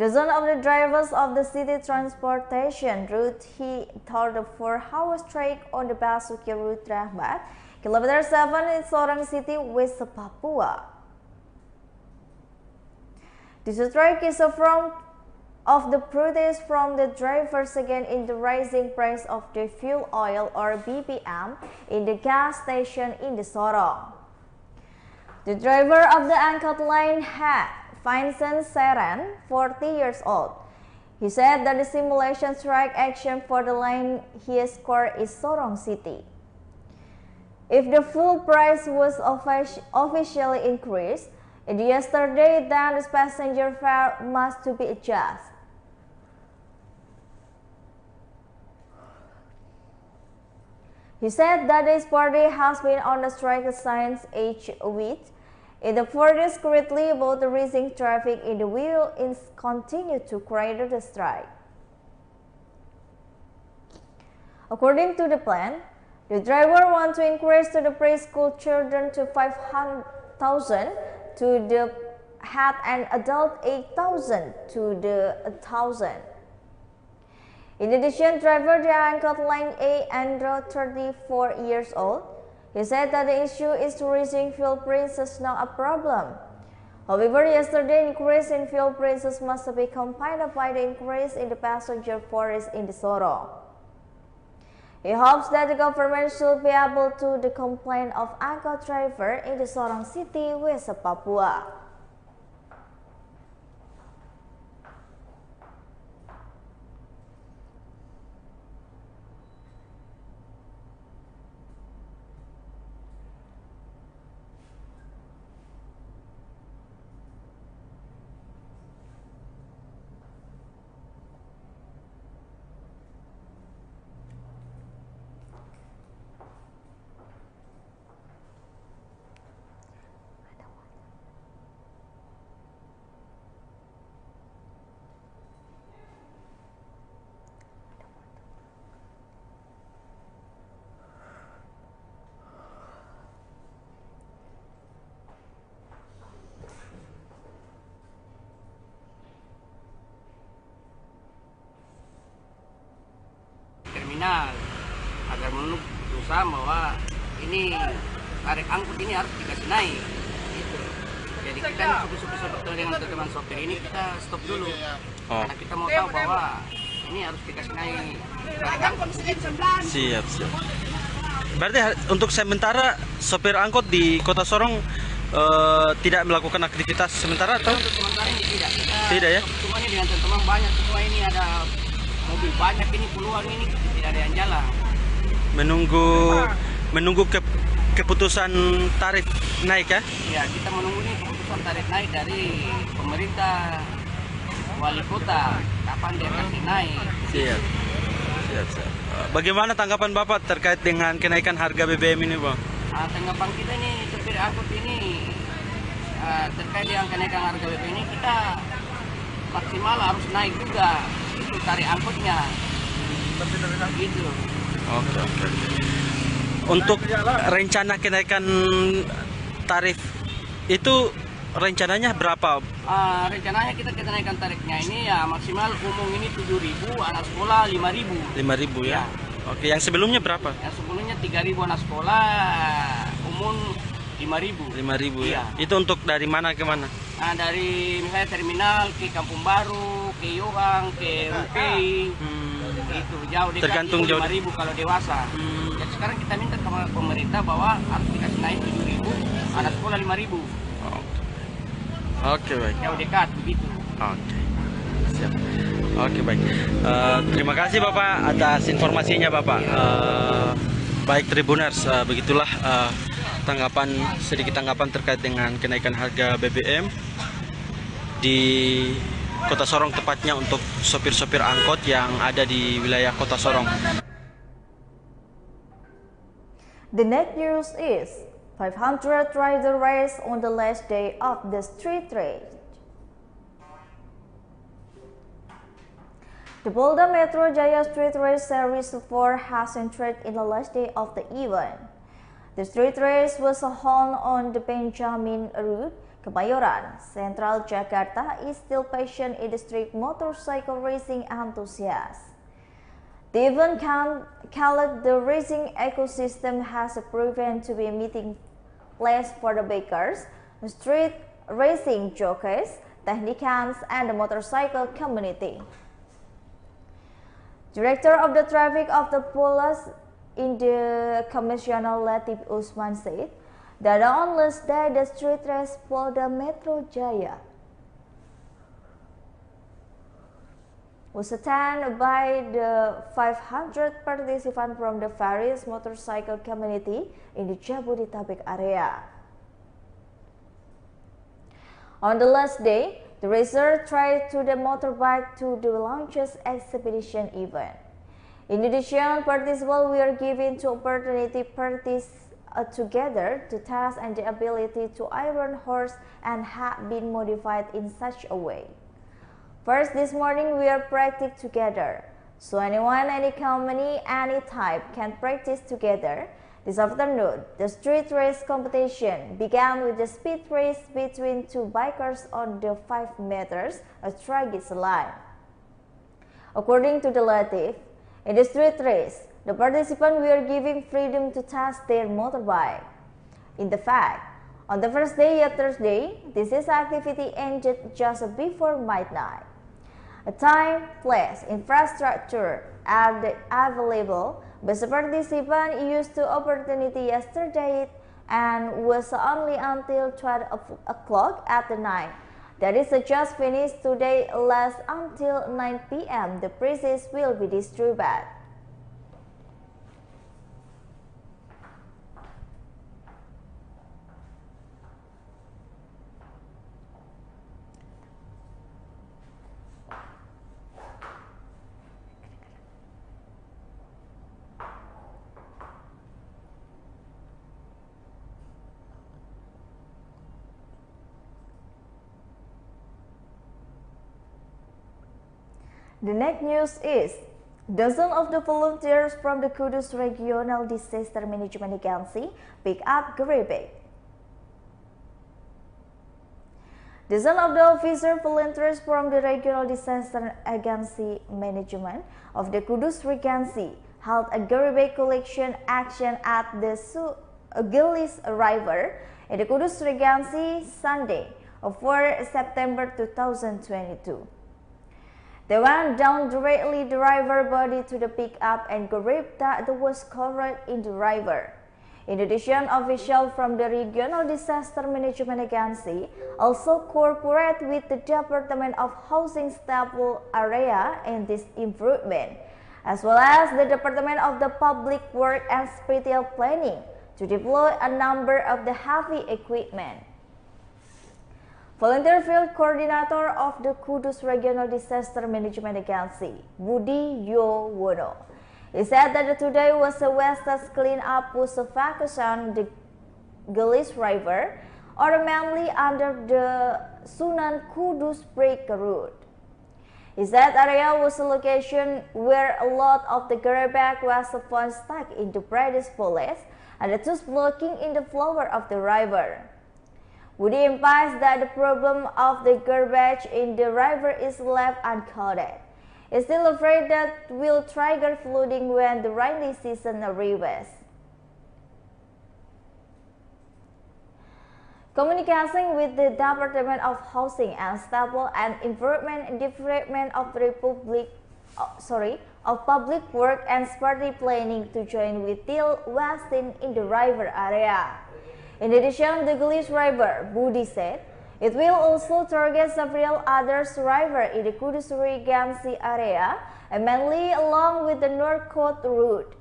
Dozen of the drivers of the city transportation route held a 4-hour strike on the Basuki Route Rahmat, Kilometer 7 in Sorong City, West Papua. This strike is a form of the protest from the drivers again in the rising price of the fuel oil or BBM in the gas station in the Sorong. The driver of the Angkot line had Vincent Seren, 40 years old. He said that the simulation strike action for the line he scored is Sorong City. If the fuel price was officially increased yesterday, then the passenger fare must to be adjusted. He said that this party has been on the strike since each week. It reports greatly about the rising traffic in the will and continue to create the strike. According to the plan, the driver wants to increase to the preschool children to 500,000 to the head and adult 8,000 to the 1,000. In addition, driver the Angkot line A, Andrew, 34 years old, he said that the issue is rising fuel prices is not a problem. However, yesterday increase in fuel prices must be combined by the increase in the passenger fares in the Sorong. He hopes that the government should be able to the complaint of Angkot driver in the Sorong City, West Papua. Terminal agar berusaha bahwa ini tarik angkut ini harus dikasih naik gitu. Jadi kita supir dengan teman sopir ini kita stop dulu karena kita mau tahu bahwa ini harus dikasih naik tarik angkut. Siap. Berarti untuk sementara sopir angkot di Kota Sorong tidak melakukan aktivitas sementara atau? Untuk sementara ini tidak ya? Semuanya dengan teman-teman banyak semua ini ada mobil banyak ini puluhan ini tidak ada yang jalan. Menunggu keputusan tarif naik ya? Ya, kita menunggu nih keputusan tarif naik dari pemerintah wali kota kapan dia kasih naik. Siap. Bagaimana tanggapan Bapak terkait dengan kenaikan harga BBM ini, Bang? Tanggapan kita nih supir angkut ini terkait dengan kenaikan harga BBM ini kita maksimal harus naik juga itu tarik angkutnya gitu. Oke. Untuk rencana kenaikan tarif itu rencananya berapa? Rencananya kita kenaikan tarifnya ini ya maksimal umum ini 7.000, anak sekolah 5.000. 5.000 ya? Oke, yang sebelumnya berapa? Yang sebelumnya 3.000 anak sekolah, umum 5.000. 5.000 ya? Itu untuk dari mana ke mana? Dari misalnya terminal ke Kampung Baru, ke Yohang, ke Upei, itu jauh dekat. Tergantung itu 5.000 kalau dewasa. Jadi sekarang kita minta ke pemerintah bahwa harus dikasih naik 7.000, anak sekolah 5.000. Oke, baik. Jauh dekat begitu. Oke, siap. Oke, baik. Terima kasih Bapak atas informasinya Bapak. Baik Tribuners, begitulah sedikit tanggapan terkait dengan kenaikan harga BBM di Kota Sorong, tepatnya untuk sopir-sopir angkot yang ada di wilayah Kota Sorong. The next news is 500 rider race on the last day of the street race. The Polda Metro Jaya Street Race Series 4 has entered in the last day of the event. The street race was held on the Benjamin Route, Kemayoran, Central Jakarta is still passion in the street motorcycle racing enthusiasts. The event called the racing ecosystem has proven to be a meeting place for the bikers, street racing jockeys, technicians, and the motorcycle community. Director of the Traffic of the Police in the Commissioner Latif Usman said that on last day the street race Polda Metro Jaya was attended by the 500 participants from the various motorcycle community in the Jabodetabek area. On the last day, the racer tried to the motorbike to the launches expedition event. In addition, participants were given to opportunity parties together to test and the ability to iron horse and have been modified in such a way. First, this morning we are practicing together, so anyone, any company, any type can practice together. This afternoon, the street race competition began with the speed race between two bikers on the 5 meters Astragas line. According to the Latif, in the street race, the participants were given freedom to test their motorbike. In the fact, on the first day of Thursday, this activity ended just before midnight. A time, place, infrastructure are available, but the participants used the opportunity yesterday and was only until 12 o'clock at the night. That is just finished today, lasts until 9 p.m. The prizes will be distributed. The next news is, dozens of the volunteers from the Kudus Regional Disaster Management Agency pick up Gerebek. Dozens of the officer volunteers from the Regional Disaster Agency Management of the Kudus Regency held a Gerebek collection action at the Gelis River in the Kudus Regency Sunday, 4 September 2022. They went down directly the river body to the pickup and grabbed that was covered in the river. In addition, officials from the Regional Disaster Management Agency also cooperate with the Department of Housing Stable Area in this improvement, as well as the Department of the Public Works and Spatial Planning to deploy a number of the heavy equipment. Volunteer Field Coordinator of the Kudus Regional Disaster Management Agency, Budi Yowono, he said that today was a Westas clean-up push focus on the Gelis River, or mainly under the Sunan Kudus Break Road. He said area was a location where a lot of the Gerebek was found stuck in the British police and thus blocking in the flow of the river. Budi implies that the problem of the garbage in the river is left uncaught. He is still afraid that will trigger flooding when the rainy season arrives. Communicating with the Department of Housing and Stable and Improvement Department of Public Works and Spatial Planning to join with Til Westin in the river area. In addition, the Gelis River, Budi said, it will also target several other rivers in the Kudus Regency area, and mainly along with the North Coast route.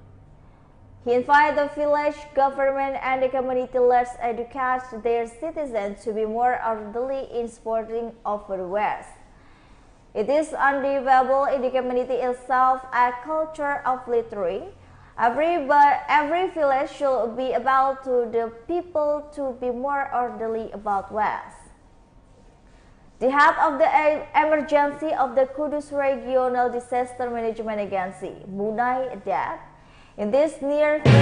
He invited the village government and the community to educate their citizens to be more orderly in sporting over the West. It is undeniable in the community itself a culture of littering. Every village should be about to the people to be more orderly about West. The head of the emergency of the Kudus Regional Disaster Management Agency, Munai that in this near future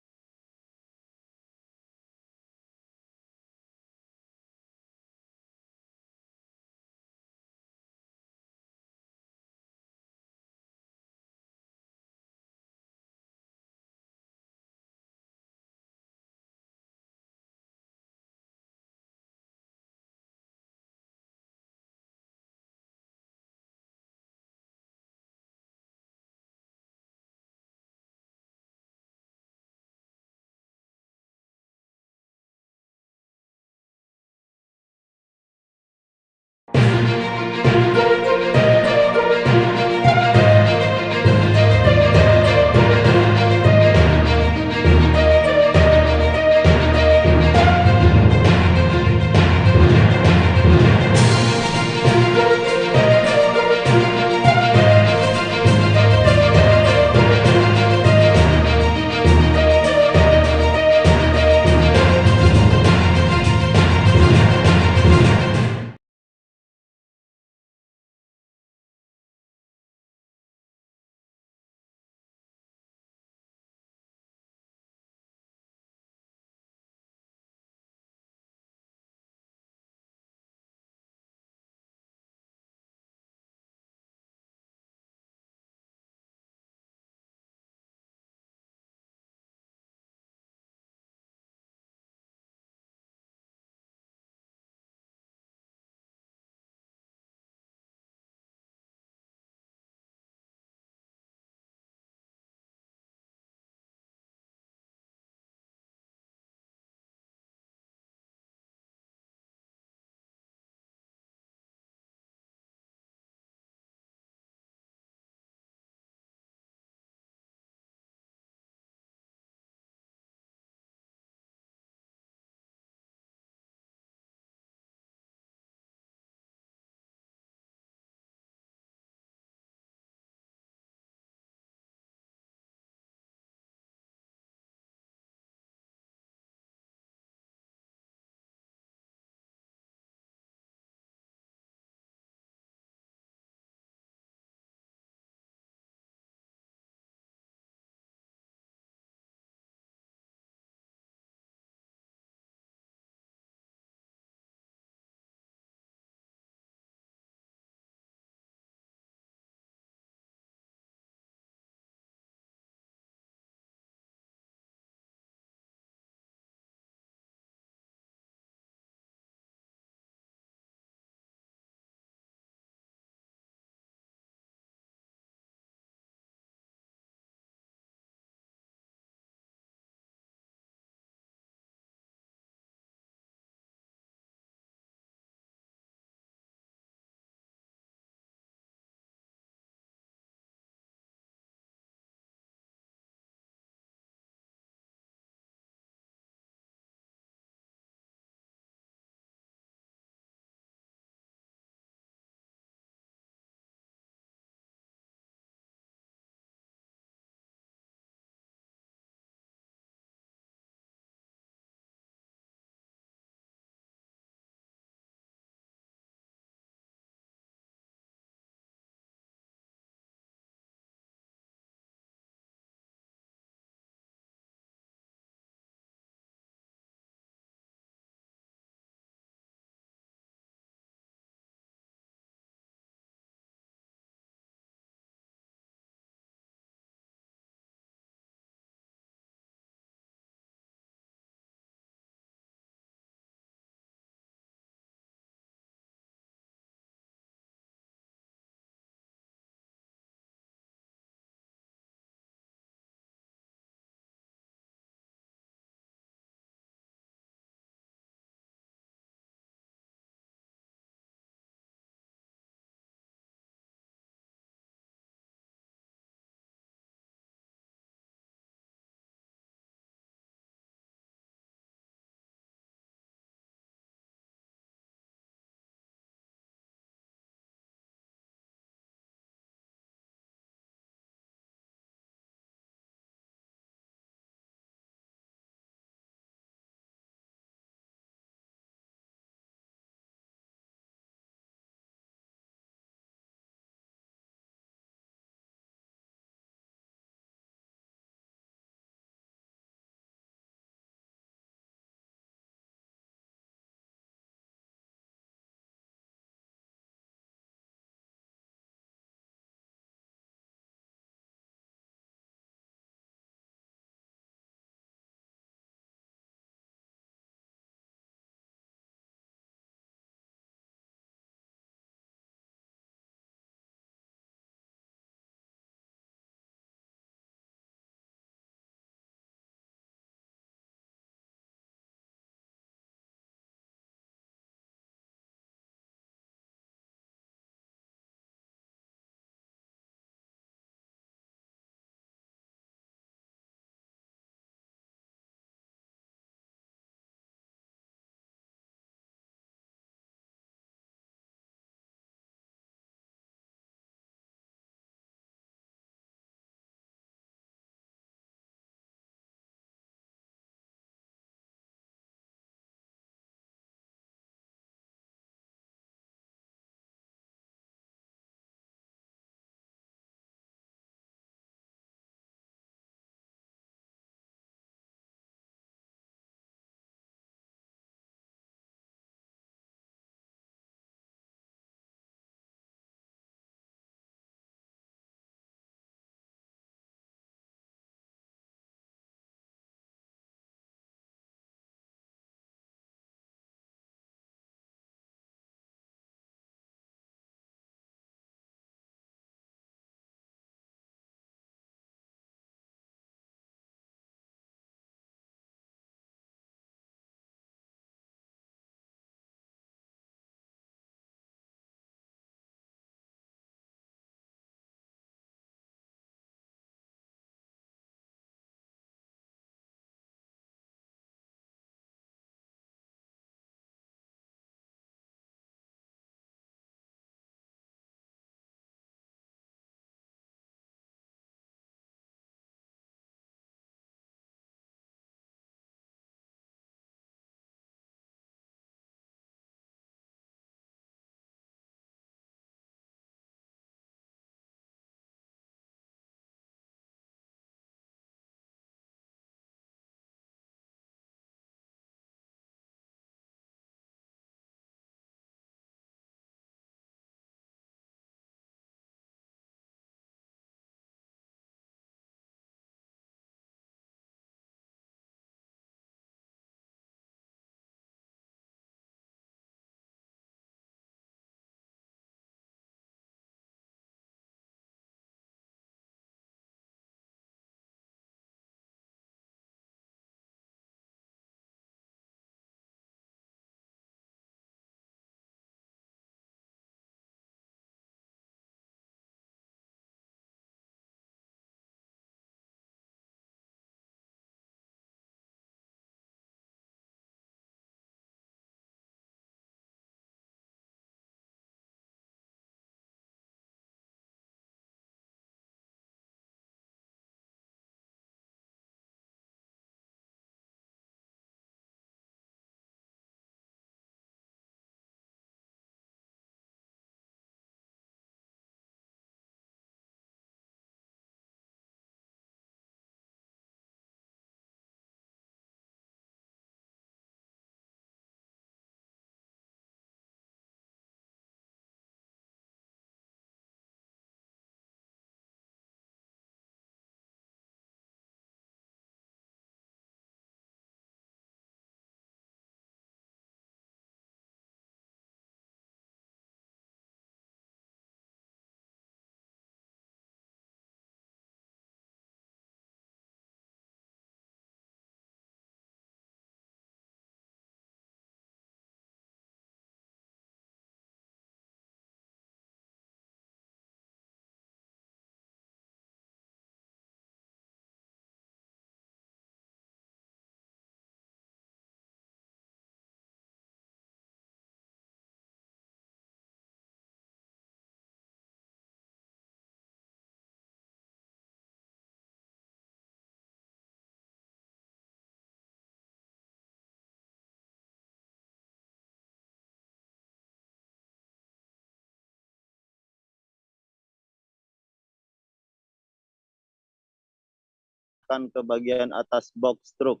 diarahkan ke bagian atas box truk.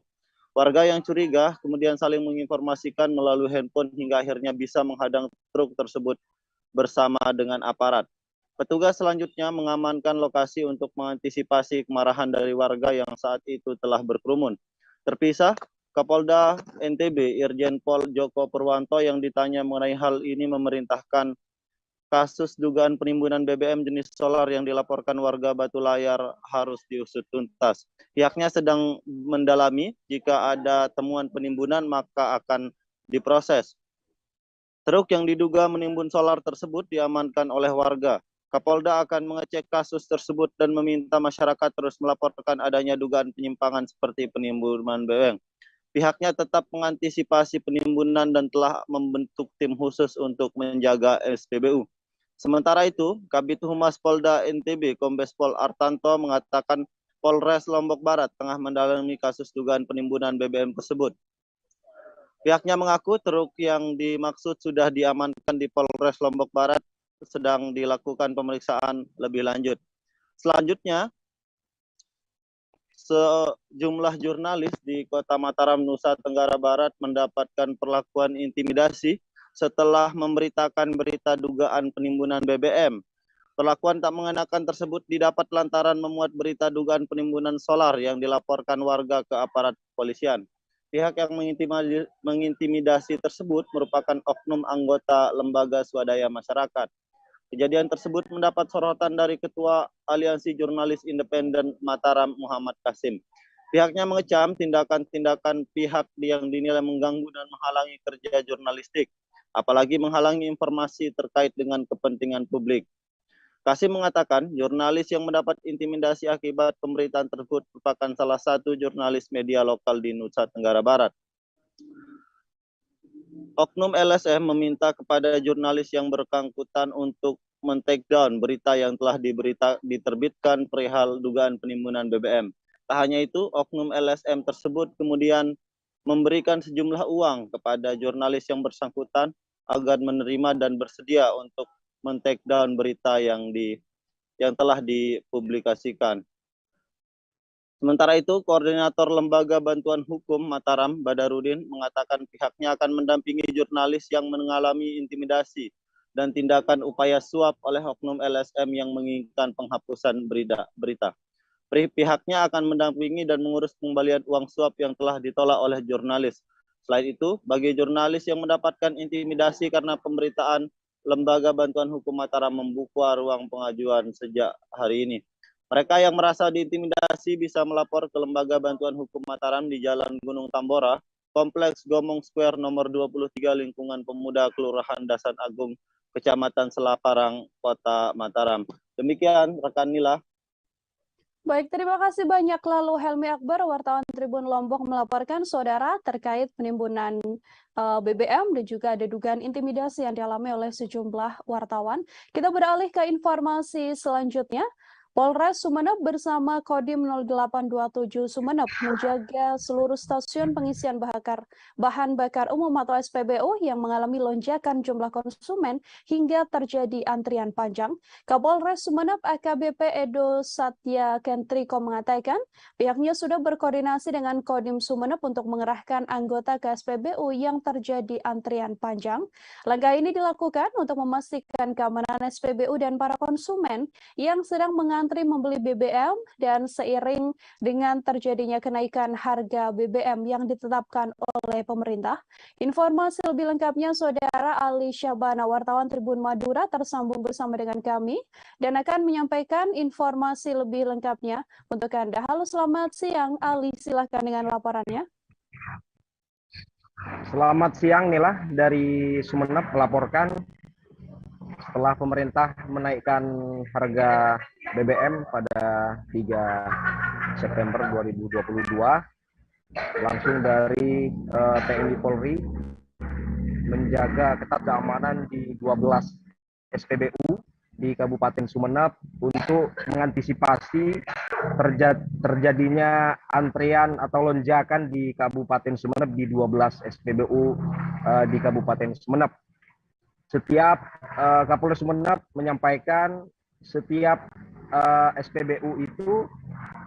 Warga yang curiga kemudian saling menginformasikan melalui handphone hingga akhirnya bisa menghadang truk tersebut bersama dengan aparat. Petugas selanjutnya mengamankan lokasi untuk mengantisipasi kemarahan dari warga yang saat itu telah berkerumun. Terpisah, Kapolda NTB Irjen Pol Joko Purwanto yang ditanya mengenai hal ini memerintahkan kasus dugaan penimbunan BBM jenis solar yang dilaporkan warga Batu Layar harus diusut tuntas. Pihaknya sedang mendalami, jika ada temuan penimbunan maka akan diproses. Truk yang diduga menimbun solar tersebut diamankan oleh warga. Kapolda akan mengecek kasus tersebut dan meminta masyarakat terus melaporkan adanya dugaan penyimpangan seperti penimbunan BBM. Pihaknya tetap mengantisipasi penimbunan dan telah membentuk tim khusus untuk menjaga SPBU. Sementara itu, Kabid Humas Polda NTB Kombes Pol Artanto mengatakan Polres Lombok Barat tengah mendalami kasus dugaan penimbunan BBM tersebut. Pihaknya mengaku truk yang dimaksud sudah diamankan di Polres Lombok Barat, sedang dilakukan pemeriksaan lebih lanjut. Selanjutnya, sejumlah jurnalis di Kota Mataram, Nusa Tenggara Barat mendapatkan perlakuan intimidasi setelah memberitakan berita dugaan penimbunan BBM. Perlakuan tak mengenakan tersebut didapat lantaran memuat berita dugaan penimbunan solar yang dilaporkan warga ke aparat kepolisian. Pihak yang mengintimidasi tersebut merupakan oknum anggota lembaga swadaya masyarakat. Kejadian tersebut mendapat sorotan dari Ketua Aliansi Jurnalis Independen Mataram Muhammad Kasim. Pihaknya mengecam tindakan-tindakan pihak yang dinilai mengganggu dan menghalangi kerja jurnalistik, apalagi menghalangi informasi terkait dengan kepentingan publik. Kasim mengatakan jurnalis yang mendapat intimidasi akibat pemberitaan tersebut merupakan salah satu jurnalis media lokal di Nusa Tenggara Barat. Oknum LSM meminta kepada jurnalis yang bersangkutan untuk men-take down berita yang telah diterbitkan perihal dugaan penimbunan BBM. Tak hanya itu, oknum LSM tersebut kemudian memberikan sejumlah uang kepada jurnalis yang bersangkutan agar menerima dan bersedia untuk men-take down berita yang telah dipublikasikan. Sementara itu, Koordinator Lembaga Bantuan Hukum Mataram, Badarudin, mengatakan pihaknya akan mendampingi jurnalis yang mengalami intimidasi dan tindakan upaya suap oleh oknum LSM yang menginginkan penghapusan berita. Pihaknya akan mendampingi dan mengurus pengembalian uang suap yang telah ditolak oleh jurnalis. Selain itu, bagi jurnalis yang mendapatkan intimidasi karena pemberitaan, Lembaga Bantuan Hukum Mataram membuka ruang pengajuan sejak hari ini. Mereka yang merasa diintimidasi bisa melapor ke Lembaga Bantuan Hukum Mataram di Jalan Gunung Tambora, Kompleks Gomong Square nomor 23 Lingkungan Pemuda Kelurahan Dasan Agung, Kecamatan Selaparang, Kota Mataram. Demikian rekan Nila. Baik, terima kasih banyak. Lalu Helmi Akbar, wartawan Tribun Lombok melaporkan saudara terkait penimbunan BBM dan juga ada dugaan intimidasi yang dialami oleh sejumlah wartawan. Kita beralih ke informasi selanjutnya. Polres Sumeneb bersama Kodim 0827 Sumeneb menjaga seluruh stasiun pengisian bahan bakar umum atau SPBU yang mengalami lonjakan jumlah konsumen hingga terjadi antrian panjang. Kapolres Sumeneb AKBP Edo Satya Kentriko mengatakan pihaknya sudah berkoordinasi dengan Kodim Sumeneb untuk mengerahkan anggota ke SPBU yang terjadi antrian panjang. Langkah ini dilakukan untuk memastikan keamanan SPBU dan para konsumen yang sedang mengantri membeli BBM dan seiring dengan terjadinya kenaikan harga BBM yang ditetapkan oleh pemerintah. Informasi lebih lengkapnya Saudara Ali Syabana, wartawan Tribun Madura tersambung bersama dengan kami dan akan menyampaikan informasi lebih lengkapnya untuk Anda. Halo, selamat siang Ali, silakan dengan laporannya. Selamat siang Nila, dari Sumeneb melaporkan setelah pemerintah menaikkan harga BBM pada 3 September 2022, langsung dari TNI Polri menjaga ketat keamanan di 12 SPBU di Kabupaten Sumeneb untuk mengantisipasi terjadinya antrian atau lonjakan di Kabupaten Sumeneb di 12 SPBU di Kabupaten Sumeneb. Setiap Kapolres Sumeneb menyampaikan setiap SPBU itu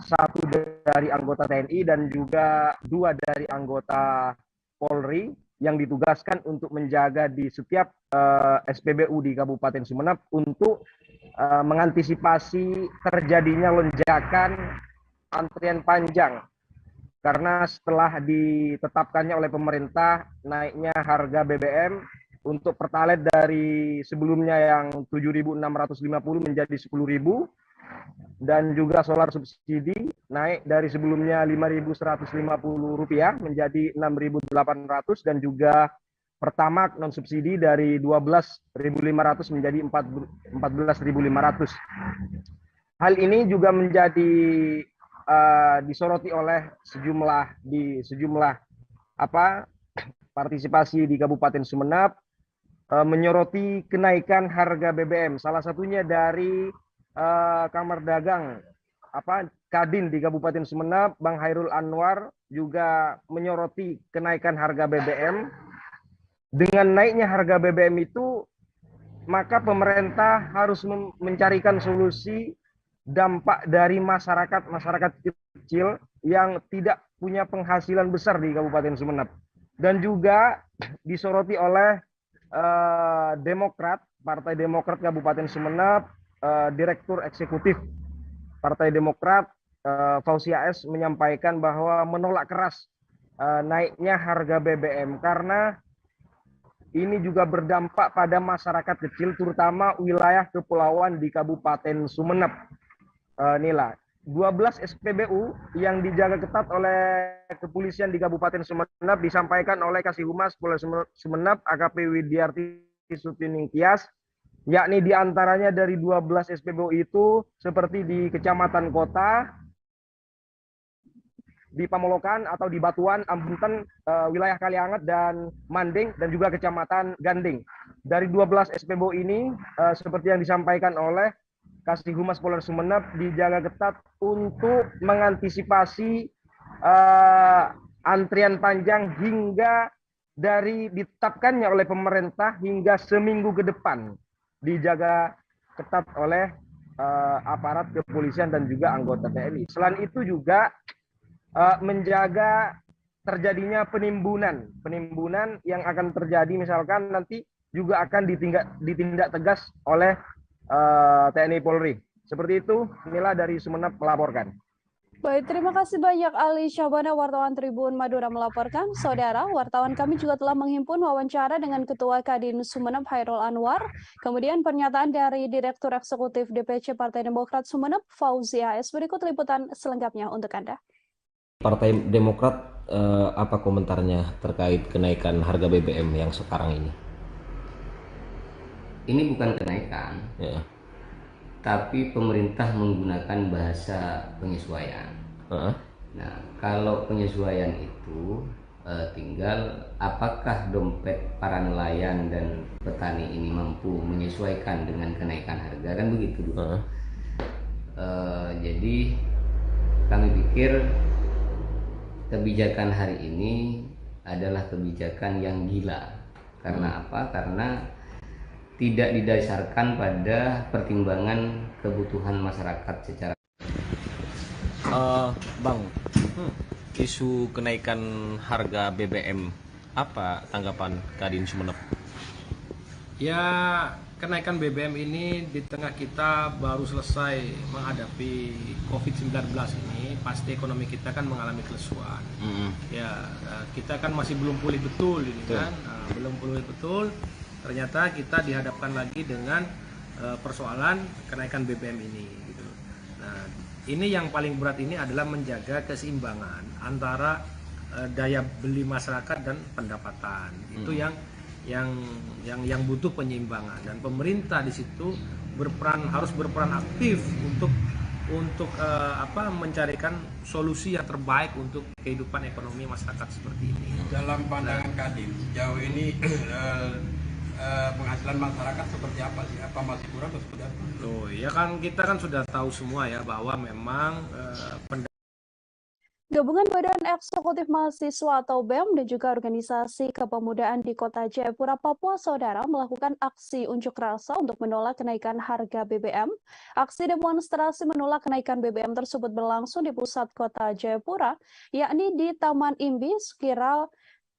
1 dari anggota TNI dan juga 2 dari anggota Polri yang ditugaskan untuk menjaga di setiap SPBU di Kabupaten Sumeneb untuk mengantisipasi terjadinya lonjakan antrian panjang. Karena setelah ditetapkannya oleh pemerintah naiknya harga BBM untuk Pertalite dari sebelumnya yang 7.650 menjadi 10.000, dan juga solar subsidi naik dari sebelumnya Rp5.150 menjadi Rp6.800, dan juga Pertamax non subsidi dari Rp12.500 menjadi Rp14.500. Hal ini juga menjadi disoroti oleh sejumlah partisipasi di Kabupaten Sumeneb, menyoroti kenaikan harga BBM. Salah satunya dari Kamar Dagang Kadin di Kabupaten Sumeneb, Bang Hairul Anwar, juga menyoroti kenaikan harga BBM. Dengan naiknya harga BBM itu, maka pemerintah harus mencarikan solusi dampak dari masyarakat kecil yang tidak punya penghasilan besar di Kabupaten Sumeneb. Dan juga disoroti oleh Partai Demokrat Kabupaten Sumeneb, Direktur Eksekutif Partai Demokrat Fauzi AS menyampaikan bahwa menolak keras naiknya harga BBM karena ini juga berdampak pada masyarakat kecil, terutama wilayah kepulauan di Kabupaten Sumeneb. Inilah 12 SPBU yang dijaga ketat oleh kepolisian di Kabupaten Sumeneb disampaikan oleh Kasih Humas Polres Sumeneb AKP Widiarti Sutining Tias, yakni diantaranya dari 12 SPBU itu seperti di Kecamatan Kota, di Pamolokan atau di Batuan, Ambunten, wilayah Kalianget dan Manding, dan juga Kecamatan Ganding. Dari 12 SPBU ini, seperti yang disampaikan oleh Kasih Humas Polres Sumeneb, dijaga ketat untuk mengantisipasi antrian panjang hingga dari ditetapkannya oleh pemerintah hingga seminggu ke depan, dijaga ketat oleh aparat kepolisian dan juga anggota TNI. Selain itu juga menjaga terjadinya penimbunan yang akan terjadi, misalkan nanti juga akan ditindak tegas oleh TNI Polri. Seperti itu, inilah dari Sumeneb melaporkan. Baik, terima kasih banyak Ali Syabana, wartawan Tribun Madura melaporkan. Saudara, wartawan kami juga telah menghimpun wawancara dengan Ketua Kadin Sumeneb Hairul Anwar, kemudian pernyataan dari Direktur Eksekutif DPC Partai Demokrat Sumeneb Fauzi AS. Berikut liputan selengkapnya untuk Anda. Partai Demokrat, apa komentarnya terkait kenaikan harga BBM yang sekarang ini? Ini bukan kenaikan, tapi pemerintah menggunakan bahasa penyesuaian. Nah, kalau penyesuaian itu tinggal apakah dompet para nelayan dan petani ini mampu menyesuaikan dengan kenaikan harga, kan begitu dulu. Jadi kami pikir kebijakan hari ini adalah kebijakan yang gila. Karena apa? Karena tidak didasarkan pada pertimbangan kebutuhan masyarakat secara Bang, isu kenaikan harga BBM, apa tanggapan Kadin Sumeneb? Ya, kenaikan BBM ini di tengah kita baru selesai menghadapi COVID-19 ini, pasti ekonomi kita kan mengalami kelesuan. Ya, kita kan masih belum pulih betul ini kan, belum pulih betul. Ternyata kita dihadapkan lagi dengan persoalan kenaikan BBM ini. Gitu. Nah, ini yang paling berat ini adalah menjaga keseimbangan antara daya beli masyarakat dan pendapatan. Itu yang butuh penyeimbangan, dan pemerintah di situ harus berperan aktif untuk mencarikan solusi yang terbaik untuk kehidupan ekonomi masyarakat seperti ini. Dalam pandangan Kadin, jauh ini penghasilan masyarakat seperti apa sih? Apa masih kurang atau seperti apa? Ya kan kita kan sudah tahu semua ya bahwa memang Gabungan Badan Eksekutif Mahasiswa atau BEM dan juga organisasi kepemudaan di Kota Jayapura, Papua, Saudara, melakukan aksi unjuk rasa untuk menolak kenaikan harga BBM. Aksi demonstrasi menolak kenaikan BBM tersebut berlangsung di pusat Kota Jayapura, yakni di Taman Imbi, sekira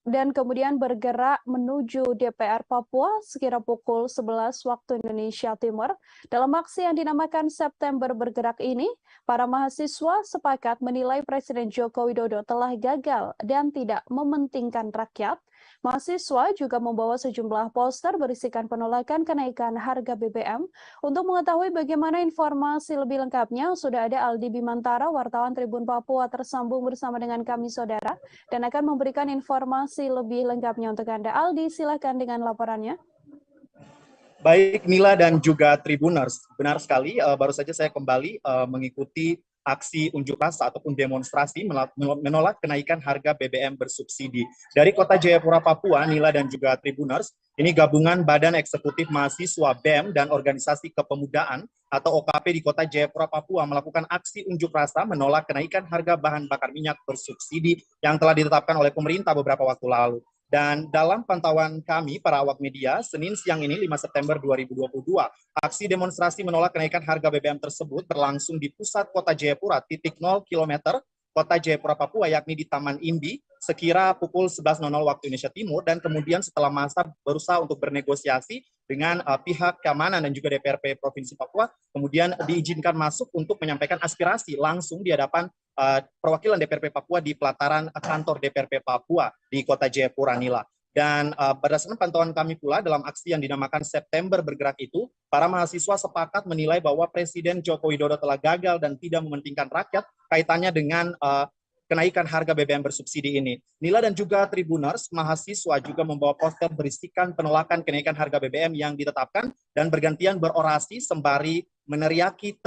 dan kemudian bergerak menuju DPR Papua sekira pukul 11 waktu Indonesia Timur. Dalam aksi yang dinamakan September Bergerak ini, para mahasiswa sepakat menilai Presiden Joko Widodo telah gagal dan tidak mementingkan rakyat. Mahasiswa juga membawa sejumlah poster berisikan penolakan kenaikan harga BBM. Untuk mengetahui bagaimana informasi lebih lengkapnya, sudah ada Aldi Bimantara, wartawan Tribun Papua, tersambung bersama dengan kami, Saudara, dan akan memberikan informasi lebih lengkapnya untuk Anda. Aldi, silakan dengan laporannya. Baik, Mila dan juga Tribuners, benar sekali, baru saja saya kembali mengikuti aksi unjuk rasa ataupun demonstrasi menolak kenaikan harga BBM bersubsidi. Dari Kota Jayapura, Papua, Nila dan juga Tribuners, ini gabungan Badan Eksekutif Mahasiswa BEM dan Organisasi Kepemudaan atau OKP di Kota Jayapura, Papua melakukan aksi unjuk rasa menolak kenaikan harga bahan bakar minyak bersubsidi yang telah ditetapkan oleh pemerintah beberapa waktu lalu. Dan dalam pantauan kami, para awak media, Senin siang ini 5 September 2022, aksi demonstrasi menolak kenaikan harga BBM tersebut berlangsung di pusat Kota Jayapura, titik 0 km, Kota Jayapura, Papua, yakni di Taman Imbi, sekira pukul 11.00 waktu Indonesia Timur, dan kemudian setelah masa berusaha untuk bernegosiasi dengan pihak keamanan dan juga DPRP Provinsi Papua, kemudian diizinkan masuk untuk menyampaikan aspirasi langsung di hadapan perwakilan DPRP Papua di pelataran kantor DPRP Papua di Kota Jayapura, Nila. Dan berdasarkan pantauan kami pula dalam aksi yang dinamakan September Bergerak itu, para mahasiswa sepakat menilai bahwa Presiden Joko Widodo telah gagal dan tidak mementingkan rakyat kaitannya dengan kenaikan harga BBM bersubsidi ini. Nila dan juga Tribuners, mahasiswa juga membawa poster berisikan penolakan kenaikan harga BBM yang ditetapkan dan bergantian berorasi sembari meneriaki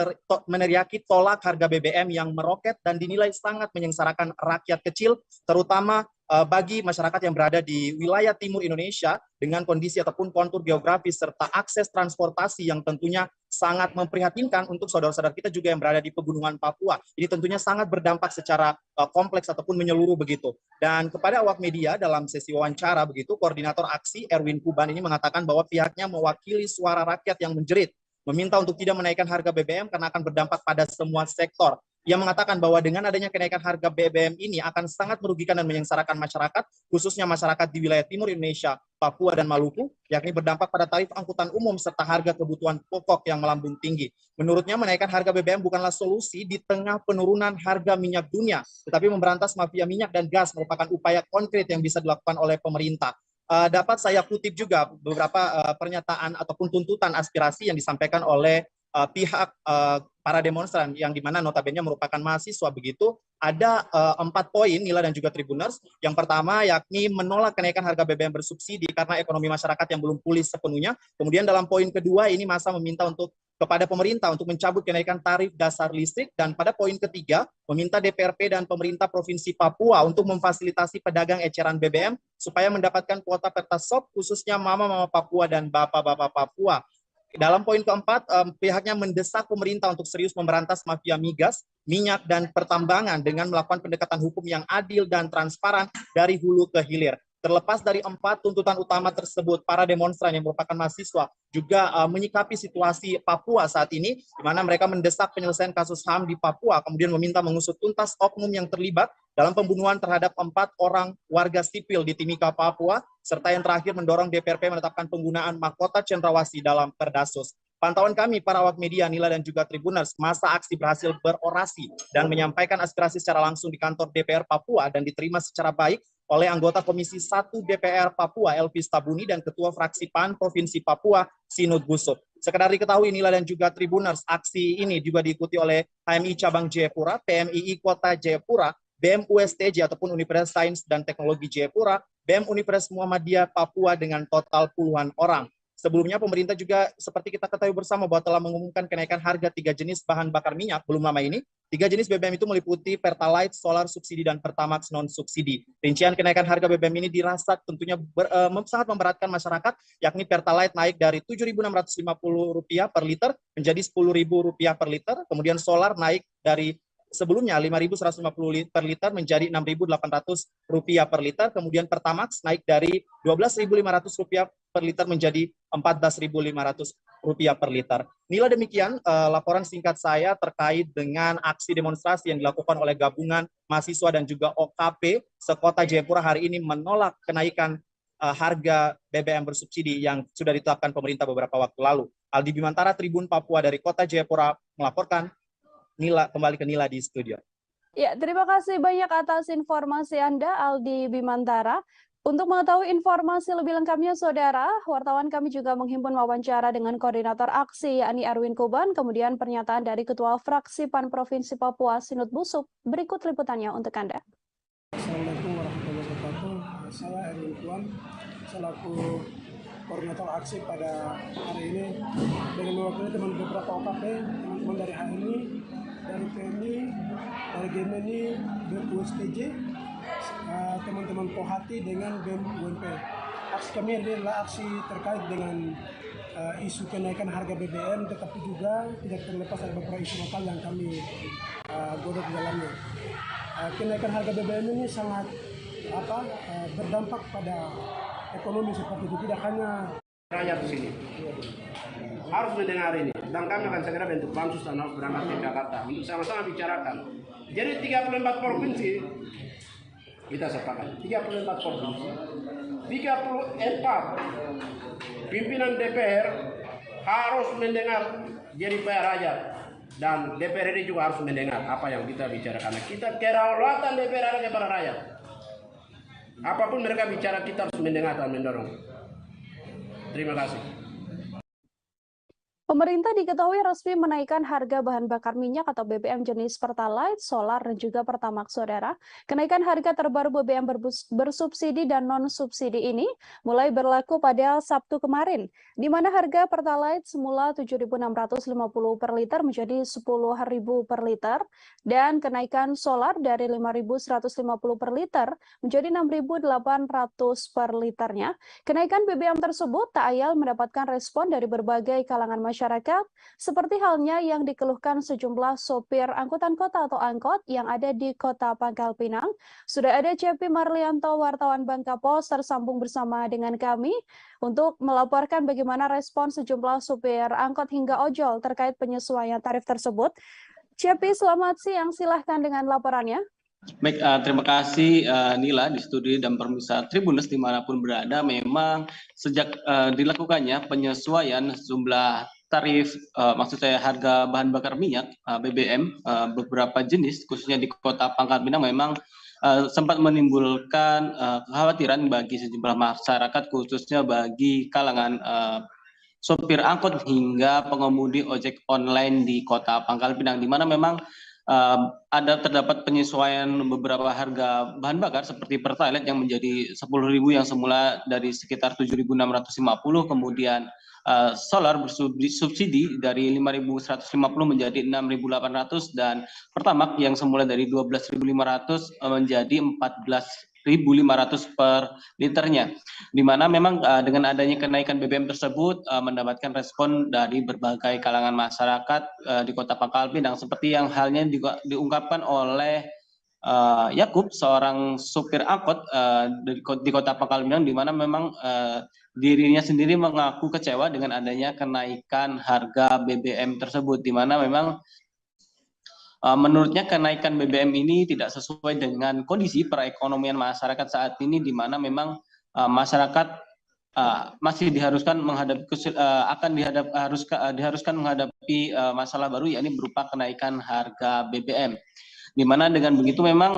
tolak harga BBM yang meroket dan dinilai sangat menyengsarakan rakyat kecil, terutama bagi masyarakat yang berada di wilayah timur Indonesia dengan kondisi ataupun kontur geografis serta akses transportasi yang tentunya sangat memprihatinkan untuk saudara-saudara kita juga yang berada di pegunungan Papua. Ini tentunya sangat berdampak secara kompleks ataupun menyeluruh begitu. Dan kepada awak media dalam sesi wawancara begitu, koordinator aksi Erwin Kuban ini mengatakan bahwa pihaknya mewakili suara rakyat yang menjerit, meminta untuk tidak menaikkan harga BBM karena akan berdampak pada semua sektor. Ia mengatakan bahwa dengan adanya kenaikan harga BBM ini akan sangat merugikan dan menyengsarakan masyarakat, khususnya masyarakat di wilayah timur Indonesia, Papua dan Maluku, yakni berdampak pada tarif angkutan umum serta harga kebutuhan pokok yang melambung tinggi. Menurutnya menaikkan harga BBM bukanlah solusi di tengah penurunan harga minyak dunia, tetapi memberantas mafia minyak dan gas merupakan upaya konkret yang bisa dilakukan oleh pemerintah. Dapat saya kutip juga beberapa pernyataan ataupun tuntutan aspirasi yang disampaikan oleh pihak para demonstran yang dimana notabene merupakan mahasiswa begitu. Ada 4 poin, Nila dan juga Tribuners. Yang pertama yakni menolak kenaikan harga BBM bersubsidi karena ekonomi masyarakat yang belum pulih sepenuhnya. Kemudian dalam poin kedua ini masa meminta kepada pemerintah untuk mencabut kenaikan tarif dasar listrik, dan pada poin ketiga meminta DPRP dan pemerintah Provinsi Papua untuk memfasilitasi pedagang eceran BBM supaya mendapatkan kuota Pertasop khususnya mama-mama Papua dan bapak-bapak Papua. Dalam poin keempat, pihaknya mendesak pemerintah untuk serius memberantas mafia migas, minyak, dan pertambangan dengan melakukan pendekatan hukum yang adil dan transparan dari hulu ke hilir. Terlepas dari 4 tuntutan utama tersebut, para demonstran yang merupakan mahasiswa juga menyikapi situasi Papua saat ini, di mana mereka mendesak penyelesaian kasus HAM di Papua, kemudian meminta mengusut tuntas oknum yang terlibat dalam pembunuhan terhadap 4 orang warga sipil di Timika, Papua, serta yang terakhir mendorong DPRP menetapkan penggunaan mahkota cendrawasih dalam Perdasus. Pantauan kami, para awak media, Nila dan juga Tribuners, masa aksi berhasil berorasi dan menyampaikan aspirasi secara langsung di kantor DPR Papua dan diterima secara baik oleh anggota Komisi 1 DPR Papua, Elvis Tabuni, dan Ketua Fraksi PAN Provinsi Papua, Sinud Busuk. Sekedar diketahui, Nila dan juga Tribuners, aksi ini juga diikuti oleh HMI Cabang Jayapura, PMII Kota Jayapura, BEM USTJ ataupun Universitas Sains dan Teknologi Jayapura, BEM Universitas Muhammadiyah Papua dengan total puluhan orang. Sebelumnya pemerintah juga seperti kita ketahui bersama bahwa telah mengumumkan kenaikan harga 3 jenis bahan bakar minyak belum lama ini. 3 jenis BBM itu meliputi Pertalite, Solar subsidi, dan Pertamax non subsidi. Rincian kenaikan harga BBM ini dirasa tentunya sangat memberatkan masyarakat, yakni Pertalite naik dari Rp7.650 per liter menjadi Rp10.000 per liter, kemudian Solar naik dari sebelumnya Rp5.150 per liter menjadi Rp6.800 per liter, kemudian Pertamax naik dari Rp12.500 per liter menjadi Rp14.500 per liter. Nila, demikian laporan singkat saya terkait dengan aksi demonstrasi yang dilakukan oleh gabungan mahasiswa dan juga OKP sekota Jayapura hari ini menolak kenaikan harga BBM bersubsidi yang sudah ditetapkan pemerintah beberapa waktu lalu. Aldi Bimantara, Tribun Papua dari kota Jayapura melaporkan. Nila, kembali ke Nila di studio. Ya, terima kasih banyak atas informasi Anda, Aldi Bimantara. Untuk mengetahui informasi lebih lengkapnya, Saudara, wartawan kami juga menghimpun wawancara dengan Koordinator Aksi, yakni Erwin Kuban, kemudian pernyataan dari Ketua Fraksi PAN Provinsi Papua, Sinut Busuk. Berikut liputannya untuk Anda. Assalamualaikum warahmatullahi wabarakatuh. Saya Erwin Kuban, selaku Koordinator Aksi pada hari ini, dengan mewakili teman beberapa OKP, teman-teman dari HMI, dari PMI, dari GMNI, BEM USTJ, teman-teman Pohati dengan BEM UMP. Aksi kami adalah aksi terkait dengan isu kenaikan harga BBM, tetapi juga tidak terlepas dari beberapa isu lokal yang kami godok di dalamnya. Kenaikan harga BBM ini sangat berdampak pada ekonomi seperti itu, tidak hanya rakyat di sini harus mendengar ini, dan kami akan segera bentuk pansus dan harus berangkat ke Jakarta untuk sama-sama bicarakan. Jadi 34 provinsi kita sepakat, 34 provinsi, 34 pimpinan DPR harus mendengar jeripaya rakyat, dan DPR ini juga harus mendengar apa yang kita bicarakan. Kita kedaulatan DPR ada kepada rakyat. Apapun mereka bicara, kita harus mendengar dan mendorong. Terima kasih. Pemerintah diketahui resmi menaikkan harga bahan bakar minyak atau BBM jenis Pertalite, Solar, dan juga Pertamax, Saudara. Kenaikan harga terbaru BBM bersubsidi dan non-subsidi ini mulai berlaku pada Sabtu kemarin, di mana harga Pertalite semula Rp7.650 per liter menjadi Rp10.000 per liter, dan kenaikan Solar dari Rp5.150 per liter menjadi Rp6.800 per liternya. Kenaikan BBM tersebut tak ayal mendapatkan respon dari berbagai kalangan masyarakat, seperti halnya yang dikeluhkan sejumlah sopir angkutan kota atau angkot yang ada di Kota Pangkal Pinang. Sudah ada CP Marlianto, wartawan Bangka Pos, tersambung bersama dengan kami untuk melaporkan bagaimana respon sejumlah sopir angkot hingga ojol terkait penyesuaian tarif tersebut. CP, selamat siang, silahkan dengan laporannya. Baik, terima kasih Nila di studio dan pemirsa Tribuners dimanapun berada. Memang sejak dilakukannya penyesuaian jumlah tarif, maksud saya harga bahan bakar minyak BBM beberapa jenis, khususnya di Kota Pangkal Pinang, memang sempat menimbulkan kekhawatiran bagi sejumlah masyarakat, khususnya bagi kalangan sopir angkot hingga pengemudi ojek online di Kota Pangkal Pinang, di mana memang terdapat penyesuaian beberapa harga bahan bakar seperti Pertalite yang menjadi Rp10.000 yang semula dari sekitar Rp7.650, kemudian Solar bersubsidi dari Rp5.150 menjadi Rp6.800, dan Pertamax yang semula dari Rp12.500 menjadi Rp14.500 per liternya, di mana memang dengan adanya kenaikan BBM tersebut mendapatkan respon dari berbagai kalangan masyarakat di Kota Pangkal Pinang, seperti yang halnya juga diungkapkan oleh Yakub, seorang supir angkot di Kota Pangkal Pinang, di mana memang dirinya sendiri mengaku kecewa dengan adanya kenaikan harga BBM tersebut, di mana memang menurutnya kenaikan BBM ini tidak sesuai dengan kondisi perekonomian masyarakat saat ini, di mana memang masyarakat masih diharuskan menghadapi diharuskan menghadapi masalah baru, yakni berupa kenaikan harga BBM. Di mana dengan begitu memang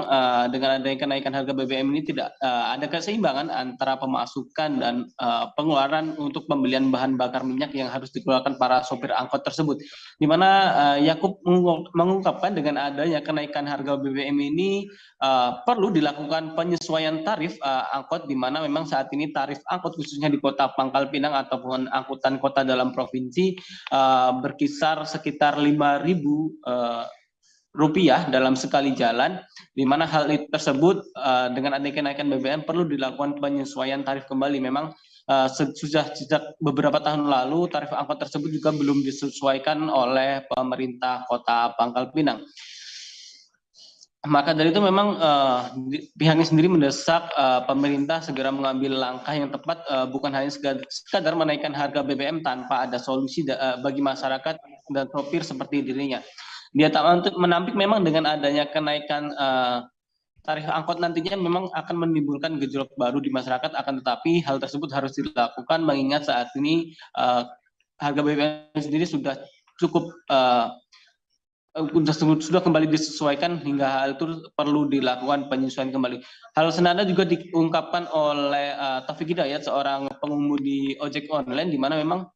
dengan adanya kenaikan harga BBM ini tidak ada keseimbangan antara pemasukan dan pengeluaran untuk pembelian bahan bakar minyak yang harus dikeluarkan para sopir angkot tersebut. Di mana Yakub mengungkapkan dengan adanya kenaikan harga BBM ini perlu dilakukan penyesuaian tarif angkot, di mana memang saat ini tarif angkot khususnya di Kota Pangkal Pinang ataupun angkutan kota dalam provinsi berkisar sekitar Rp5.000 dalam sekali jalan, di mana hal itu tersebut dengan adanya kenaikan BBM perlu dilakukan penyesuaian tarif kembali. Memang sejak beberapa tahun lalu tarif angkot tersebut juga belum disesuaikan oleh pemerintah Kota Pangkal Pinang. Maka dari itu memang pihaknya sendiri mendesak pemerintah segera mengambil langkah yang tepat, bukan hanya sekadar menaikkan harga BBM tanpa ada solusi bagi masyarakat dan sopir seperti dirinya. Dia tak untuk menampik memang dengan adanya kenaikan tarif angkot nantinya memang akan menimbulkan gejolak baru di masyarakat, akan tetapi hal tersebut harus dilakukan mengingat saat ini harga BBM sendiri sudah cukup sudah kembali disesuaikan, hingga hal itu perlu dilakukan penyesuaian kembali. Hal senada juga diungkapkan oleh Taufik Hidayat, seorang pengemudi ojek online, di mana memang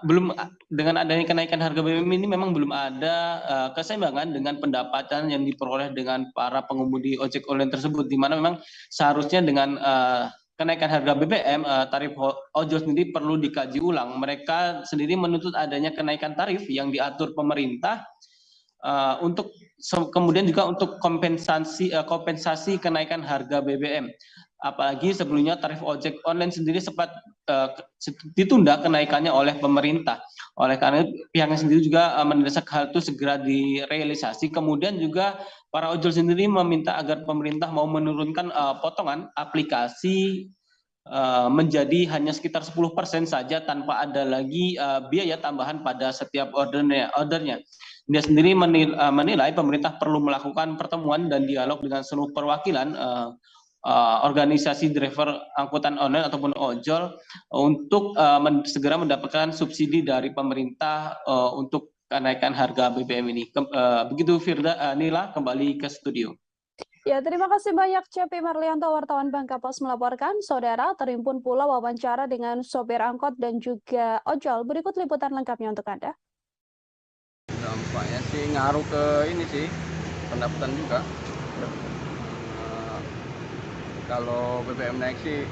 belum dengan adanya kenaikan harga BBM ini memang belum ada keseimbangan dengan pendapatan yang diperoleh dengan para pengemudi ojek online tersebut, di mana memang seharusnya dengan kenaikan harga BBM, tarif ojol sendiri perlu dikaji ulang. Mereka sendiri menuntut adanya kenaikan tarif yang diatur pemerintah untuk kemudian juga untuk kompensasi kenaikan harga BBM. Apalagi sebelumnya tarif ojek online sendiri sempat ditunda kenaikannya oleh pemerintah. Oleh karena itu pihaknya sendiri juga mendesak hal itu segera direalisasi. Kemudian juga para ojol sendiri meminta agar pemerintah mau menurunkan potongan aplikasi menjadi hanya sekitar 10% saja, tanpa ada lagi biaya tambahan pada setiap ordernya. Dia sendiri menilai pemerintah perlu melakukan pertemuan dan dialog dengan seluruh perwakilan organisasi driver angkutan online ataupun ojol untuk segera mendapatkan subsidi dari pemerintah untuk kenaikan harga BBM ini. Begitu Firda, Nila, kembali ke studio. Ya, terima kasih banyak CP Marlianto, wartawan Bangka Pos melaporkan. Saudara, terimpun pula wawancara dengan sopir angkot dan juga ojol. Berikut liputan lengkapnya untuk Anda. Dampaknya sih ngaruh ke ini sih, pendapatan juga. Kalau BBM naik sih,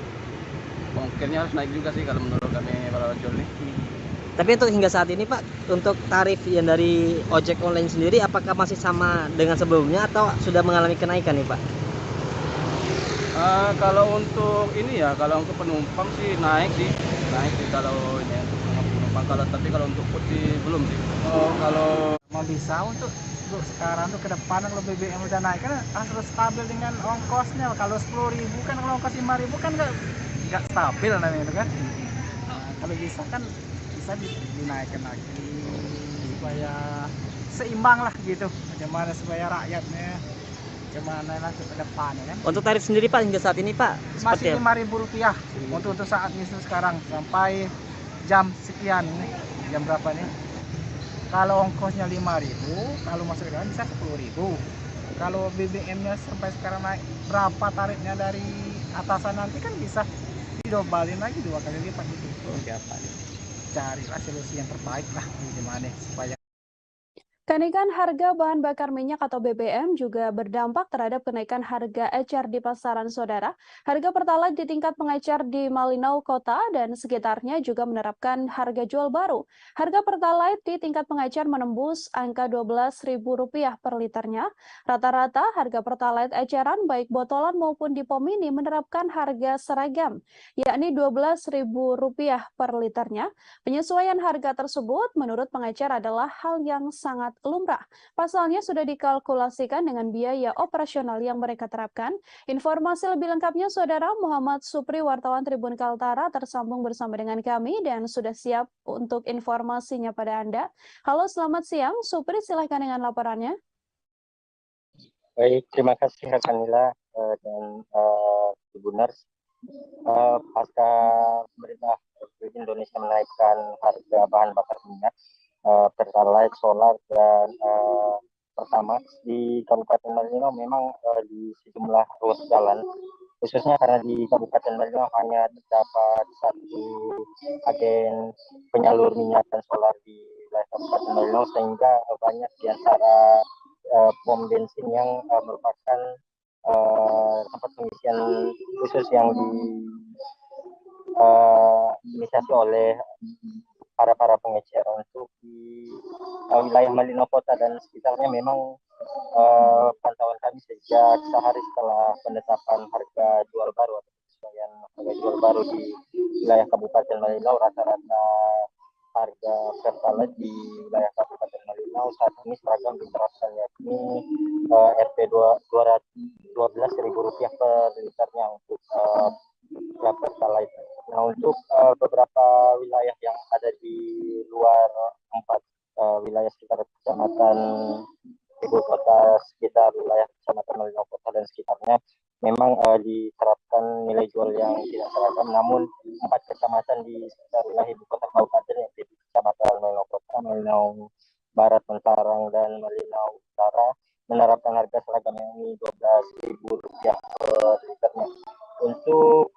ongkirnya harus naik juga sih kalau menurut kami para ojol nih. Tapi untuk hingga saat ini Pak, untuk tarif yang dari ojek online sendiri apakah masih sama dengan sebelumnya atau sudah mengalami kenaikan nih Pak? Kalau untuk ini ya, kalau untuk penumpang sih naik sih kalau ini untuk penumpang. Tapi kalau untuk food sih belum sih. Kalau mau bisa untuk sekarang tuh ke depan kalau BBM udah naik kan harus stabil dengan ongkosnya. Kalau 10.000 kan, kalau ongkos 5.000 kan nggak stabil namanya itu kan. Kalau bisa kan bisa dinaikkan lagi supaya seimbang lah gitu. Bagaimana supaya rakyatnya gimana lah ke depannya kan. Untuk tarif sendiri Pak hingga saat ini Pak masih Rp5.000 untuk saat ini sekarang sampai jam sekian ini. Jam berapa nih? Kalau ongkosnya 5.000, kalau masuk ke dalam bisa 10.000. Kalau BBM-nya sampai sekarang naik berapa tarifnya dari atasan nanti kan bisa didobalin lagi 2 kali lipat gitu. Carilah solusi yang terbaik lah gimana supaya Kenaikan harga bahan bakar minyak atau BBM juga berdampak terhadap kenaikan harga ecer di pasaran, saudara. Harga Pertalite di tingkat pengecer di Malinau Kota dan sekitarnya juga menerapkan harga jual baru. Harga Pertalite di tingkat pengecer menembus angka Rp12.000 per liternya. Rata-rata harga Pertalite eceran baik botolan maupun di pom mini menerapkan harga seragam, yakni Rp12.000 per liternya. Penyesuaian harga tersebut menurut pengecer adalah hal yang sangat lumrah. Pasalnya sudah dikalkulasikan dengan biaya operasional yang mereka terapkan. Informasi lebih lengkapnya, Saudara Muhammad Supri, wartawan Tribun Kaltara, tersambung bersama dengan kami dan sudah siap untuk informasinya pada Anda. Halo, selamat siang. Supri, silakan dengan laporannya. Baik, terima kasih Nila dan Tribuners. Pasca pemerintah Republik Indonesia menaikkan harga bahan bakar minyak, Pertalite, solar, dan Pertamax di Kabupaten Malinau memang di sejumlah ruas jalan, khususnya karena di Kabupaten Malinau hanya terdapat satu agen penyalur minyak dan solar di wilayah Kabupaten Malinau, sehingga banyak di antara pom bensin yang merupakan tempat pengisian khusus yang diinisiasi oleh para pengecer. Untuk di wilayah Malinau Kota dan sekitarnya memang pantauan kami sejak sehari setelah penetapan harga jual baru atau penyesuaian harga jual baru di wilayah Kabupaten Malinau, rata-rata harga Pertalite di wilayah Kabupaten Malinau Malinau saat ini seragam diterapkan, yakni Rp12.000 per liternya untuk Pertalite. Nah, untuk beberapa wilayah yang ada di luar 4 wilayah sekitar kecamatan ibu kota, sekitar wilayah kecamatan Malinau Kota dan sekitarnya, memang diterapkan nilai jual yang tidak seragam. Namun 4 kecamatan di sekitar wilayah ibu kota kabupaten, yaitu kecamatan Malinau Kota, Malinau Barat, Mentarang, dan Malinau Utara, menerapkan harga seragam yang ini Rp12.000 per liternya. Untuk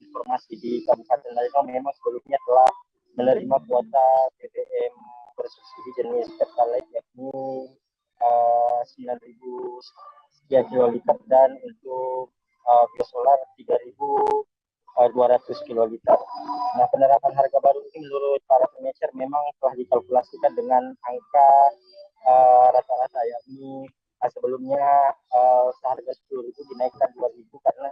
informasi di Kabupaten Malinau, memang sebelumnya telah menerima kuota BBM bersubsidi jenis Pertalite, yakni 9.000 sekian kiloliter, dan untuk biosolar 3.200 kiloliter. Nah, penerapan harga baru ini menurut para pengecer memang telah dikalkulasikan dengan angka rata-rata, yakni sebelumnya seharga 10.000 dinaikkan 2.000 karena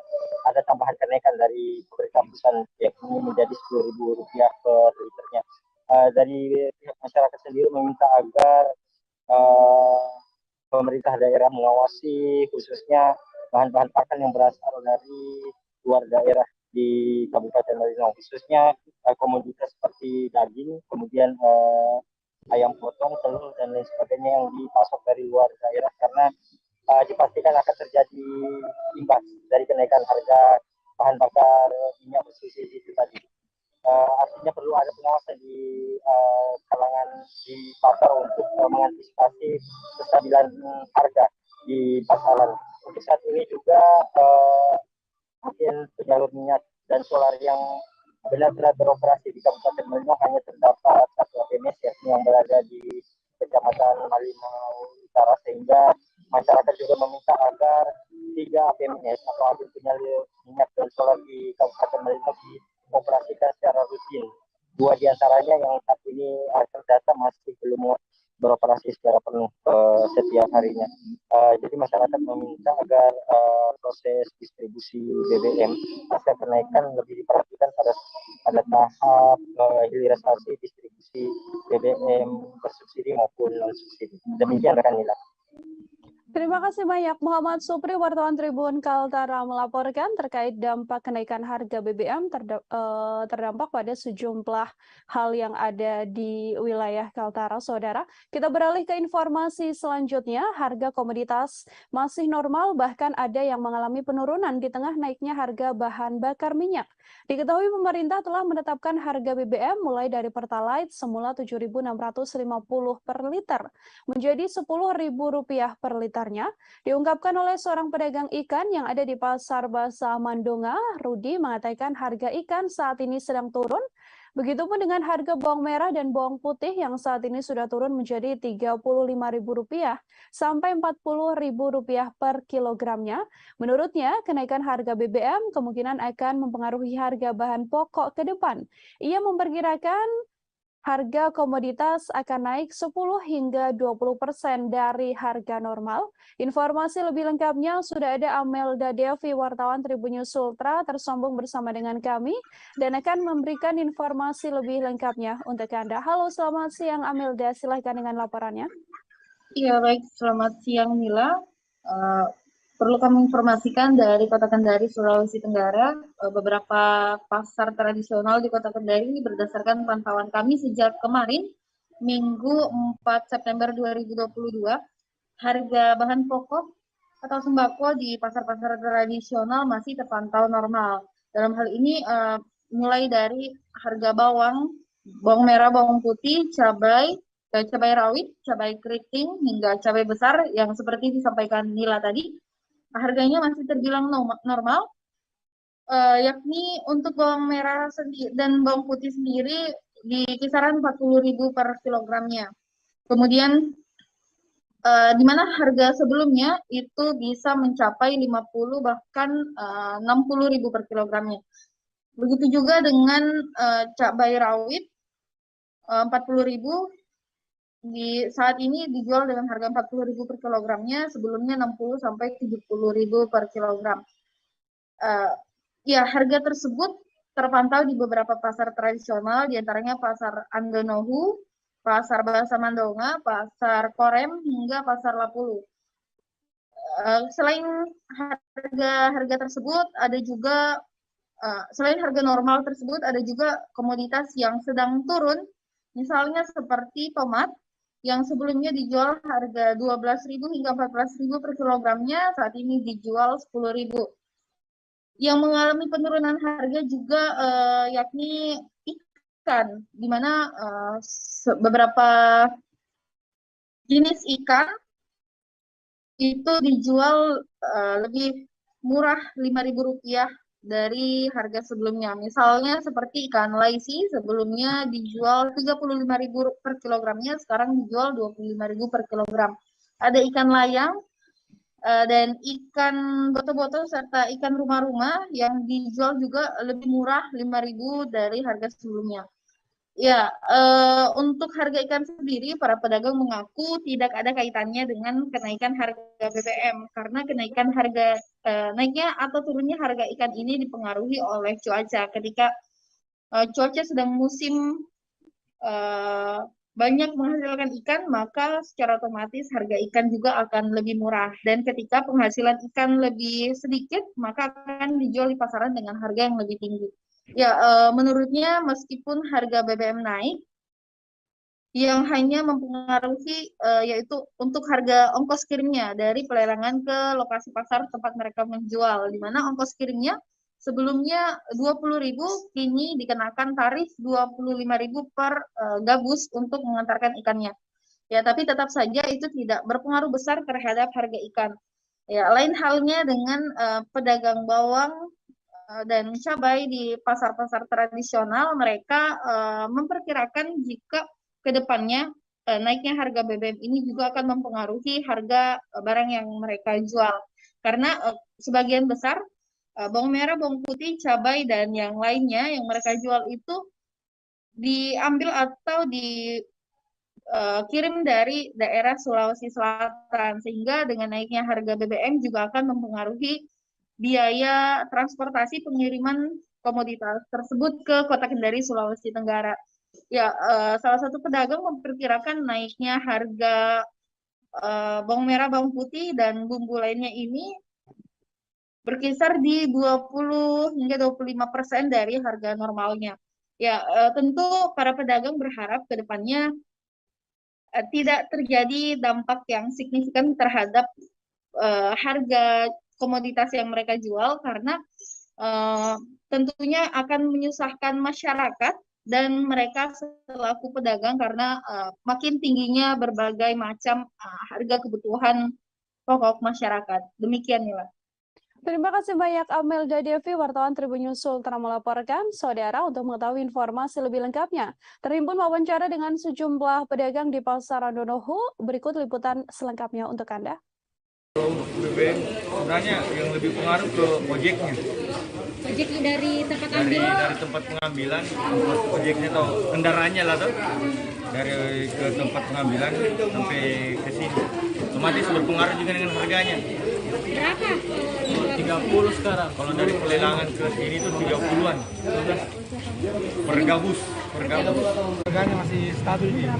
ada tambahan kenaikan dari pemerintah pusat, yakni menjadi Rp10.000 per liternya. Dari pihak masyarakat sendiri meminta agar pemerintah daerah mengawasi khususnya bahan-bahan pakan yang berasal dari luar daerah di Kabupaten Malinau, khususnya komoditas seperti daging, kemudian ayam potong, telur, dan lain sebagainya yang dipasok dari luar daerah, karena dipastikan akan terjadi imbas dari kenaikan harga bahan bakar minyak bersubsidi itu tadi. Artinya perlu ada pengawasan di kalangan di pasar untuk mengantisipasi kestabilan harga di pasaran. Untuk saat ini juga agen penyalur minyak dan solar yang benar-benar beroperasi di Kabupaten Malinau hanya terdapat 1 APMS, yakni yang berada di Kecamatan Malinau Utara, sehingga masyarakat juga meminta agar 3 APMS atau agen penyalur minyak dan solar di Kabupaten Malinau dioperasikan secara rutin. 2 diantaranya yang saat ini terdata masih belum beroperasi secara penuh setiap harinya. Jadi masyarakat meminta agar proses distribusi BBM pasca kenaikan lebih diperhatikan pada tahap hilirisasi distribusi BBM bersubsidi maupun non subsidi. Demikian rekan Nila. Terima kasih banyak Muhammad Supri, wartawan Tribun Kaltara melaporkan terkait dampak kenaikan harga BBM terdampak pada sejumlah hal yang ada di wilayah Kaltara, Saudara. Kita beralih ke informasi selanjutnya. Harga komoditas masih normal, bahkan ada yang mengalami penurunan di tengah naiknya harga bahan bakar minyak. Diketahui pemerintah telah menetapkan harga BBM mulai dari Pertalite semula Rp7.650 per liter menjadi Rp10.000 per liter. Diungkapkan oleh seorang pedagang ikan yang ada di Pasar Basah Mandonga. Rudi mengatakan harga ikan saat ini sedang turun. Begitupun dengan harga bawang merah dan bawang putih yang saat ini sudah turun menjadi Rp35.000 sampai Rp40.000 per kilogramnya. Menurutnya, kenaikan harga BBM kemungkinan akan mempengaruhi harga bahan pokok ke depan. Ia memperkirakan harga komoditas akan naik 10 hingga 20% dari harga normal. Informasi lebih lengkapnya sudah ada Amelda Devi, wartawan Tribun News Ultra, tersambung bersama dengan kami dan akan memberikan informasi lebih lengkapnya untuk Anda. Halo, selamat siang Amelda, silahkan dengan laporannya. Iya, baik. Selamat siang Mila. Perlu kami informasikan dari Kota Kendari, Sulawesi Tenggara, beberapa pasar tradisional di Kota Kendari berdasarkan pantauan kami sejak kemarin, Minggu 4 September 2022, harga bahan pokok atau sembako di pasar-pasar tradisional masih terpantau normal. Dalam hal ini, mulai dari harga bawang merah, bawang putih, cabai rawit, cabai keriting, hingga cabai besar yang seperti disampaikan Nila tadi, harganya masih terbilang normal, yakni untuk bawang merah dan bawang putih sendiri di kisaran Rp40.000 per kilogramnya. Kemudian di mana harga sebelumnya itu bisa mencapai 50 bahkan 60.000 per kilogramnya. Begitu juga dengan cabai rawit 40.000. Saat ini dijual dengan harga Rp40.000 per kilogramnya, sebelumnya 60 sampai 70.000 per kilogram. Ya, harga tersebut terpantau di beberapa pasar tradisional, diantaranya Pasar Andanohu, Pasar Bahasa Mandonga, Pasar Korem, hingga Pasar Lapulu. Selain harga tersebut, ada juga selain harga normal tersebut, ada juga komoditas yang sedang turun, misalnya seperti tomat yang sebelumnya dijual harga 12.000 hingga 14.000 per kilogramnya, saat ini dijual 10.000. Yang mengalami penurunan harga juga yakni ikan, di mana beberapa jenis ikan itu dijual lebih murah Rp5.000 dari harga sebelumnya. Misalnya seperti ikan laisi sebelumnya dijual Rp35.000 per kilogramnya, sekarang dijual Rp25.000 per kilogram. Ada ikan layang dan ikan boto-boto serta ikan rumah-rumah yang dijual juga lebih murah Rp5.000 dari harga sebelumnya. Ya, untuk harga ikan sendiri, para pedagang mengaku tidak ada kaitannya dengan kenaikan harga BBM, karena kenaikan harga naiknya atau turunnya harga ikan ini dipengaruhi oleh cuaca. Ketika cuaca sedang musim banyak menghasilkan ikan, maka secara otomatis harga ikan juga akan lebih murah. Dan ketika penghasilan ikan lebih sedikit, maka akan dijual di pasaran dengan harga yang lebih tinggi. Ya, menurutnya meskipun harga BBM naik, yang hanya mempengaruhi yaitu untuk harga ongkos kirimnya dari pelelangan ke lokasi pasar tempat mereka menjual, di mana ongkos kirimnya sebelumnya Rp20.000, kini dikenakan tarif Rp25.000 per gabus untuk mengantarkan ikannya. Ya, tapi tetap saja itu tidak berpengaruh besar terhadap harga ikan. Ya, lain halnya dengan pedagang bawang dan cabai di pasar-pasar tradisional, mereka memperkirakan jika ke depannya naiknya harga BBM ini juga akan mempengaruhi harga barang yang mereka jual. Karena sebagian besar bawang merah, bawang putih, cabai, dan yang lainnya yang mereka jual itu diambil atau dikirim dari daerah Sulawesi Selatan, sehingga dengan naiknya harga BBM juga akan mempengaruhi biaya transportasi pengiriman komoditas tersebut ke Kota Kendari, Sulawesi Tenggara. Ya, salah satu pedagang memperkirakan naiknya harga bawang merah, bawang putih, dan bumbu lainnya ini berkisar di 20 hingga 25% dari harga normalnya. Ya, tentu para pedagang berharap ke depannya tidak terjadi dampak yang signifikan terhadap harga komoditas yang mereka jual, karena tentunya akan menyusahkan masyarakat dan mereka selaku pedagang, karena makin tingginya berbagai macam harga kebutuhan pokok masyarakat. Demikian, Nila. Terima kasih banyak Amelda Devi, wartawan Tribun News Sultra melaporkan. Saudara, untuk mengetahui informasi lebih lengkapnya, terhimpun wawancara dengan sejumlah pedagang di Pasar Andonohu. Berikut liputan selengkapnya untuk Anda. Untuk BBM sebenarnya yang lebih pengaruh ke ojeknya. Ojeknya dari tempat pengambilan? Dari tempat pengambilan, ojeknya atau kendaraannya lah tuh. Dari ke tempat pengambilan sampai ke sini. Otomatis berpengaruh juga dengan harganya. Berapa? 30 sekarang. Kalau dari pelelangan ke sini tuh 30-an. Per gabus. Harganya masih stabil nih.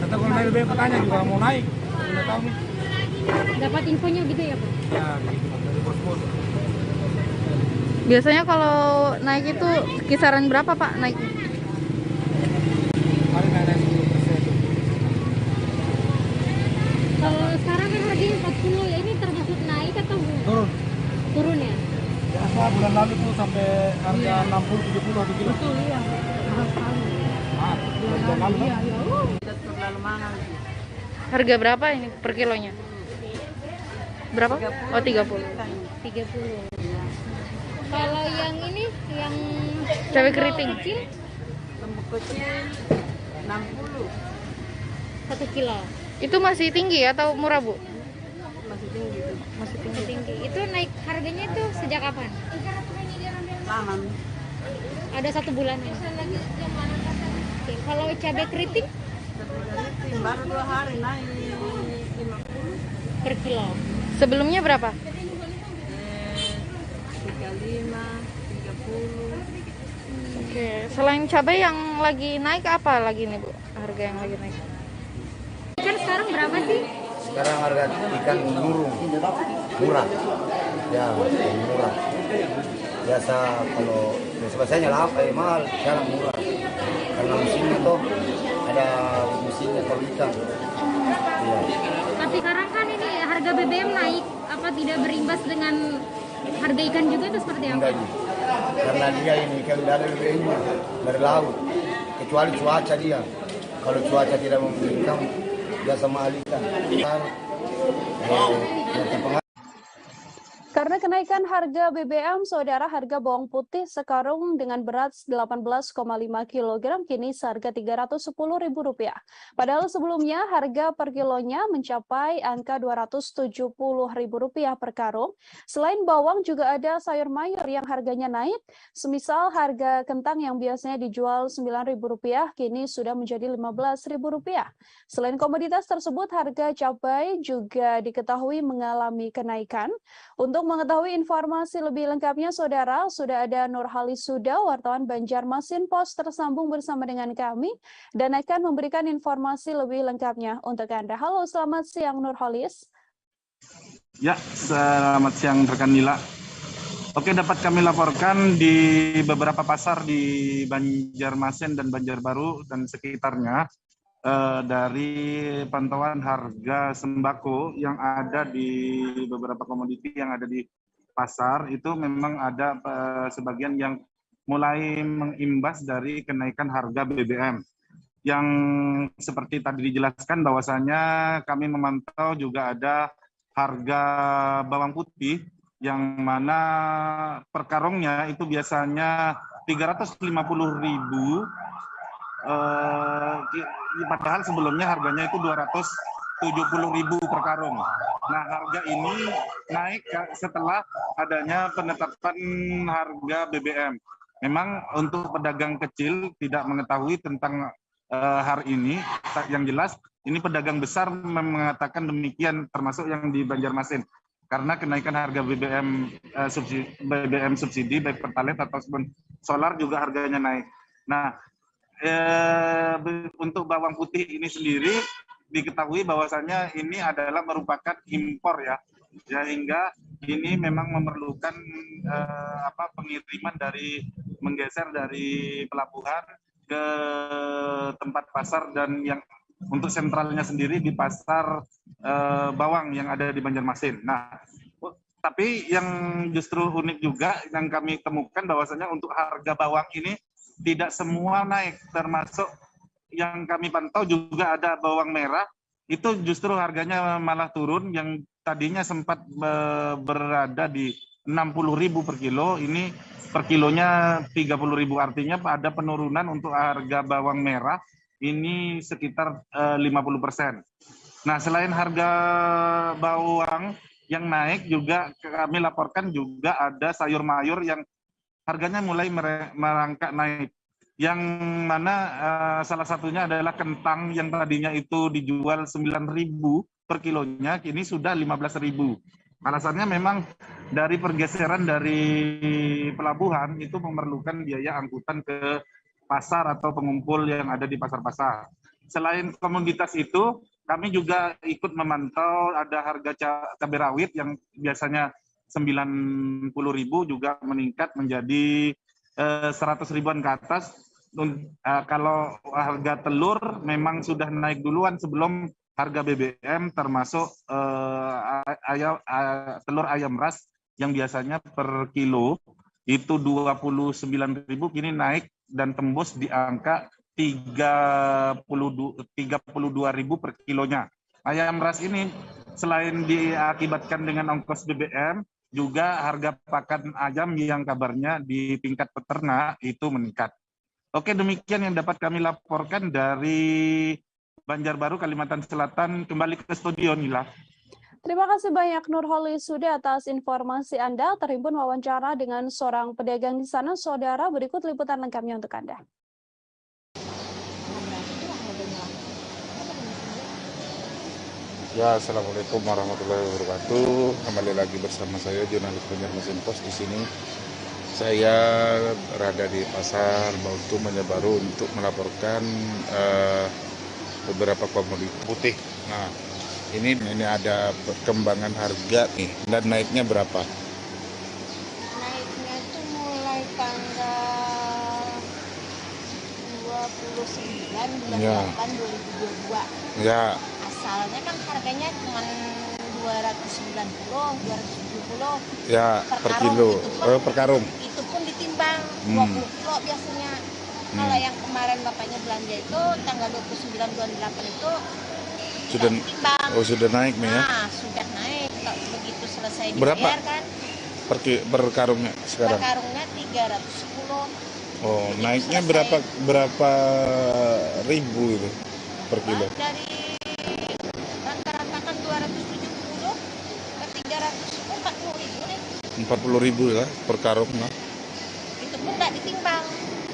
Kata kalau dari BBM katanya juga mau naik. Tidak tahu nih. Dapat infonya gitu ya, Pak? Ya, begitu dari bos-bos. Biasanya kalau naik itu kisaran berapa, Pak, naik? Paling naik 10%. Kalau sekarang kan harganya 40, ya ini termasuk naik atau turun? Turun ya? Biasa bulan lalu tuh sampai harga 60-70 satu kilo. Betul, iya. Mahal sekali. Bulan lalu. Iya. Tidak terlalu mahal. Harga berapa ini per kilonya? Berapa? 30. Oh, 30. 30. Kalau yang ini, yang cabai keriting kecil? Lombok kecil 60. 1 kilo. Itu masih tinggi atau murah, Bu? Masih tinggi. Masih tinggi. Itu naik harganya itu sejak kapan? Lama. Ada 1 bulan ya? Oke. Kalau cabai keriting? Baru 2 hari naik 50 per kilo. Sebelumnya berapa? 35, 30. Oke, selain cabai yang lagi naik apa lagi nih, Bu? Harga yang lagi naik? Ikan sekarang berapa sih? Sekarang harga ikan nurung murah, ya murah. Biasa kalau biasanya lah mahal, sekarang murah. Karena musimnya tuh ada musimnya kalau ikan. Ya. Tapi sekarang kan ini harga BBM naik, apa tidak berimbas dengan harga ikan juga itu seperti apa? Enggak, karena dia ini ikan dari BBM-nya dari laut, kecuali cuaca dia. Kalau cuaca tidak memungkinkan, biasa mahal ikan. Karena kenaikan harga BBM, saudara, harga bawang putih sekarung dengan berat 18,5 kg kini seharga Rp310.000. Padahal sebelumnya harga per kilonya mencapai angka Rp270.000 per karung. Selain bawang juga ada sayur mayur yang harganya naik. Semisal harga kentang yang biasanya dijual Rp9.000 kini sudah menjadi Rp15.000. Selain komoditas tersebut, harga cabai juga diketahui mengalami kenaikan. Untuk mengetahui informasi lebih lengkapnya, saudara, sudah ada Nurhalis Huda, wartawan Banjarmasin Pos, tersambung bersama dengan kami dan akan memberikan informasi lebih lengkapnya untuk Anda. Halo, selamat siang Nurhalis. Ya, selamat siang rekan Nila. Oke, dapat kami laporkan di beberapa pasar di Banjarmasin dan Banjarbaru dan sekitarnya, dari pantauan harga sembako yang ada di beberapa komoditi yang ada di pasar, itu memang ada sebagian yang mulai mengimbas dari kenaikan harga BBM. Yang seperti tadi dijelaskan bahwasanya kami memantau juga ada harga bawang putih yang mana per karungnya itu biasanya 350.000. Padahal sebelumnya harganya itu 270.000 per karung. Nah, harga ini naik setelah adanya penetapan harga BBM. Memang untuk pedagang kecil tidak mengetahui tentang hari ini. Yang jelas ini pedagang besar mengatakan demikian, termasuk yang di Banjarmasin. Karena kenaikan harga BBM subsidi baik Pertalite ataupun solar juga harganya naik. Nah, untuk bawang putih ini sendiri diketahui bahwasannya ini adalah merupakan impor ya, sehingga ini memang memerlukan pengiriman menggeser dari pelabuhan ke tempat pasar, dan yang untuk sentralnya sendiri di pasar bawang yang ada di Banjarmasin. Nah, tapi yang justru unik juga yang kami temukan bahwasanya untuk harga bawang ini tidak semua naik, termasuk yang kami pantau juga ada bawang merah, itu justru harganya malah turun, yang tadinya sempat berada di 60.000 per kilo, ini per kilonya 30.000, artinya ada penurunan untuk harga bawang merah, ini sekitar 50%. Nah, selain harga bawang yang naik, juga kami laporkan juga ada sayur mayur yang harganya mulai merangkak naik, yang mana salah satunya adalah kentang yang tadinya itu dijual 9.000 per kilonya, kini sudah 15.000. Alasannya memang dari pergeseran dari pelabuhan itu memerlukan biaya angkutan ke pasar atau pengumpul yang ada di pasar-pasar. Selain komoditas itu, kami juga ikut memantau ada harga cabai rawit yang biasanya 90.000 juga meningkat menjadi 100.000-an ke atas. Kalau harga telur memang sudah naik duluan sebelum harga BBM, termasuk telur ayam ras yang biasanya per kilo itu 29.000, kini naik dan tembus di angka 32.000 per kilonya. Ayam ras ini selain diakibatkan dengan ongkos BBM, juga harga pakan ayam yang kabarnya di tingkat peternak itu meningkat. Oke, demikian yang dapat kami laporkan dari Banjarbaru, Kalimantan Selatan. Kembali ke studio, Nila. Terima kasih banyak Nurhalis Huda atas informasi Anda. Terhimpun wawancara dengan seorang pedagang di sana, saudara. Berikut liputan lengkapnya untuk Anda. Ya, assalamualaikum warahmatullahi wabarakatuh. Kembali lagi bersama saya jurnalis Banjarmasin Pos di sini. Saya berada di pasar Bautu Banjarbaru untuk melaporkan beberapa komoditi putih Nah, ini ada perkembangan harga nih, dan naiknya berapa? Naiknya itu mulai tanggal 29 bulan Ya. 8 2022. Ya, Asalnya kan harganya cuma 290, 270 ya per karung. kilo, Itu per karung. Itu pun ditimbang 20 kilo biasanya. Kalau yang kemarin bapaknya belanja itu tanggal 29 bulan 8 itu Sudah, ditimbang. oh sudah naik nih ya? Nah, sudah naik. Begitu selesai Berapa? dibayar kan, Per karungnya per sekarang? karungnya 310. Oh, naiknya berapa ribu itu per kilo? Dari rata-rata kan 270 ke 340 ribu nih. 40.000 ya per karung. Nah. Itu pun nggak ditimbang,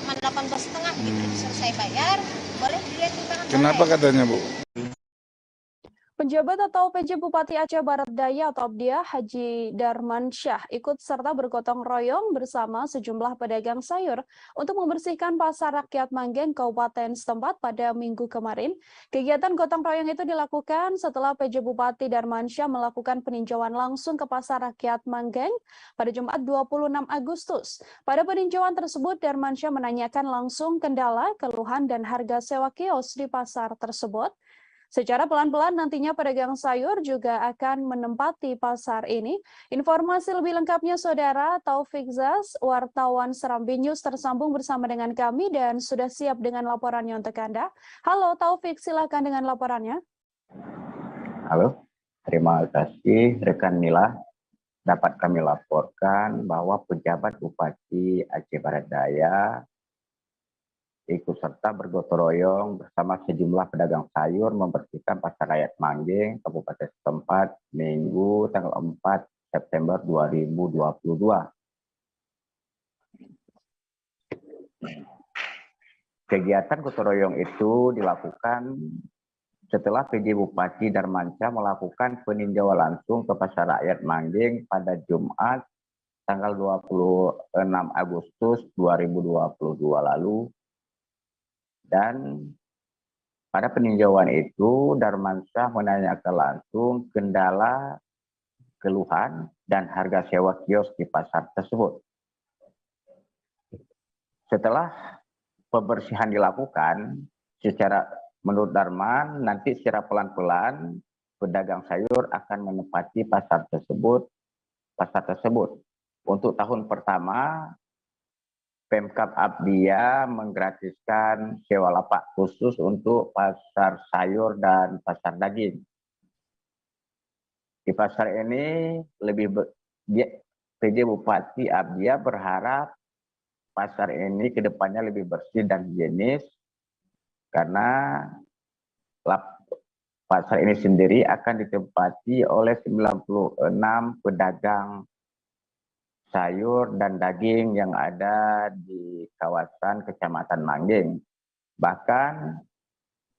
cuma 18,5. Begitu selesai bayar, boleh dilihat timbangan. Kenapa katanya, Bu? Penjabat atau PJ Bupati Aceh Barat Daya atau Abdiah Haji Darman Syah ikut serta bergotong royong bersama sejumlah pedagang sayur untuk membersihkan pasar rakyat Manggeng Kabupaten setempat pada Minggu kemarin. Kegiatan gotong royong itu dilakukan setelah PJ Bupati Darman Syah melakukan peninjauan langsung ke pasar rakyat Manggeng pada Jumat 26 Agustus. Pada peninjauan tersebut, Darman Syah menanyakan langsung kendala, keluhan, dan harga sewa kios di pasar tersebut. Secara pelan-pelan nantinya pedagang sayur juga akan menempati pasar ini. Informasi lebih lengkapnya Saudara Taufik Zaz, wartawan Serambi News tersambung bersama dengan kami dan sudah siap dengan laporannya untuk Anda. Halo Taufik, silakan dengan laporannya. Halo, terima kasih rekan Nila. Dapat kami laporkan bahwa pejabat Bupati Aceh Barat Daya ikut serta bergotong royong bersama sejumlah pedagang sayur membersihkan pasar rakyat Manggeng, Kabupaten setempat, Minggu tanggal 4 September 2022. Kegiatan gotong royong itu dilakukan setelah PJ Bupati Darmansyah melakukan peninjauan langsung ke pasar rakyat Manggeng pada Jumat tanggal 26 Agustus 2022 lalu. Dan pada peninjauan itu, Darmansyah menanyakan langsung kendala, keluhan, dan harga sewa kios di pasar tersebut. Setelah pembersihan dilakukan, menurut Darman, nanti secara pelan-pelan pedagang sayur akan menempati pasar tersebut. Untuk tahun pertama, Pemkab Abdiah menggratiskan sewa lapak khusus untuk pasar sayur dan pasar daging. Di pasar ini PJ Bupati Abdiah berharap pasar ini kedepannya lebih bersih dan higienis karena pasar ini sendiri akan ditempati oleh 96 pedagang sayur dan daging yang ada di kawasan Kecamatan Manggeng. Bahkan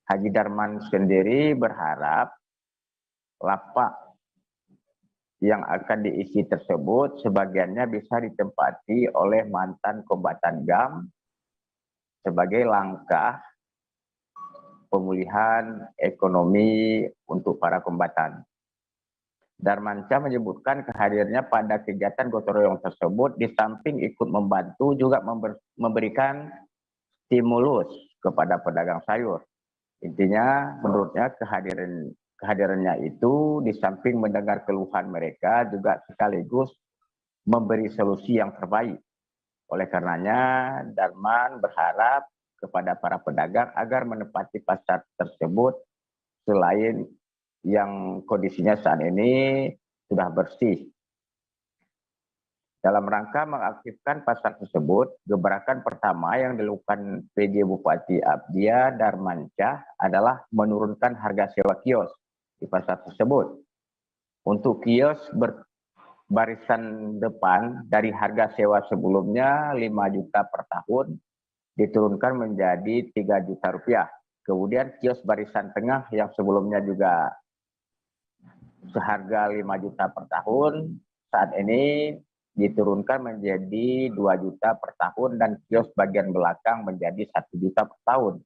Haji Darman sendiri berharap lapak yang akan diisi tersebut sebagiannya bisa ditempati oleh mantan kombatan GAM sebagai langkah pemulihan ekonomi untuk para kombatan. Darmansyah menyebutkan kehadirannya pada kegiatan gotong royong tersebut di samping ikut membantu juga memberikan stimulus kepada pedagang sayur. Intinya menurutnya kehadirannya itu di samping mendengar keluhan mereka juga sekaligus memberi solusi yang terbaik. Oleh karenanya Darman berharap kepada para pedagang agar menempati pasar tersebut selain yang kondisinya saat ini sudah bersih. Dalam rangka mengaktifkan pasar tersebut, gebrakan pertama yang dilakukan PJ Bupati Abdiah Darmansyah adalah menurunkan harga sewa kios di pasar tersebut. Untuk kios berbarisan depan dari harga sewa sebelumnya 5 juta per tahun diturunkan menjadi 3 juta rupiah. Kemudian kios barisan tengah yang sebelumnya juga seharga 5 juta per tahun, saat ini diturunkan menjadi 2 juta per tahun dan kios bagian belakang menjadi 1 juta per tahun.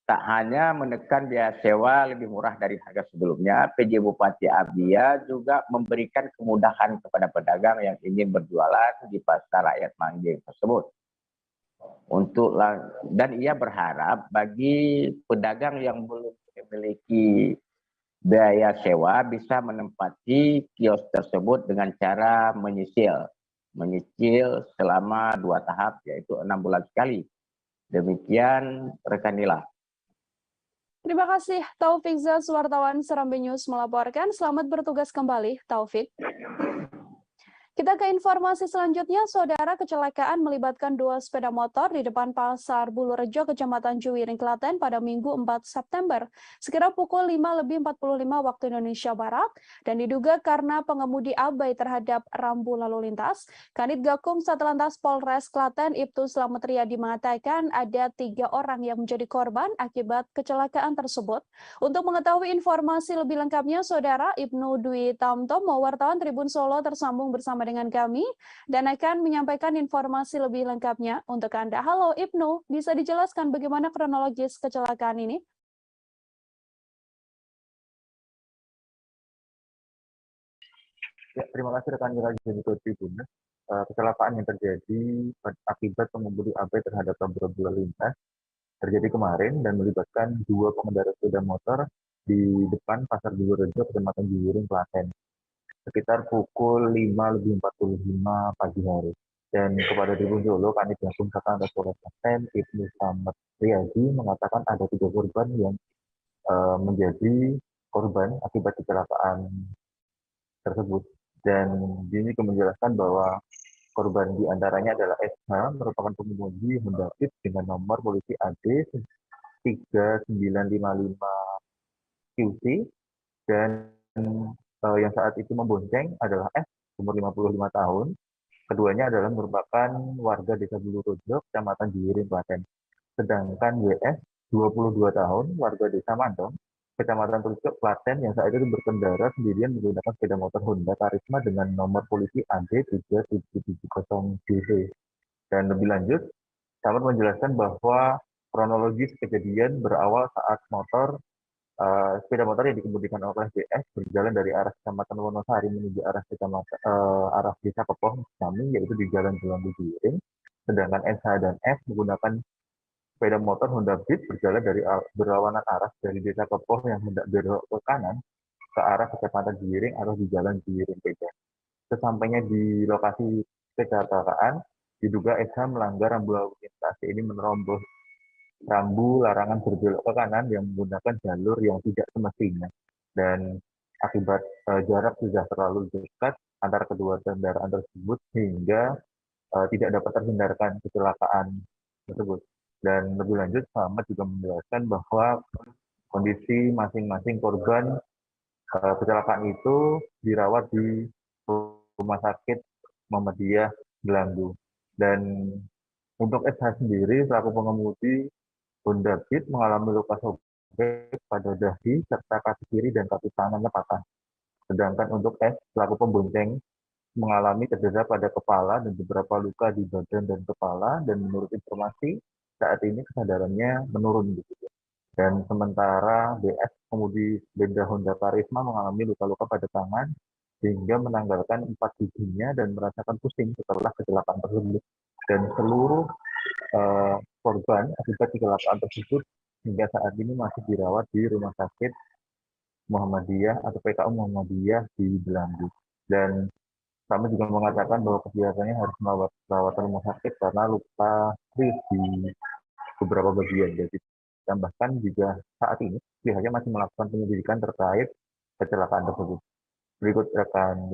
Tak hanya menekan biaya sewa lebih murah dari harga sebelumnya, PJ Bupati Abia juga memberikan kemudahan kepada pedagang yang ingin berjualan di pasar rakyat Mangging tersebut. Dan ia berharap bagi pedagang yang belum memiliki biaya sewa bisa menempati kios tersebut dengan cara menyicil selama 2 tahap, yaitu 6 bulan sekali. Demikian rekan Nila. Terima kasih Taufik Zaz, wartawan Serambi News melaporkan. Selamat bertugas kembali, Taufik. Kita ke informasi selanjutnya, saudara. Kecelakaan melibatkan 2 sepeda motor di depan Pasar Bulurejo, Kecamatan Juwiring, Klaten pada Minggu 4 September, sekira pukul 5:45 waktu Indonesia Barat, dan diduga karena pengemudi abai terhadap rambu lalu lintas. Kanit Gakum Satlantas Polres Klaten, Ibtu Slamet Riyadi mengatakan ada 3 orang yang menjadi korban akibat kecelakaan tersebut. Untuk mengetahui informasi lebih lengkapnya, saudara, Ibnu Dwi Tamtomo, wartawan Tribun Solo, tersambung bersama dengan kami dan akan menyampaikan informasi lebih lengkapnya untuk Anda. Halo Ibnu, bisa dijelaskan bagaimana kronologis kecelakaan ini? Ya, terima kasih rekan Jenitor Tribun. Kecelakaan yang terjadi akibat pengemudi abai terhadap rambu lalu lintas terjadi kemarin dan melibatkan 2 pengendara sepeda motor di depan Pasar Bulurejo, Kecamatan Juwiring, Klaten, sekitar pukul 5:45 pagi hari. Dan kepada Tribun Solo, Kanit Gakum Satlantas Polres Klaten, Ibnu Slamet Riyadi mengatakan ada 3 korban yang menjadi korban akibat kecelakaan tersebut. Dan ini menjelaskan bahwa korban diantaranya adalah SH, merupakan pengemudi Honda Fit dengan nomor polisi AD 3955 QC, dan yang saat itu membonceng adalah S, umur 55 tahun. Keduanya adalah merupakan warga Desa Bulurejo, Kecamatan Juwiring, Klaten. Sedangkan WS, 22 tahun, warga Desa Mandong, Kecamatan Trucuk, Klaten, yang saat itu berkendara sendirian menggunakan sepeda motor Honda Karisma dengan nomor polisi AD 3770 JV. Dan lebih lanjut, Slamet menjelaskan bahwa kronologis kejadian berawal saat sepeda motor yang dikemudikan oleh BS berjalan dari arah Kecamatan Wonosari menuju arah Desa Kepoh, yaitu di Jalan Belanggu Juwiring. Sedangkan SH dan F menggunakan sepeda motor Honda Beat berjalan dari berlawanan arah dari Desa Kepoh yang hendak belok ke kanan ke arah Kecamatan Juwiring atau di Jalan Juwiring Peda. Sesampainya di lokasi kecelakaan, diduga SH melanggar rambu lalu lintas, ini menerobos rambu larangan berbelok ke kanan yang menggunakan jalur yang tidak semestinya. Dan akibat jarak sudah terlalu dekat antara kedua kendaraan tersebut hingga tidak dapat terhindarkan kecelakaan tersebut. Dan lebih lanjut, Slamet juga menjelaskan bahwa kondisi masing-masing korban kecelakaan itu dirawat di Rumah Sakit Muhammadiyah Belanggu. Dan untuk SH sendiri, selaku pengemudi Honda Beat mengalami luka sobek pada dahi serta kaki kiri dan kaki tangannya patah. Sedangkan untuk S, selaku pembonceng, mengalami cedera pada kepala dan beberapa luka di badan dan kepala, dan menurut informasi saat ini kesadarannya menurun begitu. Dan sementara BS, pengemudi sepeda Honda Karisma, mengalami luka-luka pada tangan sehingga menanggalkan 4 giginya dan merasakan pusing setelah kecelakaan tersebut. Dan seluruh korban akibat kecelakaan tersebut hingga saat ini masih dirawat di Rumah Sakit Muhammadiyah atau PKU Muhammadiyah di Belanggu. Dan kami juga mengatakan bahwa kebiasaannya harus melawat perawatan rumah sakit karena luka serius di beberapa bagian. Jadi tambahkan juga saat ini pihaknya masih melakukan penyelidikan terkait kecelakaan tersebut. Berikut rekan.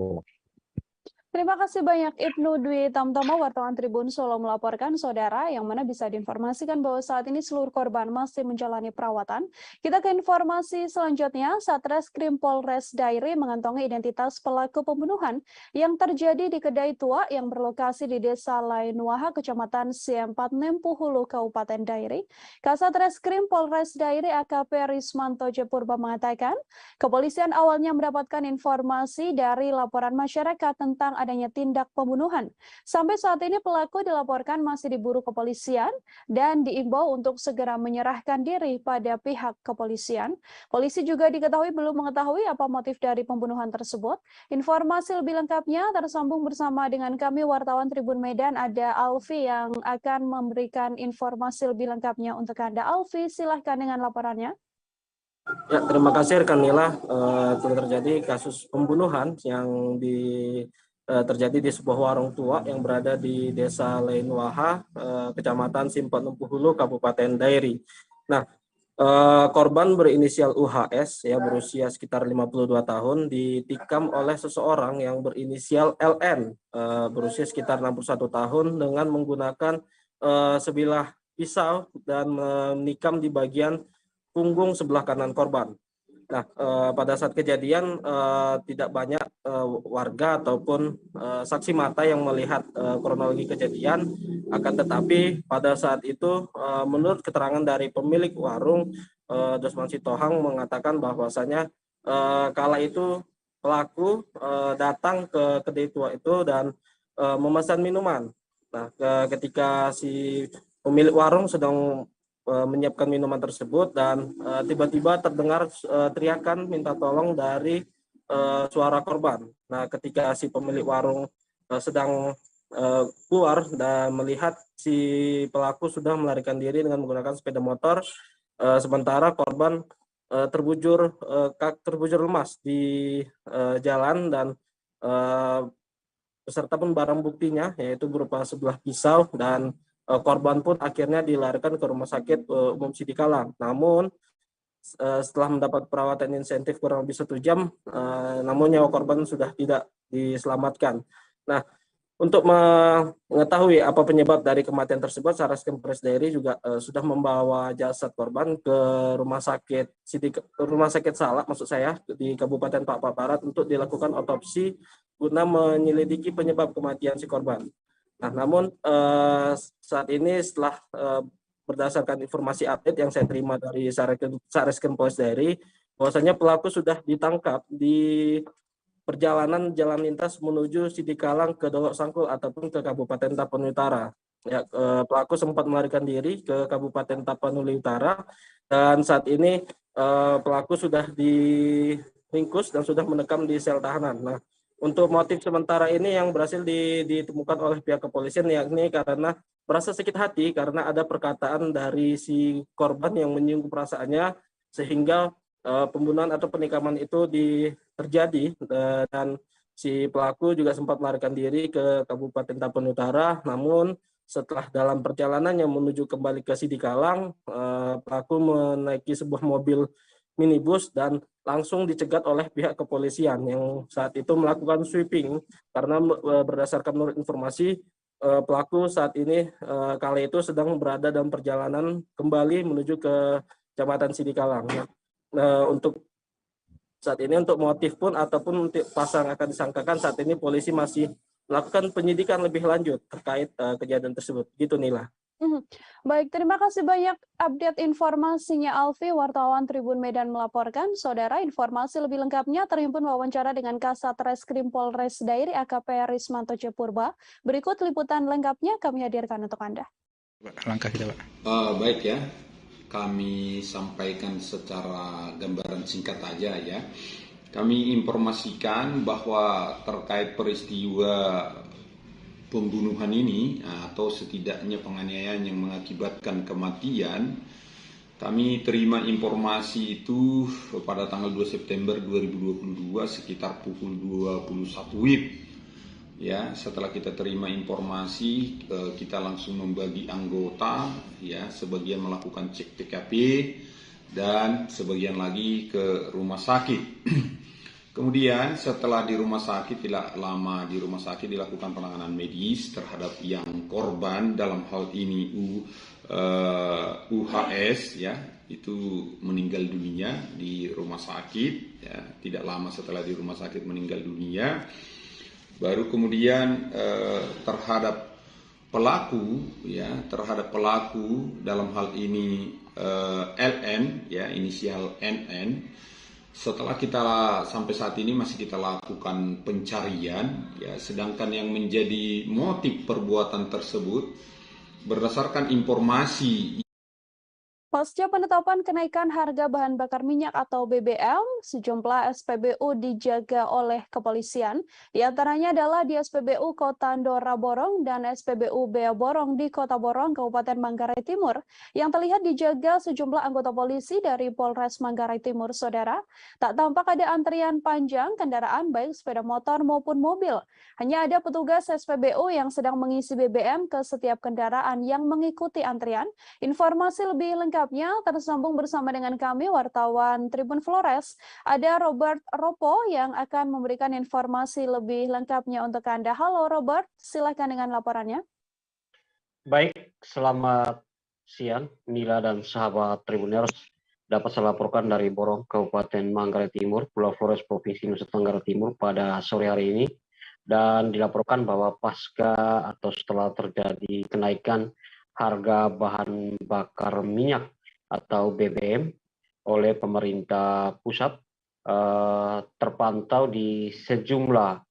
Terima kasih banyak Ibnu Dwi Tamtomo, wartawan Tribun Solo melaporkan, saudara, yang mana bisa diinformasikan bahwa saat ini seluruh korban masih menjalani perawatan. Kita ke informasi selanjutnya. Satreskrim Polres Dairi mengantongi identitas pelaku pembunuhan yang terjadi di kedai tua yang berlokasi di Desa Lainuaha, Kecamatan Siempat Nempu Hulu, Kabupaten Dairi. Kasatreskrim Polres Dairi AKP Rismanto Jepurba mengatakan, kepolisian awalnya mendapatkan informasi dari laporan masyarakat tentang adanya tindak pembunuhan. Sampai saat ini pelaku dilaporkan masih diburu kepolisian dan diimbau untuk segera menyerahkan diri pada pihak kepolisian. Polisi juga diketahui belum mengetahui apa motif dari pembunuhan tersebut. Informasi lebih lengkapnya tersambung bersama dengan kami wartawan Tribun Medan, ada Alfi yang akan memberikan informasi lebih lengkapnya untuk Anda. Alfi, silahkan dengan laporannya. Ya, terima kasih rekan Nila. Telah terjadi kasus pembunuhan yang terjadi di sebuah warung tua yang berada di Desa Leinwaha, Kecamatan Simpang Empu Hulu, Kabupaten Dairi. Nah, korban berinisial UHS ya berusia sekitar 52 tahun ditikam oleh seseorang yang berinisial LN berusia sekitar 61 tahun dengan menggunakan sebilah pisau dan menikam di bagian punggung sebelah kanan korban. Nah, pada saat kejadian tidak banyak warga ataupun saksi mata yang melihat kronologi kejadian, akan tetapi pada saat itu menurut keterangan dari pemilik warung, Dosman Sitohang mengatakan bahwasanya kala itu pelaku datang ke kedai tua itu dan memesan minuman. Nah, ketika si pemilik warung sedang menyiapkan minuman tersebut dan tiba-tiba terdengar teriakan minta tolong dari suara korban. Nah, ketika si pemilik warung sedang keluar dan melihat si pelaku sudah melarikan diri dengan menggunakan sepeda motor, sementara korban terbujur lemas di jalan dan beserta pun barang buktinya yaitu berupa sebilah pisau, dan korban pun akhirnya dilarikan ke Rumah Sakit Umum Sidikalang. Namun setelah mendapat perawatan insentif kurang lebih 1 jam, namun nyawa korban sudah tidak diselamatkan. Nah, untuk mengetahui apa penyebab dari kematian tersebut, Satreskrim Polres Dairi juga sudah membawa jasad korban ke Rumah Sakit Salak di Kabupaten Papua Barat untuk dilakukan otopsi guna menyelidiki penyebab kematian si korban. Nah, namun saat ini setelah berdasarkan informasi update yang saya terima dari Satreskrim Polres Dairi, bahwasanya pelaku sudah ditangkap di perjalanan jalan lintas menuju Sidikalang ke Dolok Sangkul ataupun ke Kabupaten Tapanuli Utara. Ya, pelaku sempat melarikan diri ke Kabupaten Tapanuli Utara dan saat ini pelaku sudah diringkus dan sudah mendekam di sel tahanan. Nah, untuk motif sementara ini yang berhasil ditemukan oleh pihak kepolisian yakni karena merasa sakit hati karena ada perkataan dari si korban yang menyinggung perasaannya sehingga pembunuhan atau penikaman itu terjadi, dan si pelaku juga sempat melarikan diri ke Kabupaten Tapanuli Utara. Namun setelah dalam perjalanannya menuju kembali ke Sidikalang, pelaku menaiki sebuah mobil minibus dan langsung dicegat oleh pihak kepolisian yang saat itu melakukan sweeping karena berdasarkan menurut informasi pelaku saat ini kala itu sedang berada dalam perjalanan kembali menuju ke Kecamatan Sidikalang. Untuk saat ini untuk motif pun ataupun pasal yang akan disangkakan saat ini polisi masih melakukan penyidikan lebih lanjut terkait kejadian tersebut. Gitu Nila. Baik, terima kasih banyak update informasinya Alfi, wartawan Tribun Medan melaporkan. Saudara, informasi lebih lengkapnya terhimpun wawancara dengan Kasat Reskrim Polres Dairi AKP Rismanto Cepurba. Berikut liputan lengkapnya kami hadirkan untuk Anda. Langkah kita, Pak. Baik ya, kami sampaikan secara gambaran singkat aja ya. Kami informasikan bahwa terkait peristiwa pembunuhan ini atau setidaknya penganiayaan yang mengakibatkan kematian, kami terima informasi itu pada tanggal 2 September 2022 sekitar pukul 21 WIB. Ya, setelah kita terima informasi, kita langsung membagi anggota, ya, sebagian melakukan cek TKP dan sebagian lagi ke rumah sakit. Kemudian setelah di rumah sakit, tidak lama di rumah sakit dilakukan penanganan medis terhadap yang korban, dalam hal ini UHS ya, itu meninggal dunia di rumah sakit ya, tidak lama setelah di rumah sakit meninggal dunia. Baru kemudian terhadap pelaku ya, terhadap pelaku dalam hal ini LN ya, inisial NN, Setelah kita sampai saat ini masih kita lakukan pencarian, ya, sedangkan yang menjadi motif perbuatan tersebut berdasarkan informasi. Pasca penetapan kenaikan harga bahan bakar minyak atau BBM, sejumlah SPBU dijaga oleh kepolisian. Di antaranya adalah di SPBU Kota Ndora Borong dan SPBU Bea Borong di Kota Borong, Kabupaten Manggarai Timur, yang terlihat dijaga sejumlah anggota polisi dari Polres Manggarai Timur, Saudara. Tak tampak ada antrian panjang kendaraan baik sepeda motor maupun mobil. Hanya ada petugas SPBU yang sedang mengisi BBM ke setiap kendaraan yang mengikuti antrian. Informasi lebih lengkap tersambung bersama dengan kami, wartawan Tribun Flores. Ada Robert Ropo yang akan memberikan informasi lebih lengkapnya untuk Anda. Halo Robert, silakan dengan laporannya. Baik, selamat siang Nila dan sahabat Tribuners. Dapat saya laporkan dari Borong, Kabupaten Manggarai Timur, Pulau Flores, Provinsi Nusa Tenggara Timur pada sore hari ini. Dan dilaporkan bahwa pasca atau setelah terjadi kenaikan harga bahan bakar minyak atau BBM oleh pemerintah pusat, terpantau di sejumlah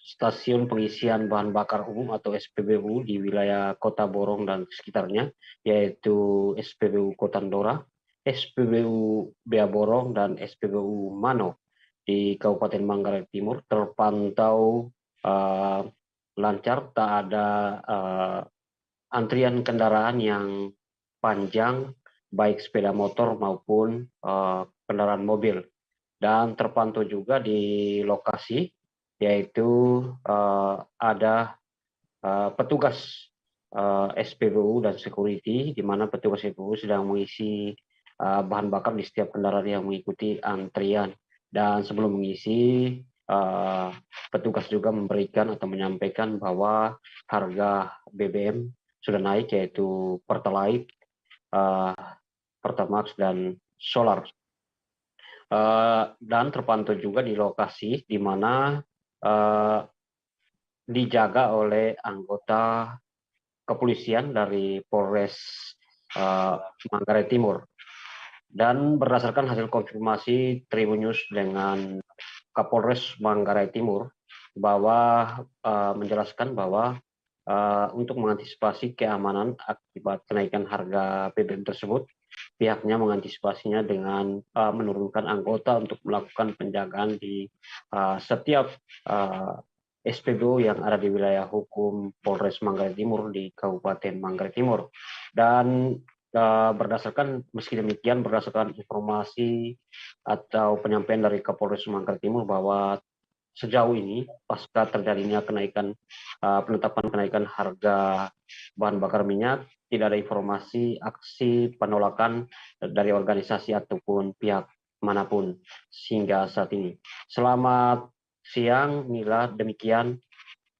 stasiun pengisian bahan bakar umum atau SPBU di wilayah Kota Borong dan sekitarnya, yaitu SPBU Kota Ndora, SPBU Bea Borong, dan SPBU Mano di Kabupaten Manggarai Timur terpantau lancar, tak ada antrian kendaraan yang panjang, baik sepeda motor maupun kendaraan mobil. Dan terpantau juga di lokasi, yaitu ada petugas SPBU dan security, di mana petugas SPBU sedang mengisi bahan bakar di setiap kendaraan yang mengikuti antrian. Dan sebelum mengisi, petugas juga memberikan atau menyampaikan bahwa harga BBM sudah naik, yaitu Pertalite, Pertamax, dan Solar. Dan terpantau juga di lokasi di mana dijaga oleh anggota kepolisian dari Polres Manggarai Timur. Dan berdasarkan hasil konfirmasi Tribun News dengan Kapolres Manggarai Timur, bahwa menjelaskan bahwa untuk mengantisipasi keamanan akibat kenaikan harga BBM tersebut, pihaknya mengantisipasinya dengan menurunkan anggota untuk melakukan penjagaan di setiap SPBU yang ada di wilayah hukum Polres Manggarai Timur di Kabupaten Manggarai Timur. Dan meski demikian, berdasarkan informasi atau penyampaian dari Kapolres Manggarai Timur, bahwa sejauh ini pasca terjadinya penetapan kenaikan harga bahan bakar minyak, tidak ada informasi aksi penolakan dari organisasi ataupun pihak manapun sehingga saat ini. Selamat siang Nila, demikian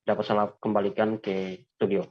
dapat saya kembalikan ke studio.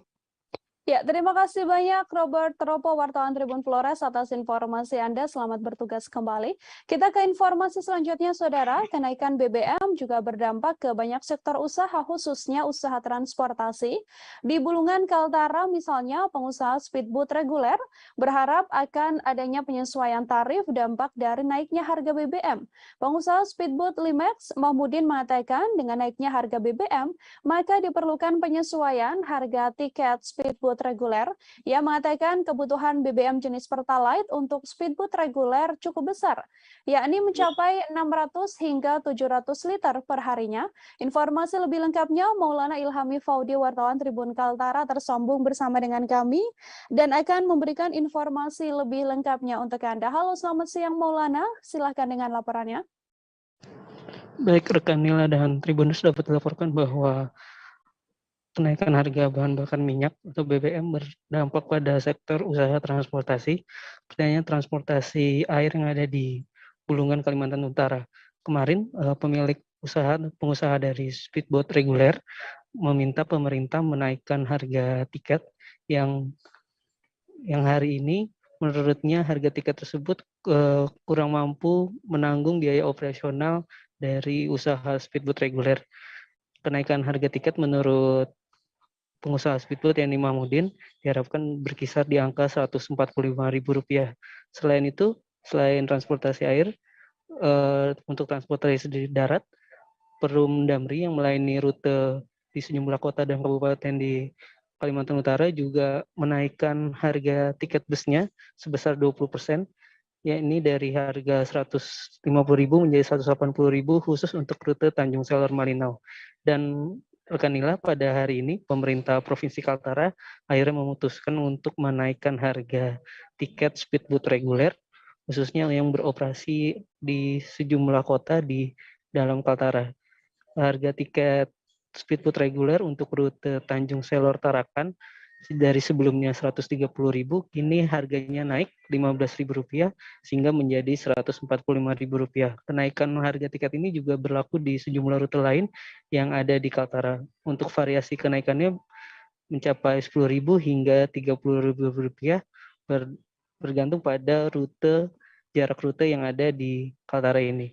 Ya, terima kasih banyak Robert Ropo, wartawan Tribun Flores, atas informasi Anda. Selamat bertugas kembali. Kita ke informasi selanjutnya, Saudara. Kenaikan BBM juga berdampak ke banyak sektor usaha, khususnya usaha transportasi. Di Bulungan Kaltara, misalnya, pengusaha speedboat reguler berharap akan adanya penyesuaian tarif dampak dari naiknya harga BBM. Pengusaha speedboat Limex, Mahmudin, mengatakan dengan naiknya harga BBM, maka diperlukan penyesuaian harga tiket speedboat reguler. Ia mengatakan kebutuhan BBM jenis Pertalite untuk speedboat reguler cukup besar, yakni mencapai 600 hingga 700 liter per harinya. Informasi lebih lengkapnya, Maulana Ilhami Faudi, wartawan Tribun Kaltara, tersambung bersama dengan kami dan akan memberikan informasi lebih lengkapnya untuk Anda. Halo, selamat siang Maulana, silahkan dengan laporannya. Baik, rekan Nila dan Tribuners, dapat dilaporkan bahwa kenaikan harga bahan bakar minyak atau BBM berdampak pada sektor usaha transportasi, misalnya transportasi air yang ada di Bulungan, Kalimantan Utara. Kemarin pemilik pengusaha dari speedboat reguler meminta pemerintah menaikkan harga tiket yang hari ini menurutnya harga tiket tersebut kurang mampu menanggung biaya operasional dari usaha speedboat reguler. Kenaikan harga tiket menurut pengusaha speedboat yakni Mahmudin diharapkan berkisar di angka Rp145.000. Selain itu, selain transportasi air, untuk transportasi di darat, Perum Damri yang melayani rute di sejumlah kota dan kabupaten di Kalimantan Utara juga menaikkan harga tiket busnya sebesar 20%, yakni dari harga 150.000 menjadi 180.000 khusus untuk rute Tanjung Selor Malinau. Dan rekan Nila, pada hari ini pemerintah Provinsi Kaltara akhirnya memutuskan untuk menaikkan harga tiket speedboat reguler, khususnya yang beroperasi di sejumlah kota di dalam Kaltara. Harga tiket speedboat reguler untuk rute Tanjung Selor Tarakan dari sebelumnya 130.000, kini harganya naik Rp15.000 sehingga menjadi Rp145.000. Kenaikan harga tiket ini juga berlaku di sejumlah rute lain yang ada di Kaltara. Untuk variasi kenaikannya mencapai Rp10.000 hingga Rp30.000 bergantung pada jarak rute yang ada di Kaltara ini.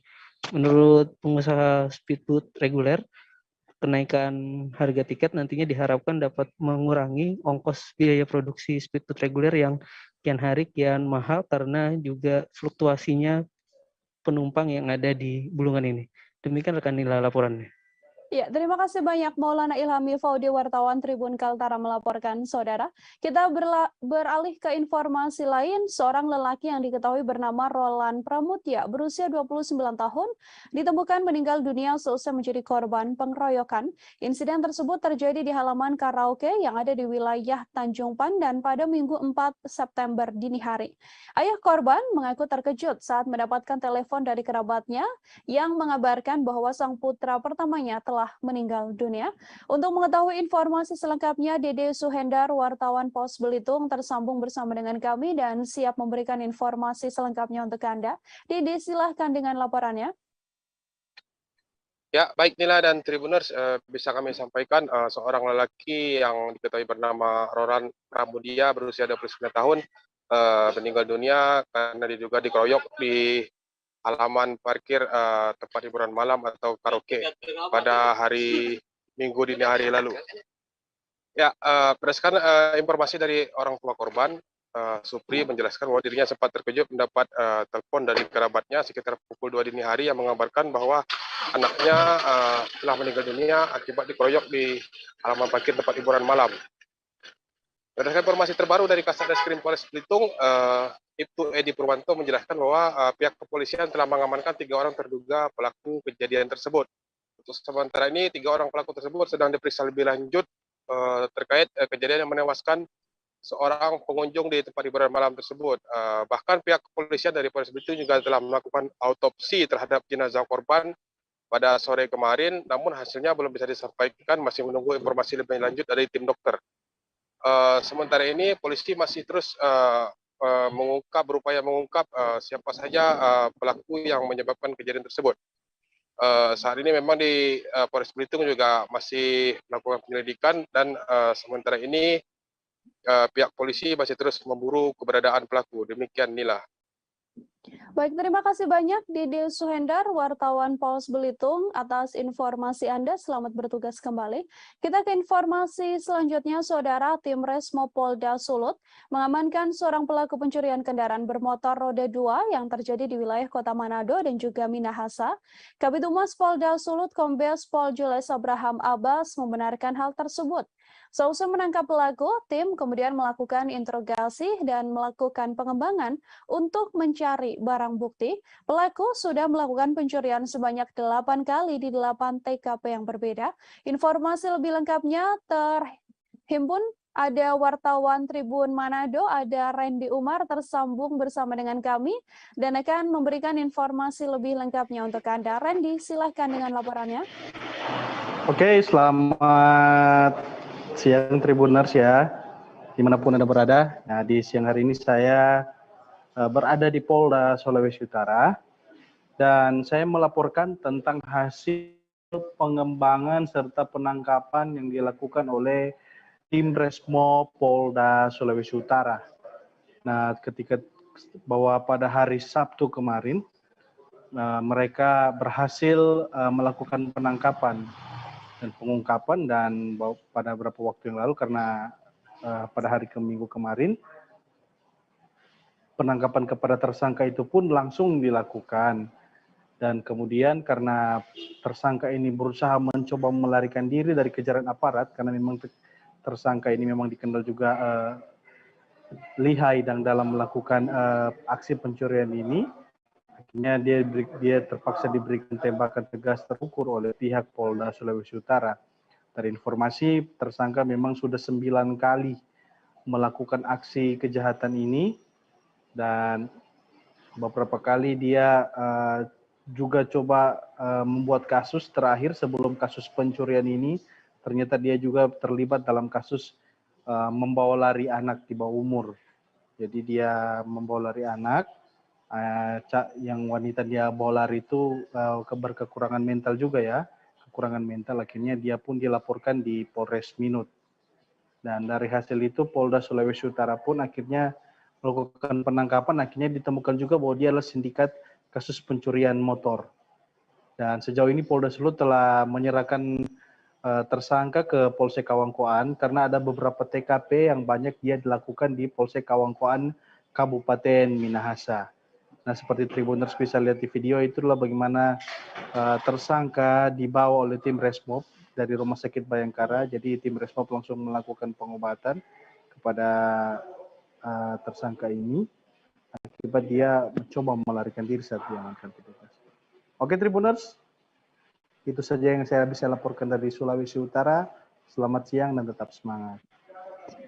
Menurut pengusaha speedboat reguler, kenaikan harga tiket nantinya diharapkan dapat mengurangi ongkos biaya produksi speedboat reguler yang kian hari kian mahal karena juga fluktuasinya penumpang yang ada di Bulungan ini. Demikian rekan Nila laporannya. Ya, terima kasih banyak Maulana Ilhami Faudi, wartawan Tribun Kaltara melaporkan, saudara. Kita beralih ke informasi lain. Seorang lelaki yang diketahui bernama Roland Pramutya, berusia 29 tahun, ditemukan meninggal dunia seusai menjadi korban pengeroyokan. Insiden tersebut terjadi di halaman karaoke yang ada di wilayah Tanjung Pandan pada Minggu 4 September dini hari. Ayah korban mengaku terkejut saat mendapatkan telepon dari kerabatnya yang mengabarkan bahwa sang putra pertamanya telah meninggal dunia. Untuk mengetahui informasi selengkapnya, Dede Suhendar, wartawan Pos Belitung, tersambung bersama dengan kami dan siap memberikan informasi selengkapnya untuk Anda. Dede, silahkan dengan laporannya. Ya, baik Nila dan Tribuners, bisa kami sampaikan seorang lelaki yang diketahui bernama Roland Pramutya berusia 29 tahun meninggal dunia karena diduga dikeroyok di halaman parkir tempat hiburan malam atau karaoke pada hari Minggu dini hari lalu. Ya, berdasarkan informasi dari orang tua korban, Supri menjelaskan bahwa dirinya sempat terkejut mendapat telepon dari kerabatnya sekitar pukul 2 dini hari yang mengabarkan bahwa anaknya telah meninggal dunia akibat dikeroyok di halaman parkir tempat hiburan malam. Berdasarkan informasi terbaru dari Kasat Reskrim Polres Belitung, Ibtu Edi Purwanto menjelaskan bahwa pihak kepolisian telah mengamankan 3 orang terduga pelaku kejadian tersebut. Untuk sementara ini 3 orang pelaku tersebut sedang diperiksa lebih lanjut terkait kejadian yang menewaskan seorang pengunjung di tempat hiburan malam tersebut. Bahkan pihak kepolisian dari Polres Belitung juga telah melakukan autopsi terhadap jenazah korban pada sore kemarin, namun hasilnya belum bisa disampaikan, masih menunggu informasi lebih lanjut dari tim dokter. Sementara ini polisi masih terus berupaya mengungkap siapa saja pelaku yang menyebabkan kejadian tersebut. Saat ini memang di Polres Belitung juga masih melakukan penyelidikan dan sementara ini pihak polisi masih terus memburu keberadaan pelaku. Demikian Nila. Baik, terima kasih banyak Dede Suhendar, wartawan Pos Belitung, atas informasi Anda. Selamat bertugas kembali. Kita ke informasi selanjutnya, saudara. Tim Resmo Polda Sulut mengamankan seorang pelaku pencurian kendaraan bermotor roda 2 yang terjadi di wilayah Kota Manado dan juga Minahasa. Kabid Humas Polda Sulut Kombes Pol Jules Abraham Abbas membenarkan hal tersebut. Seusai menangkap pelaku, tim kemudian melakukan interogasi dan melakukan pengembangan untuk mencari barang bukti. Pelaku sudah melakukan pencurian sebanyak 8 kali di 8 TKP yang berbeda. Informasi lebih lengkapnya terhimpun ada wartawan Tribun Manado, ada Randy Umar tersambung bersama dengan kami dan akan memberikan informasi lebih lengkapnya untuk Anda. Randy, silahkan dengan laporannya. Oke, selamat siang Tribuners ya, dimanapun Anda berada. Nah, di siang hari ini saya berada di Polda Sulawesi Utara dan saya melaporkan tentang hasil pengembangan serta penangkapan yang dilakukan oleh tim Resmo Polda Sulawesi Utara. Nah, ketika bahwa pada hari Sabtu kemarin mereka berhasil melakukan penangkapan dan pengungkapan, dan pada beberapa waktu yang lalu karena pada hari Minggu kemarin penangkapan kepada tersangka itu pun langsung dilakukan. Dan kemudian karena tersangka ini berusaha mencoba melarikan diri dari kejaran aparat, karena memang tersangka ini memang dikenal juga lihai dan dalam melakukan aksi pencurian ini, akhirnya dia terpaksa diberikan tembakan tegas terukur oleh pihak Polda Sulawesi Utara. Dari informasi, tersangka memang sudah 9 kali melakukan aksi kejahatan ini, dan beberapa kali dia juga coba membuat kasus terakhir sebelum kasus pencurian ini. Ternyata dia juga terlibat dalam kasus membawa lari anak di bawah umur. Jadi dia membawa lari anak, yang wanita dia bawa lari itu berkekurangan mental juga ya, kekurangan mental, akhirnya dia pun dilaporkan di Polres Minut. Dan dari hasil itu Polda Sulawesi Utara pun akhirnya melakukan penangkapan, akhirnya ditemukan juga bahwa dia adalah sindikat kasus pencurian motor. Dan sejauh ini Polda Sulut telah menyerahkan tersangka ke Polsek Kawangkoan karena ada beberapa TKP yang banyak dia dilakukan di Polsek Kawangkoan Kabupaten Minahasa. Nah, seperti Tribuners bisa lihat di video, itulah bagaimana tersangka dibawa oleh tim Resmob dari Rumah Sakit Bayangkara. Jadi tim Resmob langsung melakukan pengobatan kepada tersangka ini akibat dia mencoba melarikan diri saat diamankan petugas. Oke Tribuners, itu saja yang saya bisa laporkan dari Sulawesi Utara. Selamat siang dan tetap semangat.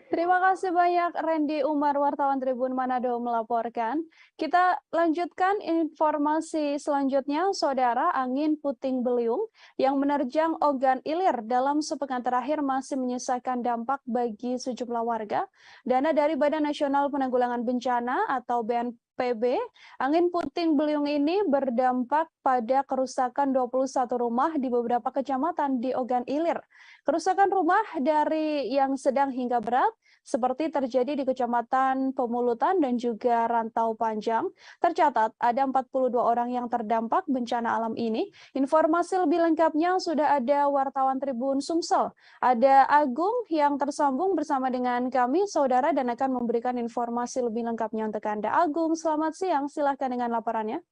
Terima kasih banyak Randy Umar, wartawan Tribun Manado melaporkan. Kita lanjutkan informasi selanjutnya, Saudara. Angin puting beliung yang menerjang Ogan Ilir dalam sepekan terakhir masih menyisakan dampak bagi sejumlah warga. Dana dari Badan Nasional Penanggulangan Bencana atau BNPB, angin puting beliung ini berdampak pada kerusakan 21 rumah di beberapa kecamatan di Ogan Ilir. Kerusakan rumah dari yang sedang hingga berat seperti terjadi di Kecamatan Pemulutan dan juga Rantau Panjang. Tercatat ada 42 orang yang terdampak bencana alam ini. Informasi lebih lengkapnya sudah ada wartawan Tribun Sumsel. Ada Agung yang tersambung bersama dengan kami, Saudara, dan akan memberikan informasi lebih lengkapnya untuk Anda. Agung, selamat siang. Silahkan dengan laporannya.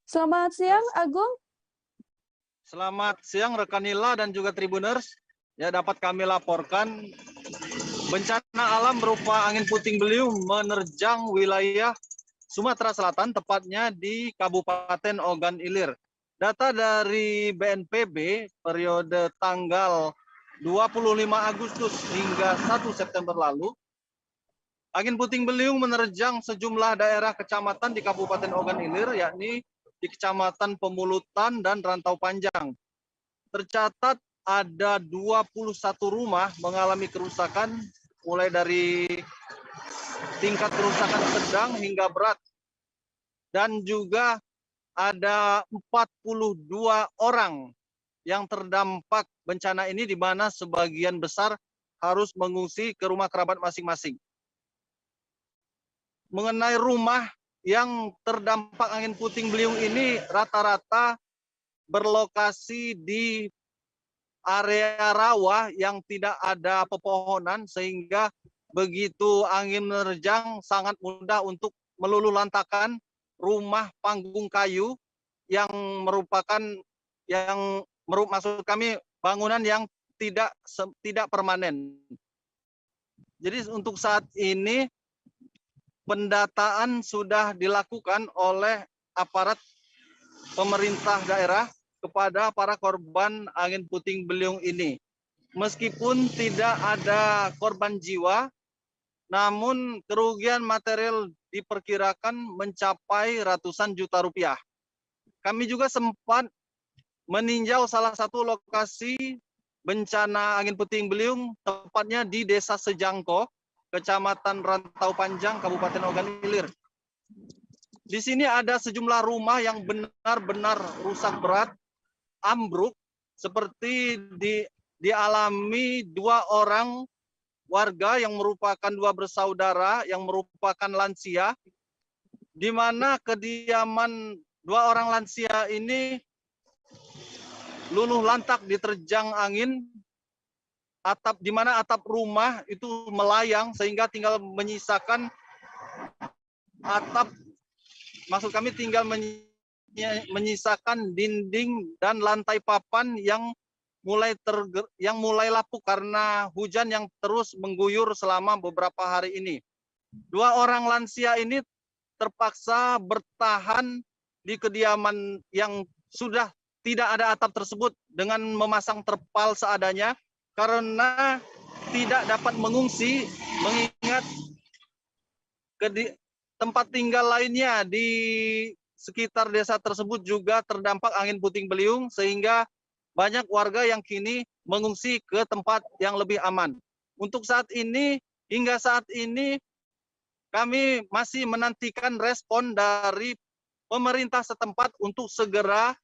Selamat siang, Agung. Selamat siang rekan Nila dan juga Tribuners. Ya, dapat kami laporkan bencana alam berupa angin puting beliung menerjang wilayah Sumatera Selatan, tepatnya di Kabupaten Ogan Ilir. Data dari BNPB periode tanggal 25 Agustus hingga 1 September lalu, angin puting beliung menerjang sejumlah daerah kecamatan di Kabupaten Ogan Ilir, yakni di Kecamatan Pemulutan dan Rantau Panjang. Tercatat ada 21 rumah mengalami kerusakan, mulai dari tingkat kerusakan sedang hingga berat. Dan juga ada 42 orang yang terdampak bencana ini, di mana sebagian besar harus mengungsi ke rumah kerabat masing-masing. Mengenai rumah yang terdampak angin puting beliung ini rata-rata berlokasi di area rawa yang tidak ada pepohonan, sehingga begitu angin menerjang sangat mudah untuk meluluhlantakan rumah panggung kayu yang merupakan maksud kami bangunan yang tidak permanen. Jadi untuk saat ini pendataan sudah dilakukan oleh aparat pemerintah daerah kepada para korban angin puting beliung ini. Meskipun tidak ada korban jiwa, namun kerugian material diperkirakan mencapai ratusan juta rupiah. Kami juga sempat meninjau salah satu lokasi bencana angin puting beliung, tepatnya di Desa Sejangko, Kecamatan Rantau Panjang, Kabupaten Ogan Ilir. Di sini ada sejumlah rumah yang benar-benar rusak berat, ambruk, seperti dialami 2 orang warga yang merupakan 2 bersaudara yang merupakan lansia, di mana kediaman 2 orang lansia ini luluh lantak diterjang angin. Di mana atap rumah itu melayang sehingga tinggal menyisakan atap, maksud kami tinggal menyisakan dinding dan lantai papan yang mulai lapuk karena hujan yang terus mengguyur selama beberapa hari ini. 2 orang lansia ini terpaksa bertahan di kediaman yang sudah tidak ada atap tersebut dengan memasang terpal seadanya karena tidak dapat mengungsi mengingat tempat tinggal lainnya di sekitar desa tersebut juga terdampak angin puting beliung sehingga banyak warga yang kini mengungsi ke tempat yang lebih aman. Untuk saat ini, hingga saat ini kami masih menantikan respon dari pemerintah setempat untuk segera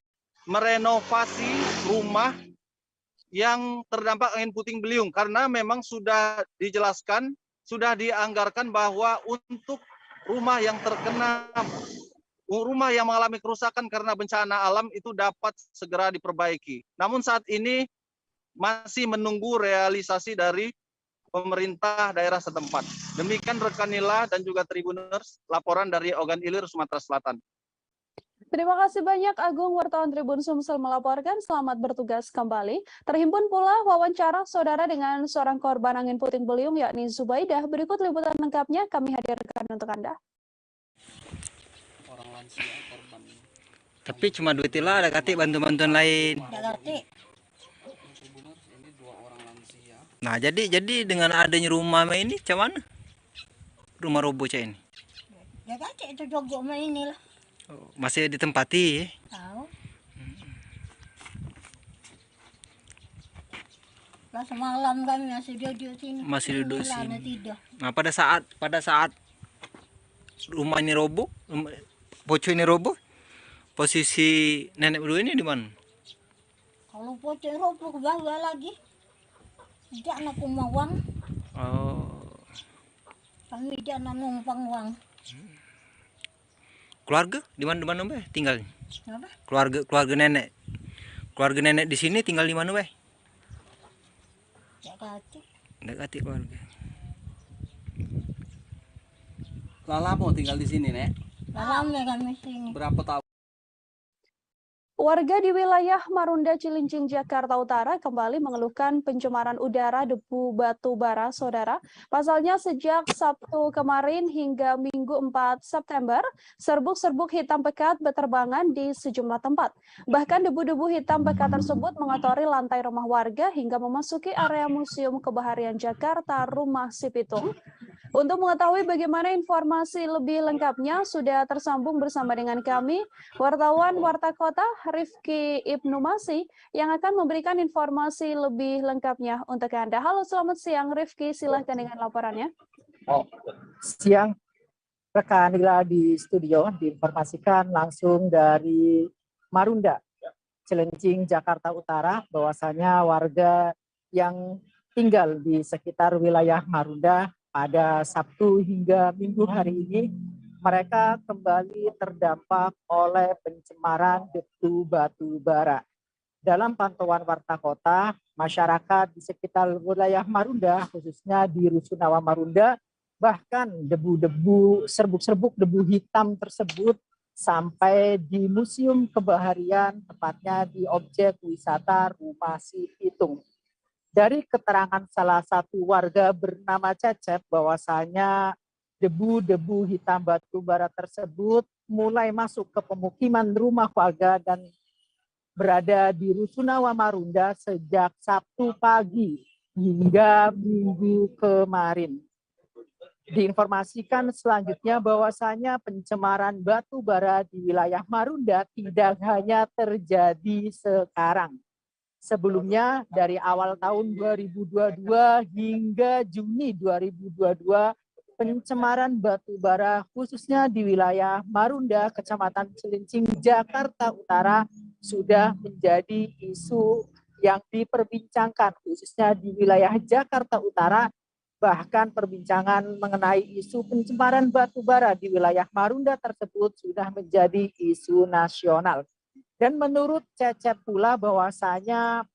merenovasi rumah yang terdampak angin puting beliung karena memang sudah dijelaskan, sudah dianggarkan bahwa untuk rumah yang mengalami kerusakan karena bencana alam itu dapat segera diperbaiki. Namun saat ini masih menunggu realisasi dari pemerintah daerah setempat. Demikian rekan Nila dan juga Tribuners, laporan dari Ogan Ilir, Sumatera Selatan. Terima kasih banyak Agung, wartawan Tribun Sumsel melaporkan. Selamat bertugas kembali. Terhimpun pula wawancara saudara dengan seorang korban angin puting beliung yakni Zubaidah. Berikut liputan lengkapnya kami hadirkan untuk Anda. Orang lansia korban. Tapi cuma duit lah, ada kati bantuan lain. Nah, jadi dengan adanya rumah ini macam mana? Rumah roboh ini. Ya kati itu jogok ini lah. Masih ditempati? Tahu. Lah semalam kami masih duduk sini. Masih duduk sini. Nah, pada saat rumah ini roboh, pocok ini roboh, posisi nenek berdua ini di mana? Kalau pocok roboh ke bawah lagi. Tidak nak uang. Oh. Kami tidak nak numpang uang. Keluarga di mana Mbak tinggal? Apa? Keluarga nenek. Keluarga nenek di sini tinggal di mana, Mbak? Enggak kati keluarga. Lama tinggal di sini, Nek? Lama kami sini. Berapa tahun? Warga di wilayah Marunda, Cilincing, Jakarta Utara kembali mengeluhkan pencemaran udara debu batu bara, saudara. Pasalnya sejak Sabtu kemarin hingga Minggu 4 September, serbuk-serbuk hitam pekat berterbangan di sejumlah tempat. Bahkan debu-debu hitam pekat tersebut mengotori lantai rumah warga hingga memasuki area Museum Kebaharian Jakarta, Rumah Si Pitung. Untuk mengetahui bagaimana informasi lebih lengkapnya, sudah tersambung bersama dengan kami, wartawan Warta Kota, Rifki Ibnu Masih, yang akan memberikan informasi lebih lengkapnya untuk Anda. Halo, selamat siang Rifki, silahkan dengan laporannya. Siang, rekan Nila di studio diinformasikan langsung dari Marunda, Cilincing, Jakarta Utara, bahwasanya warga yang tinggal di sekitar wilayah Marunda pada Sabtu hingga Minggu hari ini, mereka kembali terdampak oleh pencemaran debu batu bara. Dalam pantauan Warta Kota, masyarakat di sekitar wilayah Marunda, khususnya di Rusunawa Marunda, bahkan debu-debu, serbuk-serbuk debu hitam tersebut sampai di Museum Kebaharian, tepatnya di objek wisata Rumah Si Pitung. Dari keterangan salah satu warga bernama Cecep, bahwasanya debu-debu hitam batu bara tersebut mulai masuk ke pemukiman rumah warga dan berada di Rusunawa Marunda sejak Sabtu pagi hingga Minggu kemarin. Diinformasikan selanjutnya bahwasanya pencemaran batu bara di wilayah Marunda tidak hanya terjadi sekarang. Sebelumnya dari awal tahun 2022 hingga Juni 2022, pencemaran batu bara khususnya di wilayah Marunda, Kecamatan Cilincing, Jakarta Utara sudah menjadi isu yang diperbincangkan khususnya di wilayah Jakarta Utara. Bahkan perbincangan mengenai isu pencemaran batu bara di wilayah Marunda tersebut sudah menjadi isu nasional. Dan menurut Cecep pula bahwasanya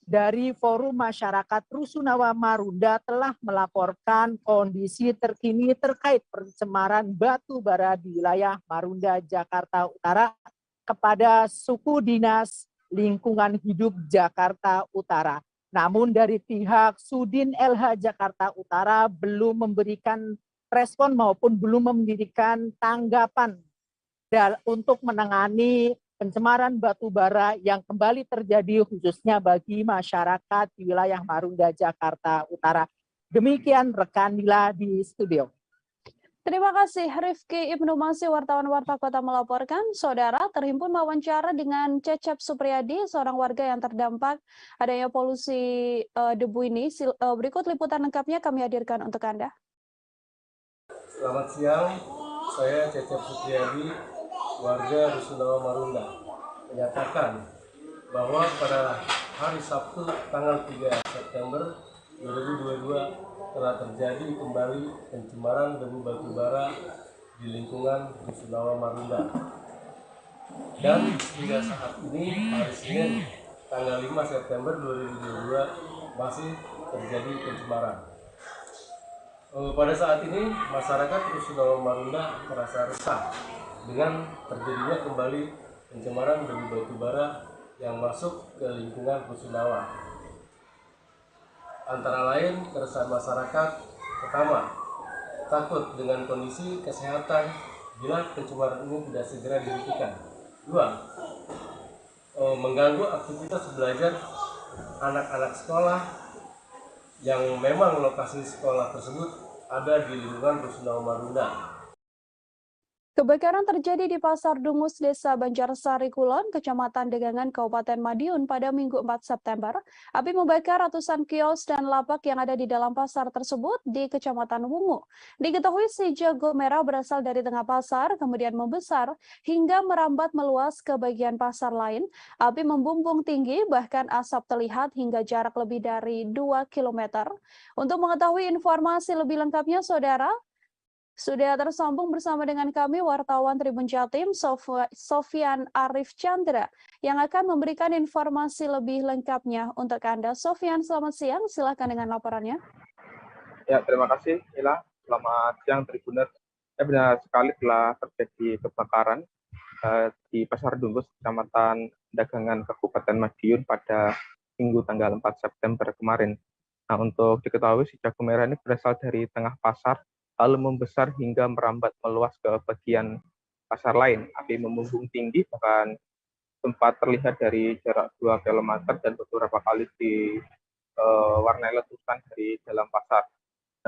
dari Forum Masyarakat Rusunawa Marunda telah melaporkan kondisi terkini terkait pencemaran batu bara di wilayah Marunda, Jakarta Utara kepada Suku Dinas Lingkungan Hidup Jakarta Utara. Namun dari pihak Sudin LH Jakarta Utara belum memberikan respon maupun belum memberikan tanggapan untuk menangani pencemaran batu bara yang kembali terjadi khususnya bagi masyarakat di wilayah Marunda, Jakarta Utara. Demikian rekan Nila di studio. Terima kasih Rifki Ibnu Masih, wartawan Warta Kota melaporkan. Saudara, terhimpun wawancara dengan Cecep Supriyadi, seorang warga yang terdampak adanya polusi debu ini. Berikut liputan lengkapnya kami hadirkan untuk Anda. Selamat siang, saya Cecep Supriyadi, warga Rusunawa Marunda, menyatakan bahwa pada hari Sabtu tanggal 3 September 2022 telah terjadi kembali pencemaran debu batu bara di lingkungan Rusunawa Marunda. Dan hingga saat ini hari Senin tanggal 5 September 2022 masih terjadi pencemaran. Pada saat ini masyarakat Rusunawa Marunda merasa resah dengan terjadinya kembali pencemaran debu batu bara yang masuk ke lingkungan Rusunawa. Antara lain keresahan masyarakat, pertama, takut dengan kondisi kesehatan bila pencemaran ini tidak segera dihentikan. Dua, mengganggu aktivitas belajar anak-anak sekolah yang memang lokasi sekolah tersebut ada di lingkungan Rusunawa Marunda. Kebakaran terjadi di Pasar Dungus, Desa Banjarsari Kulon, Kecamatan Degangan, Kabupaten Madiun pada Minggu 4 September. Api membakar ratusan kios dan lapak yang ada di dalam pasar tersebut di Kecamatan Wungu. Diketahui si jago merah berasal dari tengah pasar, kemudian membesar hingga merambat meluas ke bagian pasar lain. Api membumbung tinggi, bahkan asap terlihat hingga jarak lebih dari 2 km. Untuk mengetahui informasi lebih lengkapnya, Saudara, sudah tersambung bersama dengan kami wartawan Tribun Jatim, Sofian Arif Chandra, yang akan memberikan informasi lebih lengkapnya untuk Anda. Sofian, selamat siang. Silakan dengan laporannya. Ya, terima kasih, Ila. Selamat siang, Tribuners. Benar sekali telah terjadi kebakaran di Pasar Dungus, Kecamatan Dagangan, Kabupaten Madiun pada Minggu tanggal 4 September kemarin. Nah, untuk diketahui, si jago merah ini berasal dari tengah pasar, lalu membesar hingga merambat meluas ke bagian pasar lain. Api membumbung tinggi, bahkan sempat terlihat dari jarak 2 km dan beberapa kali diwarnai letusan dari dalam pasar.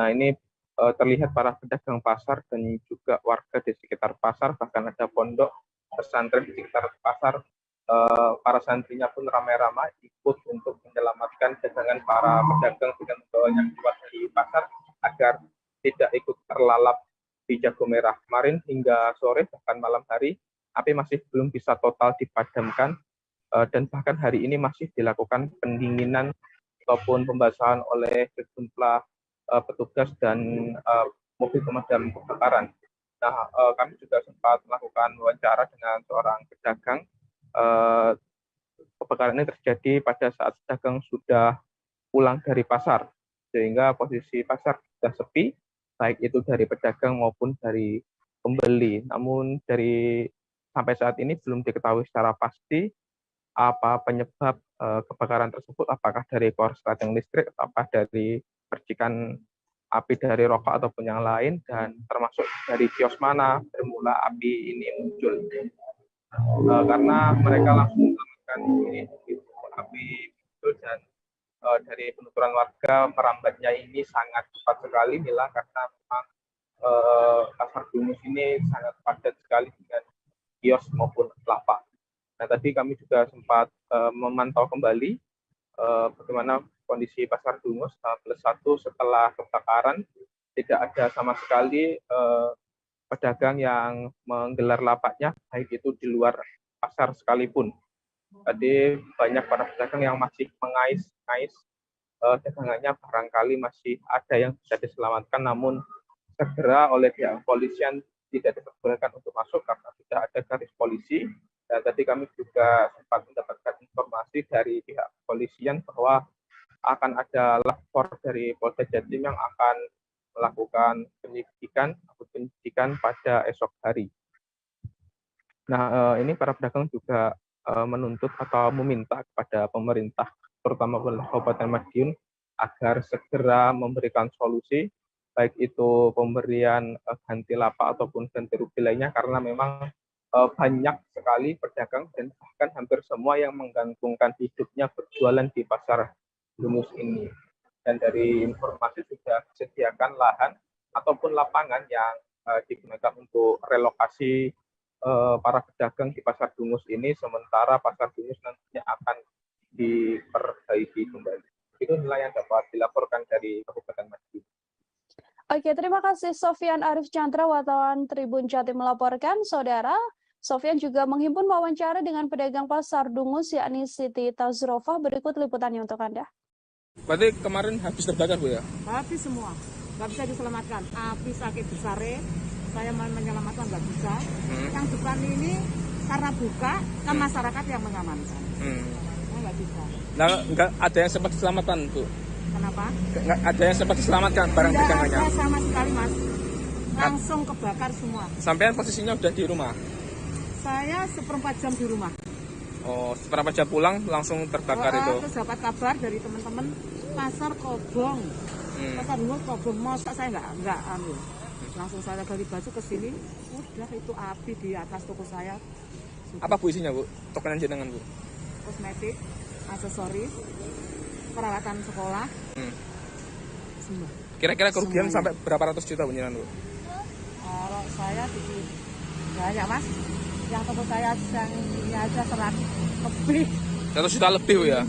Nah, ini terlihat para pedagang pasar dan juga warga di sekitar pasar, bahkan ada pondok pesantren di sekitar pasar. Para santrinya pun ramai-ramai ikut untuk menyelamatkan dagangan para pedagang dengan membawanya keluar dari pasar agar tidak ikut terlalap di jago merah. Kemarin hingga sore bahkan malam hari api masih belum bisa total dipadamkan dan bahkan hari ini masih dilakukan pendinginan ataupun pembasahan oleh sejumlah petugas dan mobil pemadam kebakaran. Nah, kami juga sempat melakukan wawancara dengan seorang pedagang. Kebakaran ini terjadi pada saat pedagang sudah pulang dari pasar, sehingga posisi pasar sudah sepi, baik itu dari pedagang maupun dari pembeli. Namun sampai saat ini belum diketahui secara pasti apa penyebab kebakaran tersebut, apakah dari korsleting listrik, apakah dari percikan api dari rokok ataupun yang lain, dan termasuk dari kios mana bermula api ini muncul. Karena mereka langsung menemukan ini api muncul, dan dari penuturan warga merambatnya ini sangat cepat sekali, Mila, karena memang Pasar Dungus ini sangat padat sekali dengan kios maupun lapak. Nah, tadi kami juga sempat memantau kembali bagaimana kondisi Pasar Dungus +1 setelah kebakaran. Tidak ada sama sekali pedagang yang menggelar lapaknya, baik itu di luar pasar sekalipun. Tadi banyak para pedagang yang masih mengais dagangannya, barangkali masih ada yang bisa diselamatkan, namun segera oleh pihak kepolisian tidak diperbolehkan untuk masuk karena tidak ada garis polisi Dan tadi kami juga sempat mendapatkan informasi dari pihak kepolisian bahwa akan ada lapor dari Polda Jatim yang akan melakukan penyidikan pada esok hari. Nah, ini para pedagang juga menuntut atau meminta kepada pemerintah, terutama Kabupaten Madiun, agar segera memberikan solusi, baik itu pemberian ganti lapak ataupun ganti rugi lainnya, karena memang banyak sekali pedagang dan bahkan hampir semua yang menggantungkan hidupnya berjualan di pasar Dungus ini. Dan dari informasi sudah disediakan lahan ataupun lapangan yang digunakan untuk relokasi para pedagang di pasar Dungus ini, sementara pasar Dungus nantinya akan diperbaiki kembali. Itu nilai yang dapat dilaporkan dari Kabupaten Madiun. Oke, terima kasih Sofyan Arif Chandra, wartawan Tribun Jatim melaporkan. Saudara, Sofyan juga menghimpun wawancara dengan pedagang pasar Dungus, yakni Siti Tazrofah. Berikut liputannya untuk Anda. Berarti kemarin habis terbakar, Bu ya? Habis semua, nggak bisa diselamatkan. Api sakit besare, saya menyelamatkan nggak bisa. Yang depan ini karena buka, kan masyarakat yang mengamankan. Nggak bisa. Nah, nggak ada yang sempat diselamatkan, Bu? Kenapa? Nggak ada yang sempat diselamatkan barang dagangannya? Tidak ada sama sekali, Mas. Langsung kebakar semua. Sampean posisinya udah di rumah? Saya 1/4 jam di rumah. Oh, seberapa jam pulang langsung terbakar itu? Terus dapat kabar dari teman-teman pasar Kobong. Pasar Dungus Kobong, masa saya nggak ambil. Langsung saya gali baju ke sini, udah itu api di atas toko saya. Sudah. Apa, Bu, isinya, Bu? Tokonan jenengan, Bu? Kosmetik, aksesoris, peralatan sekolah, semua. Kira-kira kerugian semuanya. Sampai berapa ratus juta, Bu, jenengan, Bu? Kalau saya sedikit banyak, Mas. Yang toko saya yang ini aja 100 lebih. 100 juta lebih, Bu, ya?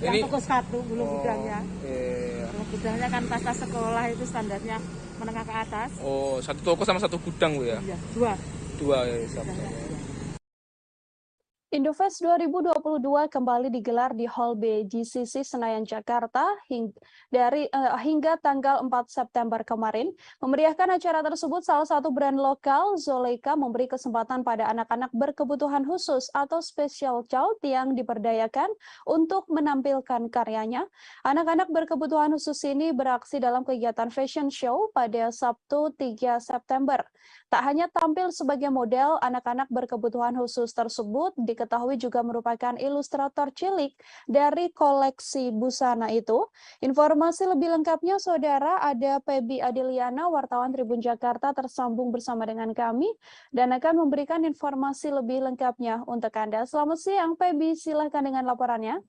Yang Ini toko satu, belum gudangnya. Iya. Kalau gudangnya kan tas sekolah itu standarnya menengah ke atas. Oh, satu toko sama satu gudang, Bu, ya? Iya, dua. Dua, ya. Indofest 2022 kembali digelar di Hall B GCC Senayan, Jakarta hingga tanggal 4 September kemarin. Memeriahkan acara tersebut, salah satu brand lokal, Zoleika, memberi kesempatan pada anak-anak berkebutuhan khusus atau special child yang diberdayakan untuk menampilkan karyanya. Anak-anak berkebutuhan khusus ini beraksi dalam kegiatan fashion show pada Sabtu 3 September. Tak hanya tampil sebagai model, anak-anak berkebutuhan khusus tersebut diketahui juga merupakan ilustrator cilik dari koleksi busana itu. Informasi lebih lengkapnya, Saudara, ada Pebi Adiliana, wartawan Tribun Jakarta, tersambung bersama dengan kami dan akan memberikan informasi lebih lengkapnya untuk Anda. Selamat siang, Pebi. Silahkan dengan laporannya.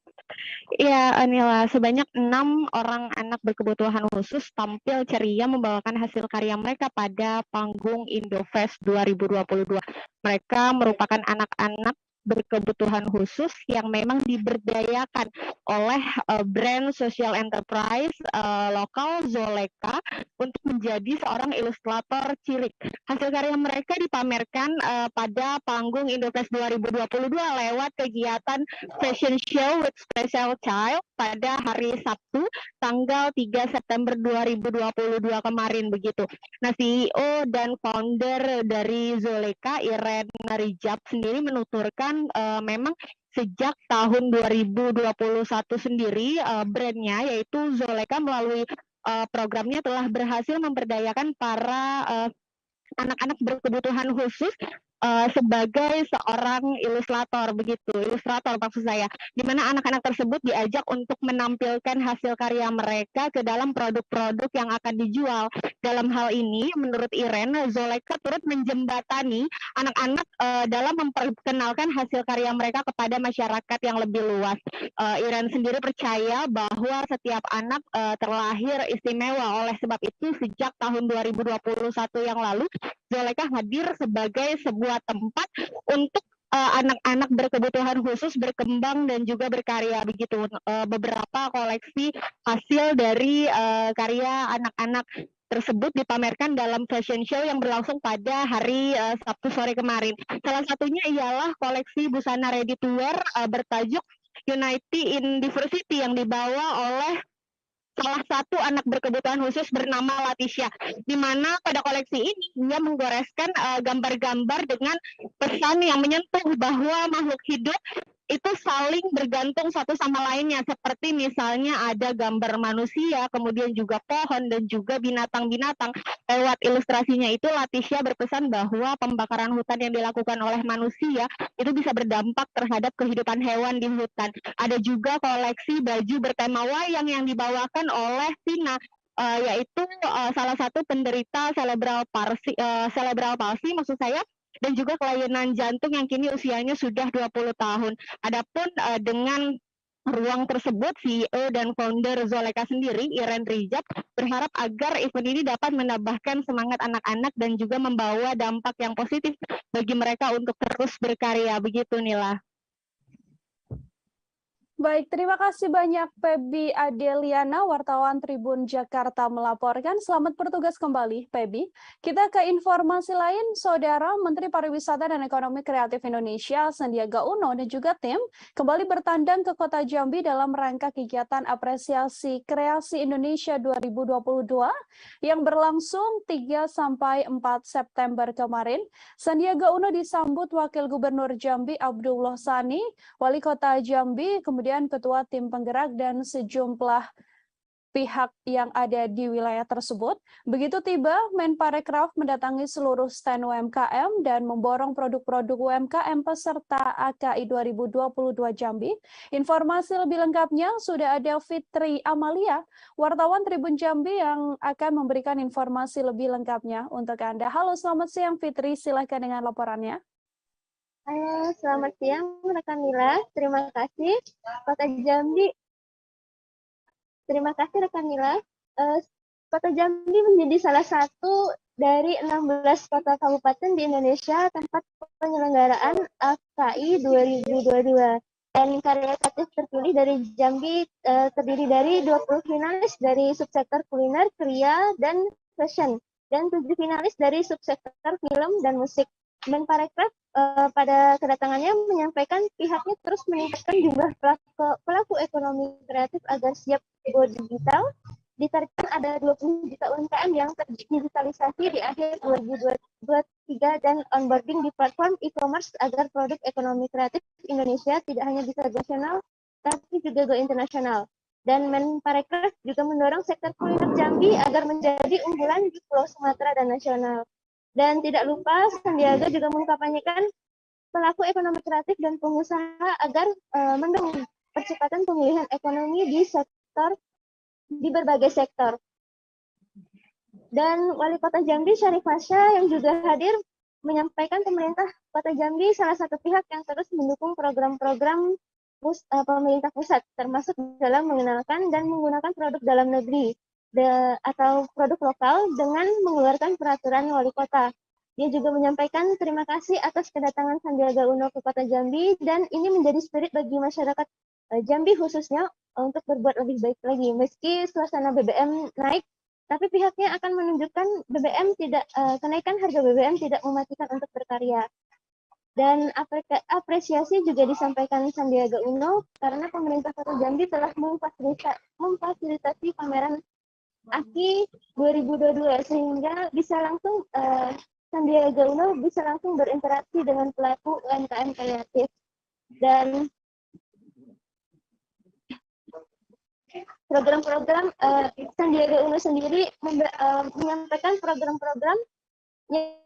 Ya, Anila, sebanyak 6 orang anak berkebutuhan khusus tampil ceria membawakan hasil karya mereka pada panggung Indofest 2022. Mereka merupakan anak-anak berkebutuhan khusus yang memang diberdayakan oleh brand social enterprise lokal Zoleika untuk menjadi seorang ilustrator cilik. Hasil karya mereka dipamerkan pada panggung Indofest 2022 lewat kegiatan Fashion Show with Special Child pada hari Sabtu tanggal 3 September 2022 kemarin begitu. Nah, CEO dan founder dari Zoleika, Iren Rijab, sendiri menuturkan memang sejak tahun 2021 sendiri brandnya yaitu Zoleika melalui programnya telah berhasil memberdayakan para anak-anak berkebutuhan khusus sebagai seorang ilustrator begitu, ilustrator maksud saya, di mana anak-anak tersebut diajak untuk menampilkan hasil karya mereka ke dalam produk-produk yang akan dijual. Dalam hal ini, menurut Iren, Zoleika turut menjembatani anak-anak dalam memperkenalkan hasil karya mereka kepada masyarakat yang lebih luas. Iren sendiri percaya bahwa setiap anak terlahir istimewa, oleh sebab itu sejak tahun 2021 yang lalu, Zoleika hadir sebagai sebuah tempat untuk anak-anak berkebutuhan khusus berkembang dan juga berkarya begitu. Beberapa koleksi hasil dari karya anak-anak tersebut dipamerkan dalam fashion show yang berlangsung pada hari Sabtu sore kemarin. Salah satunya ialah koleksi busana ready to wear bertajuk Unity in Diversity yang dibawa oleh salah satu anak berkebutuhan khusus bernama Latisha, di mana pada koleksi ini dia menggoreskan gambar-gambar dengan pesan yang menyentuh bahwa makhluk hidup itu saling bergantung satu sama lainnya, seperti misalnya ada gambar manusia, kemudian juga pohon dan juga binatang-binatang. Lewat ilustrasinya itu Latisha berpesan bahwa pembakaran hutan yang dilakukan oleh manusia itu bisa berdampak terhadap kehidupan hewan di hutan. Ada juga koleksi baju bertema wayang yang dibawakan oleh Tina, yaitu salah satu penderita cerebral palsy maksud saya, dan juga kelainan jantung yang kini usianya sudah 20 tahun. Adapun dengan ruang tersebut, CEO dan founder Zoleka sendiri, Iren Rijab, berharap agar event ini dapat menambahkan semangat anak-anak dan juga membawa dampak yang positif bagi mereka untuk terus berkarya. Begitu, Nila. Baik, terima kasih banyak Pebi Adeliana, wartawan Tribun Jakarta melaporkan. Selamat bertugas kembali, Pebi. Kita ke informasi lain, Saudara Menteri Pariwisata dan Ekonomi Kreatif Indonesia, Sandiaga Uno dan juga tim kembali bertandang ke Kota Jambi dalam rangka kegiatan apresiasi kreasi Indonesia 2022 yang berlangsung 3-4 September kemarin. Sandiaga Uno disambut Wakil Gubernur Jambi Abdullah Sani, Wali Kota Jambi, kemudian Ketua Tim Penggerak dan sejumlah pihak yang ada di wilayah tersebut. Begitu tiba, Menparekraf mendatangi seluruh stand UMKM dan memborong produk-produk UMKM peserta AKI 2022 Jambi. Informasi lebih lengkapnya sudah ada Fitri Amalia, wartawan Tribun Jambi yang akan memberikan informasi lebih lengkapnya untuk Anda. Halo, selamat siang Fitri, silahkan dengan laporannya. Halo, selamat siang rekan Nila. Terima kasih Kota Jambi. Terima kasih rekan Nila. Kota Jambi menjadi salah satu dari 16 kota kabupaten di Indonesia tempat penyelenggaraan AKI 2022. Dan karya kreatif terpilih dari Jambi terdiri dari 20 finalis dari subsektor kuliner, kriya, dan fashion, dan 7 finalis dari subsektor film dan musik. Menparekraf pada kedatangannya menyampaikan pihaknya terus meningkatkan jumlah pelaku ekonomi kreatif agar siap go digital. Ditargetkan ada 20 juta UMKM yang terdigitalisasi di akhir 2023 dan onboarding di platform e-commerce agar produk ekonomi kreatif Indonesia tidak hanya bisa nasional tapi juga go internasional. Dan Menparekraf juga mendorong sektor kuliner Jambi agar menjadi unggulan di Pulau Sumatera dan nasional. Dan tidak lupa, Sandiaga juga mengkampanyekan pelaku ekonomi kreatif dan pengusaha agar mendukung percepatan pemulihan ekonomi di berbagai sektor. Dan Wali Kota Jambi Syarif Fasha yang juga hadir menyampaikan pemerintah Kota Jambi salah satu pihak yang terus mendukung program-program pemerintah pusat, termasuk dalam mengenalkan dan menggunakan produk dalam negeri atau produk lokal dengan mengeluarkan peraturan wali kota. Dia juga menyampaikan terima kasih atas kedatangan Sandiaga Uno ke Kota Jambi dan ini menjadi spirit bagi masyarakat Jambi khususnya untuk berbuat lebih baik lagi. Meski suasana BBM naik, tapi pihaknya akan menunjukkan kenaikan harga BBM tidak mematikan untuk berkarya. Dan apresiasi juga disampaikan Sandiaga Uno karena pemerintah Kota Jambi telah memfasilitasi pameran AKI 2022 sehingga bisa langsung Sandiaga Uno bisa langsung berinteraksi dengan pelaku UMKM kreatif. Dan program-program Sandiaga Uno sendiri menyampaikan program-program yang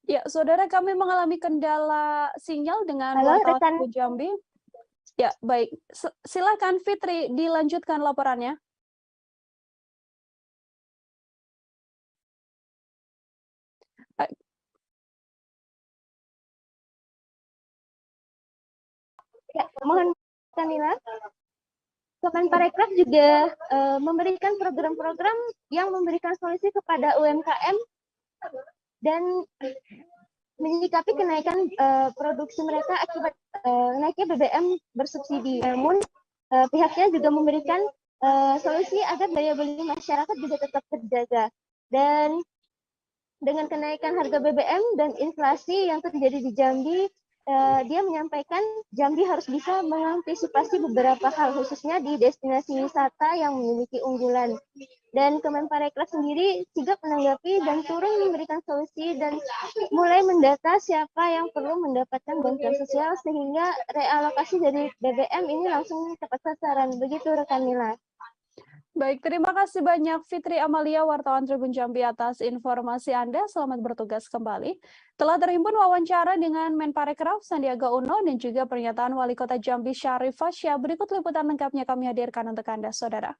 Ya, Saudara, kami mengalami kendala sinyal dengan wartawan Jambi. Ya, baik. Silakan Fitri, dilanjutkan laporannya. Ya, mohon Kamila. Kemenparekraf juga memberikan program-program yang memberikan solusi kepada UMKM dan menyikapi kenaikan produksi mereka akibat naiknya BBM bersubsidi. Namun pihaknya juga memberikan solusi agar daya beli masyarakat juga tetap terjaga. Dan dengan kenaikan harga BBM dan inflasi yang terjadi di Jambi, dia menyampaikan Jambi harus bisa mengantisipasi beberapa hal, khususnya di destinasi wisata yang memiliki unggulan. Dan Kemenparekraf sendiri sigap menanggapi dan turun memberikan solusi dan mulai mendata siapa yang perlu mendapatkan bantuan sosial sehingga realokasi dari BBM ini langsung tepat sasaran. Begitu rekan Mila. Baik, terima kasih banyak Fitri Amalia, wartawan Tribun Jambi atas informasi Anda. Selamat bertugas kembali. Telah terhimpun wawancara dengan Menparekraf Sandiaga Uno dan juga pernyataan Wali Kota Jambi Syarif Fasya. Berikut liputan lengkapnya kami hadirkan untuk Anda, Saudara.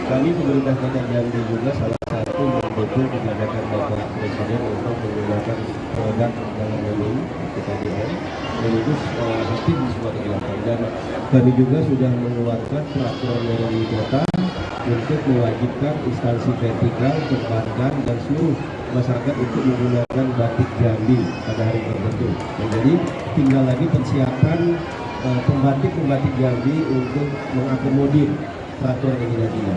Kami pemerintah Kota Jambi juga salah satu mendukung kebijakan Bapak Presiden untuk menggunakan produk dalam negeri PKBM menulis hakim di sebuah kegiatan, dan kami juga sudah mengeluarkan peraturan dari kota untuk mewajibkan instansi vertikal, perbankan dan seluruh masyarakat untuk menggunakan batik Jambi pada hari tertentu. Jadi tinggal lagi persiapan pembatik Jambi untuk mengakomodir peraturan ini nantinya.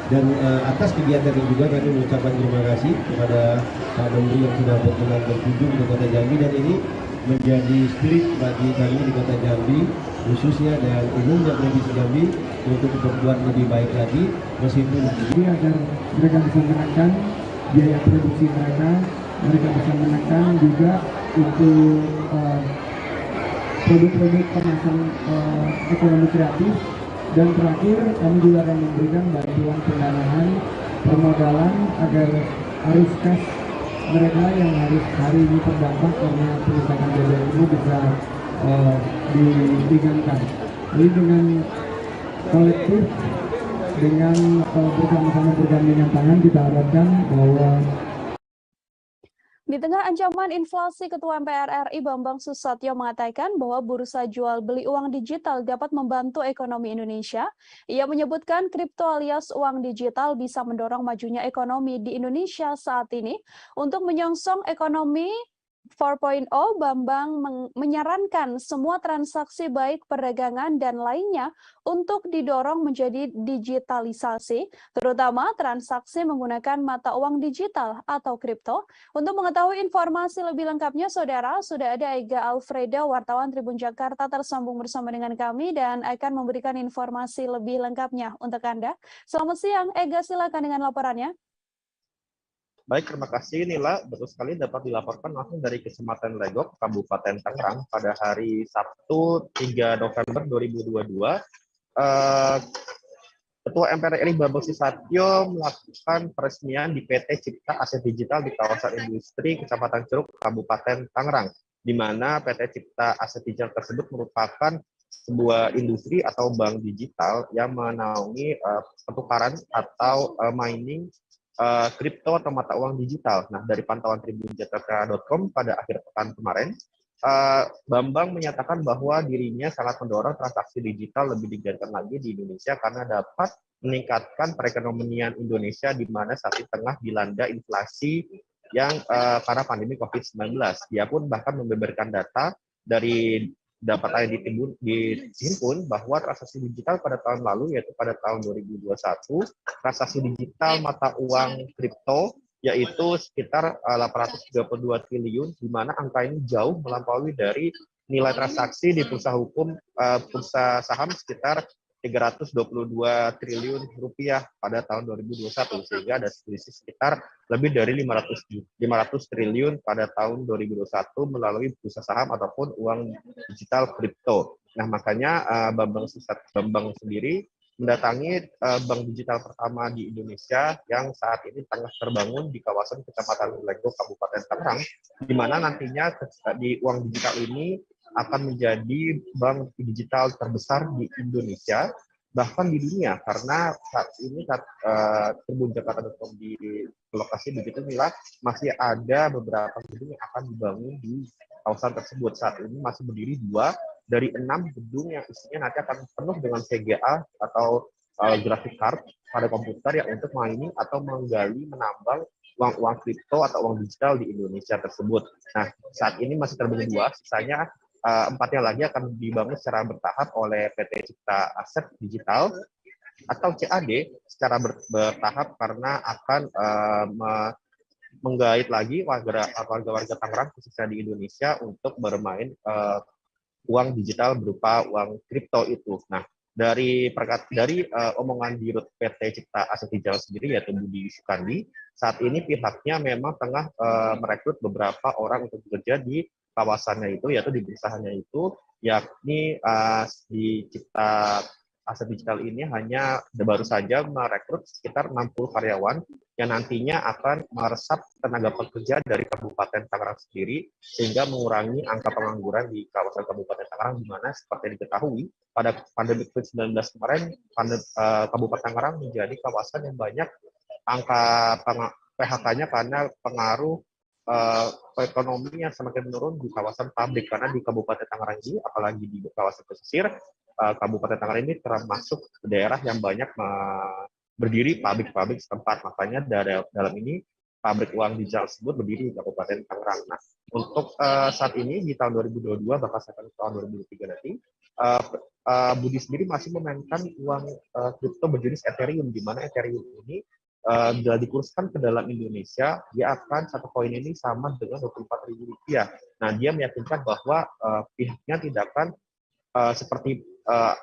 Dan atas kegiatan ini juga kami mengucapkan terima kasih kepada Pak Menteri yang sudah berkenan berkunjung ke Kota Jambi, dan ini menjadi spirit bagi kami di Kota Jambi khususnya dan umumnya Provinsi Jambi untuk berbuat lebih baik lagi, meskipun jadi agar mereka bisa menekan biaya produksi mereka bisa menekan juga untuk produk-produk kemasan ekonomi kreatif. Dan terakhir kami juga akan memberikan bantuan pendanaan permodalan agar arus kas mereka yang harus hari ini terdampak karena peningkatan BBM ini bisa diringankan. Jadi dengan kolektif, dengan bersama-sama bergandengan tangan, kita harapkan bahwa di tengah ancaman inflasi, Ketua MPR RI Bambang Susatyo mengatakan bahwa bursa jual beli uang digital dapat membantu ekonomi Indonesia. Ia menyebutkan kripto alias uang digital bisa mendorong majunya ekonomi di Indonesia saat ini. Untuk menyongsong ekonomi 4.0, Bambang menyarankan semua transaksi baik perdagangan dan lainnya untuk didorong menjadi digitalisasi, terutama transaksi menggunakan mata uang digital atau kripto. Untuk mengetahui informasi lebih lengkapnya, Saudara, sudah ada Ega Alfreda, wartawan Tribun Jakarta, tersambung bersama dengan kami dan akan memberikan informasi lebih lengkapnya untuk Anda. Selamat siang, Ega, silakan dengan laporannya. Baik, terima kasih Nila. Betul sekali dapat dilaporkan langsung dari Kecamatan Legok, Kabupaten Tangerang pada hari Sabtu 3 November 2022. Ketua MPR RI Bambang Susatyo melakukan peresmian di PT Cipta Aset Digital di kawasan industri Kecamatan Curug, Kabupaten Tangerang, di mana PT Cipta Aset Digital tersebut merupakan sebuah industri atau bank digital yang menaungi pertukaran atau mining kripto atau mata uang digital. Nah, dari pantauan tribunjakarta.com pada akhir pekan kemarin, Bambang menyatakan bahwa dirinya sangat mendorong transaksi digital lebih digiatkan lagi di Indonesia karena dapat meningkatkan perekonomian Indonesia di mana saat ini tengah dilanda inflasi yang karena pandemi COVID-19. Dia pun bahkan membeberkan data dari dapat dihimpun bahwa transaksi digital pada tahun lalu, yaitu pada tahun 2021, transaksi digital mata uang kripto yaitu sekitar 832 triliun, di mana angka ini jauh melampaui dari nilai transaksi di bursa saham sekitar 322 triliun rupiah pada tahun 2021, sehingga ada selisih sekitar lebih dari 500 triliun pada tahun 2021 melalui bursa saham ataupun uang digital kripto. Nah, makanya Bambang sendiri mendatangi bank digital pertama di Indonesia yang saat ini tengah terbangun di kawasan Kecamatan Legok, Kabupaten Tangerang, di mana nantinya di uang digital ini akan menjadi bank digital terbesar di Indonesia, bahkan di dunia, karena saat ini Tribun Jakarta.com di lokasi begitu Mila, masih ada beberapa gedung yang akan dibangun di kawasan tersebut. Saat ini masih berdiri 2 dari 6 gedung yang isinya nanti akan penuh dengan VGA atau graphic card pada komputer yang untuk mining atau menggali menambang uang kripto atau uang digital di Indonesia tersebut. Nah, saat ini masih terbagi 2, sisanya 4-nya lagi akan dibangun secara bertahap oleh PT Cipta Aset Digital atau CAD secara bertahap karena akan menggait lagi warga-warga Tangerang khususnya di Indonesia untuk bermain uang digital berupa uang kripto itu. Nah, dari omongan Dirut PT Cipta Aset Digital sendiri yaitu Budi Sukandi, saat ini pihaknya memang tengah merekrut beberapa orang untuk bekerja di kawasannya itu, yaitu di perusahaannya itu, yakni di Cipta Aset Digital ini hanya baru saja merekrut sekitar 60 karyawan yang nantinya akan meresap tenaga pekerja dari Kabupaten Tangerang sendiri sehingga mengurangi angka pengangguran di kawasan Kabupaten Tangerang, di mana seperti diketahui pada pandemi COVID-19 kemarin Kabupaten Tangerang menjadi kawasan yang banyak angka PHK-nya karena pengaruh ekonomi yang semakin menurun di kawasan pabrik, karena di Kabupaten Tangerang ini apalagi di kawasan pesisir Kabupaten Tangerang ini termasuk daerah yang banyak berdiri pabrik-pabrik setempat. Makanya dalam ini pabrik uang digital tersebut berdiri di Kabupaten Tangerang. Nah, untuk saat ini di tahun 2022 bahkan sampai tahun 2023 nanti Budi sendiri masih memainkan uang kripto berjenis Ethereum, di mana Ethereum ini bila dikurskan ke dalam Indonesia, dia akan satu koin ini sama dengan Rp24.000. Nah, dia meyakinkan bahwa pihaknya tidak akan seperti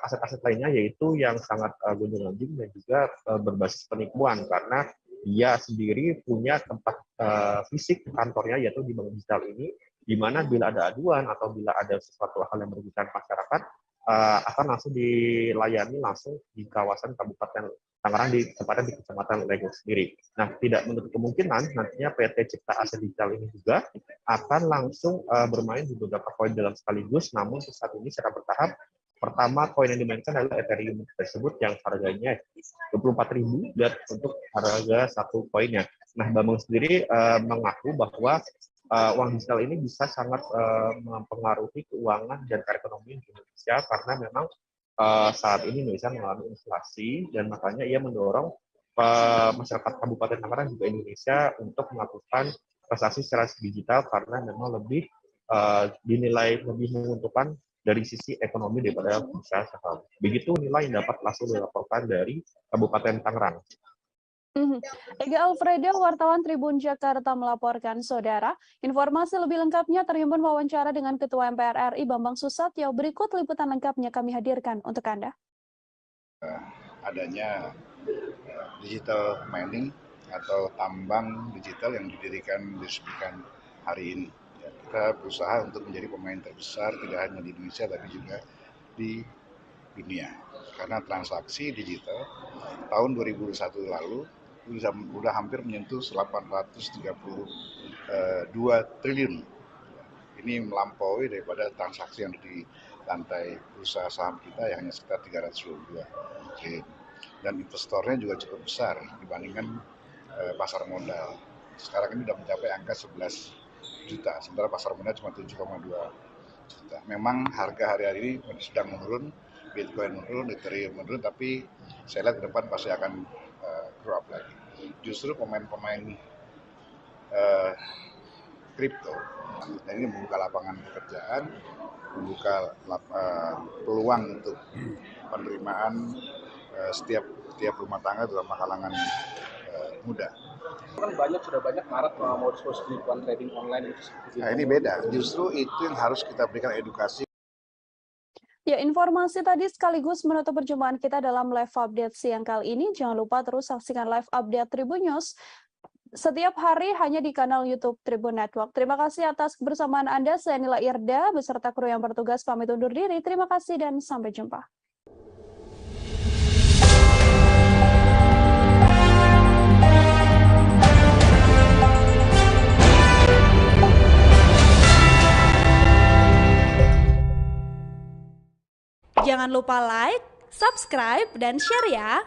aset-aset lainnya, yaitu yang sangat gonjang-ganjing dan juga berbasis penipuan, karena dia sendiri punya tempat fisik kantornya, yaitu di bank digital ini, di mana bila ada aduan atau bila ada sesuatu hal yang merugikan masyarakat, akan langsung dilayani langsung di kawasan Kabupaten Tangerang, di Kecamatan Legok sendiri. Nah, tidak menutup kemungkinan nantinya PT Cipta Aset Digital ini juga akan langsung bermain di beberapa koin dalam sekaligus, namun saat ini secara bertahap. Pertama, koin yang dimainkan adalah Ethereum tersebut yang harganya Rp24.000 dan untuk harga satu koinnya. Nah, Bambang sendiri mengaku bahwa uang digital ini bisa sangat mempengaruhi keuangan dan perekonomian di Indonesia, karena memang saat ini Indonesia mengalami inflasi, dan makanya ia mendorong masyarakat Kabupaten Tangerang juga Indonesia untuk melakukan transaksi secara digital karena memang lebih dinilai lebih menguntungkan dari sisi ekonomi daripada usaha saham. Begitu nilai yang dapat langsung dilaporkan dari Kabupaten Tangerang. Ega Alfreda, wartawan Tribun Jakarta melaporkan, Saudara. Informasi lebih lengkapnya terhimpun wawancara dengan Ketua MPR RI Bambang Susatyo. Berikut liputan lengkapnya kami hadirkan untuk Anda. Adanya digital mining atau tambang digital yang diresmikan hari ini. Kita berusaha untuk menjadi pemain terbesar tidak hanya di Indonesia tapi juga di dunia. Karena transaksi digital tahun 2021 lalu sudah hampir menyentuh 832 triliun. Ini melampaui daripada transaksi yang di lantai bursa saham kita yang hanya sekitar 322 triliun. Dan investornya juga cukup besar dibandingkan pasar modal. Sekarang ini sudah mencapai angka 11 juta, sementara pasar modal cuma 7,2 juta. Memang harga hari-hari ini sedang menurun, Bitcoin menurun, Ethereum menurun, tapi saya lihat ke depan pasti akan grow up lagi. Justru pemain-pemain kripto, dan ini membuka lapangan pekerjaan, membuka peluang untuk penerimaan setiap rumah tangga, terutama kalangan muda. Kan sudah banyak marak modus-modus penipuan trading online itu. Nah, ini beda. Justru itu yang harus kita berikan edukasi. Ya, informasi tadi sekaligus menutup perjumpaan kita dalam live update siang kali ini. Jangan lupa terus saksikan live update Tribun News setiap hari hanya di kanal YouTube Tribun Network. Terima kasih atas kebersamaan Anda. Saya Nila Irda beserta kru yang bertugas pamit undur diri. Terima kasih dan sampai jumpa. Jangan lupa like, subscribe, dan share ya!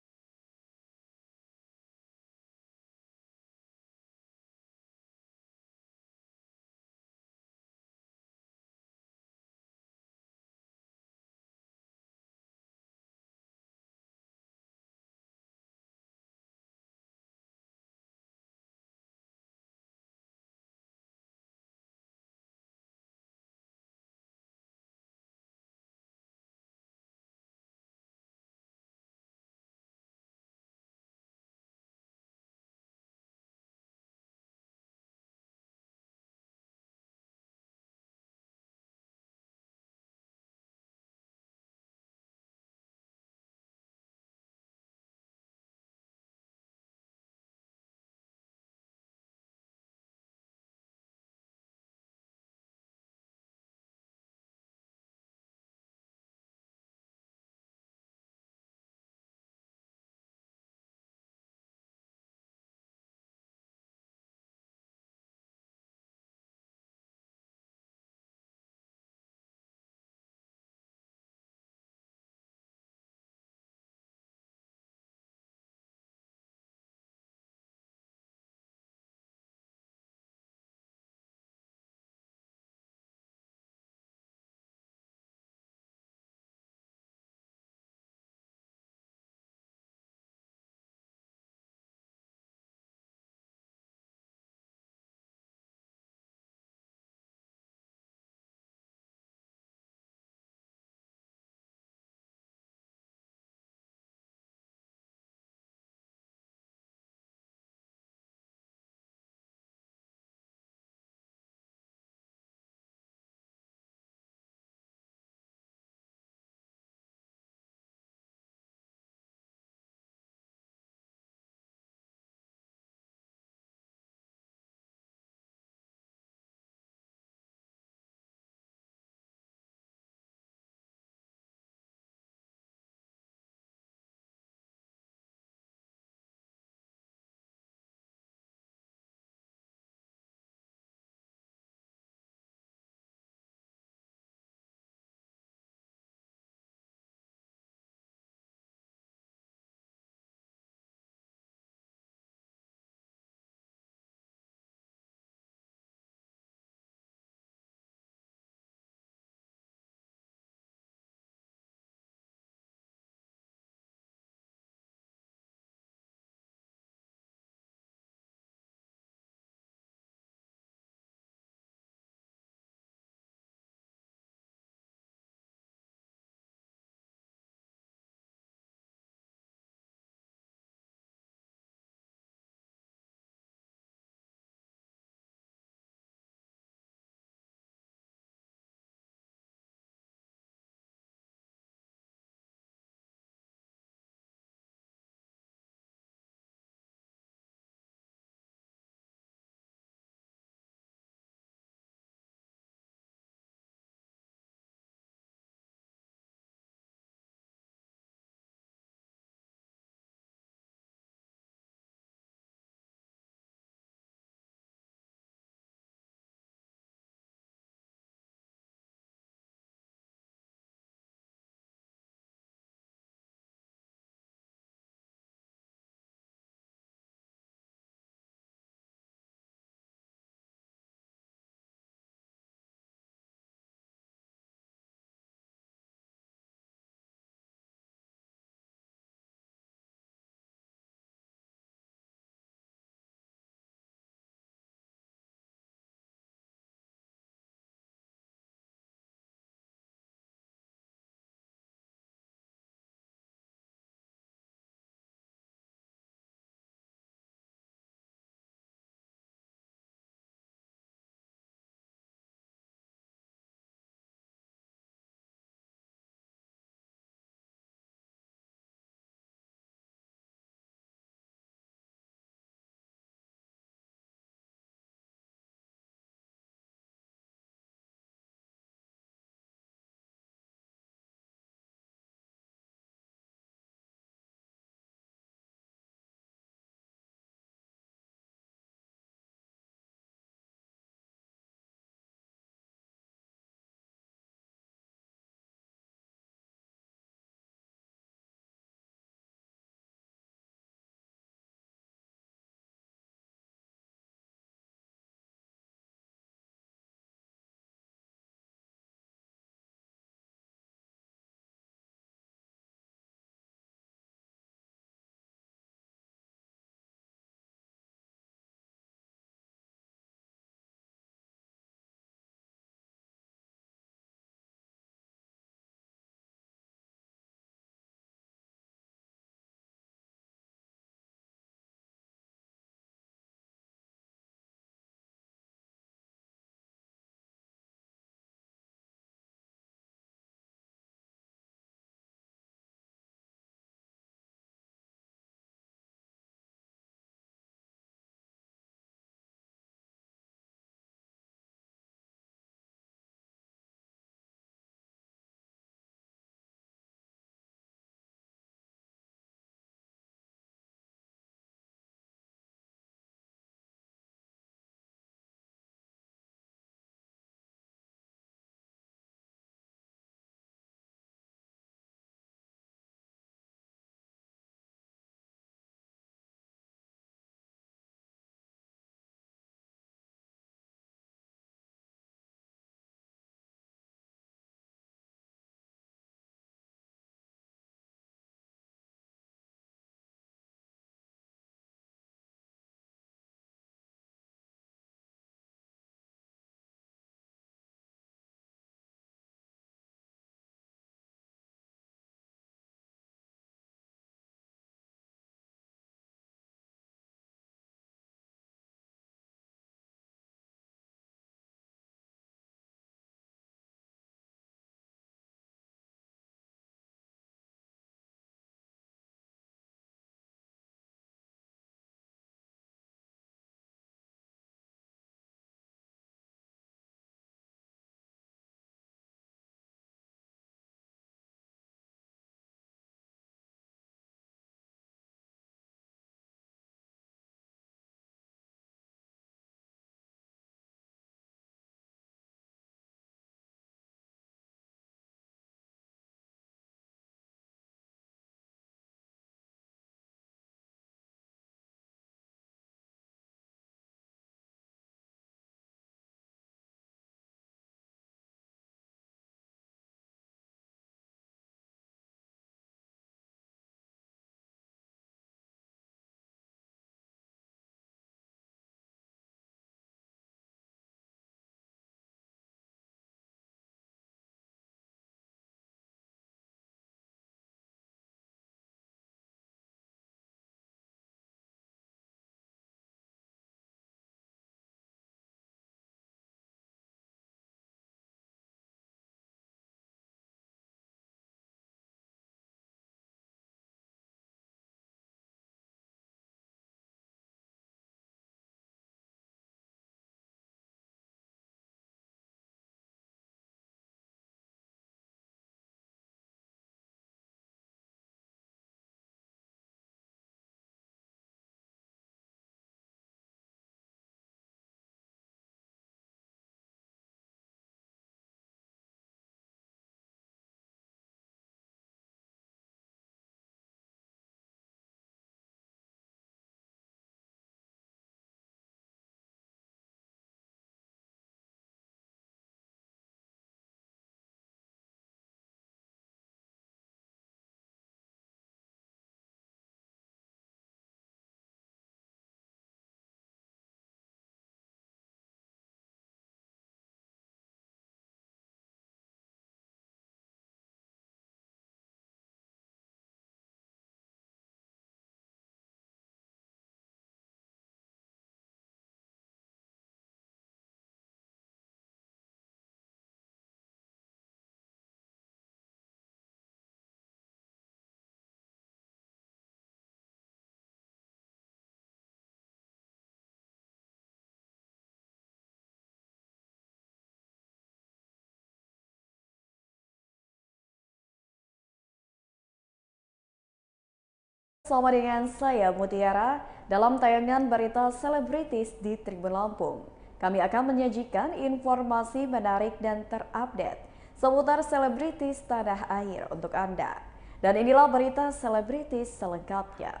bersama dengan saya Mutiara dalam tayangan berita selebritis di Tribun Lampung. Kami akan menyajikan informasi menarik dan terupdate seputar selebritis tanah air untuk Anda. Dan inilah berita selebritis selengkapnya.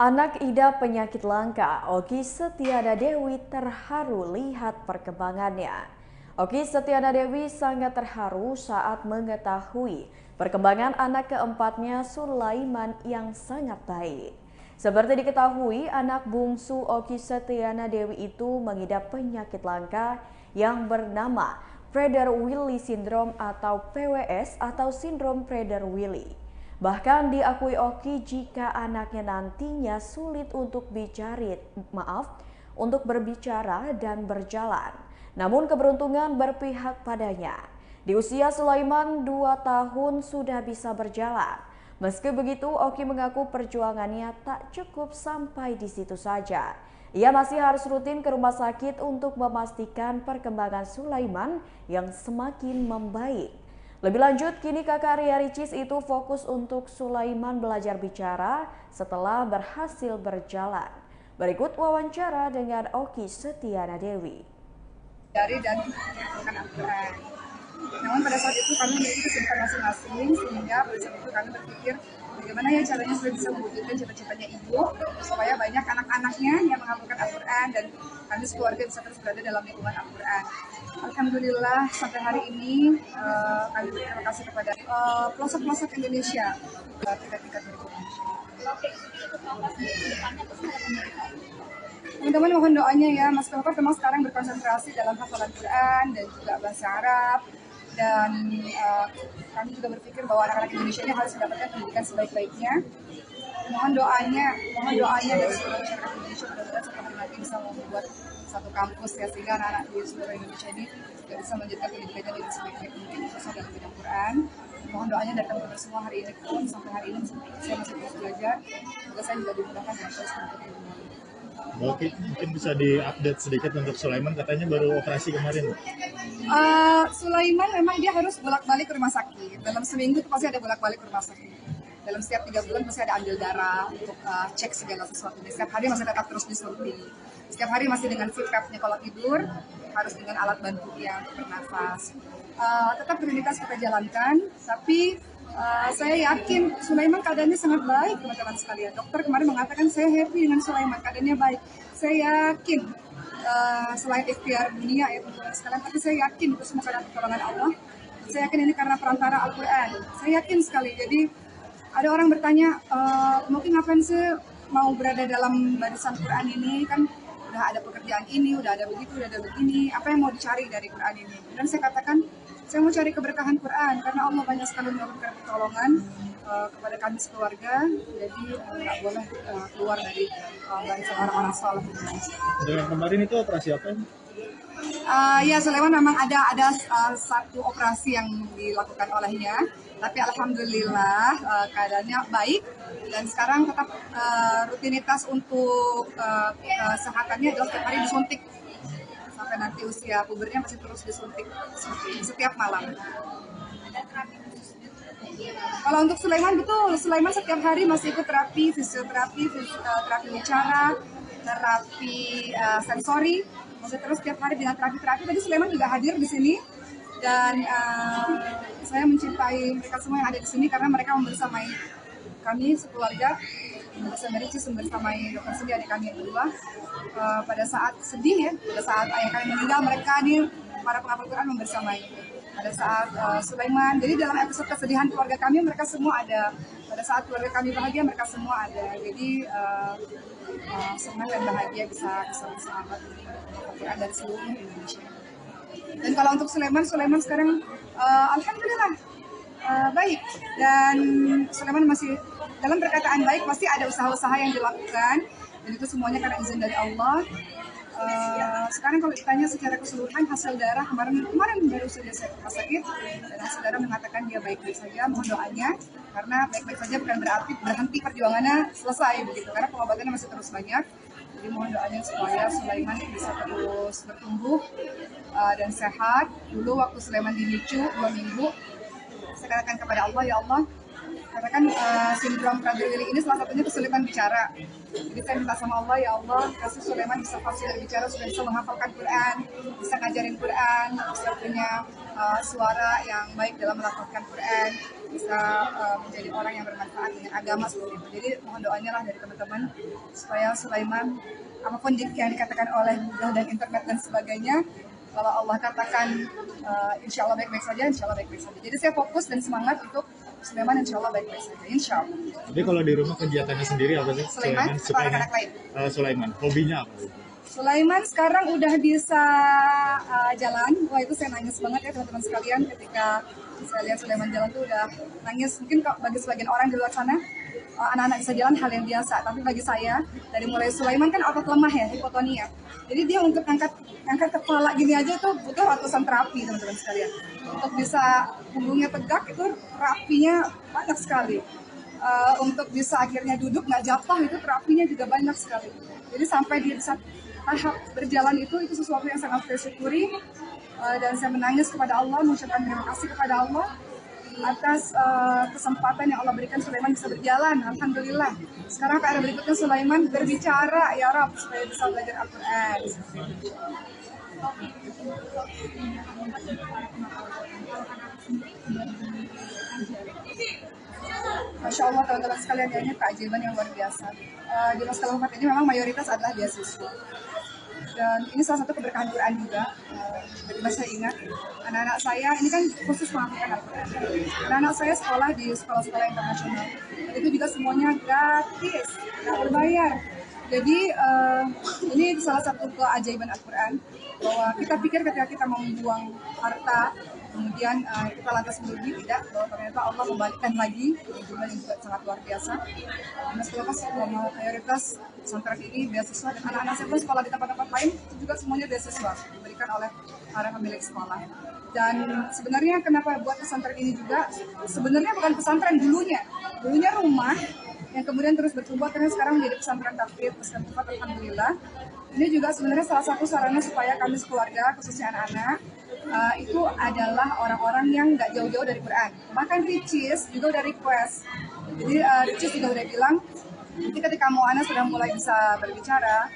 Anak idap penyakit langka, Okky Setiana Dewi terharu lihat perkembangannya. Okky Setiana Dewi sangat terharu saat mengetahui perkembangan anak keempatnya Sulaiman yang sangat baik. Seperti diketahui, anak bungsu Okky Setiana Dewi itu mengidap penyakit langka yang bernama Prader-Willi Syndrome atau PWS atau sindrom Prader-Willi. Bahkan diakui Okky jika anaknya nantinya sulit untuk berbicara dan berjalan. Namun keberuntungan berpihak padanya. Di usia Sulaiman 2 tahun sudah bisa berjalan. Meski begitu, Okky mengaku perjuangannya tak cukup sampai di situ saja. Ia masih harus rutin ke rumah sakit untuk memastikan perkembangan Sulaiman yang semakin membaik. Lebih lanjut, kini kakak Ria Ricis itu fokus untuk Sulaiman belajar bicara setelah berhasil berjalan. Berikut wawancara dengan Okky Setiana Dewi. Dan mengumpulkan Al-Quran. Namun pada saat itu kami memiliki kesibukan masing-masing, sehingga pada saat itu kami berpikir bagaimana ya caranya supaya bisa mewujudkan cita-citanya ibu, supaya banyak anak-anaknya yang menghafalkan Al-Quran dan kami sekeluarga bisa terus berada dalam lingkungan Al-Quran. Alhamdulillah sampai hari ini kami berterima kasih kepada pelosok-pelosok Indonesia, tingkat-tingkat berikutnya. Teman-teman mohon doanya ya, Mas Bapak memang sekarang berkonsentrasi dalam hafalan Quran dan juga bahasa Arab, dan kami juga berpikir bahwa anak-anak Indonesia ini harus mendapatkan pendidikan sebaik-baiknya. Mohon doanya dari seluruh masyarakat Indonesia, mudah-mudahan suatu hari nanti bisa membuat satu kampus ya, sehingga anak-anak di seluruh Indonesia ini juga bisa melanjutkan pendidikannya dengan sebaik-baik mungkin, khususnya dalam bidang Quran. Mohon doanya dari teman-teman semua hari ini pun, sampai hari ini saya masih terus belajar, semoga saya juga dimudahkan dan terus mengikuti ilmu. Oke, mungkin bisa diupdate sedikit untuk Sulaiman, katanya baru operasi kemarin. Sulaiman memang dia harus bolak-balik ke rumah sakit. Dalam seminggu itu pasti ada bolak-balik ke rumah sakit. Dalam setiap 3 bulan pasti ada ambil darah untuk cek segala sesuatu. Setiap hari masih tetap terus disuntik. Setiap hari masih dengan CPAP-nya kalau tidur, harus dengan alat bantu yang bernafas. Tetap prioritas kita jalankan, tapi saya yakin Sulaiman keadaannya sangat baik, teman-teman sekalian. Dokter kemarin mengatakan saya happy dengan Sulaiman, keadaannya baik. Saya yakin selain ikhtiar dunia ya teman-teman sekalian, tapi saya yakin itu semua karena pertolongan Allah. Saya yakin ini karena perantara Al-Quran. Saya yakin sekali. Jadi ada orang bertanya, mungkin ngapain sih mau berada dalam barisan Quran ini, kan udah ada pekerjaan ini, udah ada begitu, udah ada begini, apa yang mau dicari dari Quran ini? Dan saya katakan, saya mau cari keberkahan Quran, karena Allah banyak sekali memberikan pertolongan kepada kami sekeluarga, jadi nggak boleh keluar dari barisan orang-orang saleh. Dengan kemarin itu operasi apa? Ya, Sulaiman memang ada satu operasi yang dilakukan olehnya, tapi alhamdulillah keadaannya baik dan sekarang tetap rutinitas untuk kesehatannya adalah setiap hari disuntik sampai nanti usia pubernya masih terus disuntik setiap malam. Kalau untuk Sulaiman betul, Sulaiman setiap hari masih ikut terapi, fisioterapi, terapi bicara, terapi sensori. Masih terus setiap hari dengan terapi-terapi. Tadi Sulaiman juga hadir di sini dan saya mencintai mereka semua yang ada di sini karena mereka membersamai kami sekeluarga, membersamai Ricis, membersamai Dr. Cindy, adik kami yang kedua. Pada saat sedih ya, pada saat ayah kami meninggal, mereka nih para penghafal Quran membersamai. Pada saat Sulaiman, jadi dalam episode kesedihan keluarga kami mereka semua ada. Pada saat keluarga kami bahagia mereka semua ada. Jadi senang dan bahagia bisa bersahabat Al-Quran dari seluruh Indonesia. Dan kalau untuk Sulaiman sekarang alhamdulillah baik, dan Sulaiman masih dalam perkataan baik, pasti ada usaha-usaha yang dilakukan dan itu semuanya karena izin dari Allah. Sekarang kalau ditanya secara keseluruhan hasil darah kemarin baru saja saya ke rumah sakit dan hasil darah mengatakan dia baik-baik saja. Mohon doanya karena baik-baik saja bukan berarti berhenti perjuangannya selesai begitu, karena pengobatannya masih terus banyak. Jadi mohon doanya supaya Sulaiman bisa terus bertumbuh dan sehat. Dulu waktu Sulaiman di NICU 2 minggu Saya katakan kepada Allah, ya Allah, karena kan sindrom Prader Willi ini salah satunya kesulitan bicara. Jadi saya minta sama Allah, ya Allah, kasih Sulaiman bisa fasih berbicara, sudah bisa menghafalkan Quran, bisa ngajarin Quran, bisa punya suara yang baik dalam melafalkan Quran, bisa menjadi orang yang bermanfaat dengan agama seperti itu. Jadi mohon doanya lah dari teman-teman supaya Sulaiman, apapun yang dikatakan oleh Google dan internet dan sebagainya, kalau Allah katakan insya Allah baik-baik saja, insya Allah baik-baik saja. Jadi saya fokus dan semangat untuk Sulaiman insya Allah baik-baik saja, insya Allah. Jadi kalau di rumah kegiatannya sendiri apa sih? Sulaiman atau anak-anak lain? Sulaiman, hobinya apa? Sulaiman sekarang udah bisa jalan. Wah, itu saya nangis banget ya teman-teman sekalian ketika saya lihat Sulaiman jalan tuh udah nangis. Mungkin bagi sebagian orang di luar sana anak-anak bisa jalan hal yang biasa, tapi bagi saya dari mulai Sulaiman kan otot lemah ya, hipotonia. Jadi dia untuk angkat kepala gini aja tuh butuh ratusan terapi teman-teman sekalian. Untuk bisa punggungnya tegak itu terapinya banyak sekali. Untuk bisa akhirnya duduk nggak jatuh itu terapinya juga banyak sekali. Jadi sampai di tahap berjalan itu sesuatu yang sangat saya syukuri, dan saya menangis kepada Allah, mengucapkan terima kasih kepada Allah atas kesempatan yang Allah berikan Sulaiman bisa berjalan. Alhamdulillah. Sekarang PR berikutnya Sulaiman berbicara, ya Rabb, supaya bisa belajar Al-Quran. Masya Allah teman-teman sekalian, ini keajaiban yang luar biasa. Di Maskal Wafat ini memang mayoritas adalah beasiswa. Dan ini salah satu keberkahan Quran juga. Bagaimana saya ingat, anak-anak saya ini kan khusus menghafalkan Al-Quran. Anak-anak saya sekolah di sekolah-sekolah internasional. Dan itu juga semuanya gratis, nggak berbayar. Jadi ini salah satu keajaiban Al-Quran. Bahwa kita pikir ketika kita membuang harta, kemudian kita lantas merugi, tidak, bahwa ternyata Allah membalikkan lagi jumlah yang juga sangat luar biasa. Mayoritas pesantren ini beasiswa, dan anak-anak saya pun sekolah di tempat-tempat lain itu juga semuanya beasiswa diberikan oleh para pemilik sekolah. Dan sebenarnya kenapa buat pesantren ini juga, sebenarnya bukan pesantren dulunya rumah yang kemudian terus bertumbuh karena sekarang menjadi pesantren tahfidz, pesantren Wafat, alhamdulillah. Ini juga sebenarnya salah satu sarana supaya kami sekeluarga, khususnya anak-anak, itu adalah orang-orang yang nggak jauh-jauh dari Quran. Bahkan Ricis juga udah request. Jadi Ricis juga udah bilang, nanti ketika Moana sudah mulai bisa berbicara,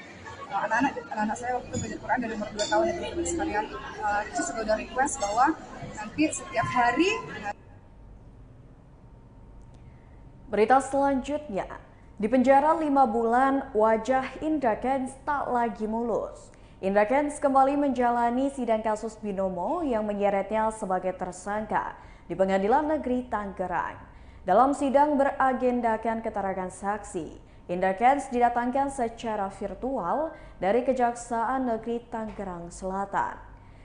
anak-anak saya waktu itu belajar Quran dari umur 2 tahun ya teman-teman sekalian, Ricis juga udah request bahwa nanti setiap hari. Berita selanjutnya, di penjara 5 bulan, wajah Indra Kents tak lagi mulus. Indra Kents kembali menjalani sidang kasus Binomo yang menyeretnya sebagai tersangka di Pengadilan Negeri Tangerang. Dalam sidang beragendakan keterangan saksi, Indra Kents didatangkan secara virtual dari Kejaksaan Negeri Tangerang Selatan.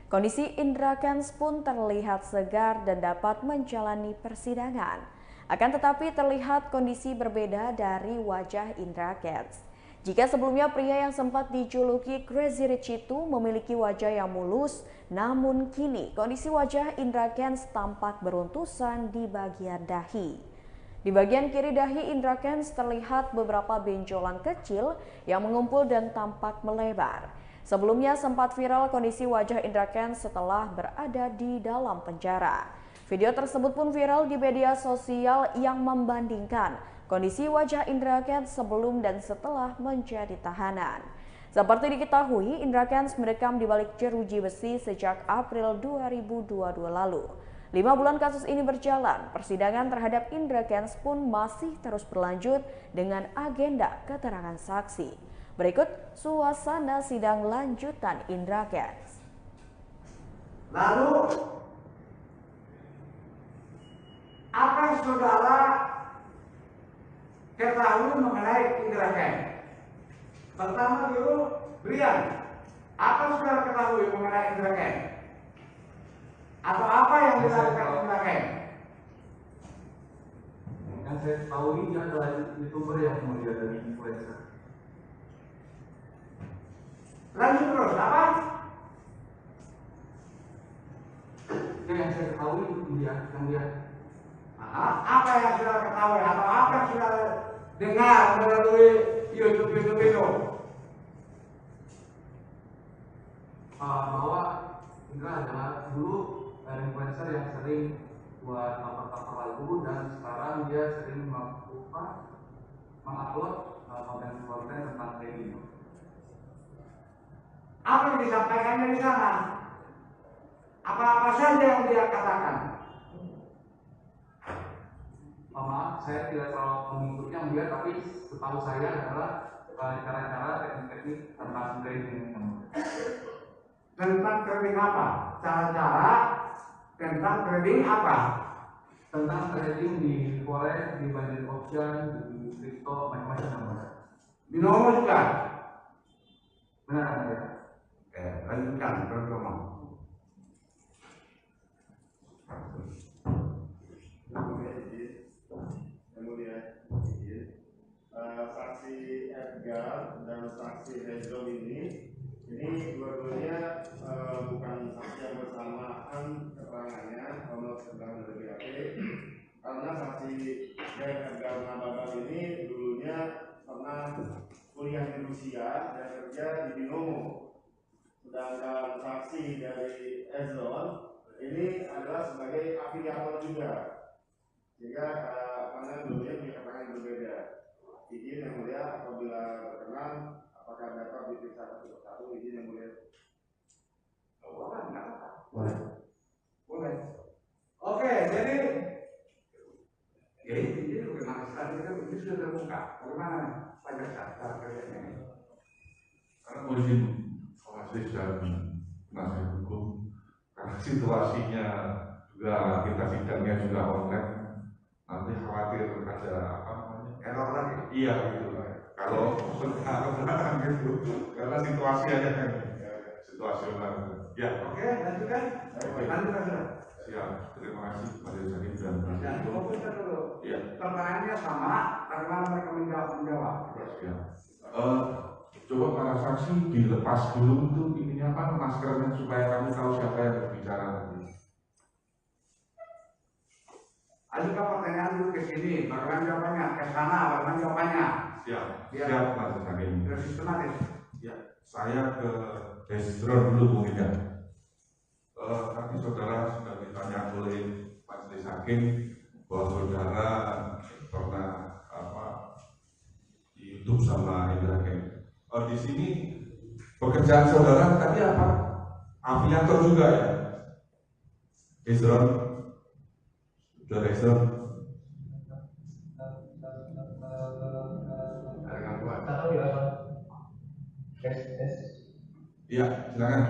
Kondisi Indra Kents pun terlihat segar dan dapat menjalani persidangan. Akan tetapi terlihat kondisi berbeda dari wajah Indra Kents. Jika sebelumnya pria yang sempat dijuluki Crazy Rich itu memiliki wajah yang mulus, namun kini kondisi wajah Indra Kents tampak beruntusan di bagian dahi. Di bagian kiri dahi Indra Kents terlihat beberapa benjolan kecil yang mengumpul dan tampak melebar. Sebelumnya sempat viral kondisi wajah Indra Kents setelah berada di dalam penjara. Video tersebut pun viral di media sosial yang membandingkan kondisi wajah Indra Kents sebelum dan setelah menjadi tahanan. Seperti diketahui, Indra Kents mendekam di balik jeruji besi sejak April 2022 lalu. 5 bulan kasus ini berjalan, persidangan terhadap Indra Kents pun masih terus berlanjut dengan agenda keterangan saksi. Berikut suasana sidang lanjutan Indra Kents. Lalu apa saudara ketahui mengenai Indra Kents? Pertama dulu, Brian, apa saudara ketahui mengenai Indra Kents? Atau apa yang dilakukan Indra Kents? Yang saya tahu ini adalah YouTuber yang kemudian dari influencer. Lanjut terus, apa? Yang saya ketahui dia, apa yang sudah ketahui atau apa yang sudah dengar melalui YouTube itu? Bahwa Indra adalah dulu influencer yang sering buat cover-cover lagu, dan sekarang dia sering mengupload konten-konten tentang trading. Apa yang disampaikan dari sana? Apa-apa saja yang dia katakan. Maaf, saya tidak terlalu mengikutnya melihat, tapi setahu saya adalah cara-cara teknik-teknik tentang trading. Tentang trading apa? Cara-cara tentang trading apa? Tentang trading di forex, di binary option, di crypto, macam-macam. Binomo juga. Benar ya? Oke, lanjutkan, teman-teman. Saksi Edgar dan saksi Hezron ini dua-duanya bukan saksi yang bersamaan keterangannya menurut keterangan dari BAP, karena saksi Edgar Nababan ini dulunya pernah kuliah di Rusia dan kerja di Binomo, sedangkan saksi dari Hezron ini adalah sebagai afiliator juga, sehingga karena dulunya punya keterangan yang berbeda. Izin yang mulia, apabila berkenan, apakah dapat diperiksa satu persatu? Izin yang mulia. Boleh. Boleh. Oke, jadi ini bagaimana tadi ini sudah terbuka. Bagaimana Pak Jaksa cara kerjanya ini? Karena izin oasis dan penasihat hukum, karena situasinya juga kita sidangnya juga online, nanti khawatir ada apa namanya error lagi. Iya gitu. Kalau sekarang gitu, karena situasi aja kan situasional. Ya. Oke, lanjutkan. Lanjutkan. Siap. Terima kasih Majelis Hakim dan Ya, fokusnya dulu. Iya. Pertanyaannya sama, bagaimana mereka menjawab? Ya. Coba para saksi dilepas dulu itu ininya apa maskernya supaya kami tahu siapa yang berbicara nanti. Ajukan pertanyaan dulu ke sini, bagaimana jawabannya? Ke sana, bagaimana jawabannya? Siap. Biar Siap Majelis Hakim. biar sistematis. Ya, saya ke Hezron dulu mungkin ya. Tadi saudara sudah ditanya oleh Majelis Hakim bahwa saudara pernah di YouTube sama Indra Ken. Di sini pekerjaan saudara tadi apa? Afiliator juga ya? Hezron, saudara Hezron. Iya, silakan.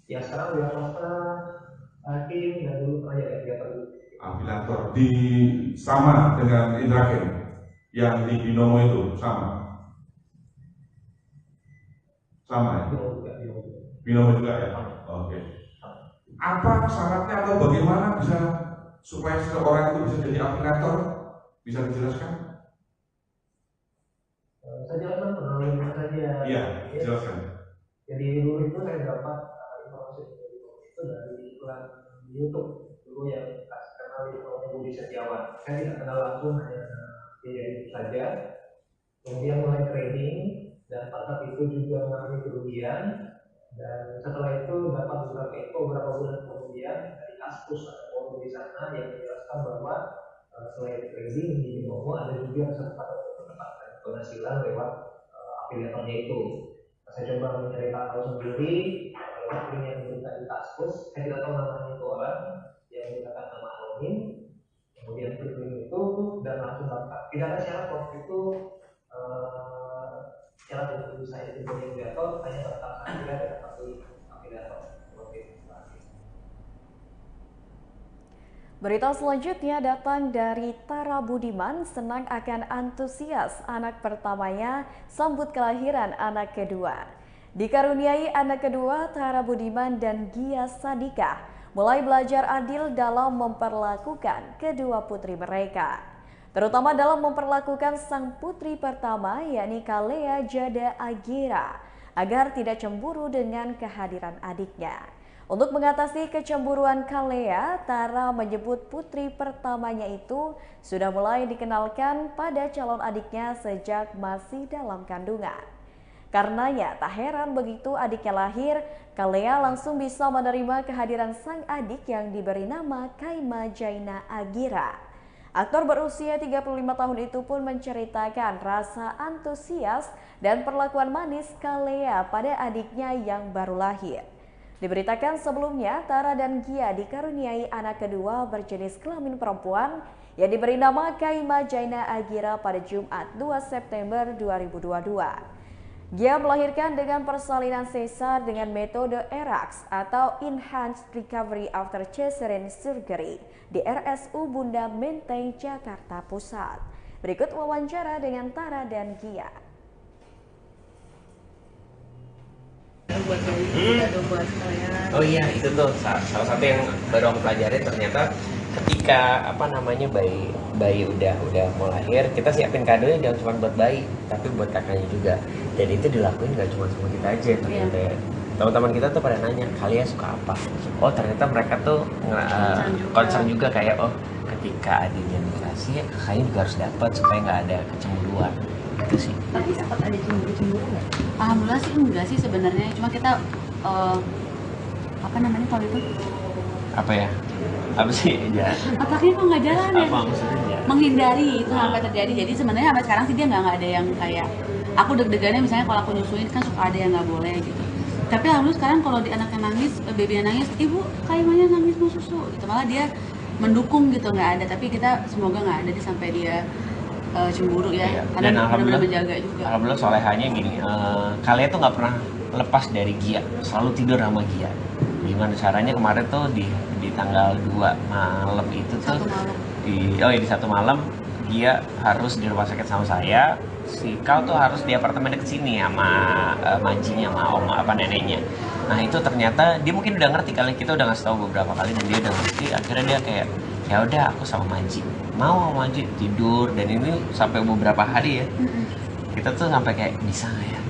Ya sekarang udah swasta, hakim dan dulu pernah jadi Afiliator di sama dengan Indra Ken yang di Binomo itu sama ya? Binomo juga ya? Oke. Apa syaratnya atau bagaimana bisa supaya seseorang itu bisa jadi afiliator? Bisa dijelaskan? Saya jelaskan kronologinya saja. Iya, jelaskan. Jadi dulu itu saya dapat informasi itu dari iklan di YouTube dulu yang kasih kenal di Budi Setiawan. Saya tidak kenal langsung, hanya via YouTube saja. Kemudian mulai trading dan pada saat itu juga mengalami kerugian. Dan setelah itu dapat beberapa bulan kemudian dari Kaskus ada forum di sana yang menjelaskan bahwa selain trading di Binomo ada juga kesempatan untuk mendapatkan penghasilan lewat afiliatornya itu. Saya coba mencari tahu sendiri lewat link yang diberikan di Kaskus. Saya tidak tahu namanya itu orang yang menggunakan nama anonim. Kemudian klik link itu dan langsung daftar. Tidak ada syarat waktu itu syarat untuk bisa jadi afiliator, hanya daftar saja dan dapat afiliator. Berita selanjutnya datang dari Tara Budiman, senang akan antusias anak pertamanya sambut kelahiran anak kedua. Dikaruniai anak kedua, Tara Budiman dan Gia Sadika mulai belajar adil dalam memperlakukan kedua putri mereka. Terutama dalam memperlakukan sang putri pertama, yakni Kalea Jada Agira, agar tidak cemburu dengan kehadiran adiknya. Untuk mengatasi kecemburuan Kalea, Tara menyebut putri pertamanya itu sudah mulai dikenalkan pada calon adiknya sejak masih dalam kandungan. Karenanya tak heran begitu adiknya lahir, Kalea langsung bisa menerima kehadiran sang adik yang diberi nama Kaima Jaina Agira. Aktor berusia 35 tahun itu pun menceritakan rasa antusias dan perlakuan manis Kalea pada adiknya yang baru lahir. Diberitakan sebelumnya, Tara dan Gia dikaruniai anak kedua berjenis kelamin perempuan yang diberi nama Kaima Jaina Agira pada Jumat 2 September 2022. Gia melahirkan dengan persalinan sesar dengan metode ERAS atau Enhanced Recovery After Cesarean Surgery di RSU Bunda Menteng, Jakarta Pusat. Berikut wawancara dengan Tara dan Gia. Oh iya, itu tuh salah satu yang baru aku pelajari. Ternyata ketika bayi udah mau lahir, kita siapin kadonya jangan cuma buat bayi, tapi buat kakaknya juga. Dan itu dilakuin gak cuma sama kita aja ternyata ya. Teman-teman kita tuh pada nanya, kalian suka apa? Oh ternyata mereka tuh concern juga kayak, oh ketika adiknya dikasih, kakaknya juga harus dapat supaya nggak ada kecemburuan. Gitu sih. Tapi sempat ada cemburu nggak? Alhamdulillah sih enggak sih sebenarnya. Cuma kita kalau itu? Apa ya? Apa sih? Ya. Otaknya kok nggak jalan ya? Apa maksudnya? Menghindari itu sampai terjadi. Jadi sebenarnya sampai sekarang sih dia nggak ada yang kayak aku deg-degannya misalnya kalau aku nyusuin kan suka ada yang nggak boleh gitu. Tapi alhamdulillah sekarang kalau di anaknya nangis, babynya nangis, ibu Kaimanya nangis mau susu gitu. Malah dia mendukung gitu, nggak ada. Tapi kita semoga nggak ada sampai dia cemburu ya. Iya. Karena Dan benar-benar menjaga juga. Alhamdulillah solehanya gini, kalian tuh nggak pernah lepas dari Gia, selalu tidur sama Gia. Gimana caranya kemarin tuh di tanggal 2 malam itu tuh di satu malam Gia harus di rumah sakit sama saya. Si Kal tuh harus di apartemen deket sini sama majinya, sama neneknya. Nah itu ternyata dia mungkin udah ngerti kali, kita udah ngasih tahu beberapa kali dan dia udah ngerti. Akhirnya dia kayak ya udah aku sama Maji, mau Maji tidur. Dan ini sampai beberapa hari ya. Kita tuh sampai kayak bisa nggak ya,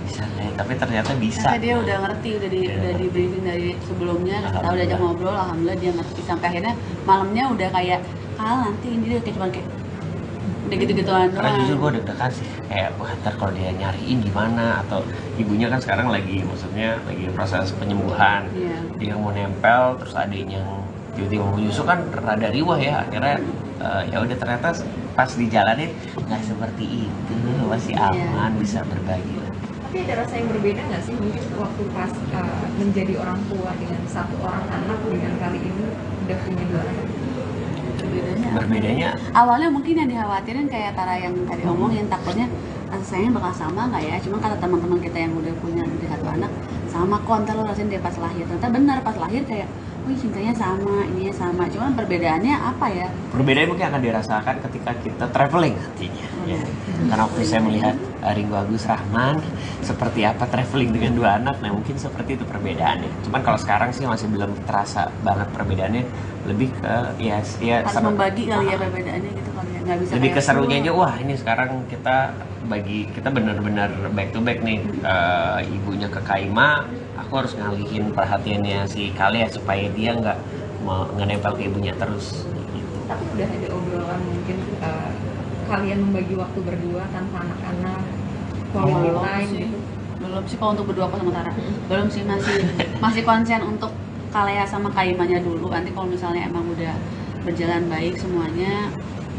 tapi ternyata bisa. Karena dia udah ngerti, udah di briefing dari sebelumnya, kita udah ajak ngobrol, alhamdulillah dia ngerti sampai akhirnya malamnya udah kayak nanti ini dia kayak cuma kayak udah gitu-gituan doang. Karena jujur gue deg-degan sih, kayak wah ntar kalau dia nyariin gimana, atau ibunya kan sekarang lagi proses penyembuhan, dia mau nempel, terus adiknya yang tiba-tiba mau nyusu kan rada riwah ya. Akhirnya ya udah ternyata pas dijalanin nggak seperti itu, masih aman, bisa berbagi. Tapi ada rasa yang berbeda nggak sih mungkin waktu pas menjadi orang tua dengan satu orang anak dengan kali ini udah punya 2 anak? Berbedanya awalnya mungkin yang dikhawatirin kayak Tara yang tadi omongin, takutnya sayangnya bakal sama nggak ya. Cuma kata teman-teman kita yang udah punya 1 anak, sama kok ntar lo rasain dia pas lahir. Ternyata benar pas lahir kayak wih cintanya sama, ininya sama. Cuman perbedaannya apa ya? Perbedaan mungkin akan dirasakan ketika kita traveling nantinya. Ya. Karena waktu saya melihat Ringo Agus Rahman seperti apa traveling dengan 2 anak, nah mungkin seperti itu perbedaannya. Cuman kalau sekarang sih masih belum terasa banget perbedaannya, lebih ke ya harus membagi kali ya perbedaannya gitu kali ya. Nggak bisa lebih keserunya aja. Wah ini sekarang kita benar-benar back to back nih. Ibunya ke Kaima, aku harus ngalihin perhatiannya si Kalea supaya dia nggak nempel ke ibunya terus gitu. Tapi udah ada obrolan mungkin kalian membagi waktu berdua tanpa anak-anak, quality time gitu? Belum sih kalau untuk berdua aku sama Tara. Belum sih, masih konsen untuk Kalea sama Kaimanya dulu. Nanti kalau misalnya emang udah berjalan baik semuanya,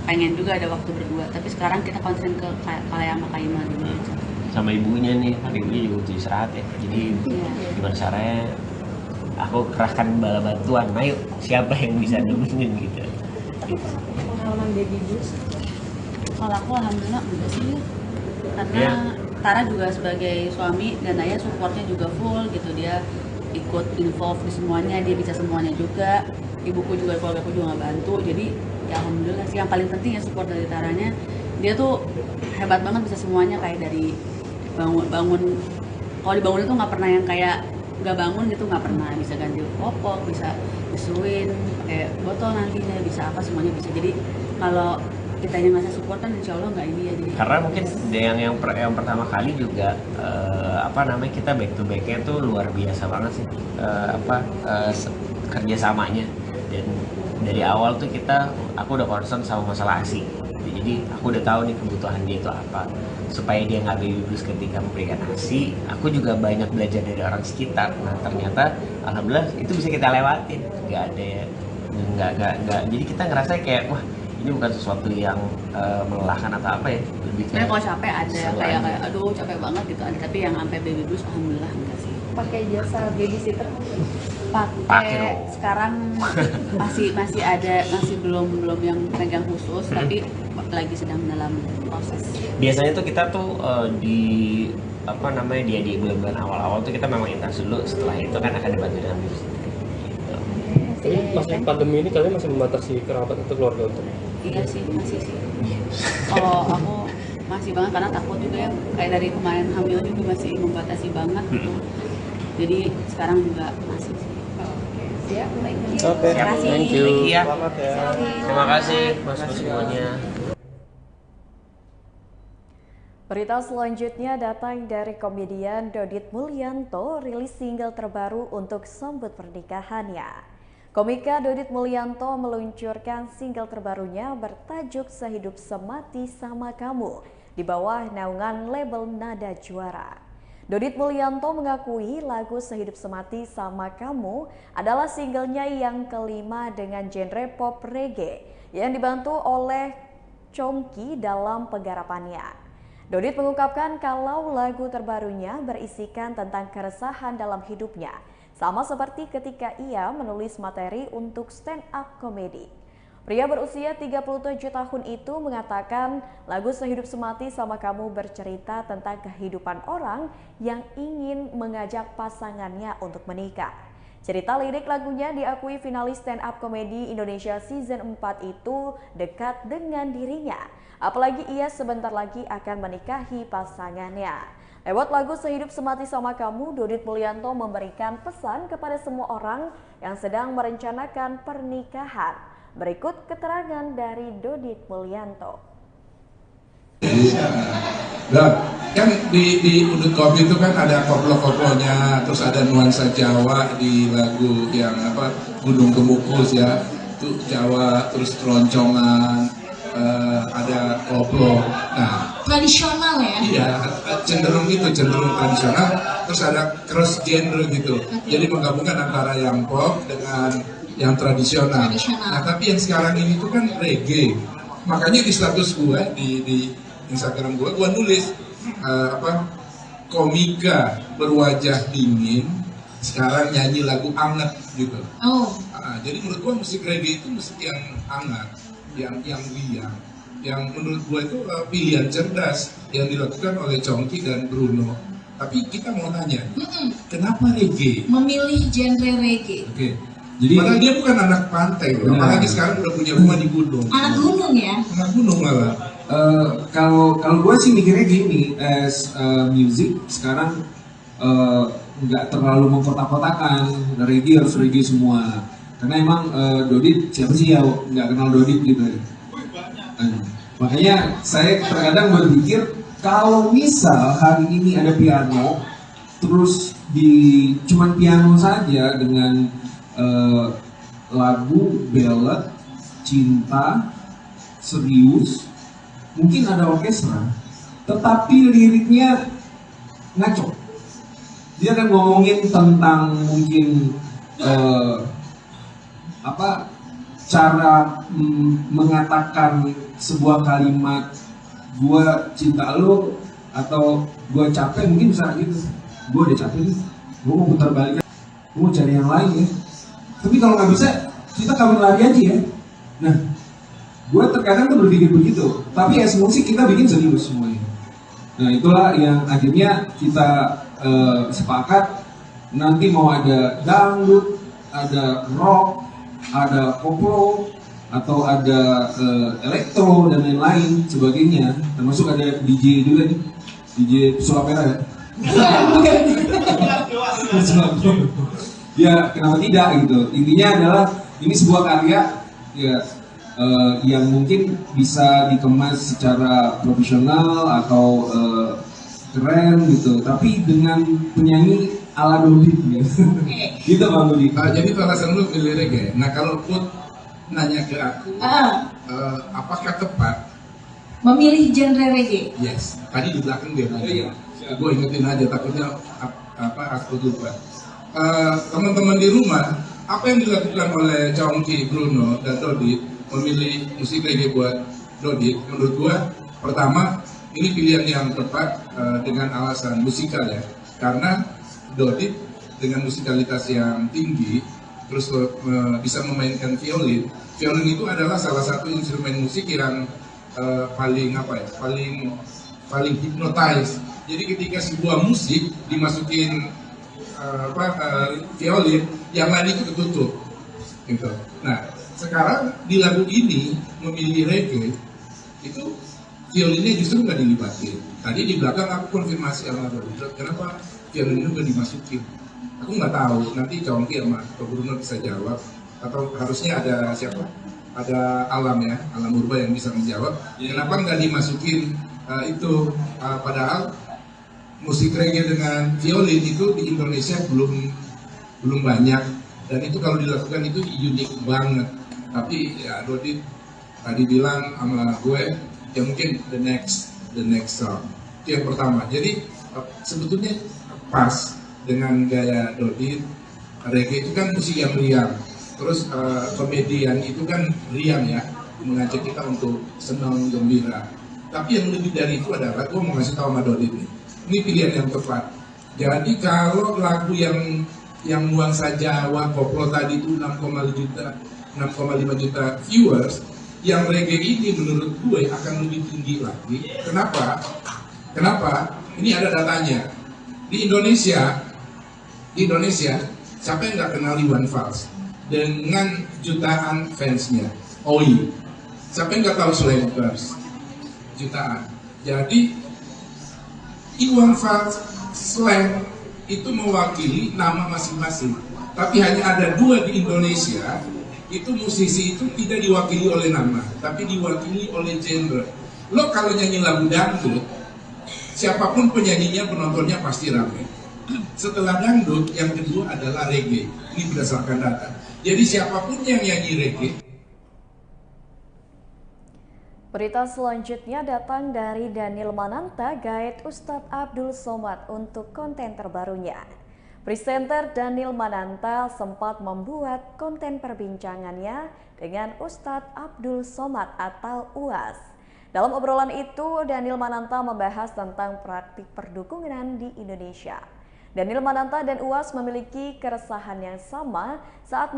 pengen juga ada waktu berdua. Tapi sekarang kita konsen ke Kalea sama Kaima dulu aja. Sama ibunya nih, kan ibunya juga butuh istirahat ya. Jadi gimana caranya aku kerahkan bala bantuan, ayo siapa yang bisa nemenin gitu. Pengalaman baby blues? Kalau aku alhamdulillah enggak sih, karena Tara juga sebagai suami dan ayah supportnya juga full gitu. Dia ikut involve di semuanya, dia bisa semuanya juga. Ibuku juga, keluargaku juga ngebantu. Jadi ya alhamdulillah sih, yang paling penting ya support dari Taranya. Dia tuh hebat banget bisa semuanya, kayak dari bangun kalau dibangun itu nggak pernah yang kayak nggak bangun gitu, nggak pernah. Bisa ganti popok, bisa disuin pakai botol nantinya, bisa apa semuanya bisa. Jadi kalau kita yang ngasih support kan insya Allah nggak ini ya. Jadi karena mungkin yang pertama kali juga kita back to backnya tuh luar biasa banget sih kerjasamanya. Dan dari awal tuh aku udah concern sama masalah ASI. Jadi aku udah tahu nih kebutuhan dia itu apa, supaya dia nggak baby blues ketika memberikan ASI. Aku juga banyak belajar dari orang sekitar. Nah ternyata alhamdulillah itu bisa kita lewatin, nggak. Jadi kita ngerasa kayak wah ini bukan sesuatu yang melelahkan atau apa ya. Lebih Sebenarnya kalau capek ada kayak aduh capek banget gitu ada, tapi yang sampai baby blues alhamdulillah enggak sih. Pakai jasa babysitter? Pakai sekarang masih ada, masih belum yang pegang khusus, tapi lagi sedang dalam proses. Biasanya tuh kita tuh di bulan-bulan awal-awal tuh kita memang intens dulu, setelah itu kan akan dibantu dengan babysitter. Tapi pas pandemi ini kalian masih membatasi kerabat atau keluarga untuk? Iya sih, masih sih. Kalau aku masih banget karena takut juga ya, kayak dari kemarin hamil juga masih membatasi banget gitu. Jadi sekarang juga masih sih. Siap, thank you. Oke, thank you. Selamat ya. Terima kasih Mas semuanya. Berita selanjutnya datang dari komedian Dodit Mulyanto rilis single terbaru untuk sambut pernikahannya. Komika Dodit Mulyanto meluncurkan single terbarunya bertajuk Sehidup Semati Sama Kamu di bawah naungan label Nada Juara. Dodit Mulyanto mengakui lagu Sehidup Semati Sama Kamu adalah singlenya yang kelima dengan genre pop reggae yang dibantu oleh Chongki dalam penggarapannya. Dodit mengungkapkan kalau lagu terbarunya berisikan tentang keresahan dalam hidupnya, sama seperti ketika ia menulis materi untuk stand up comedy. Pria berusia 37 tahun itu mengatakan lagu Sehidup Semati Sama Kamu bercerita tentang kehidupan orang yang ingin mengajak pasangannya untuk menikah. Cerita lirik lagunya diakui finalis stand up comedy Indonesia season 4 itu dekat dengan dirinya. Apalagi ia sebentar lagi akan menikahi pasangannya. Lewat lagu Sehidup Semati Sama Kamu, Dodit Mulyanto memberikan pesan kepada semua orang yang sedang merencanakan pernikahan. Berikut keterangan dari Dodit Mulyanto. Nah, kan di Udut Kopi itu kan ada koplo-koplonya, terus ada nuansa Jawa di lagu yang Gunung Kemukus ya, itu Jawa, terus keroncongan, ada koplo. Nah, tradisional ya? Iya, cenderung tradisional, terus ada cross genre gitu. Jadi menggabungkan antara yang pop dengan yang tradisional. Nah, tapi yang sekarang ini tuh kan reggae. Makanya di status gue di Instagram gue nulis komika berwajah dingin sekarang nyanyi lagu anget gitu. Jadi menurut gue musik reggae itu musik yang hangat, yang liang, yang menurut gue itu pilihan cerdas yang dilakukan oleh Chongki dan Bruno. Tapi kita mau nanya, kenapa reggae? Memilih genre reggae. Oke. Jadi padahal dia bukan anak pantai, apalagi sekarang udah punya rumah di gunung. Anak gunung ya? Anak gunung malah. Kalau gue sih mikirnya gini, as music sekarang nggak terlalu mengkotak-kotakan reggae harus reggae semua. Karena emang Dodit siapa sih ya nggak kenal Dodit gitu. Makanya saya terkadang berpikir kalau misal hari ini ada piano, terus cuman piano saja dengan lagu ballad, cinta, serius, mungkin ada orkestra, tetapi liriknya ngaco. Dia akan ngomongin tentang mungkin cara mengatakan sebuah kalimat gua cinta lo atau gua capek, mungkin bisa gitu. Gua udah capek nih, gua mau putar balik, gua mau cari yang lain ya. Tapi kalau nggak bisa, kita kawin lagi aja ya. Nah, gue terkadang tuh berpikir begitu. Tapi as musik kita bikin serius semuanya. Nah, itulah yang akhirnya kita sepakat. Nanti mau ada dangdut, ada rock, ada koplo, atau ada elektro dan lain-lain sebagainya. Termasuk ada DJ juga nih, DJ Sulapera ya. Ya kenapa tidak gitu. Intinya adalah ini sebuah karya ya yang mungkin bisa dikemas secara profesional atau keren gitu, tapi dengan penyanyi ala Dodit gitu. Gitu Bang Dodi. Jadi itu alasan lu milih reggae. Nah kalau Put nanya ke aku, apakah tepat memilih genre reggae? Yes, tadi di belakang dia nanya. Gue ingetin aja, takutnya aku lupa. Teman-teman di rumah, apa yang dilakukan oleh Chongki, Bruno, dan Dodit memilih musik reggae buat Dodit, menurut gue, pertama, ini pilihan yang tepat dengan alasan musikal ya. Karena Dodit dengan musikalitas yang tinggi, terus bisa memainkan violin. Violin itu adalah salah satu instrumen musik yang paling hypnotize. Jadi ketika sebuah musik dimasukin violin, yang lain itu ketutup. Gitu. Nah, sekarang di lagu ini memilih reggae itu violinnya justru nggak dilibatin. Tadi di belakang aku konfirmasi sama Dodit, kenapa violin itu nggak dimasukin? Aku nggak tahu, nanti Congki sama Bruno bisa jawab, atau harusnya ada siapa? Ada Alam ya, Alam Urba yang bisa menjawab. Kenapa nggak dimasukin itu? Padahal musik reggae dengan violin itu di Indonesia belum banyak, dan itu kalau dilakukan itu unik banget. Tapi ya Dodit tadi bilang sama gue, ya mungkin the next song. Itu yang pertama. Jadi sebetulnya pas dengan gaya Dodit. Reggae itu kan musik yang riang, terus komedian itu kan riang ya, mengajak kita untuk senang gembira. Tapi yang lebih dari itu adalah, gue mau ngasih tahu sama Dodit nih, ini pilihan yang tepat. Jadi kalau lagu yang nuansa Jawa, koplo tadi itu 6,5 juta viewers, yang reggae ini menurut gue akan lebih tinggi lagi. Kenapa? Ini ada datanya. Di Indonesia, siapa yang nggak kenal Iwan Fals dengan jutaan fansnya? OI. Siapa yang nggak tahu Slankers? Jutaan. Jadi Iwan Fals, Slank itu mewakili nama masing-masing. Tapi hanya ada 2 di Indonesia. Itu musisi itu tidak diwakili oleh nama, tapi diwakili oleh genre. Lo kalau nyanyi lagu dangdut, siapapun penyanyinya, penontonnya pasti ramai. Setelah dangdut, yang kedua adalah reggae. Ini berdasarkan data. Jadi siapapun yang nyanyi reggae. Berita selanjutnya datang dari Daniel Mananta, guide Ustadz Abdul Somad untuk konten terbarunya. Presenter Daniel Mananta sempat membuat konten perbincangannya dengan Ustadz Abdul Somad atau UAS. Dalam obrolan itu, Daniel Mananta membahas tentang praktik perdukunan di Indonesia. Daniel Mananta dan UAS memiliki keresahan yang sama saat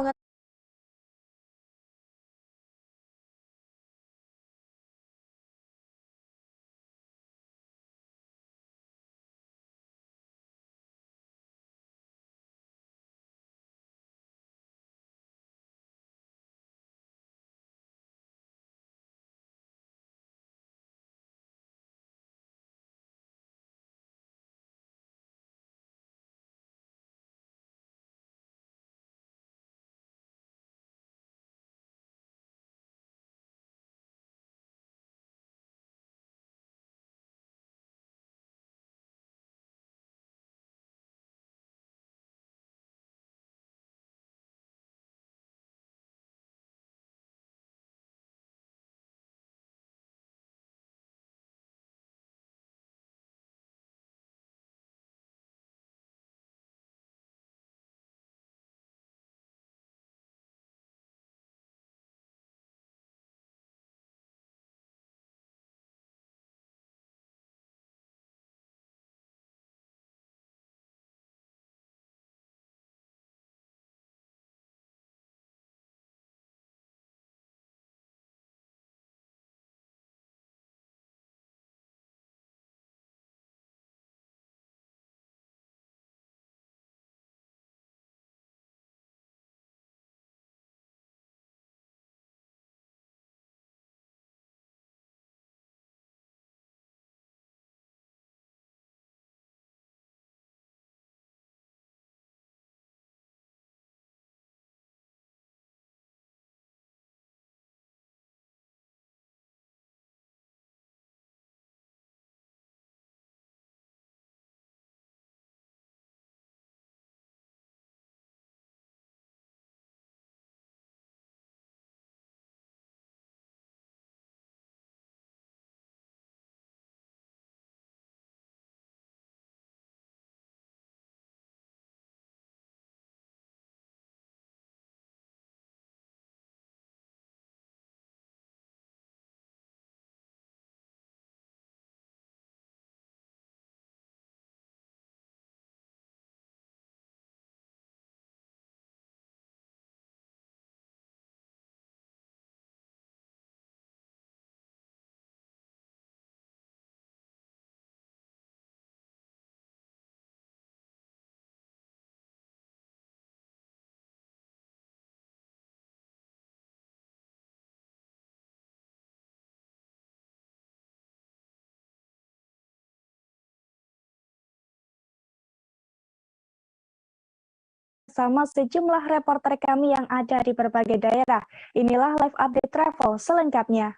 bersama sejumlah reporter kami yang ada di berbagai daerah. Inilah live update travel selengkapnya.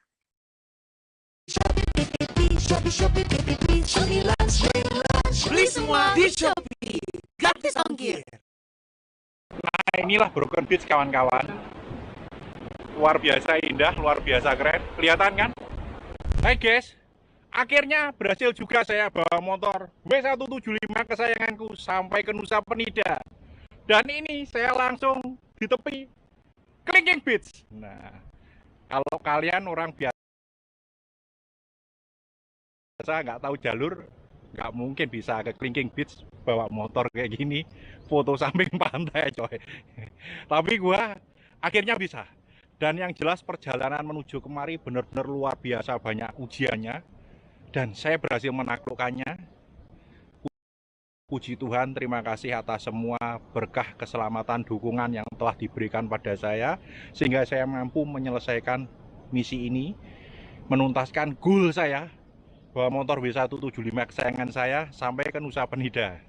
Beli semua di Shopee, gratis ongkir. Nah, inilah Broken Beach kawan-kawan. Luar biasa indah, luar biasa keren. Kelihatan kan? Hai guys, akhirnya berhasil juga saya bawa motor W175 kesayanganku sampai ke Nusa Penida. Dan ini saya langsung di tepi Klingking Beach. Nah, kalau kalian orang biasa nggak tahu jalur, nggak mungkin bisa ke Klingking Beach bawa motor kayak gini, foto samping pantai coy. Tapi gua akhirnya bisa. Dan yang jelas perjalanan menuju kemari benar-benar luar biasa banyak ujiannya. Dan saya berhasil menaklukkannya. Puji Tuhan, terima kasih atas semua berkah keselamatan dukungan yang telah diberikan pada saya. Sehingga saya mampu menyelesaikan misi ini. Menuntaskan goal saya. Bawa motor W175 kesayangan saya sampai ke Nusa Penida.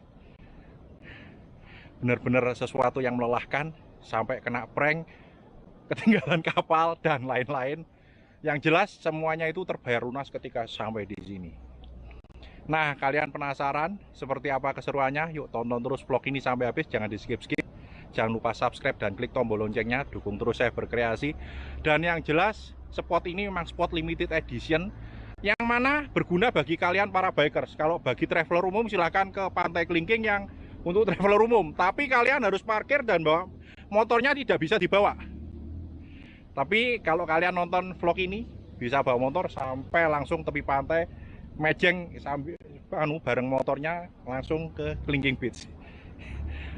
Benar-benar sesuatu yang melelahkan. Sampai kena prank, ketinggalan kapal, dan lain-lain. Yang jelas semuanya itu terbayar lunas ketika sampai di sini. Nah, kalian penasaran seperti apa keseruannya? Yuk tonton terus vlog ini sampai habis, jangan di skip-skip. Jangan lupa subscribe dan klik tombol loncengnya, dukung terus saya berkreasi. Dan yang jelas, spot ini memang spot limited edition, yang mana berguna bagi kalian para bikers. Kalau bagi traveler umum silahkan ke Pantai Klingking yang untuk traveler umum. Tapi kalian harus parkir dan bawa motornya tidak bisa dibawa. Tapi kalau kalian nonton vlog ini, bisa bawa motor sampai langsung tepi pantai, mejeng sambil bareng motornya langsung ke Klingking Beach.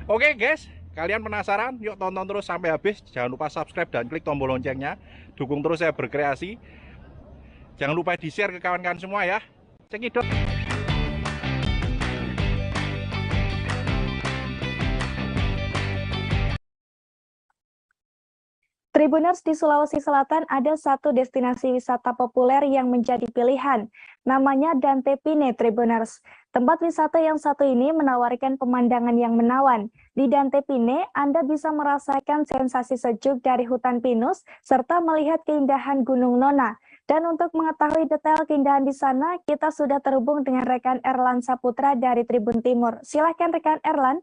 Oke guys, kalian penasaran? Yuk tonton terus sampai habis. Jangan lupa subscribe dan klik tombol loncengnya. Dukung terus saya berkreasi. Jangan lupa di-share ke kawan-kawan semua ya. Cekidot. Tribuners, di Sulawesi Selatan ada satu destinasi wisata populer yang menjadi pilihan. Namanya Dante Pine, Tribuners. Tempat wisata yang satu ini menawarkan pemandangan yang menawan. Di Dante Pine, Anda bisa merasakan sensasi sejuk dari hutan pinus, serta melihat keindahan Gunung Nona. Dan untuk mengetahui detail keindahan di sana, kita sudah terhubung dengan rekan Erlan Saputra dari Tribun Timur. Silakan rekan Erlan.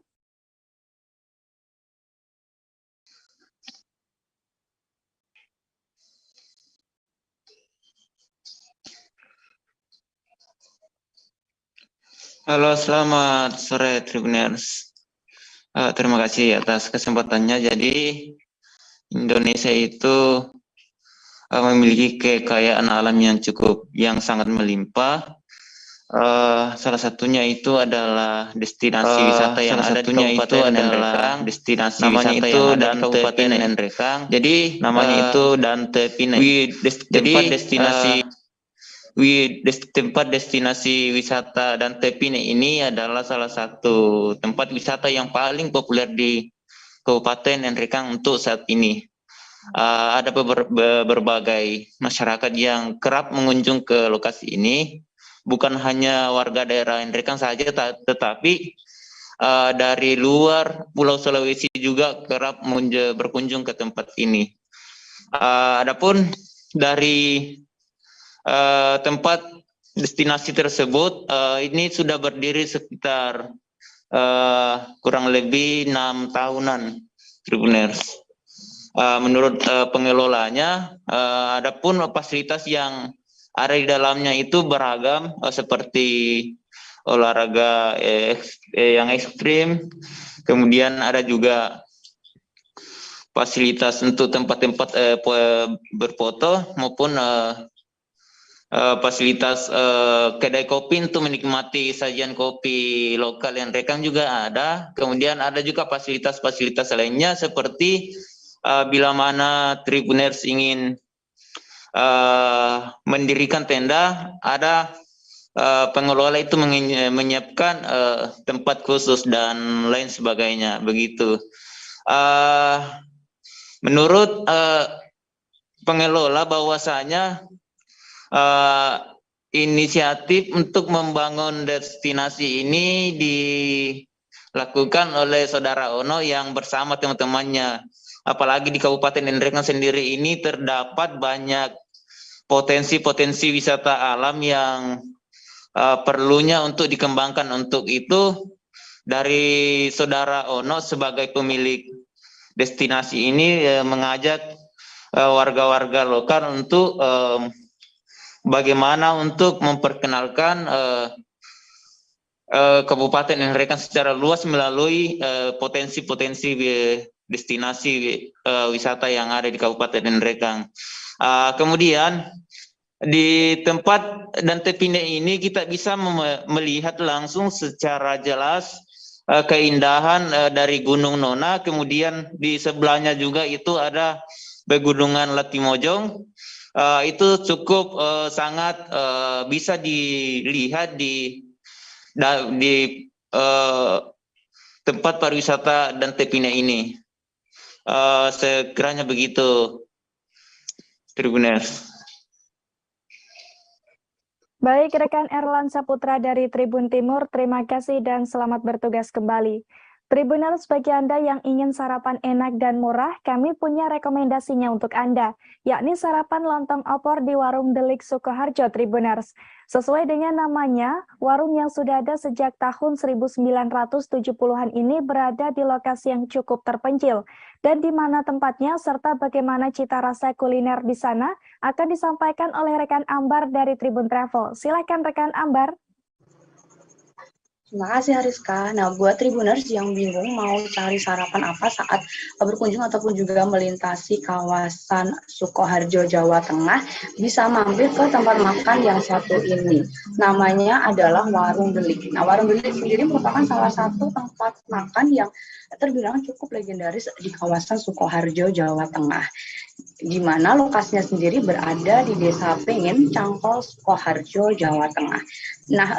Halo, selamat sore Tribuners. Terima kasih atas kesempatannya. Jadi Indonesia itu memiliki kekayaan alam yang sangat melimpah. Salah satunya itu adalah destinasi wisata yang ada di Kabupaten Nendrekang. Destinasi wisata yang ada di Kabupaten Nendrekang. Jadi namanya itu Dante Pine. Tempat destinasi wisata Dante Pine ini adalah salah satu tempat wisata yang paling populer di Kabupaten Nendrekang untuk saat ini. Ada berbagai masyarakat yang kerap mengunjung ke lokasi ini, bukan hanya warga daerah Nendrekang saja, tetapi dari luar Pulau Sulawesi juga kerap berkunjung ke tempat ini. Adapun dari tempat destinasi tersebut ini sudah berdiri sekitar kurang lebih 6 tahunan, Tribuners. Menurut pengelolanya, adapun fasilitas yang ada di dalamnya itu beragam, seperti olahraga yang ekstrim, kemudian ada juga fasilitas untuk tempat-tempat berfoto maupun fasilitas kedai kopi untuk menikmati sajian kopi lokal yang Nendrekang juga ada. Kemudian ada juga fasilitas-fasilitas lainnya seperti bila mana Tribuners ingin mendirikan tenda, ada pengelola itu menyiapkan tempat khusus dan lain sebagainya, begitu. Menurut pengelola bahwasanya inisiatif untuk membangun destinasi ini dilakukan oleh Saudara Ono yang bersama teman-temannya. Apalagi di Kabupaten Nrekang sendiri ini terdapat banyak potensi-potensi wisata alam yang perlunya untuk dikembangkan. Untuk itu, dari Saudara Ono sebagai pemilik destinasi ini mengajak warga-warga lokal untuk bagaimana untuk memperkenalkan Kabupaten Nrekang secara luas melalui potensi-potensi destinasi wisata yang ada di Kabupaten Nrekang. Kemudian di tempat dan Tepine ini kita bisa melihat langsung secara jelas keindahan dari Gunung Nona, kemudian di sebelahnya juga itu ada Pegunungan Latimojong. Itu cukup sangat bisa dilihat di tempat pariwisata dan Tepine ini. Sekiranya begitu, Tribuners. Baik, rekan Erlan Saputra dari Tribun Timur, terima kasih dan selamat bertugas kembali. Tribuners, bagi Anda yang ingin sarapan enak dan murah, kami punya rekomendasinya untuk Anda, yakni sarapan lontong opor di Warung Delik Sukoharjo, Tribuners. Sesuai dengan namanya, warung yang sudah ada sejak tahun 1970-an ini berada di lokasi yang cukup terpencil, dan di mana tempatnya serta bagaimana cita rasa kuliner di sana akan disampaikan oleh rekan Ambar dari Tribun Travel. Silakan rekan Ambar. Terima kasih Hariska. Nah, buat Tribuners yang bingung mau cari sarapan apa saat berkunjung ataupun juga melintasi kawasan Sukoharjo, Jawa Tengah, bisa mampir ke tempat makan yang satu ini. Namanya adalah Warung Delik. Nah, Warung Delik sendiri merupakan salah satu tempat makan yang terbilang cukup legendaris di kawasan Sukoharjo, Jawa Tengah, di mana lokasinya sendiri berada di Desa Pengen, Cangkol, Sukoharjo, Jawa Tengah. Nah,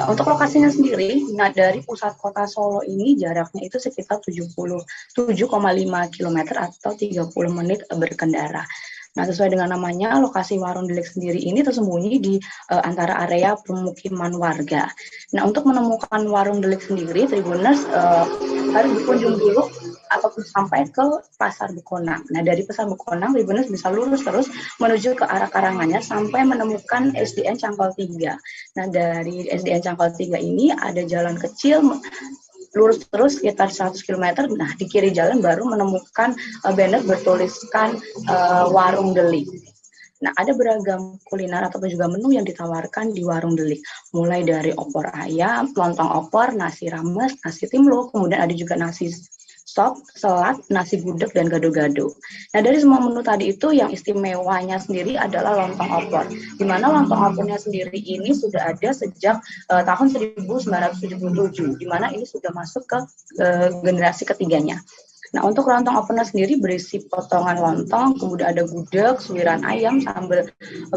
untuk lokasinya sendiri, nah dari pusat kota Solo ini jaraknya itu sekitar 77,5 km atau 30 menit berkendara. Nah, sesuai dengan namanya, lokasi Warung Delik sendiri ini tersembunyi di antara area pemukiman warga. Nah, untuk menemukan Warung Delik sendiri, Tribuners harus berkunjung dulu ataupun sampai ke Pasar Bekonang. Nah, dari Pasar Bekonang, Tribuners bisa lurus terus menuju ke arah Karanganyar sampai menemukan SDN Cangkol 3. Nah, dari SDN Cangkol 3 ini ada jalan kecil, lurus terus sekitar 100 km. Nah, di kiri jalan baru menemukan banner bertuliskan Warung Delik. Nah, ada beragam kuliner ataupun juga menu yang ditawarkan di Warung Delik. Mulai dari opor ayam, lontong opor, nasi rames, nasi timlo, kemudian ada juga nasi sop, selat, nasi gudeg, dan gado-gado. Nah, dari semua menu tadi itu yang istimewanya sendiri adalah lontong opor. Di mana lontong opornya sendiri ini sudah ada sejak tahun 1977, di mana ini sudah masuk ke generasi ketiganya. Nah, untuk lontong opornya sendiri berisi potongan lontong, kemudian ada gudeg, suiran ayam, sambal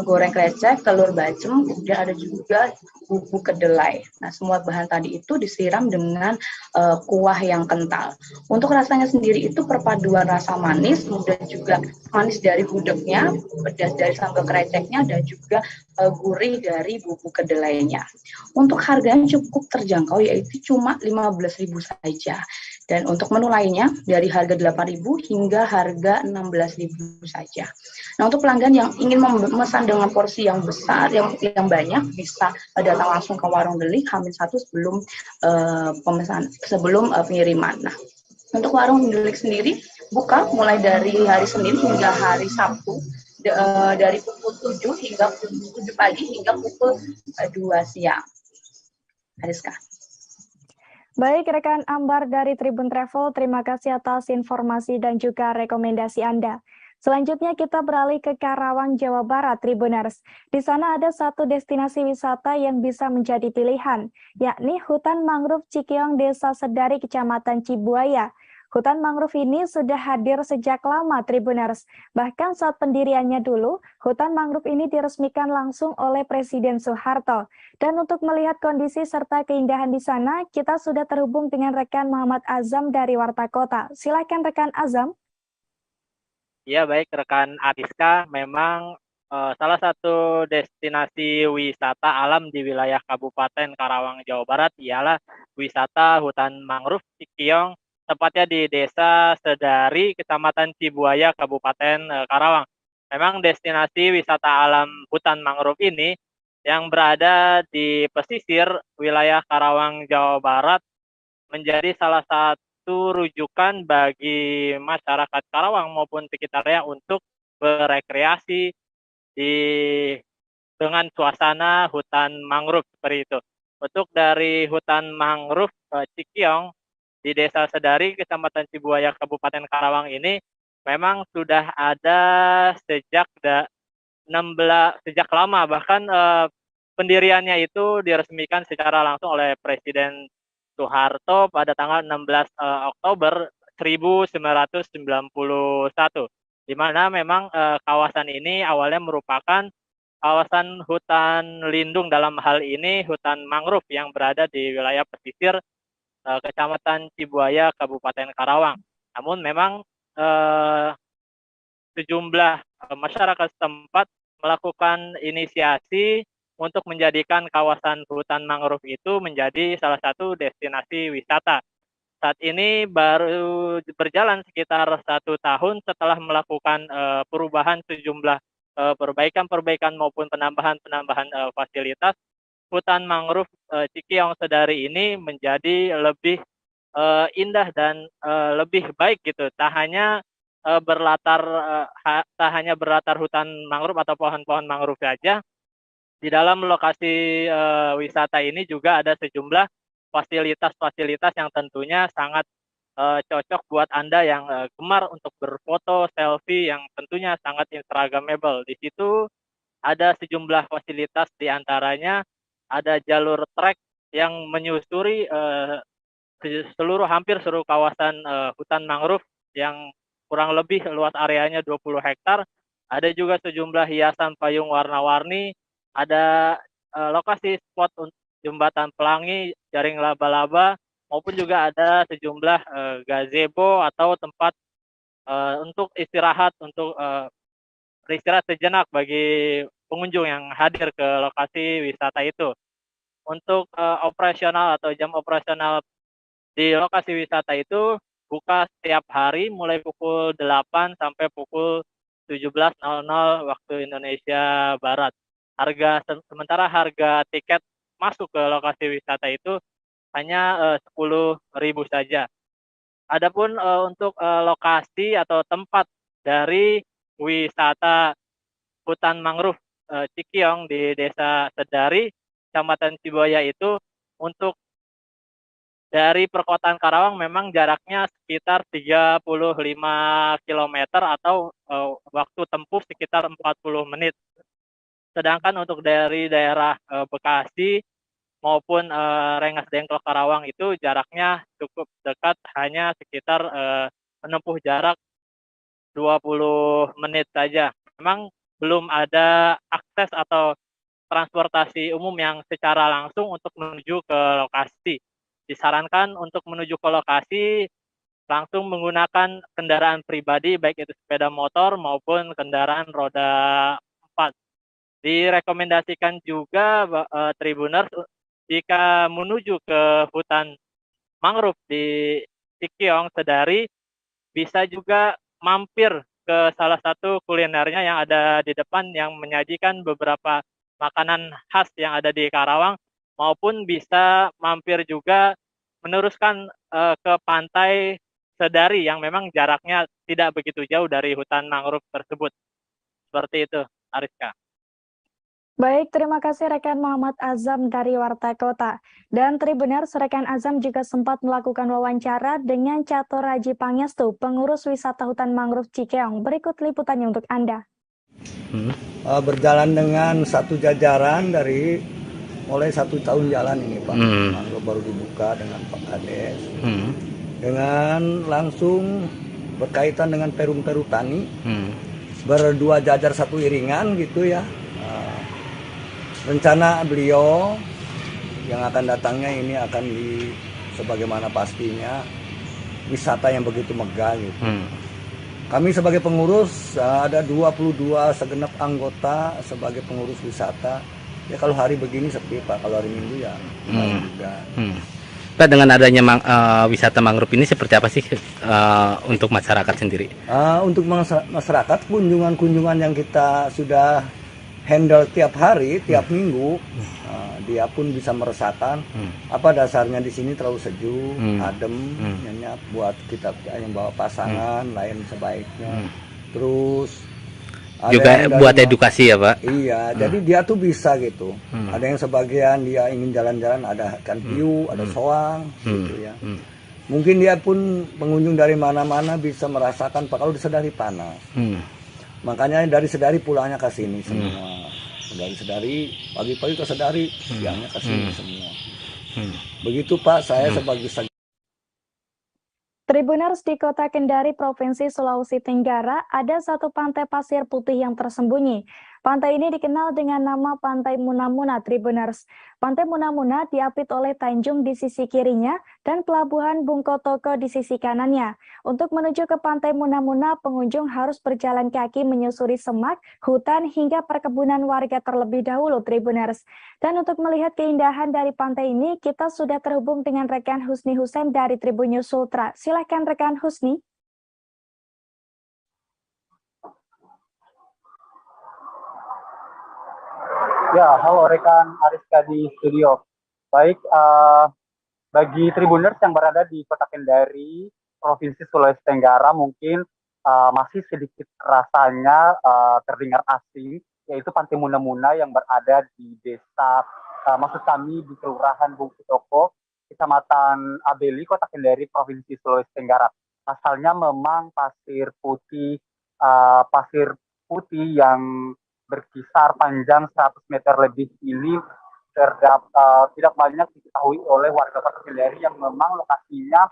goreng krecek, telur bacem, kemudian ada juga bubuk kedelai. Nah, semua bahan tadi itu disiram dengan kuah yang kental. Untuk rasanya sendiri itu perpaduan rasa manis, kemudian juga manis dari gudegnya, pedas dari sambal kreceknya, dan juga gurih dari bubuk kedelainya. Untuk harganya cukup terjangkau, yaitu cuma 15.000 saja. Dan untuk menu lainnya dari harga 8.000 hingga harga 16.000 saja. Nah, untuk pelanggan yang ingin memesan dengan porsi yang besar, yang banyak, bisa datang langsung ke Warung Delik H-1 sebelum pengiriman. Nah, untuk Warung Delik sendiri buka mulai dari hari Senin hingga hari Sabtu, dari pukul 7 hingga pukul 7 pagi hingga pukul 2 siang. Hariska. Baik, rekan Ambar dari Tribun Travel, terima kasih atas informasi dan juga rekomendasi Anda. Selanjutnya kita beralih ke Karawang, Jawa Barat, Tribuners. Di sana ada satu destinasi wisata yang bisa menjadi pilihan, yakni Hutan Mangrove Cikiong, Desa Sedari, Kecamatan Cibuaya. Hutan mangrove ini sudah hadir sejak lama, Tribuners. Bahkan saat pendiriannya dulu, hutan mangrove ini diresmikan langsung oleh Presiden Soeharto. Dan untuk melihat kondisi serta keindahan di sana, kita sudah terhubung dengan rekan Muhammad Azam dari Warta Kota. Silakan rekan Azam. Ya, baik rekan Ariska, memang salah satu destinasi wisata alam di wilayah Kabupaten Karawang, Jawa Barat ialah wisata hutan mangrove Cikiong, tepatnya di Desa Sedari, Kecamatan Cibuaya, Kabupaten Karawang. Memang destinasi wisata alam hutan mangrove ini yang berada di pesisir wilayah Karawang, Jawa Barat menjadi salah satu rujukan bagi masyarakat Karawang maupun sekitarnya untuk berekreasi dengan suasana hutan mangrove seperti itu. Untuk dari hutan mangrove Cikiong di Desa Sedari, Kecamatan Cibuaya, Kabupaten Karawang ini memang sudah ada sejak lama, bahkan pendiriannya itu diresmikan secara langsung oleh Presiden Soeharto pada tanggal 16 Oktober 1991, di mana memang kawasan ini awalnya merupakan kawasan hutan lindung, dalam hal ini hutan mangrove yang berada di wilayah pesisir Kecamatan Cibuaya, Kabupaten Karawang. Namun memang sejumlah masyarakat setempat melakukan inisiasi untuk menjadikan kawasan hutan mangrove itu menjadi salah satu destinasi wisata. Saat ini baru berjalan sekitar 1 tahun setelah melakukan perubahan sejumlah perbaikan maupun penambahan fasilitas. Hutan mangrove Cikiong Sedari ini menjadi lebih indah dan lebih baik gitu. Tak hanya berlatar hutan mangrove atau pohon-pohon mangrove saja. Di dalam lokasi wisata ini juga ada sejumlah fasilitas-fasilitas yang tentunya sangat cocok buat Anda yang gemar untuk berfoto, selfie yang tentunya sangat instagramable. Di situ ada sejumlah fasilitas, diantaranya ada jalur trek yang menyusuri hampir seluruh kawasan hutan mangrove yang kurang lebih luas areanya 20 hektar. Ada juga sejumlah hiasan payung warna-warni, ada lokasi spot jembatan pelangi, jaring laba-laba, maupun juga ada sejumlah gazebo atau tempat untuk istirahat, untuk beristirahat sejenak bagi pengunjung yang hadir ke lokasi wisata itu. Untuk operasional atau jam operasional di lokasi wisata itu buka setiap hari mulai pukul 8 sampai pukul 17.00 waktu Indonesia Barat. Sementara harga tiket masuk ke lokasi wisata itu hanya 10.000 saja. Adapun untuk lokasi atau tempat dari wisata hutan mangrove Cikiong di Desa Sedari, Kecamatan Cibuaya itu, untuk dari perkotaan Karawang memang jaraknya sekitar 35 km atau waktu tempuh sekitar 40 menit. Sedangkan untuk dari daerah Bekasi maupun Rengas Dengklok Karawang itu jaraknya cukup dekat, hanya sekitar menempuh jarak 20 menit saja. Memang belum ada akses atau transportasi umum yang secara langsung untuk menuju ke lokasi. Disarankan untuk menuju ke lokasi langsung menggunakan kendaraan pribadi, baik itu sepeda motor maupun kendaraan roda 4. Direkomendasikan juga Tribuners jika menuju ke hutan mangrove di Cikiong Sedari bisa juga mampir ke salah satu kulinernya yang ada di depan yang menyajikan beberapa makanan khas yang ada di Karawang, maupun bisa mampir juga meneruskan ke pantai Sedari yang memang jaraknya tidak begitu jauh dari hutan mangrove tersebut. Seperti itu, Ariska. Baik, terima kasih rekan Muhammad Azam dari Warta Kota. Dan Tribuners, rekan Azam juga sempat melakukan wawancara dengan Catur Raji Pangestu, pengurus wisata hutan mangrove Cikiong. Berikut liputannya untuk Anda. Berjalan dengan satu jajaran dari mulai 1 tahun jalan ini, Pak. Mangrove baru dibuka dengan Pak Kades. Dengan langsung berkaitan dengan perum perutani. Berdua jajar satu iringan gitu ya. Rencana beliau yang akan datangnya ini akan sebagaimana pastinya wisata yang begitu megah gitu. Kami sebagai pengurus ada 22 segenap anggota sebagai pengurus wisata. Ya kalau hari begini sepi Pak, kalau hari Minggu ya juga. Pak, dengan adanya wisata mangrove ini seperti apa sih untuk masyarakat sendiri? Untuk masyarakat, kunjungan-kunjungan yang kita sudah handle tiap hari, tiap minggu, dia pun bisa merasakan apa dasarnya di sini terlalu sejuk, adem, nyenyak buat kita yang bawa pasangan, lain sebaiknya. Terus juga buat edukasi ya Pak? Iya, jadi dia tuh bisa gitu. Ada yang sebagian dia ingin jalan-jalan, ada ikan hiu, ada soang, gitu ya. Mungkin dia pun pengunjung dari mana-mana bisa merasakan Pak kalau di Sedari panas. Makanya dari Sedari pulangnya ke sini semua. Dari Sedari pagi-pagi ke Sedari, siangnya ke sini semua. Begitu Pak, saya sebagai Tribuners, di Kota Kendari, Provinsi Sulawesi Tenggara, ada satu pantai pasir putih yang tersembunyi. Pantai ini dikenal dengan nama Pantai Muna-Muna, Tribuners. Pantai Muna-Muna diapit oleh Tanjung di sisi kirinya dan Pelabuhan Bungkotoko di sisi kanannya. Untuk menuju ke Pantai Muna-Muna, pengunjung harus berjalan kaki menyusuri semak, hutan, hingga perkebunan warga terlebih dahulu, Tribuners. Dan untuk melihat keindahan dari pantai ini, kita sudah terhubung dengan rekan Husni Husein dari Tribun News Sultra. Silakan rekan Husni. Ya, halo rekan Ariska di studio. Baik, bagi Tribuners yang berada di Kota Kendari, Provinsi Sulawesi Tenggara, mungkin masih sedikit rasanya terdengar asing, yaitu Pantai Muna-Muna yang berada di desa, maksud kami di Kelurahan Bungkotoko, Kecamatan Abeli, Kota Kendari, Provinsi Sulawesi Tenggara. Asalnya memang pasir putih yang berkisar panjang 100 meter lebih ini tidak banyak diketahui oleh warga Kota Kendari yang memang lokasinya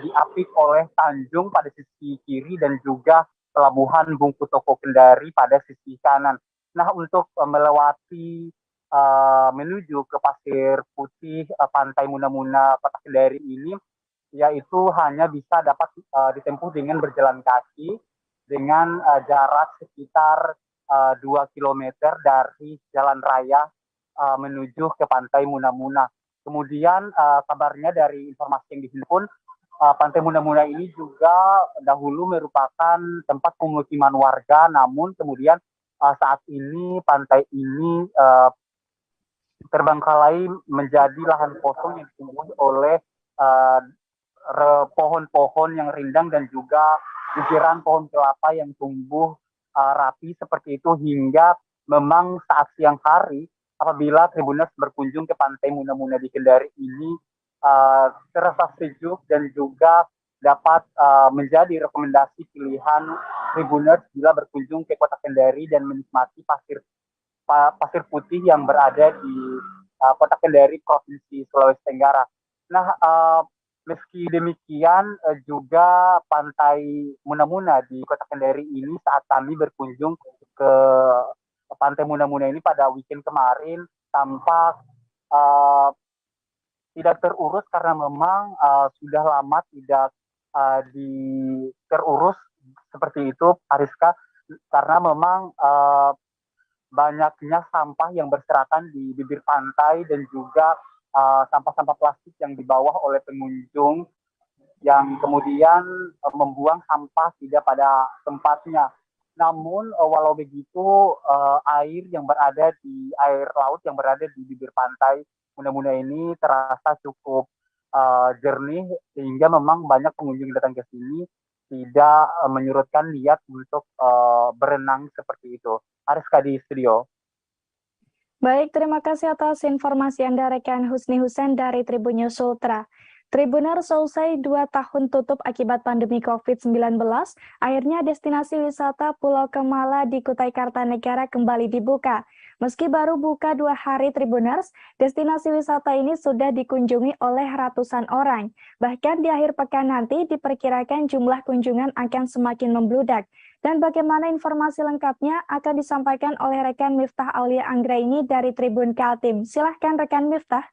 diapit oleh Tanjung pada sisi kiri dan juga Pelabuhan Bungkotoko Kendari pada sisi kanan. Nah, untuk melewati menuju ke pasir putih Pantai Muna-Muna Kota Kendari ini, yaitu hanya bisa dapat ditempuh dengan berjalan kaki dengan jarak sekitar 2 km dari jalan raya menuju ke Pantai Muna-Muna. Kemudian kabarnya dari informasi yang dihimpun, Pantai Muna-Muna ini juga dahulu merupakan tempat pemukiman warga, namun kemudian saat ini pantai ini terbengkalai menjadi lahan kosong yang ditumbuhi oleh pohon-pohon yang rindang dan juga guguran pohon kelapa yang tumbuh rapi seperti itu, hingga memang saat siang hari apabila Tribuners berkunjung ke Pantai Muna-Muna di Kendari ini terasa sejuk dan juga dapat menjadi rekomendasi pilihan Tribuners bila berkunjung ke Kota Kendari dan menikmati pasir putih yang berada di Kota Kendari, Provinsi Sulawesi Tenggara. Nah, meski demikian juga Pantai Muna-Muna di Kota Kendari ini saat kami berkunjung ke Pantai Muna-Muna ini pada weekend kemarin tampak tidak terurus karena memang sudah lama tidak terurus seperti itu, Ariska, karena memang banyaknya sampah yang berserakan di bibir pantai dan juga sampah-sampah plastik yang dibawa oleh pengunjung yang kemudian membuang sampah tidak pada tempatnya. Namun walau begitu air laut yang berada di bibir pantai Muna-Muna ini terasa cukup jernih sehingga memang banyak pengunjung yang datang ke sini tidak menyurutkan niat untuk berenang seperti itu. Ariska di studio. Baik, terima kasih atas informasi Anda rekan Husni Husein dari Tribun News Sultra. Tribuners, selesai 2 tahun tutup akibat pandemi COVID-19, akhirnya destinasi wisata Pulau Kemala di Kutai Kartanegara kembali dibuka. Meski baru buka 2 hari, Tribuners, destinasi wisata ini sudah dikunjungi oleh ratusan orang. Bahkan di akhir pekan nanti diperkirakan jumlah kunjungan akan semakin membludak. Dan bagaimana informasi lengkapnya akan disampaikan oleh rekan Miftah Aulia Anggraini dari Tribun Kaltim. Silahkan rekan Miftah.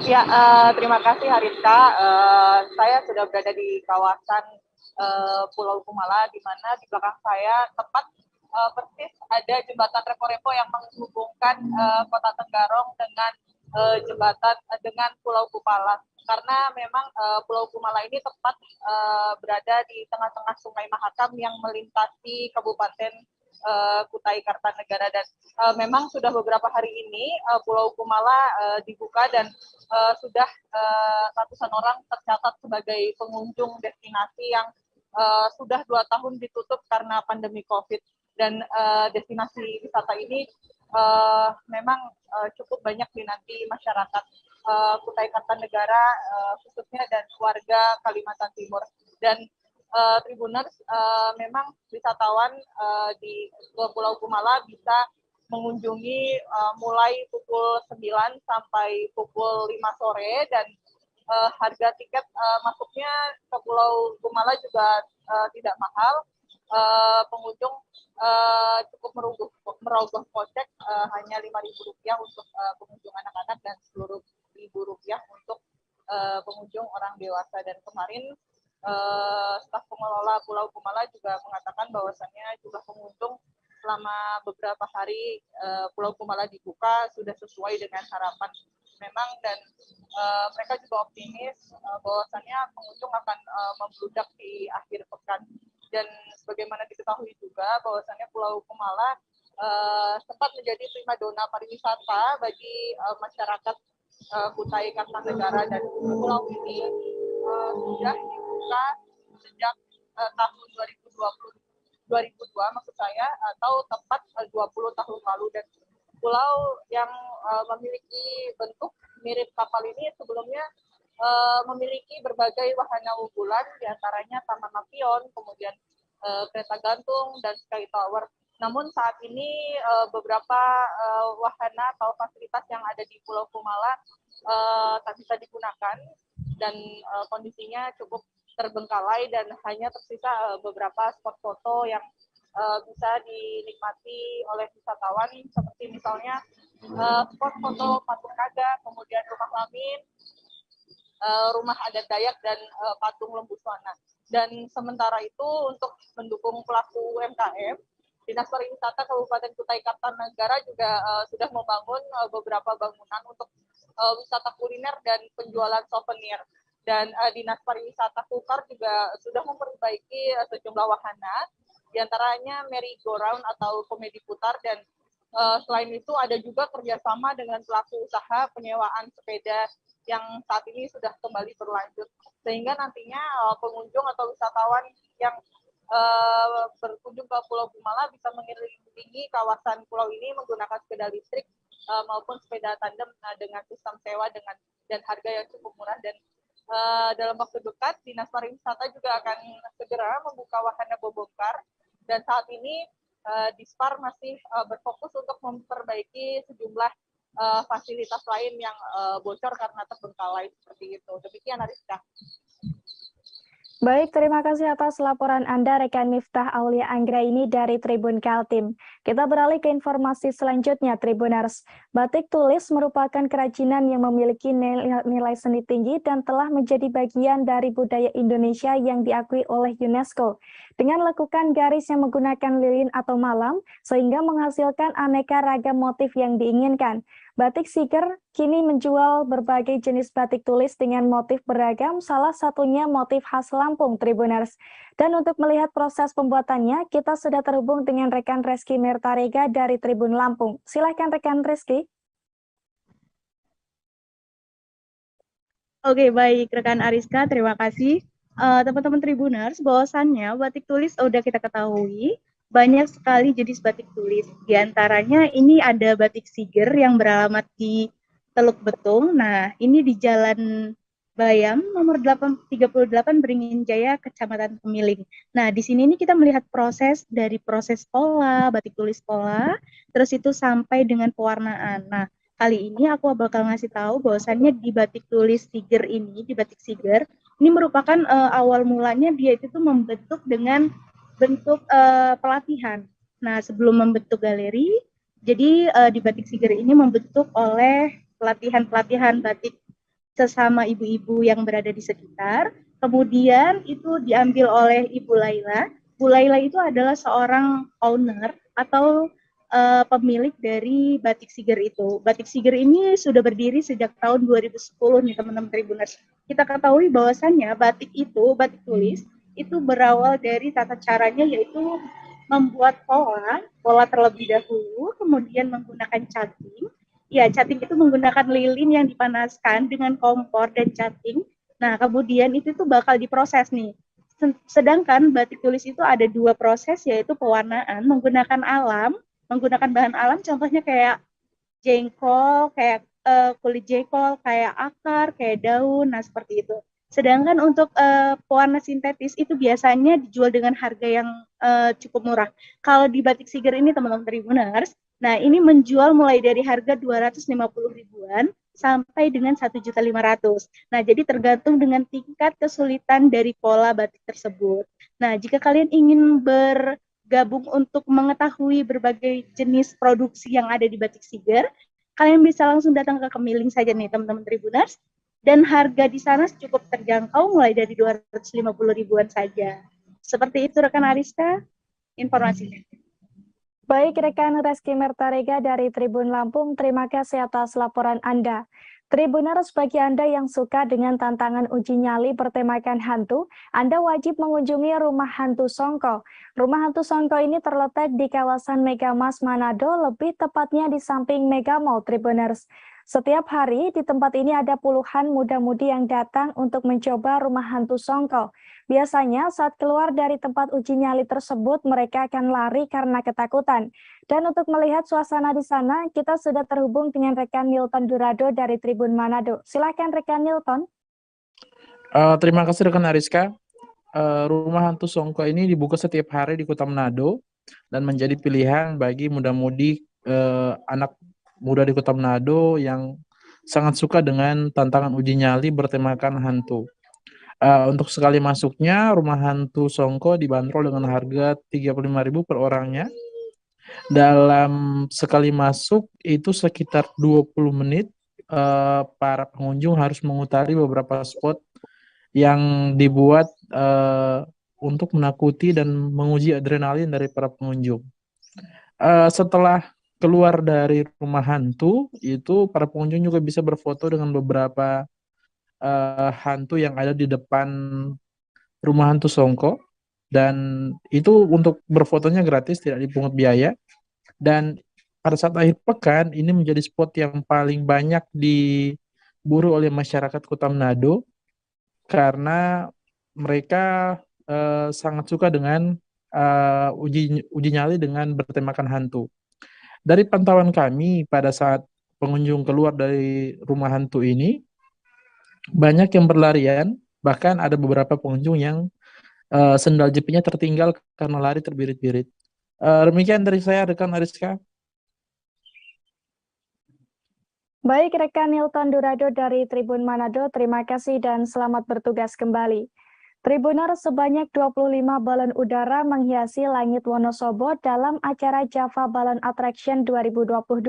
Ya, terima kasih Hariska. Saya sudah berada di kawasan Pulau Kumala, di mana di belakang saya tepat persis ada jembatan Repo-Repo yang menghubungkan Kota Tenggarong dengan jembatan dengan Pulau Kumala. Karena memang Pulau Kumala ini tepat berada di tengah-tengah Sungai Mahakam yang melintasi Kabupaten Kutai Kartanegara, dan memang sudah beberapa hari ini Pulau Kumala dibuka dan sudah ratusan orang tercatat sebagai pengunjung destinasi yang sudah 2 tahun ditutup karena pandemi COVID. Dan destinasi wisata ini memang cukup banyak dinanti masyarakat Kutai Kartanegara khususnya dan warga Kalimantan Timur. Dan Tribuners, memang wisatawan di Pulau Kumala bisa mengunjungi mulai pukul 9 sampai pukul 5 sore, dan harga tiket masuknya ke Pulau Kumala juga tidak mahal. Pengunjung cukup merogoh kocek hanya Rp5.000 untuk pengunjung anak-anak dan Rp10.000 untuk pengunjung orang dewasa. Dan kemarin staf pengelola Pulau Kumala juga mengatakan bahwasannya jumlah pengunjung selama beberapa hari Pulau Kumala dibuka sudah sesuai dengan harapan memang, dan mereka juga optimis bahwasannya pengunjung akan membludak di akhir pekan. Dan sebagaimana diketahui juga bahwasannya Pulau Kumala sempat menjadi primadona pariwisata bagi masyarakat Kutai Kartanegara, dan pulau ini sudah dibuka sejak tahun 2002 maksud saya, atau tepat 20 tahun lalu. Dan pulau yang memiliki bentuk mirip kapal ini sebelumnya memiliki berbagai wahana unggulan, diantaranya Taman Lampion, kemudian kereta gantung, dan Sky Tower. Namun saat ini beberapa wahana atau fasilitas yang ada di Pulau Kumala tak bisa digunakan, dan kondisinya cukup terbengkalai, dan hanya tersisa beberapa spot foto yang bisa dinikmati oleh wisatawan, seperti misalnya spot foto Patung Naga, kemudian Rumah Lamin, Rumah Adat Dayak, dan Patung Lembuswana. Dan sementara itu untuk mendukung pelaku UMKM, Dinas Pariwisata Kabupaten Kutai Kartanegara juga sudah membangun beberapa bangunan untuk wisata kuliner dan penjualan souvenir. Dan Dinas Pariwisata Kukar juga sudah memperbaiki sejumlah wahana, diantaranya merry-go-round atau komedi putar, dan selain itu ada juga kerjasama dengan pelaku usaha penyewaan sepeda yang saat ini sudah kembali berlanjut, sehingga nantinya pengunjung atau wisatawan yang berkunjung ke Pulau Kumala bisa mengelilingi kawasan pulau ini menggunakan sepeda listrik maupun sepeda tandem dengan sistem sewa dan harga yang cukup murah. Dan dalam waktu dekat Dinas Pariwisata juga akan segera membuka wahana bobongkar, dan saat ini Dispar masih berfokus untuk memperbaiki sejumlah fasilitas lain yang bocor karena terbengkalai seperti itu. Demikian Ariska. Baik, terima kasih atas laporan Anda rekan Miftah Aulia Anggraini dari Tribun Kaltim. Kita beralih ke informasi selanjutnya, Tribuners. Batik tulis merupakan kerajinan yang memiliki nilai seni tinggi dan telah menjadi bagian dari budaya Indonesia yang diakui oleh UNESCO. Dengan lekukan garis yang menggunakan lilin atau malam, sehingga menghasilkan aneka ragam motif yang diinginkan. Batik Siger kini menjual berbagai jenis batik tulis dengan motif beragam, salah satunya motif khas Lampung, Tribuners. Dan untuk melihat proses pembuatannya, kita sudah terhubung dengan rekan Reski Mertarega dari Tribun Lampung. Silahkan rekan Reski. Oke, baik rekan Ariska, terima kasih. Teman-teman Tribuners, bahwasannya batik tulis sudah kita ketahui, banyak sekali jenis batik tulis. Di antaranya ini ada batik Siger yang beralamat di Teluk Betung. Nah, ini di Jalan Bayam nomor 38 Beringin Jaya, Kecamatan Pemiling. Nah, di sini ini kita melihat proses pola, batik tulis pola, terus itu sampai dengan pewarnaan. Nah, kali ini aku bakal ngasih tahu bahwasannya di batik tulis Siger ini, di batik Siger, ini merupakan awal mulanya dia itu tuh membentuk dengan bentuk pelatihan. Nah, sebelum membentuk galeri, jadi di batik Siger ini membentuk oleh pelatihan batik sesama ibu-ibu yang berada di sekitar. Kemudian itu diambil oleh Ibu Laila. Bu Laila itu adalah seorang owner atau pemilik dari Batik Siger itu. Batik Siger ini sudah berdiri sejak tahun 2010 nih teman-teman Tribuners. Kita ketahui bahwasannya batik batik tulis, itu berawal dari tata caranya yaitu membuat pola terlebih dahulu, kemudian menggunakan cutting. Ya, cutting itu menggunakan lilin yang dipanaskan dengan kompor dan cutting. Nah, kemudian itu tuh bakal diproses nih. Sedangkan batik tulis itu ada 2 proses, yaitu pewarnaan menggunakan bahan alam, contohnya kayak jengkol, kayak kulit jengkol, kayak akar, kayak daun, nah seperti itu. Sedangkan untuk pewarna sintetis itu biasanya dijual dengan harga yang cukup murah. Kalau di Batik Siger ini teman-teman Tribuners, nah ini menjual mulai dari harga 250 ribuan sampai dengan 1.500.000. Nah, jadi tergantung dengan tingkat kesulitan dari pola batik tersebut. Nah, jika kalian ingin bergabung untuk mengetahui berbagai jenis produksi yang ada di Batik Siger, kalian bisa langsung datang ke Kemiling saja nih teman-teman Tribuners. Dan harga di sana cukup terjangkau mulai dari 250 ribuan saja. Seperti itu rekan Ariska, informasinya. Baik rekan Reski Mertarega dari Tribun Lampung, terima kasih atas laporan Anda. Tribuners, bagi Anda yang suka dengan tantangan uji nyali bertemakan hantu, Anda wajib mengunjungi Rumah Hantu Songko. Rumah Hantu Songko ini terletak di kawasan Megamas Manado, lebih tepatnya di samping Mega Mall Tribuners. Setiap hari di tempat ini ada puluhan muda-mudi yang datang untuk mencoba Rumah Hantu Songko. Biasanya saat keluar dari tempat uji nyali tersebut, mereka akan lari karena ketakutan. Dan untuk melihat suasana di sana, kita sudah terhubung dengan rekan Nilton Durado dari Tribun Manado. Silakan rekan Nilton. Terima kasih rekan Ariska. Rumah Hantu Songko ini dibuka setiap hari di Kota Manado dan menjadi pilihan bagi muda-mudi anak muda di Kota Manado yang sangat suka dengan tantangan uji nyali bertemakan hantu. Untuk sekali masuknya, Rumah Hantu Songko dibanderol dengan harga 35.000 per orangnya. Dalam sekali masuk itu sekitar 20 menit para pengunjung harus mengutari beberapa spot yang dibuat untuk menakuti dan menguji adrenalin dari para pengunjung. Setelah keluar dari rumah hantu, itu para pengunjung juga bisa berfoto dengan beberapa hantu yang ada di depan Rumah Hantu Songko, dan itu untuk berfotonya gratis, tidak dipungut biaya. Dan pada saat akhir pekan ini menjadi spot yang paling banyak diburu oleh masyarakat Kota Manado karena mereka sangat suka dengan uji nyali dengan bertemakan hantu. Dari pantauan kami pada saat pengunjung keluar dari rumah hantu ini, banyak yang berlarian, bahkan ada beberapa pengunjung yang sendal jepitnya tertinggal karena lari terbirit-birit. Demikian dari saya, rekan Ariska. Baik rekan Nilton Durado dari Tribun Manado, terima kasih dan selamat bertugas kembali. Tribuner, sebanyak 25 balon udara menghiasi langit Wonosobo dalam acara Java Balon Attraction 2022.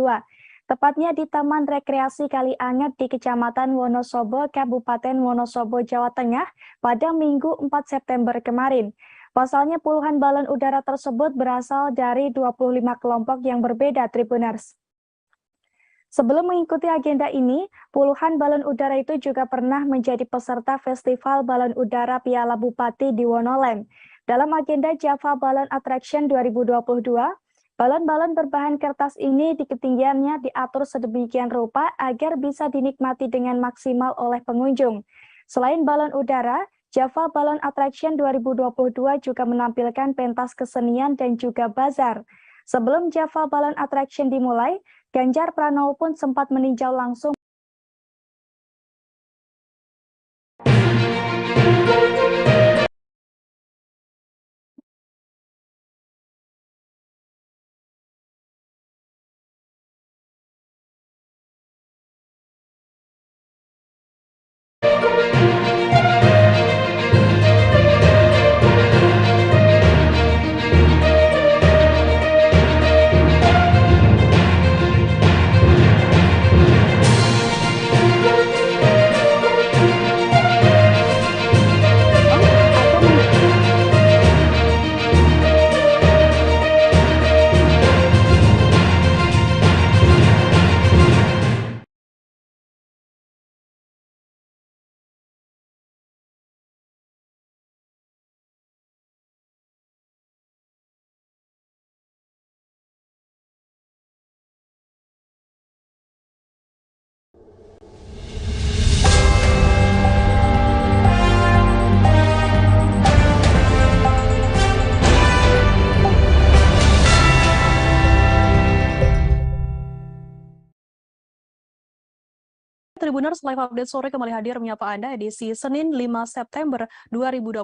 Tepatnya di Taman Rekreasi Kali Anget di Kecamatan Wonosobo, Kabupaten Wonosobo, Jawa Tengah pada Minggu 4 September kemarin. Pasalnya puluhan balon udara tersebut berasal dari 25 kelompok yang berbeda, Tribuners. Sebelum mengikuti agenda ini, puluhan balon udara itu juga pernah menjadi peserta Festival Balon Udara Piala Bupati di Wonoland. Dalam agenda Java Balon Attraction 2022, balon-balon berbahan kertas ini di ketinggiannya diatur sedemikian rupa agar bisa dinikmati dengan maksimal oleh pengunjung. Selain balon udara, Java Balon Attraction 2022 juga menampilkan pentas kesenian dan juga bazar. Sebelum Java Balon Attraction dimulai, Ganjar Pranowo pun sempat meninjau langsung Tribuners, Live Update Sore kembali hadir menyapa Anda edisi Senin 5 September 2022.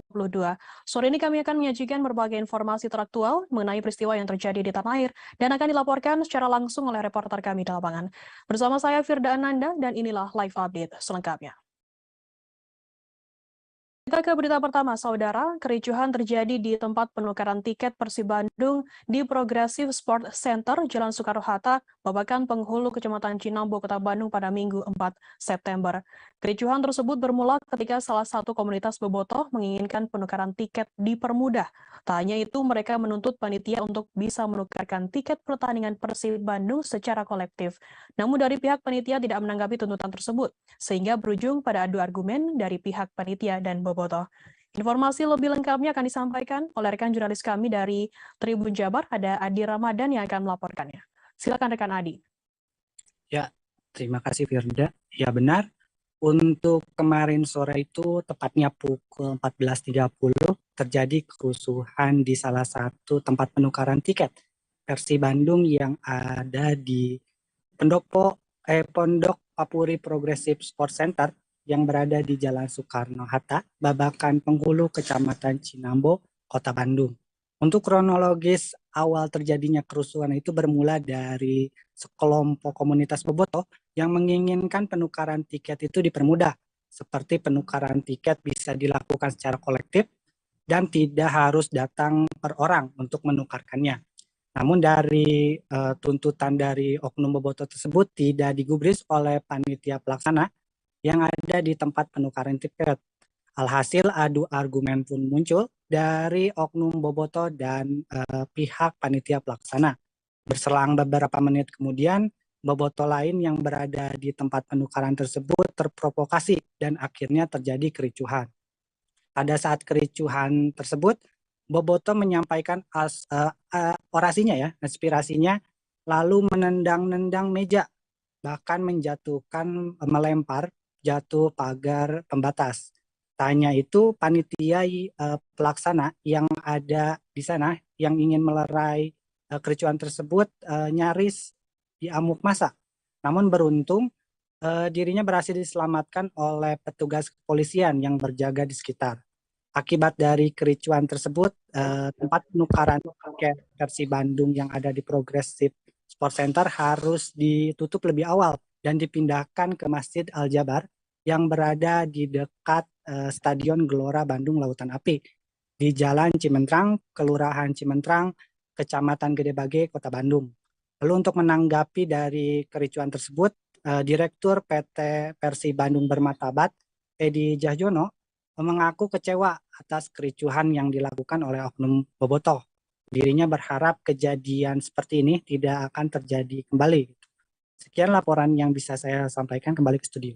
Sore ini kami akan menyajikan berbagai informasi teraktual mengenai peristiwa yang terjadi di tanah air dan akan dilaporkan secara langsung oleh reporter kami di lapangan. Bersama saya Firda Ananda dan inilah Live Update selengkapnya. Kita ke berita pertama, Saudara. Kericuhan terjadi di tempat penukaran tiket Persib Bandung di Progressive Sport Center, Jalan Soekarno-Hatta, Babakan Penghulu, Kecamatan Cinambo, Kota Bandung pada Minggu 4 September. Kericuhan tersebut bermula ketika salah satu komunitas bobotoh menginginkan penukaran tiket dipermudah. Tak hanya itu, mereka menuntut panitia untuk bisa menukarkan tiket pertandingan Persib Bandung secara kolektif. Namun dari pihak panitia tidak menanggapi tuntutan tersebut, sehingga berujung pada adu argumen dari pihak panitia dan bobotoh. Informasi lebih lengkapnya akan disampaikan oleh rekan jurnalis kami dari Tribun Jabar, ada Adi Ramadan yang akan melaporkannya. Silakan rekan Adi. Ya, terima kasih Firda. Ya benar, untuk kemarin sore itu tepatnya pukul 14.30 terjadi kerusuhan di salah satu tempat penukaran tiket Persib Bandung yang ada di Pondok Papuri Progressive Sport Center yang berada di Jalan Soekarno-Hatta, Babakan Penghulu, Kecamatan Cinambo, Kota Bandung. Untuk kronologis awal terjadinya kerusuhan itu bermula dari sekelompok komunitas bobotoh yang menginginkan penukaran tiket itu dipermudah, seperti penukaran tiket bisa dilakukan secara kolektif dan tidak harus datang per orang untuk menukarkannya. Namun dari tuntutan dari oknum bobotoh tersebut tidak digubris oleh panitia pelaksana yang ada di tempat penukaran tiket. Alhasil adu argumen pun muncul dari oknum bobotoh dan pihak panitia pelaksana. Berselang beberapa menit kemudian, bobotoh lain yang berada di tempat penukaran tersebut terprovokasi dan akhirnya terjadi kericuhan. Pada saat kericuhan tersebut, bobotoh menyampaikan orasinya ya, aspirasinya, lalu menendang-nendang meja, bahkan menjatuhkan, melempar, jatuh pagar pembatas. Tanya itu panitia pelaksana yang ada di sana yang ingin melerai kericuhan tersebut nyaris diamuk massa. Namun beruntung dirinya berhasil diselamatkan oleh petugas kepolisian yang berjaga di sekitar. Akibat dari kericuhan tersebut, tempat penukaran tiket Persib Bandung yang ada di Progressive Sport Center harus ditutup lebih awal dan dipindahkan ke Masjid Al-Jabar yang berada di dekat Stadion Gelora Bandung Lautan Api di Jalan Cimentrang, Kelurahan Cimentrang, Kecamatan Gedebage, Kota Bandung. Lalu untuk menanggapi dari kericuhan tersebut, Direktur PT Persib Bandung Bermartabat, Edi Jahjono, mengaku kecewa atas kericuhan yang dilakukan oleh oknum bobotoh. Dirinya berharap kejadian seperti ini tidak akan terjadi kembali. Sekian laporan yang bisa saya sampaikan, kembali ke studio.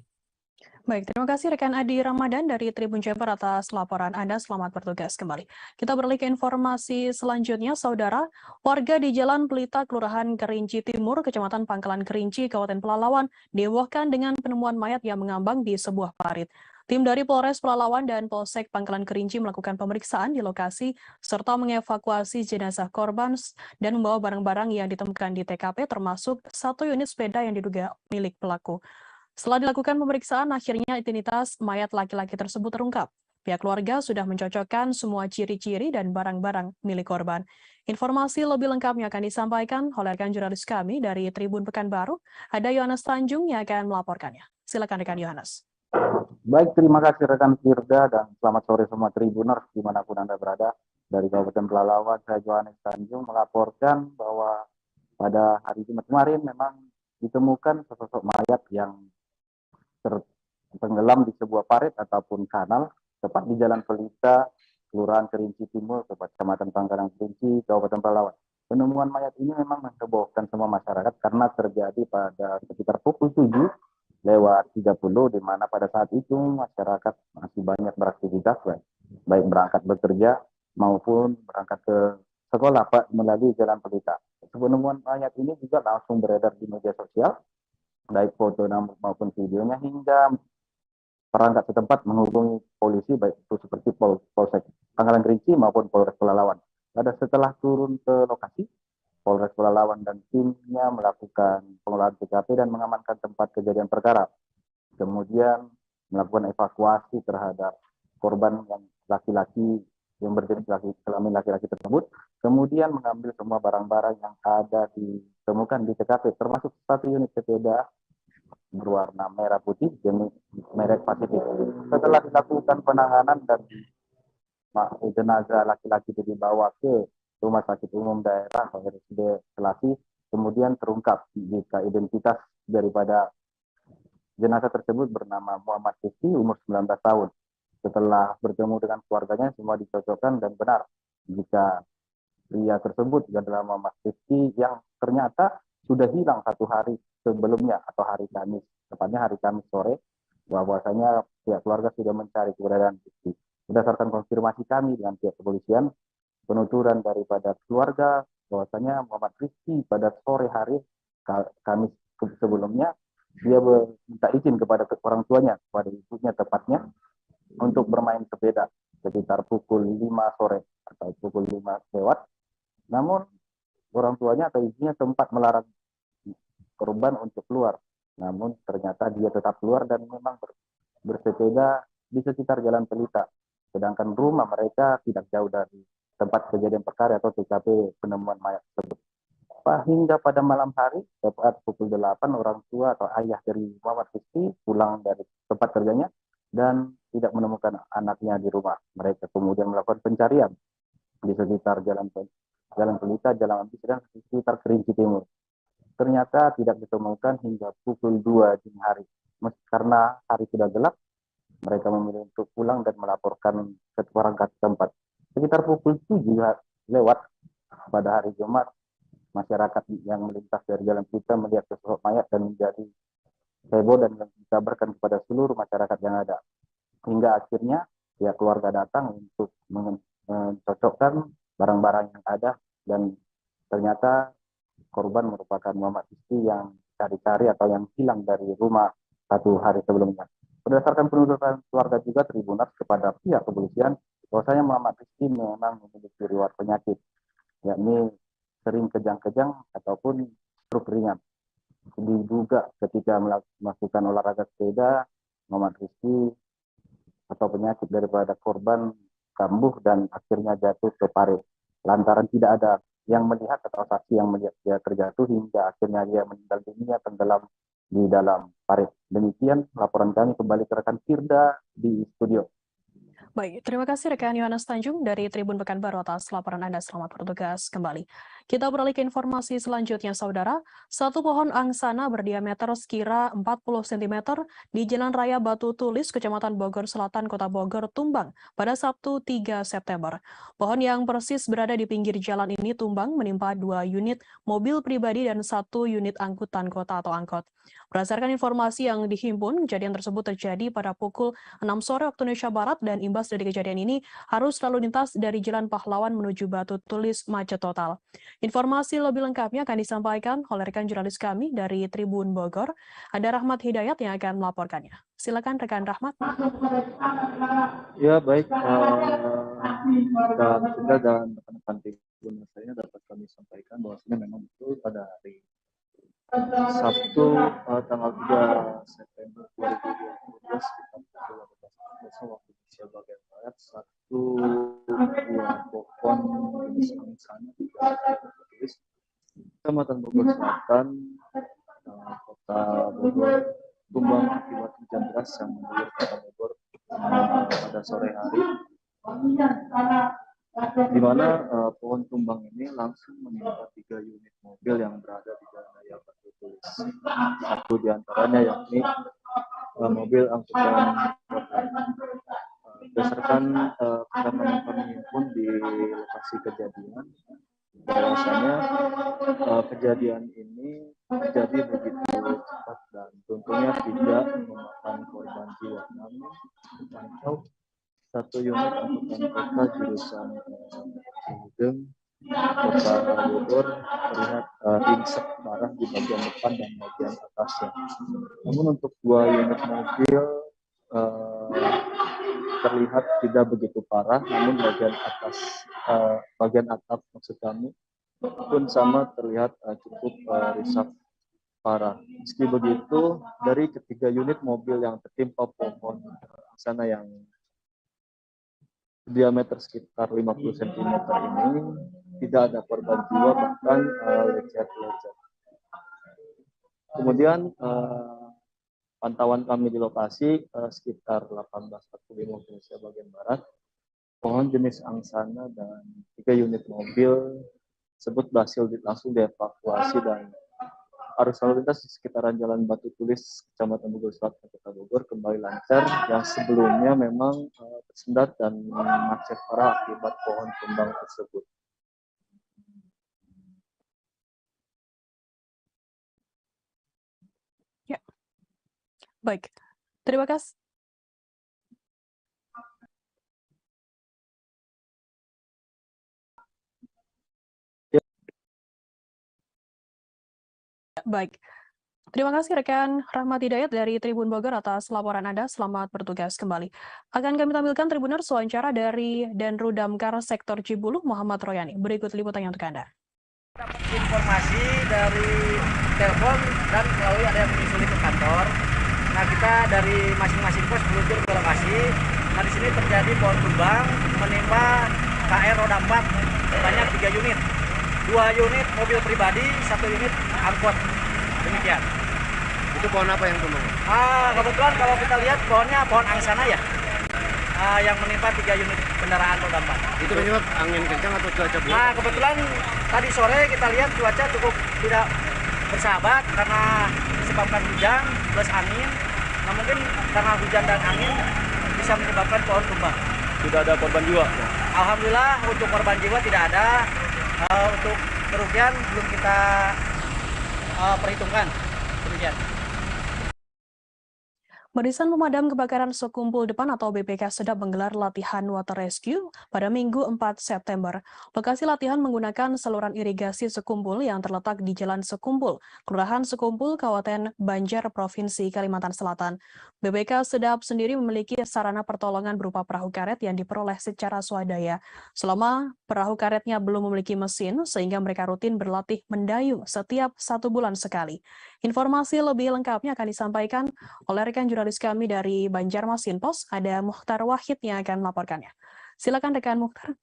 Baik, terima kasih rekan Adi Ramadan dari Tribun Jabar atas laporan Anda. Selamat bertugas kembali. Kita beralih ke informasi selanjutnya, Saudara. Warga di Jalan Pelita, Kelurahan Kerinci Timur, Kecamatan Pangkalan Kerinci, Kabupaten Pelalawan, dihebohkan dengan penemuan mayat yang mengambang di sebuah parit. Tim dari Polres Pelalawan dan Polsek Pangkalan Kerinci melakukan pemeriksaan di lokasi serta mengevakuasi jenazah korban dan membawa barang-barang yang ditemukan di TKP termasuk satu unit sepeda yang diduga milik pelaku. Setelah dilakukan pemeriksaan, akhirnya identitas mayat laki-laki tersebut terungkap. Pihak keluarga sudah mencocokkan semua ciri-ciri dan barang-barang milik korban. Informasi lebih lengkapnya akan disampaikan oleh rekan jurnalis kami dari Tribun Pekanbaru. Ada Yohanes Tanjung yang akan melaporkannya. Silakan rekan Yohanes. Baik, terima kasih rekan Firda dan selamat sore semua Tribuners dimanapun Anda berada. Dari Kabupaten Pelalawan, saya Yohanes Tanjung melaporkan bahwa pada hari Jumat kemarin memang ditemukan sesosok mayat yang tenggelam di sebuah parit ataupun kanal tepat di Jalan Pelita, Kelurahan Kerinci Timur, Kecamatan Pangkalan Kerinci, Kabupaten Pelalawan. Penemuan mayat ini memang menghebohkan semua masyarakat karena terjadi pada sekitar pukul 7:30, di mana pada saat itu masyarakat masih banyak beraktivitas, baik berangkat bekerja maupun berangkat ke sekolah melalui Jalan Pelita. Penemuan mayat ini juga langsung beredar di media sosial, baik foto maupun videonya, hingga perangkat setempat menghubungi polisi, baik itu seperti Polsek Pangkalan Kerinci maupun Polres Pelalawan. Pada setelah turun ke lokasi, Polres Pelalawan dan timnya melakukan pengolahan TKP dan mengamankan tempat kejadian perkara. kemudian melakukan evakuasi terhadap korban yang laki-laki yang berjenis kelamin laki-laki tersebut, kemudian mengambil semua barang-barang yang ada ditemukan di TKP, termasuk satu unit sepeda berwarna merah putih jenis merek Pasifik. Setelah dilakukan penanganan dan jenazah laki-laki itu dibawa ke Rumah Sakit Umum Daerah atau RSUD Selasi, kemudian terungkap jika identitas daripada jenazah tersebut bernama Muhammad Rizky, umur 19 tahun. Setelah bertemu dengan keluarganya, semua dicocokkan dan benar jika pria tersebut adalah Muhammad Rizky yang ternyata sudah hilang 1 hari sebelumnya atau hari Kamis, tepatnya hari Kamis sore, bahwasanya pihak keluarga sudah mencari keberadaan Rizky. Berdasarkan konfirmasi kami dengan pihak kepolisian, penuturan daripada keluarga bahwasanya Muhammad Rizky pada sore hari Kamis sebelumnya dia minta izin kepada orang tuanya, kepada ibunya tepatnya, untuk bermain sepeda sekitar pukul 5 sore atau pukul 5 lewat. Namun orang tuanya atau ibunya sempat melarang korban untuk keluar. Namun ternyata dia tetap keluar dan memang bersepeda di sekitar Jalan Pelita. Sedangkan rumah mereka tidak jauh dari tempat kejadian perkara atau TKP penemuan mayat tersebut. Hingga pada malam hari, tepat pukul 8, orang tua atau ayah dari Muhammad Rizky pulang dari tempat kerjanya dan tidak menemukan anaknya di rumah. Mereka kemudian melakukan pencarian di sekitar Jalan Pelita, Jalan Ambis, dan sekitar Kerinci Timur. Ternyata tidak ditemukan hingga pukul 2 dini hari. Karena hari sudah gelap, mereka memilih untuk pulang dan melaporkan ke perangkat tempat. Sekitar pukul 7 lewat pada hari Jumat, masyarakat yang melintas dari Jalan Pelita melihat sosok mayat dan menjadi heboh dan dikabarkan kepada seluruh masyarakat yang ada. Hingga akhirnya pihak keluarga datang untuk mencocokkan barang-barang yang ada dan ternyata korban merupakan Muhammad Rizky yang cari-cari atau yang hilang dari rumah 1 hari sebelumnya. Berdasarkan penuturan keluarga juga Tribuners kepada pihak kepolisian, bahwasanya Muhammad Rizky memang memiliki riwayat penyakit, yakni sering kejang-kejang ataupun stroke ringan. Diduga ketika melakukan olahraga sepeda, Muhammad Rizky atau penyakit daripada korban kambuh dan akhirnya jatuh ke parit. Lantaran tidak ada yang melihat atau saksi yang melihat dia terjatuh hingga akhirnya dia meninggal dunia tenggelam di dalam parit. Demikian laporan kami, kembali ke rekan Firda di studio. Baik, terima kasih rekan Yohanes Tanjung dari Tribun Pekanbaru atas laporan Anda. Selamat bertugas kembali. Kita beralih ke informasi selanjutnya, Saudara. Satu pohon angsana berdiameter sekira 40 cm di Jalan Raya Batu Tulis, Kecamatan Bogor Selatan, Kota Bogor, tumbang pada Sabtu 3 September. Pohon yang persis berada di pinggir jalan ini tumbang menimpa 2 unit mobil pribadi dan 1 unit angkutan kota atau angkot. Berdasarkan informasi yang dihimpun, kejadian tersebut terjadi pada pukul 6 sore waktu Indonesia Barat dan imbas dari kejadian ini harus lalu lintas dari Jalan Pahlawan menuju Batu Tulis macet total. Informasi lebih lengkapnya akan disampaikan oleh rekan jurnalis kami dari Tribun Bogor. Ada Rahmat Hidayat yang akan melaporkannya. Silakan rekan Rahmat. Ya baik, kita dan rekan-rekan Tribun saya dapat kami sampaikan bahwasanya memang betul pada hari Sabtu tanggal 3 September 2020 sekitar pukul 18.00 waktu Indonesia bagian barat, 1 buah pohon jenis angsana di Jalan Batu Tulis, Kecamatan Bogor Selatan, Kota Bogor, tumbang akibat hujan deras yang mengguyur Kota Bogor pada sore hari, di mana pohon tumbang ini langsung menimpa 3 unit mobil yang berada di Jalan Raya Batu Tulis. Satu di antaranya yakni mobil angkutan kota. Berdasarkan keterangan yang kami himpun di lokasi kejadian, bahwasanya kejadian ini terjadi begitu cepat dan tentunya tidak memakan korban jiwa. Namun terpantau 1 unit angkutan kota jurusan Cihideng, Kota Bogor terlihat ringsek parah di bagian depan dan bagian atasnya. Namun untuk 2 unit mobil terlihat tidak begitu parah, namun bagian atap maksud kami pun sama terlihat cukup rusak parah. Meski begitu, dari ketiga unit mobil yang tertimpa pohon sana yang diameter sekitar 50 cm ini tidak ada korban jiwa, bahkan lecet-lecet. Kemudian pantauan kami di lokasi sekitar 18.45 waktu Indonesia bagian barat, pohon jenis angsana dan 3 unit mobil tersebut berhasil langsung dievakuasi dan arus lalu lintas di sekitaran Jalan Batu Tulis, Kecamatan Bogor Selatan, Kota Bogor kembali lancar yang sebelumnya memang tersendat dan macet parah akibat pohon tumbang tersebut. Ya, baik. Terima kasih. Baik. Terima kasih rekan Rahmat Hidayat dari Tribun Bogor atas laporan Anda. Selamat bertugas kembali. Akan kami tampilkan Tribuners wawancara dari Danru Damkar Sektor Cibulu Muhammad Royani. Berikut liputannya untuk Anda. Dapat informasi dari telepon dan melalui ada yang menyusuli ke kantor. Nah, kita dari masing-masing pos meluncur ke lokasi. Nah, di sini terjadi pohon tumbang menimpa KR roda 4 sebanyak 3 unit. 2 unit mobil pribadi, 1 unit angkot. Demikian. Itu pohon apa yang tumbang? Kebetulan kalau kita lihat pohonnya pohon angsana ya. Yang menimpa 3 unit kendaraan roda 4. Itu penyebab angin kencang atau cuaca buruk? Nah, kebetulan tadi sore kita lihat cuaca cukup tidak bersahabat karena disebabkan hujan plus angin. Nah, mungkin karena hujan dan angin bisa menyebabkan pohon tumbang. Tidak ada korban jiwa? Alhamdulillah untuk korban jiwa tidak ada. Untuk kerugian belum kita perhitungkan. Demikian. Barisan Pemadam Kebakaran Sekumpul Depan atau BPK sedang menggelar latihan water rescue pada Minggu 4 September. Lokasi latihan menggunakan saluran irigasi Sekumpul yang terletak di Jalan Sekumpul, Kelurahan Sekumpul, Kabupaten Banjar, Provinsi Kalimantan Selatan. BPK Sedap sendiri memiliki sarana pertolongan berupa perahu karet yang diperoleh secara swadaya. Selama perahu karetnya belum memiliki mesin, sehingga mereka rutin berlatih mendayung setiap 1 bulan sekali. Informasi lebih lengkapnya akan disampaikan oleh rekan jurnalis kami dari Banjarmasin Pos, ada Mukhtar Wahid yang akan melaporkannya. Silakan rekan Mukhtar.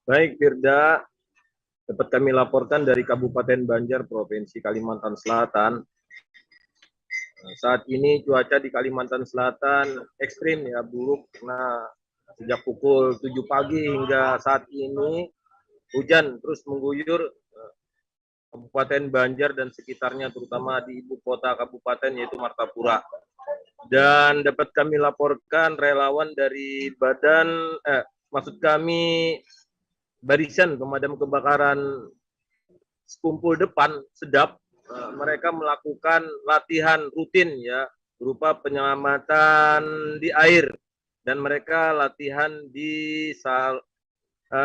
Baik, Firda, dapat kami laporkan dari Kabupaten Banjar, Provinsi Kalimantan Selatan. Saat ini cuaca di Kalimantan Selatan ekstrim ya, buruk karena sejak pukul 7 pagi hingga saat ini hujan terus mengguyur Kabupaten Banjar dan sekitarnya, terutama di ibu kota kabupaten yaitu Martapura. Dan dapat kami laporkan relawan dari Barisan Pemadam Kebakaran Sekumpul Depan Sedap, mereka melakukan latihan rutin ya berupa penyelamatan di air, dan mereka latihan di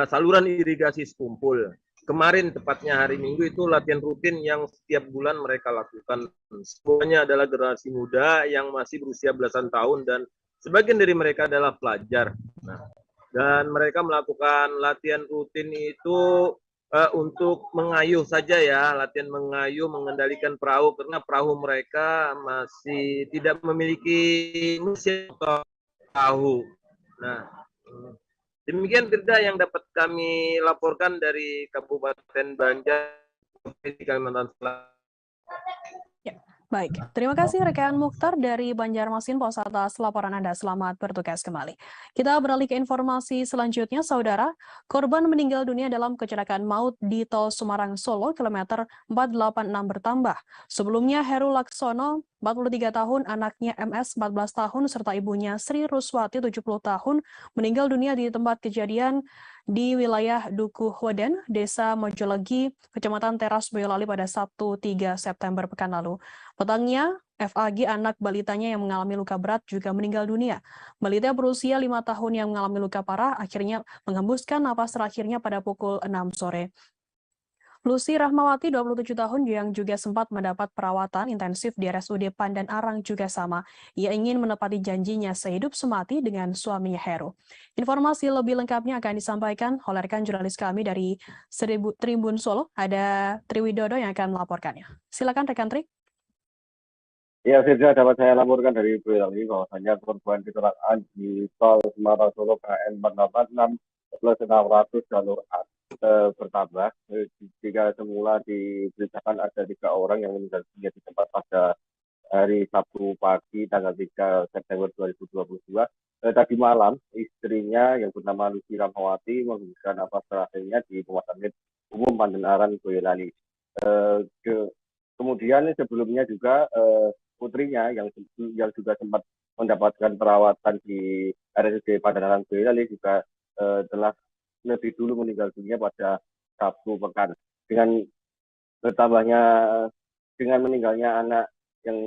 saluran irigasi Sekumpul. Kemarin tepatnya hari Minggu itu latihan rutin yang setiap bulan mereka lakukan. Semuanya adalah generasi muda yang masih berusia belasan tahun dan sebagian dari mereka adalah pelajar. Nah, dan mereka melakukan latihan rutin itu untuk mengayuh saja ya, latihan mengayuh mengendalikan perahu karena perahu mereka masih tidak memiliki mesin atau perahu. Nah, demikian Firda yang dapat kami laporkan dari Kabupaten Banjar, Provinsi Kalimantan Selatan. Ya, baik. Terima kasih rekan Mukhtar dari Banjarmasin Pos atas laporan Anda. Selamat bertugas kembali. Kita beralih ke informasi selanjutnya, Saudara. Korban meninggal dunia dalam kecelakaan maut di Tol Semarang Solo kilometer 486 bertambah. Sebelumnya Heru Laksono 43 tahun, anaknya MS 14 tahun, serta ibunya Sri Ruswati 70 tahun meninggal dunia di tempat kejadian di wilayah Dukuh Weden, Desa Mojolegi, Kecamatan Teras, Boyolali pada Sabtu 3 September pekan lalu. Petangnya, FAG, anak balitanya yang mengalami luka berat, juga meninggal dunia. Balita berusia 5 tahun yang mengalami luka parah akhirnya menghembuskan napas terakhirnya pada pukul 6 sore. Lucy Rahmawati, 27 tahun, yang juga sempat mendapat perawatan intensif di RSUD Pandan Arang juga sama. Ia ingin menepati janjinya sehidup semati dengan suaminya Heru. Informasi lebih lengkapnya akan disampaikan oleh rekan jurnalis kami dari Tribun Solo. Ada Triwidodo yang akan melaporkannya. Silakan rekan Tri. Ya, Firda, dapat saya laporkan dari Boyolali bahwasannya korban kecelakaan di tol Semarang Solo KM 486 plus 600 jalur A bertambah. Jika semula diberitakan ada 3 orang yang meninggal dunia di tempat pada hari Sabtu pagi tanggal 3 September 2022. Tadi malam istrinya yang bernama Lucy Rahmawati menghembuskan nafas terakhirnya di Rumah Sakit Umum Pandan Arang Boyolali. Kemudian sebelumnya juga putrinya yang juga sempat mendapatkan perawatan di RSUD Pandan Arang Boyolali juga telah lebih dulu meninggal dunia pada Sabtu pekan. Dengan meninggalnya anak yang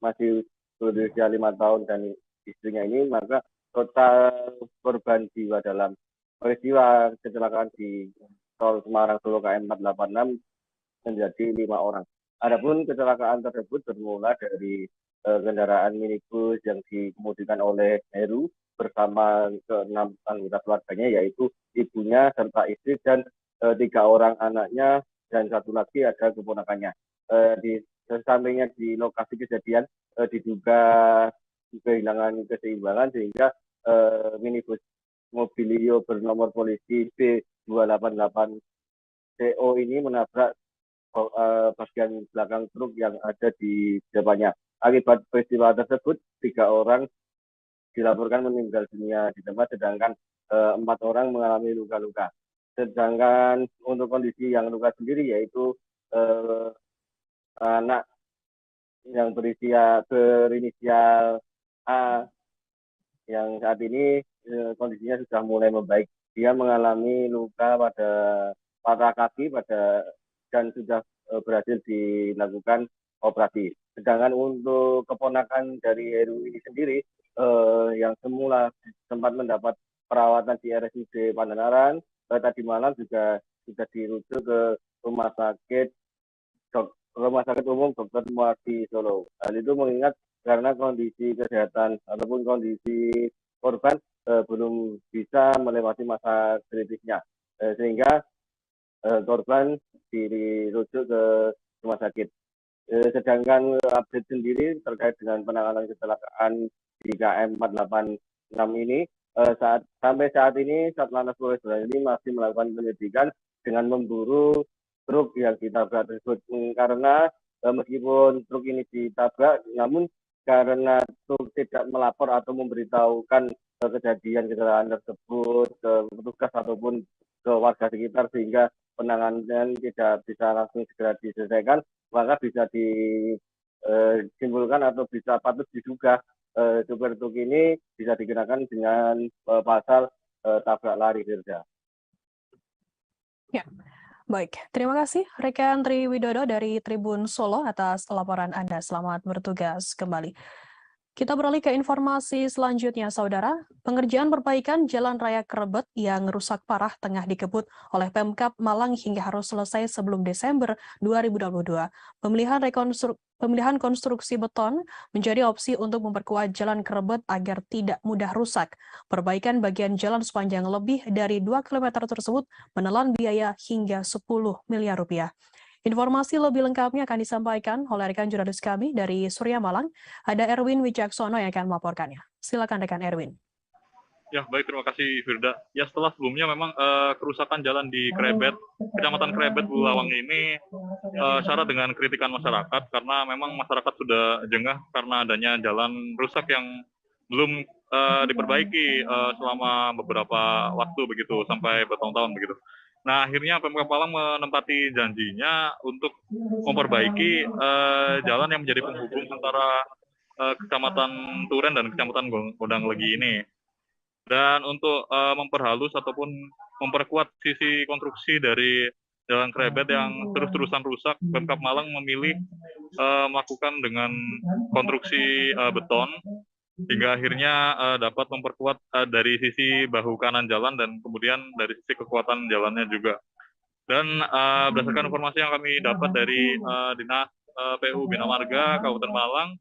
masih berusia 5 tahun dan istrinya ini, maka total korban jiwa dalam peristiwa kecelakaan di tol Semarang Solo KM 486 menjadi 5 orang. Adapun kecelakaan tersebut bermula dari kendaraan minibus yang dikemudikan oleh Heru bersama ke-6 anggota keluarganya, yaitu ibunya serta istri dan 3 orang anaknya dan 1 lagi ada keponakannya. Di sampingnya di lokasi kejadian diduga kehilangan keseimbangan sehingga minibus Mobilio bernomor polisi B288 CO ini menabrak bagian belakang truk yang ada di depannya. Akibat peristiwa tersebut 3 orang dilaporkan meninggal dunia di tempat, sedangkan 4 orang mengalami luka-luka. Sedangkan untuk kondisi yang luka sendiri yaitu anak yang berinisial A yang saat ini kondisinya sudah mulai membaik. Dia mengalami luka pada patah kaki dan sudah berhasil dilakukan operasi. Sedangkan untuk keponakan dari Heru ini sendiri yang semula sempat mendapat perawatan di RSUD Pandan Arang, tadi malam juga sudah dirujuk ke Rumah Sakit Umum Dr. Muardi Solo. Hal itu mengingat karena kondisi kesehatan ataupun kondisi korban belum bisa melewati masa kritisnya, sehingga korban dirujuk ke rumah sakit. Sedangkan update sendiri terkait dengan penanganan kecelakaan di KM 486 ini, sampai saat ini Satlantas Polres Boyolali masih melakukan penyelidikan dengan memburu truk yang ditabrak tersebut, karena meskipun truk ini ditabrak, namun karena truk tidak melapor atau memberitahukan kejadian kecelakaan tersebut ke petugas ataupun ke warga sekitar, sehingga penanganan tidak bisa langsung segera diselesaikan, maka bisa disimpulkan atau bisa patut diduga supir truk ini bisa dikenakan dengan pasal tabrak lari, Firda. Ya, baik. Terima kasih rekan Triwidodo dari Tribun Solo atas laporan Anda. Selamat bertugas kembali. Kita beralih ke informasi selanjutnya, Saudara. Pengerjaan perbaikan Jalan Raya Krebet yang rusak parah tengah dikebut oleh Pemkab Malang hingga harus selesai sebelum Desember 2022. Pemilihan konstruksi beton menjadi opsi untuk memperkuat Jalan Krebet agar tidak mudah rusak. Perbaikan bagian jalan sepanjang lebih dari 2 km tersebut menelan biaya hingga 10 miliar rupiah. Informasi lebih lengkapnya akan disampaikan oleh rekan jurnalis kami dari Surya Malang. Ada Erwin Wijaksono yang akan melaporkannya. Silakan rekan Erwin. Ya, baik, terima kasih Firda. Ya, setelah sebelumnya memang kerusakan jalan di Krebet, Kecamatan Krebet, Bulawang ini syarat dengan kritikan masyarakat karena memang masyarakat sudah jengah karena adanya jalan rusak yang belum diperbaiki selama beberapa waktu begitu, sampai bertahun-tahun begitu. Nah, akhirnya Pemkab Malang menempati janjinya untuk memperbaiki jalan yang menjadi penghubung antara Kecamatan Turen dan Kecamatan Gondanglegi ini. Dan untuk memperhalus ataupun memperkuat sisi konstruksi dari Jalan Krebet yang terus-terusan rusak, Pemkab Malang memilih melakukan dengan konstruksi beton, hingga akhirnya dapat memperkuat dari sisi bahu kanan jalan dan kemudian dari sisi kekuatan jalannya juga. Dan berdasarkan informasi yang kami dapat dari Dinas PU Bina Marga Kabupaten Malang,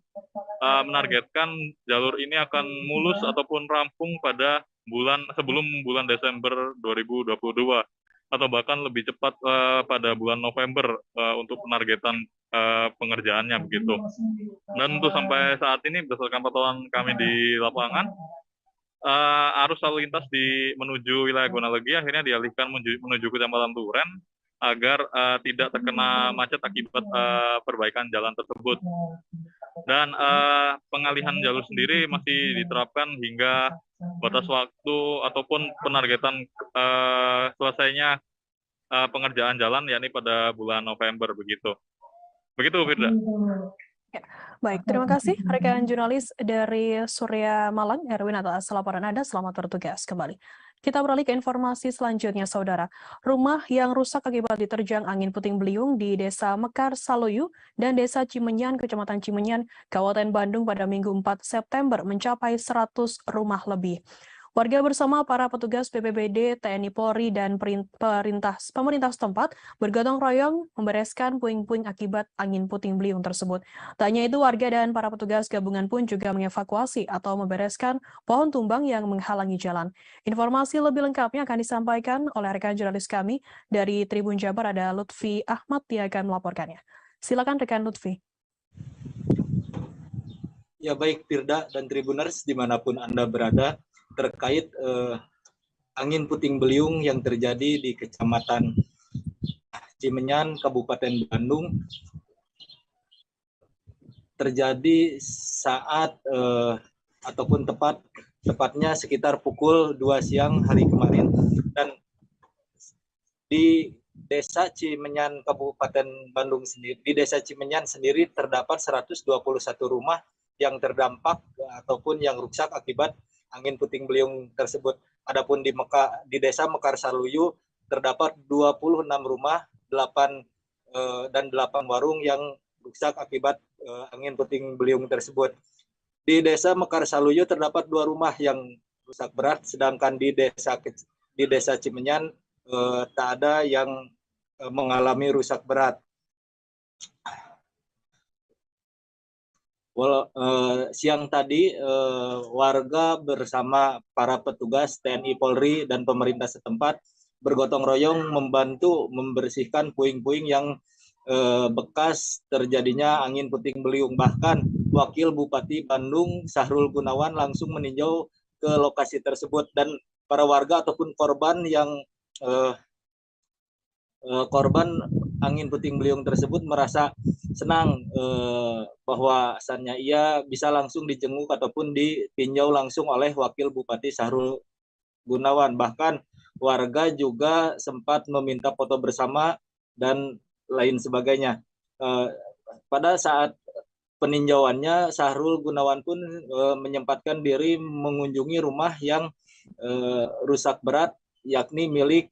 menargetkan jalur ini akan mulus ataupun rampung pada sebelum bulan Desember 2022 atau bahkan lebih cepat pada bulan November untuk penargetan pengerjaannya begitu. Dan untuk sampai saat ini berdasarkan pantauan kami di lapangan, arus lalu lintas menuju wilayah Gonalegi akhirnya dialihkan menuju Kecamatan Turen agar tidak terkena macet akibat perbaikan jalan tersebut. Dan pengalihan jalur sendiri masih diterapkan hingga batas waktu ataupun penargetan selesainya pengerjaan jalan, yakni pada bulan November begitu. Begitu, Firda. Ya, baik, terima kasih rekan jurnalis dari Surya Malang, Erwin, atas laporan Anda. Selamat bertugas kembali. Kita beralih ke informasi selanjutnya, Saudara. Rumah yang rusak akibat diterjang angin puting beliung di Desa Mekar Saloyu dan Desa Cimenyan, Kecamatan Cimenyan, Kabupaten Bandung pada Minggu 4 September mencapai 100 rumah lebih. Warga bersama para petugas BPBD, TNI Polri, dan pemerintah setempat bergotong royong membereskan puing-puing akibat angin puting beliung tersebut. Tak hanya itu, warga dan para petugas gabungan pun juga mengevakuasi atau membereskan pohon tumbang yang menghalangi jalan. Informasi lebih lengkapnya akan disampaikan oleh rekan jurnalis kami dari Tribun Jabar, ada Lutfi Ahmad yang akan melaporkannya. Silakan rekan Lutfi. Ya baik, Firda dan Tribuners dimanapun Anda berada, terkait angin puting beliung yang terjadi di Kecamatan Cimenyan, Kabupaten Bandung, terjadi saat ataupun tepatnya sekitar pukul 2 siang hari kemarin, dan di Desa Cimenyan, Kabupaten Bandung sendiri, di Desa Cimenyan sendiri terdapat 121 rumah yang terdampak ataupun yang rusak akibat angin puting beliung tersebut. Adapun di Desa Mekar Saloyu terdapat 26 rumah, 8 warung yang rusak akibat angin puting beliung tersebut. Di Desa Mekar Saloyu terdapat 2 rumah yang rusak berat, sedangkan di Desa Cimenyan tak ada yang mengalami rusak berat. Siang tadi warga bersama para petugas TNI Polri dan pemerintah setempat bergotong royong membantu membersihkan puing-puing yang bekas terjadinya angin puting beliung. Bahkan Wakil Bupati Bandung Sahrul Gunawan langsung meninjau ke lokasi tersebut, dan para warga ataupun korban yang korban angin puting beliung tersebut merasa senang bahwasannya ia bisa langsung dijenguk ataupun ditinjau langsung oleh Wakil Bupati Sahrul Gunawan. Bahkan warga juga sempat meminta foto bersama dan lain sebagainya. Pada saat peninjauannya, Sahrul Gunawan pun menyempatkan diri mengunjungi rumah yang rusak berat, yakni milik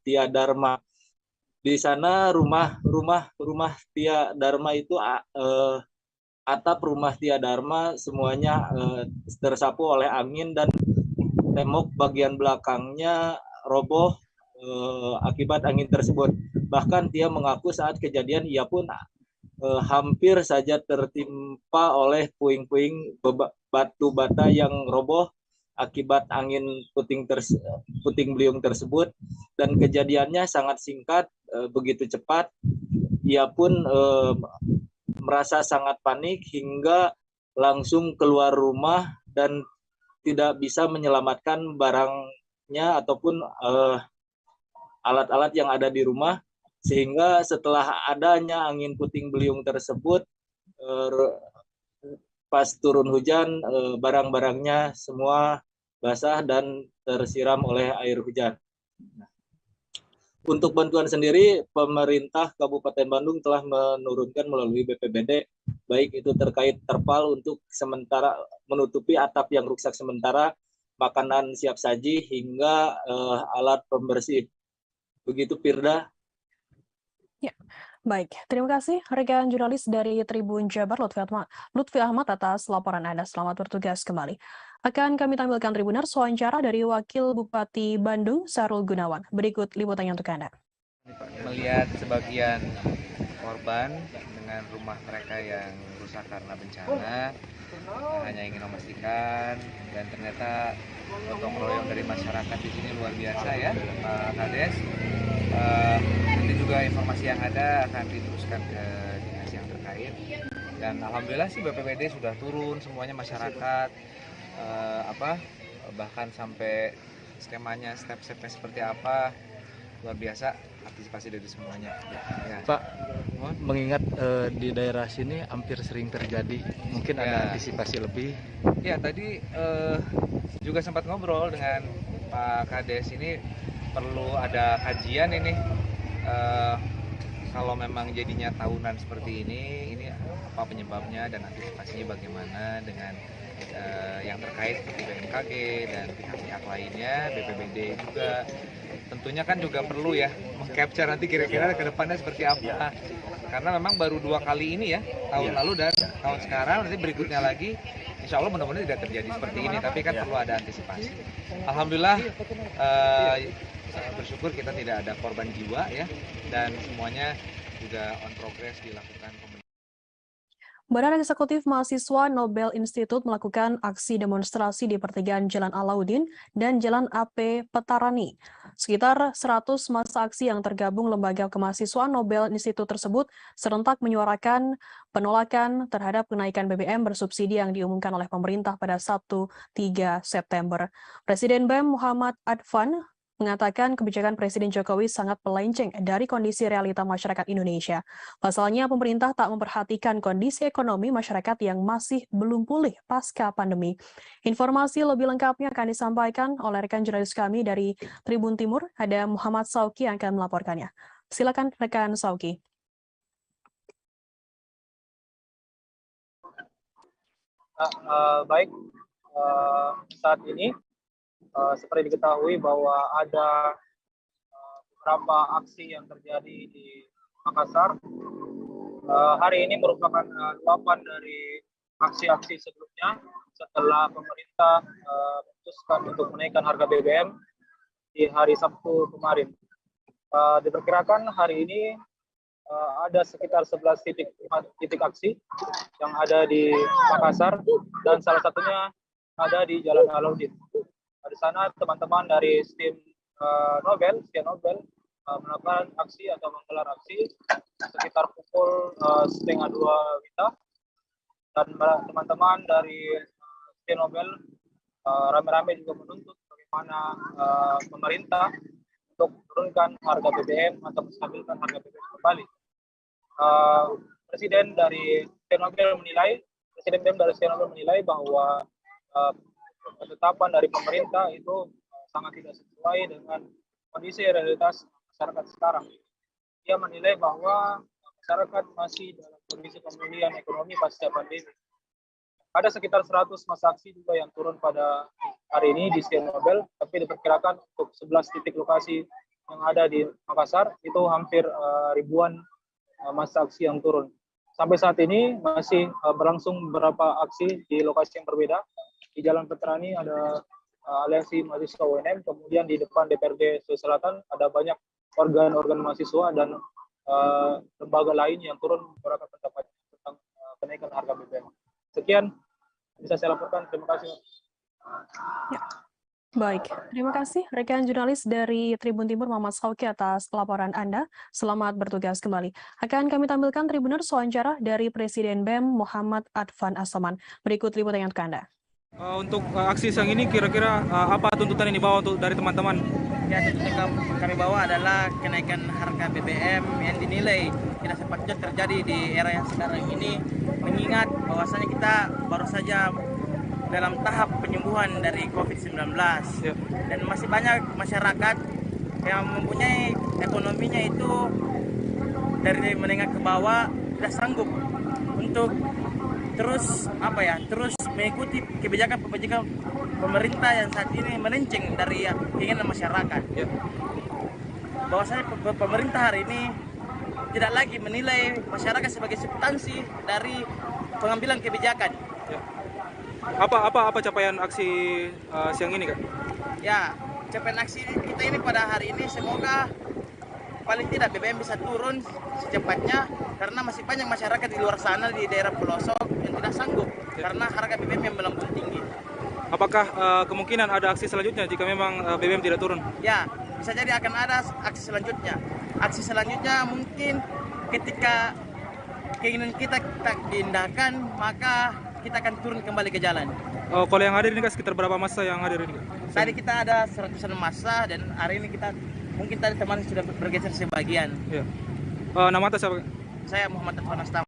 Tia Dharma. Di sana rumah Tia Dharma itu atap rumah Tia Dharma semuanya tersapu oleh angin, dan tembok bagian belakangnya roboh akibat angin tersebut. Bahkan Tia mengaku saat kejadian ia pun hampir saja tertimpa oleh puing-puing batu bata yang roboh akibat angin puting beliung tersebut, dan kejadiannya sangat singkat, begitu cepat. Ia pun merasa sangat panik hingga langsung keluar rumah dan tidak bisa menyelamatkan barangnya ataupun alat-alat yang ada di rumah, sehingga setelah adanya angin puting beliung tersebut, pas turun hujan, barang-barangnya semua basah dan tersiram oleh air hujan. Untuk bantuan sendiri, pemerintah Kabupaten Bandung telah menurunkan melalui BPBD, baik itu terkait terpal untuk sementara menutupi atap yang rusak sementara, makanan siap saji, hingga alat pembersih. Begitu, Firda. Ya, baik. Terima kasih rekan jurnalis dari Tribun Jabar, Lutfi Ahmad, atas laporan Anda. Selamat bertugas kembali. Akan kami tampilkan Tribuners wawancara dari Wakil Bupati Bandung Sahrul Gunawan. Berikut liputannya untuk Anda. Melihat sebagian korban dengan rumah mereka yang rusak karena bencana, hanya ingin memastikan, dan ternyata gotong royong dari masyarakat di sini luar biasa ya, Pak Kades. Nanti juga informasi yang ada akan diteruskan ke dinas yang terkait. Dan alhamdulillah sih BPBD sudah turun semuanya masyarakat, bahkan sampai skemanya step-stepnya seperti apa, luar biasa antisipasi dari semuanya. Ya. Pak, mengingat di daerah sini hampir sering terjadi, mungkin ada antisipasi lebih? Ya, tadi juga sempat ngobrol dengan Pak Kades, ini perlu ada kajian ini. Kalau memang jadinya tahunan seperti ini apa penyebabnya dan antisipasinya bagaimana dengan yang terkait seperti BMKG dan pihak-pihak lainnya, BPBD juga. Tentunya kan juga perlu ya meng-capture nanti kira-kira ke depannya seperti apa. Karena memang baru 2 kali ini ya, tahun lalu dan tahun sekarang, nanti berikutnya lagi insya Allah mudah-mudahan tidak terjadi seperti ini, tapi kan perlu ada antisipasi. Alhamdulillah bersyukur kita tidak ada korban jiwa ya, dan semuanya juga on progress dilakukan pemerintah. Badan Eksekutif Mahasiswa Nobel Institute melakukan aksi demonstrasi di pertigaan Jalan Alauddin dan Jalan AP Petarani. Sekitar 100 massa aksi yang tergabung lembaga kemahasiswaan Nobel Institute tersebut serentak menyuarakan penolakan terhadap kenaikan BBM bersubsidi yang diumumkan oleh pemerintah pada Sabtu 3 September. Presiden BEM Muhammad Advan mengatakan kebijakan Presiden Jokowi sangat melenceng dari kondisi realita masyarakat Indonesia. Pasalnya, pemerintah tak memperhatikan kondisi ekonomi masyarakat yang masih belum pulih pasca pandemi. Informasi lebih lengkapnya akan disampaikan oleh rekan jurnalis kami dari Tribun Timur, ada Muhammad Sauki yang akan melaporkannya. Silakan rekan Sauki. Baik, saat ini seperti diketahui bahwa ada beberapa aksi yang terjadi di Makassar. Hari ini merupakan luapan dari aksi-aksi sebelumnya setelah pemerintah memutuskan untuk menaikkan harga BBM di hari Sabtu kemarin. Diperkirakan hari ini ada sekitar 11 titik aksi yang ada di Makassar, dan salah satunya ada di Jalan Alauddin. Di sana teman-teman dari STIM Nobel melakukan aksi atau menggelar aksi sekitar pukul 1:30 WITA, dan teman-teman dari STIM Nobel rame-rame juga menuntut bagaimana pemerintah untuk menurunkan harga BBM atau menstabilkan harga BBM kembali. Presiden dari STIM Nobel menilai bahwa ketetapan dari pemerintah itu sangat tidak sesuai dengan kondisi realitas masyarakat sekarang. Dia menilai bahwa masyarakat masih dalam kondisi pemulihan ekonomi pasca pandemi. Ada sekitar 100 massa aksi juga yang turun pada hari ini di STIM Nobel, tapi diperkirakan untuk 11 titik lokasi yang ada di Makassar itu hampir ribuan massa aksi yang turun. Sampai saat ini masih berlangsung beberapa aksi di lokasi yang berbeda. Di Jalan Petarani ada Aliansi Mahasiswa UNM, kemudian di depan DPRD Sulawesi Selatan ada banyak organ-organ mahasiswa dan lembaga lain yang turun menyuarakan pendapat tentang kenaikan harga BBM. Sekian bisa saya laporkan. Terima kasih. Ya. Baik, terima kasih rekan jurnalis dari Tribun Timur Muhammad Sauki atas laporan Anda. Selamat bertugas kembali. Akan kami tampilkan Tribuners wawancara dari Presiden BEM Muhammad Advan As-Saman. Berikut liputan untuk Anda. Untuk aksi siang ini kira-kira apa tuntutan yang dibawa untuk dari teman-teman? Ya, tuntutan kami bawa adalah kenaikan harga BBM yang dinilai tidak sepatutnya terjadi di era yang sekarang ini, mengingat bahwasanya kita baru saja dalam tahap penyembuhan dari COVID-19 dan masih banyak masyarakat yang mempunyai ekonominya itu dari menengah ke bawah tidak sanggup untuk terus mengikuti kebijakan pemerintah yang saat ini melenceng dari keinginan masyarakat. Bahwasanya pemerintah hari ini tidak lagi menilai masyarakat sebagai substansi dari pengambilan kebijakan. Apa capaian aksi siang ini, Kak? Ya, capaian aksi kita ini pada hari ini semoga paling tidak BBM bisa turun secepatnya karena masih banyak masyarakat di luar sana di daerah pelosok yang tidak sanggup karena harga BBM yang melambung tinggi. Apakah kemungkinan ada aksi selanjutnya jika memang BBM tidak turun? Ya, bisa jadi akan ada aksi selanjutnya. Aksi selanjutnya mungkin ketika keinginan kita diindahkan, maka kita akan turun kembali ke jalan. Oh, kalau yang hadir ini Kak, sekitar berapa massa yang hadir ini? Tadi kita ada 100-an massa dan hari ini kita mungkin tadi teman sudah bergeser sebagian. Iya. Nama atas siapa? Saya Muhammad Afan.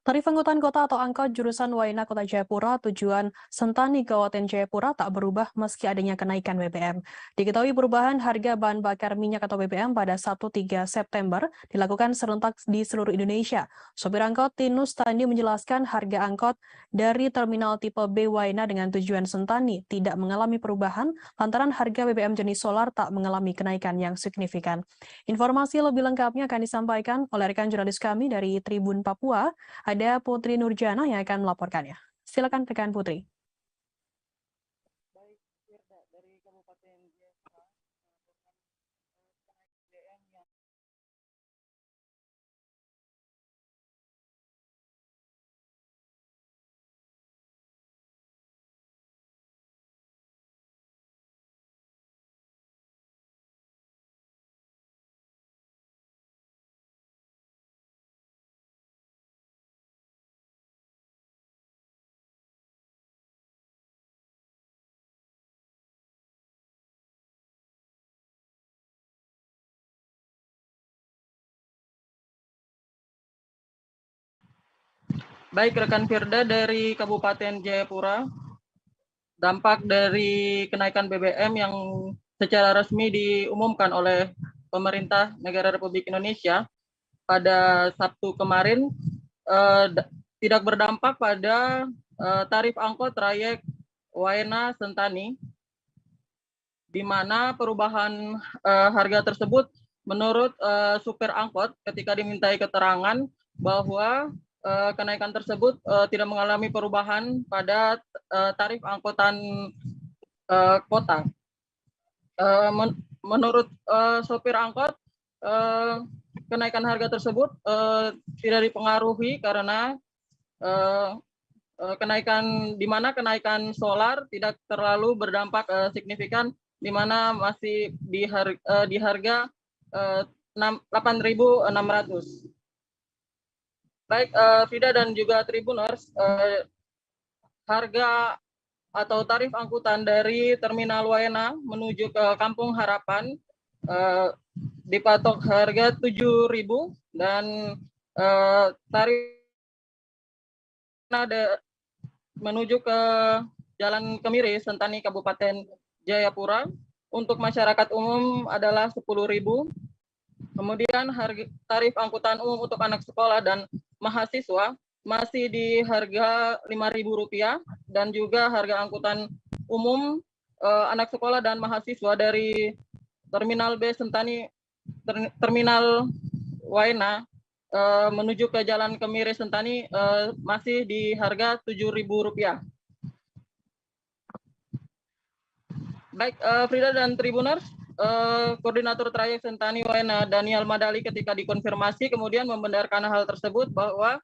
Tarif angkutan kota atau angkot jurusan Waina Kota Jayapura tujuan Sentani Kabupaten Jayapura tak berubah meski adanya kenaikan BBM. Diketahui perubahan harga bahan bakar minyak atau BBM pada 1-3 September dilakukan serentak di seluruh Indonesia. Sopir angkot Tinus Tandi menjelaskan harga angkot dari terminal tipe B Waina dengan tujuan Sentani tidak mengalami perubahan lantaran harga BBM jenis solar tak mengalami kenaikan yang signifikan. Informasi lebih lengkapnya akan disampaikan oleh rekan jurnalis kami dari Tribun Papua. Ada Putri Nurjana yang akan melaporkannya. Silakan rekan Putri. Baik rekan Firda dari Kabupaten Jayapura, dampak dari kenaikan BBM yang secara resmi diumumkan oleh pemerintah negara Republik Indonesia pada Sabtu kemarin tidak berdampak pada tarif angkot trayek Waena Sentani, di mana perubahan harga tersebut menurut supir angkot ketika dimintai keterangan bahwa kenaikan tersebut tidak mengalami perubahan pada tarif angkutan kota. Menurut sopir angkot, kenaikan harga tersebut tidak dipengaruhi karena kenaikan solar tidak terlalu berdampak signifikan, di mana masih di harga 8.600. Baik, Vida dan juga Tribuners, harga atau tarif angkutan dari Terminal Waena menuju ke Kampung Harapan dipatok harga 7.000 dan tarif menuju ke Jalan Kemiri, Sentani, Kabupaten Jayapura untuk masyarakat umum adalah 10.000. Kemudian tarif angkutan umum untuk anak sekolah dan mahasiswa masih di harga Rp5.000 dan juga harga angkutan umum anak sekolah dan mahasiswa dari Terminal B Sentani, Terminal Waena menuju ke Jalan Kemiri Sentani masih di harga Rp7.000. Baik, Frida dan Tribuners, Koordinator Trayek Sentani Waena Daniel Madali ketika dikonfirmasi kemudian membenarkan hal tersebut bahwa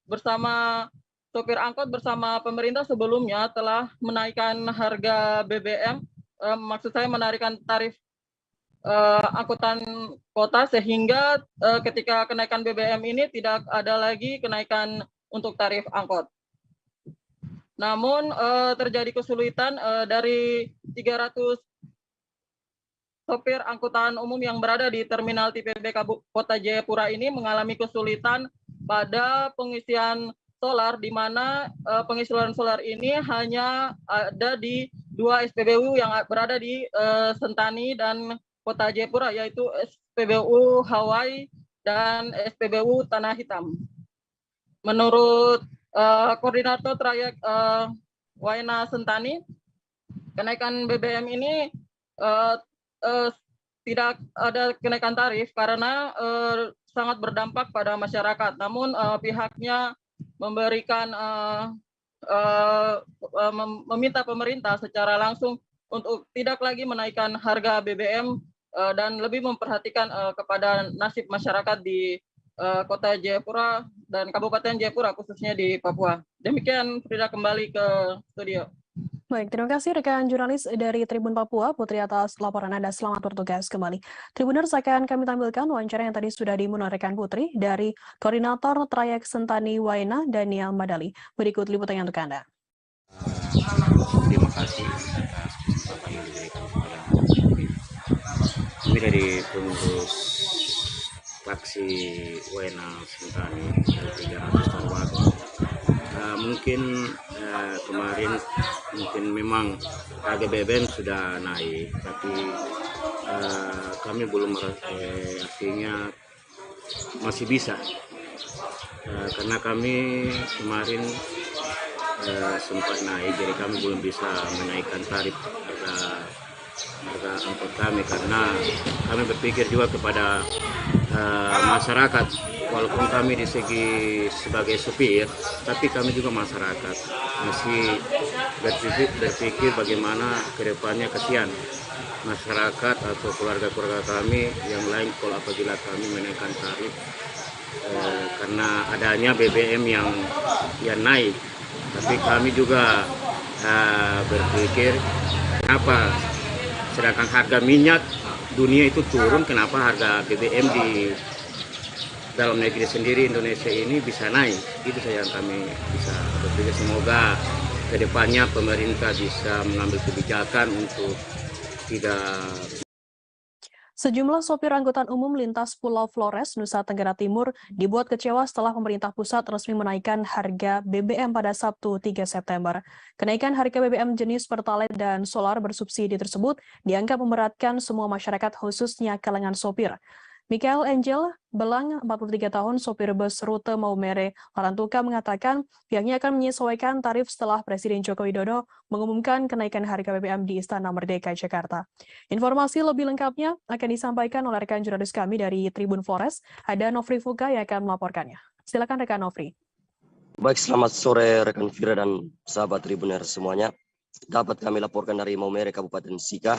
bersama sopir angkot bersama pemerintah sebelumnya telah menaikkan harga BBM, maksud saya menaikkan tarif angkutan kota sehingga ketika kenaikan BBM ini tidak ada lagi kenaikan untuk tarif angkot. Namun terjadi kesulitan dari 300 sopir angkutan umum yang berada di Terminal tipe B Kota Jayapura ini mengalami kesulitan pada pengisian solar, di mana pengisian solar ini hanya ada di 2 SPBU yang berada di Sentani dan Kota Jayapura, yaitu SPBU Hawaii dan SPBU Tanah Hitam. Menurut Koordinator Trayek Waena Sentani, kenaikan BBM ini tidak ada kenaikan tarif karena sangat berdampak pada masyarakat. Namun pihaknya memberikan meminta pemerintah secara langsung untuk tidak lagi menaikkan harga BBM dan lebih memperhatikan kepada nasib masyarakat di Kota Jayapura dan Kabupaten Jayapura khususnya di Papua. Demikian Frida, kembali ke studio. Baik, terima kasih rekan jurnalis dari Tribun Papua, Putri, atas laporan Anda. Selamat bertugas kembali. Tribuners, akan kami tampilkan wawancara yang tadi sudah dimulai rekan Putri dari Koordinator Trayek Sentani Waena, Daniel Madali. Berikut liputannya untuk Anda. Terima kasih atas kesempatan yang diberikan kepada kami dari pengurus fraksi Waena Sentani dari 300 Tarwago. Mungkin kemarin memang harga BBM sudah naik, tapi kami belum artinya masih bisa karena kami kemarin sempat naik, jadi kami belum bisa menaikkan tarif harga angkot kami karena kami berpikir juga kepada masyarakat. Walaupun kami di segi sebagai supir, tapi kami juga masyarakat masih berpikir bagaimana kedepannya, kesian masyarakat atau keluarga-keluarga kami yang lain kalau apabila kami menaikkan tarif karena adanya BBM yang naik. Tapi kami juga berpikir kenapa sedangkan harga minyak dunia itu turun, kenapa harga BBM di dalam negeri sendiri Indonesia ini bisa naik. Itu saja yang kami bisa berpikir. Semoga kedepannya pemerintah bisa mengambil kebijakan untuk tidak. Sejumlah sopir angkutan umum lintas Pulau Flores, Nusa Tenggara Timur dibuat kecewa setelah pemerintah pusat resmi menaikkan harga BBM pada Sabtu 3 September. Kenaikan harga BBM jenis Pertalite dan Solar bersubsidi tersebut dianggap memberatkan semua masyarakat, khususnya kalangan sopir. Mikael Angel Belang, 43 tahun, sopir bus rute Maumere Larantuka, mengatakan pihaknya akan menyesuaikan tarif setelah Presiden Joko Widodo mengumumkan kenaikan harga BBM di Istana Merdeka, Jakarta. Informasi lebih lengkapnya akan disampaikan oleh rekan jurnalis kami dari Tribun Flores. Ada Nofri Fuka yang akan melaporkannya. Silakan rekan Nofri. Baik, selamat sore rekan Fira dan sahabat Tribuner semuanya. Dapat kami laporkan dari Maumere, Kabupaten Sika,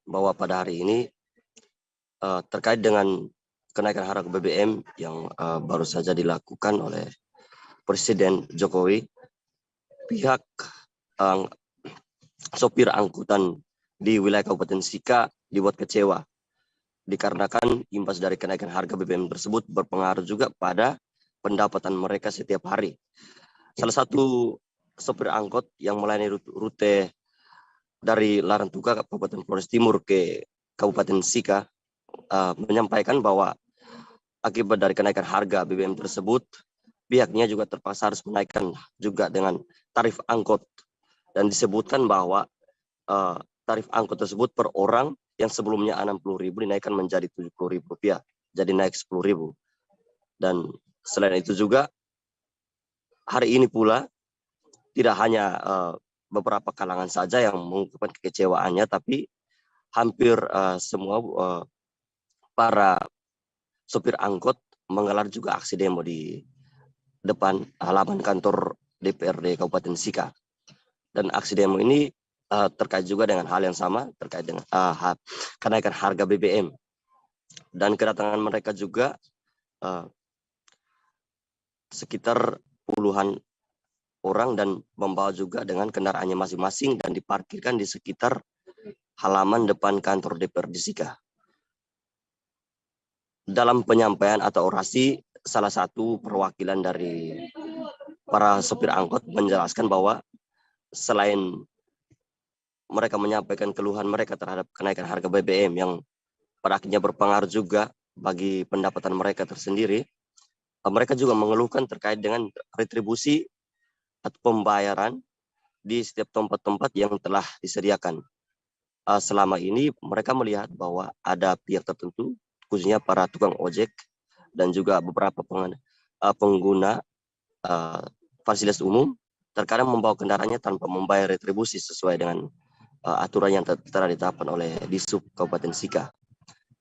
bahwa pada hari ini terkait dengan kenaikan harga BBM yang baru saja dilakukan oleh Presiden Jokowi, pihak sopir angkutan di wilayah Kabupaten Sika dibuat kecewa dikarenakan imbas dari kenaikan harga BBM tersebut berpengaruh juga pada pendapatan mereka setiap hari. Salah satu sopir angkot yang melayani rute dari Larantuka, Kabupaten Flores Timur ke Kabupaten Sika menyampaikan bahwa akibat dari kenaikan harga BBM tersebut, pihaknya juga terpaksa harus menaikkan juga dengan tarif angkot, dan disebutkan bahwa tarif angkot tersebut per orang yang sebelumnya Rp60.000 dinaikkan menjadi Rp70.000, jadi naik Rp10.000. Dan selain itu juga hari ini pula tidak hanya beberapa kalangan saja yang mengungkapkan kekecewaannya, tapi hampir semua para sopir angkot menggelar juga aksi demo di depan halaman kantor DPRD Kabupaten Sika. Dan aksi demo ini terkait juga dengan hal yang sama, terkait dengan kenaikan harga BBM. Dan kedatangan mereka juga sekitar puluhan orang dan membawa juga dengan kendaraannya masing-masing dan diparkirkan di sekitar halaman depan kantor DPRD Sika. Dalam penyampaian atau orasi, salah satu perwakilan dari para sopir angkot menjelaskan bahwa selain mereka menyampaikan keluhan mereka terhadap kenaikan harga BBM yang pada akhirnya berpengaruh juga bagi pendapatan mereka tersendiri, mereka juga mengeluhkan terkait dengan retribusi atau pembayaran di setiap tempat-tempat yang telah disediakan. Selama ini mereka melihat bahwa ada pihak tertentu, khususnya para tukang ojek dan juga beberapa pengguna fasilitas umum, terkadang membawa kendaraannya tanpa membayar retribusi sesuai dengan aturan yang telah ditetapkan oleh Disub Kabupaten Sika.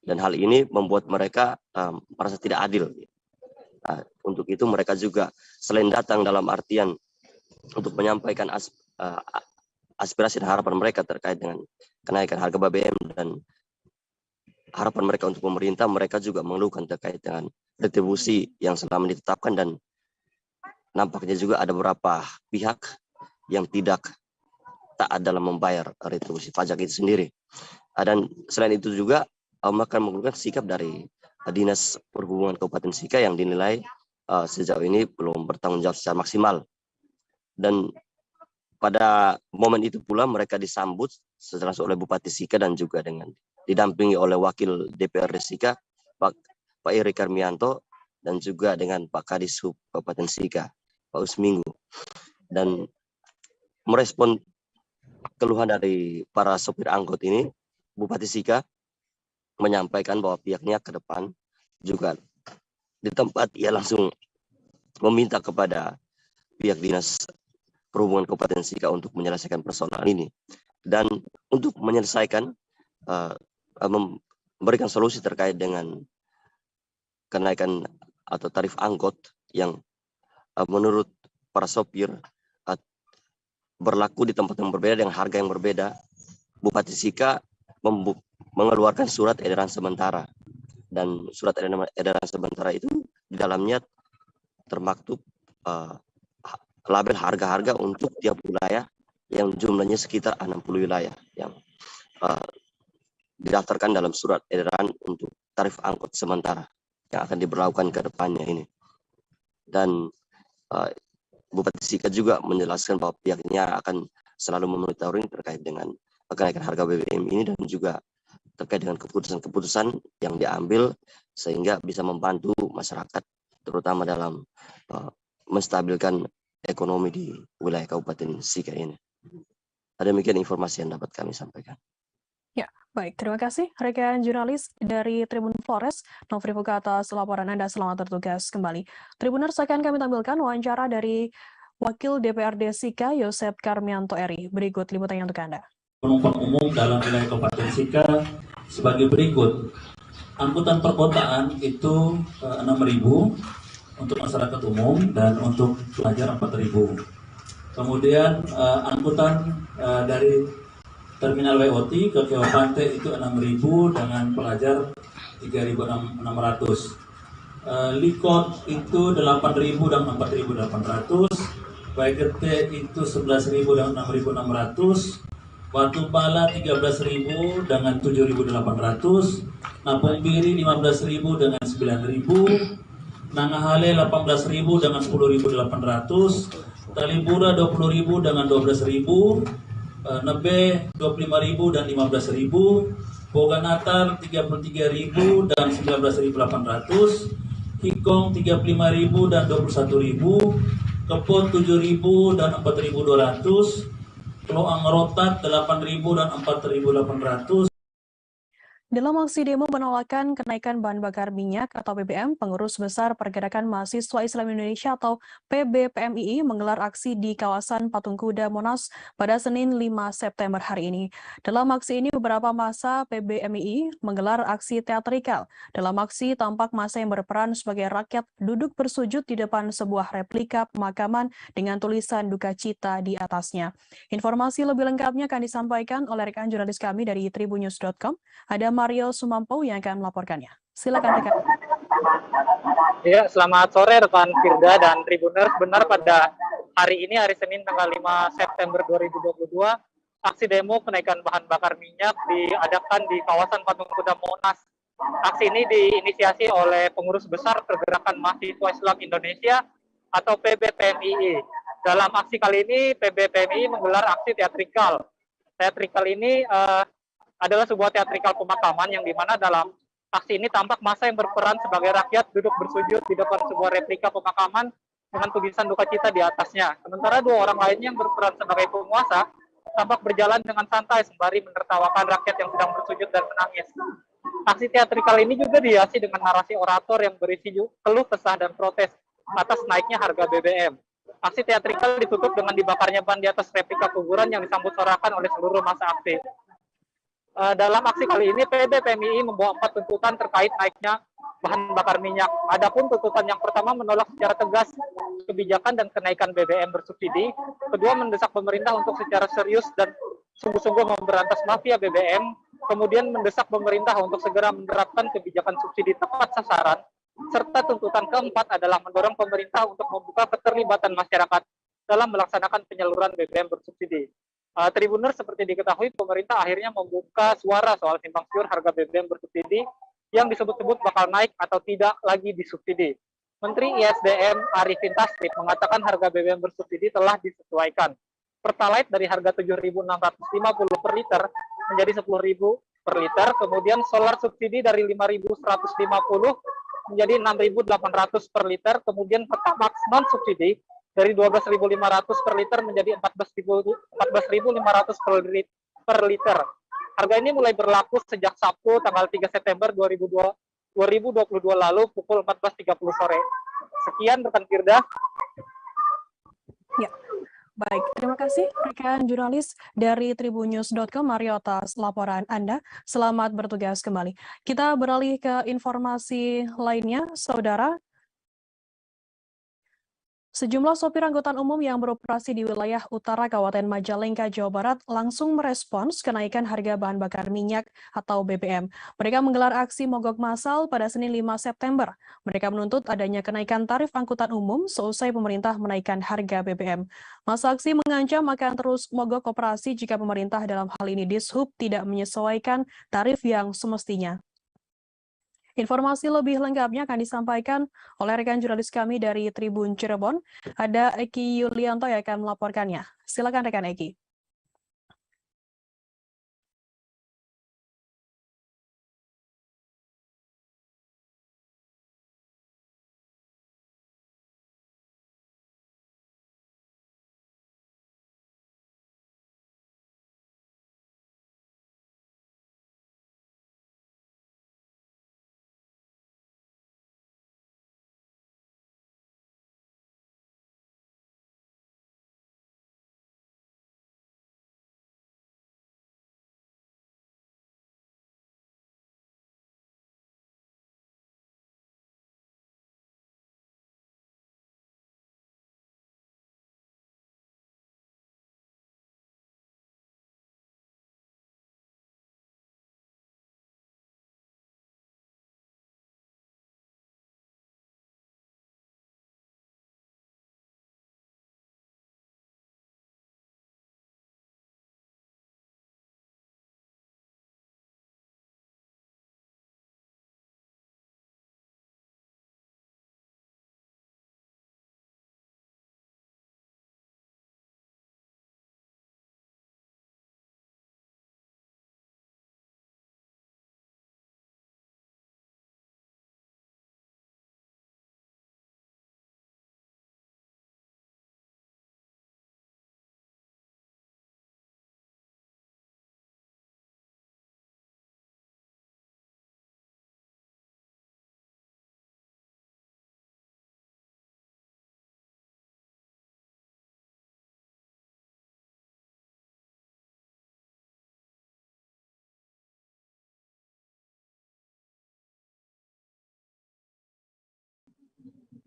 Dan hal ini membuat mereka merasa tidak adil. Untuk itu mereka juga selain datang dalam artian untuk menyampaikan aspirasi dan harapan mereka terkait dengan kenaikan harga BBM dan harapan mereka untuk pemerintah, mereka juga mengeluhkan terkait dengan retribusi yang selama ditetapkan, dan nampaknya juga ada beberapa pihak yang tidak taat dalam membayar retribusi pajak itu sendiri. Dan selain itu juga akan mengeluarkan sikap dari Dinas Perhubungan Kabupaten Sika yang dinilai sejauh ini belum bertanggung jawab secara maksimal. Dan pada momen itu pula mereka disambut secara langsung oleh Bupati Sika dan juga dengan didampingi oleh Wakil DPRD Sika, Pak Eri Karmianto, dan juga dengan Pak Kadishub Kabupaten Sika, Pak Usminggu. Dan merespon keluhan dari para sopir angkot ini, Bupati Sika menyampaikan bahwa pihaknya ke depan juga di tempat ia langsung meminta kepada pihak Dinas Perhubungan Kabupaten Sika untuk menyelesaikan persoalan ini, dan untuk menyelesaikan memberikan solusi terkait dengan kenaikan atau tarif angkot yang menurut para sopir berlaku di tempat yang berbeda dengan harga yang berbeda. Bupati Sika mengeluarkan surat edaran sementara, dan surat edaran sementara itu di dalamnya termaktub label harga-harga untuk tiap wilayah yang jumlahnya sekitar 60 wilayah yang didaftarkan dalam surat edaran untuk tarif angkut sementara yang akan diberlakukan ke depannya ini. Dan Bupati Sika juga menjelaskan bahwa pihaknya akan selalu memonitoring terkait dengan kenaikan harga BBM ini, dan juga terkait dengan keputusan-keputusan yang diambil sehingga bisa membantu masyarakat terutama dalam menstabilkan ekonomi di wilayah Kabupaten Sika ini. Demikian informasi yang dapat kami sampaikan. Ya, baik. Terima kasih rekan jurnalis dari Tribun Flores, Nofri Fuka, atas laporan Anda. Selamat bertugas kembali. Tribuners, akan kami tampilkan wawancara dari Wakil DPRD Sika, Yosep Karmianto Eri. Berikut liputannya untuk Anda. Penumpang umum dalam wilayah Kabupaten Sika sebagai berikut. Angkutan perkotaan itu 6.000 untuk masyarakat umum dan untuk pelajar 4.000. Kemudian angkutan dari Terminal WOT ke Keo Pantai itu 6.000 dengan pelajar 3.600. Likot itu 8.000 dan 4.800. Baget itu 11.000 dan 6.600. Batu Bala 13.000 dengan 7.800. Napung Biri 15.000 dengan 9.000. Nangahale 18.000 dengan 10.800. Talibura 20.000 dengan 12.000. Nebe 25.000 dan 15.000, Boga Natar 33.000 dan 19.800, Hikong 35.000 dan 21.000, Kepon 7.000 dan 4.200, Loang Rotat 8.000 dan 4.800. Dalam aksi demo penolakan kenaikan bahan bakar minyak atau BBM, Pengurus Besar Pergerakan Mahasiswa Islam Indonesia atau PBPMII menggelar aksi di kawasan Patung Kuda Monas pada Senin 5 September hari ini. Dalam aksi ini, beberapa massa PBMII menggelar aksi teatrikal. Dalam aksi, tampak massa yang berperan sebagai rakyat duduk bersujud di depan sebuah replika pemakaman dengan tulisan duka cita di atasnya. Informasi lebih lengkapnya akan disampaikan oleh rekan jurnalis kami dari tribunnews.com. Ada Mario Sumampo yang akan melaporkannya. Silakan rekan. Ya, selamat sore rekan Firda dan Tribuners. Benar, pada hari ini, hari Senin tanggal 5 September 2022, aksi demo kenaikan bahan bakar minyak diadakan di kawasan Patung Kuda Monas. Aksi ini diinisiasi oleh Pengurus Besar Pergerakan Mahasiswa Islam Indonesia atau PBPMII. Dalam aksi kali ini, PBPMII menggelar aksi teatrikal. Teatrikal ini adalah sebuah teatrikal pemakaman yang dimana dalam aksi ini tampak massa yang berperan sebagai rakyat duduk bersujud di depan sebuah replika pemakaman dengan tulisan duka cita di atasnya. Sementara dua orang lainnya yang berperan sebagai penguasa tampak berjalan dengan santai sembari menertawakan rakyat yang sedang bersujud dan menangis. Aksi teatrikal ini juga dihiasi dengan narasi orator yang berisi keluh kesah dan protes atas naiknya harga BBM. Aksi teatrikal ditutup dengan dibakarnya ban di atas replika kuburan yang disambut sorakan oleh seluruh massa aksi. Dalam aksi kali ini, PBPMII membawa 4 tuntutan terkait naiknya bahan bakar minyak. Adapun tuntutan yang pertama menolak secara tegas kebijakan dan kenaikan BBM bersubsidi. Kedua, mendesak pemerintah untuk secara serius dan sungguh-sungguh memberantas mafia BBM. kemudian mendesak pemerintah untuk segera menerapkan kebijakan subsidi tepat sasaran, serta tuntutan keempat adalah mendorong pemerintah untuk membuka keterlibatan masyarakat dalam melaksanakan penyaluran BBM bersubsidi. Tribuners, seperti diketahui, pemerintah akhirnya membuka suara soal simpang siur harga BBM bersubsidi yang disebut-sebut bakal naik atau tidak lagi disubsidi. Menteri ISDM Arifin Tasrif mengatakan harga BBM bersubsidi telah disesuaikan. Pertalite dari harga 7.650 per liter menjadi 10.000 per liter, kemudian solar subsidi dari 5.150 menjadi 6.800 per liter, kemudian Pertamax non subsidi dari 12.500 per liter menjadi 14.500 per liter. Harga ini mulai berlaku sejak Sabtu tanggal 3 September 2022 lalu pukul 14.30 sore. Sekian rekan Firda. Ya. Baik, terima kasih rekan jurnalis dari tribunnews.com Mario atas laporan Anda. Selamat bertugas kembali. Kita beralih ke informasi lainnya, Saudara. Sejumlah sopir angkutan umum yang beroperasi di wilayah utara Kabupaten Majalengka, Jawa Barat langsung merespons kenaikan harga bahan bakar minyak atau BBM. Mereka menggelar aksi mogok massal pada Senin 5 September. Mereka menuntut adanya kenaikan tarif angkutan umum seusai pemerintah menaikkan harga BBM. Masa aksi mengancam akan terus mogok operasi jika pemerintah dalam hal ini Dishub tidak menyesuaikan tarif yang semestinya. Informasi lebih lengkapnya akan disampaikan oleh rekan jurnalis kami dari Tribun Cirebon. Ada Eki Yulianto yang akan melaporkannya. Silakan rekan Eki.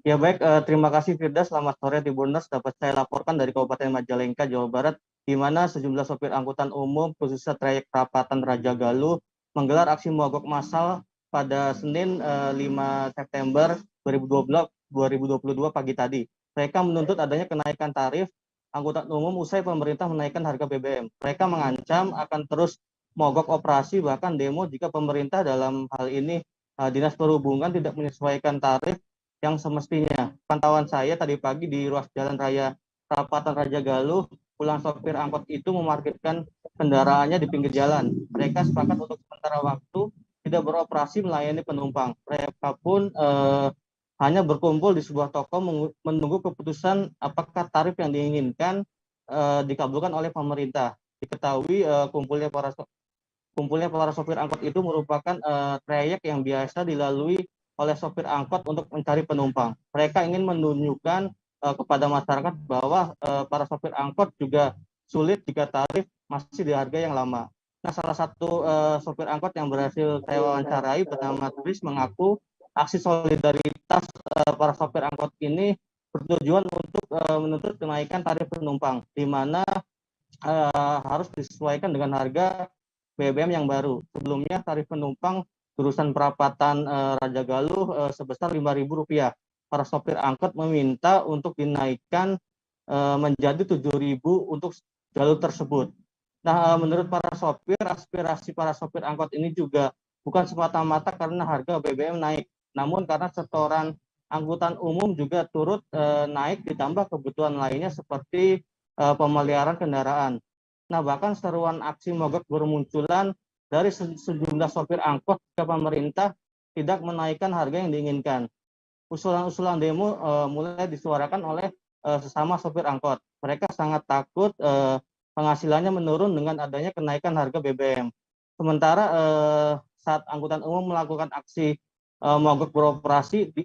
Ya baik, terima kasih Firda. Selamat sore Tribuners. Dapat saya laporkan dari Kabupaten Majalengka, Jawa Barat, di mana sejumlah sopir angkutan umum khususnya trayek Perapatan Raja Galuh menggelar aksi mogok massal pada Senin 5 September 2022 pagi tadi. Mereka menuntut adanya kenaikan tarif angkutan umum usai pemerintah menaikkan harga BBM. Mereka mengancam akan terus mogok operasi bahkan demo jika pemerintah dalam hal ini Dinas Perhubungan tidak menyesuaikan tarif yang semestinya. Pantauan saya tadi pagi di ruas jalan raya Perapatan Raja Galuh, puluhan sopir angkot itu memarkirkan kendaraannya di pinggir jalan. Mereka sepakat untuk sementara waktu tidak beroperasi melayani penumpang. Mereka pun hanya berkumpul di sebuah toko menunggu keputusan apakah tarif yang diinginkan dikabulkan oleh pemerintah. Diketahui kumpulnya para sopir angkot itu merupakan trayek yang biasa dilalui oleh sopir angkot untuk mencari penumpang. Mereka ingin menunjukkan kepada masyarakat bahwa para sopir angkot juga sulit jika tarif masih di harga yang lama. Nah, salah satu sopir angkot yang berhasil saya wawancarai bernama Tris mengaku aksi solidaritas para sopir angkot ini bertujuan untuk menuntut kenaikan tarif penumpang, di mana harus disesuaikan dengan harga BBM yang baru. Sebelumnya tarif penumpang jurusan Perapatan Rajagaluh sebesar Rp5.000. Para sopir angkot meminta untuk dinaikkan menjadi Rp7.000 untuk jalur tersebut. Nah, menurut para sopir, aspirasi para sopir angkot ini juga bukan semata-mata karena harga BBM naik, namun karena setoran angkutan umum juga turut naik ditambah kebutuhan lainnya seperti pemeliharaan kendaraan. Nah, bahkan seruan aksi mogok bermunculan dari sejumlah sopir angkot ke pemerintah tidak menaikkan harga yang diinginkan. Usulan-usulan demo mulai disuarakan oleh sesama sopir angkot. Mereka sangat takut penghasilannya menurun dengan adanya kenaikan harga BBM. Sementara saat angkutan umum melakukan aksi mogok beroperasi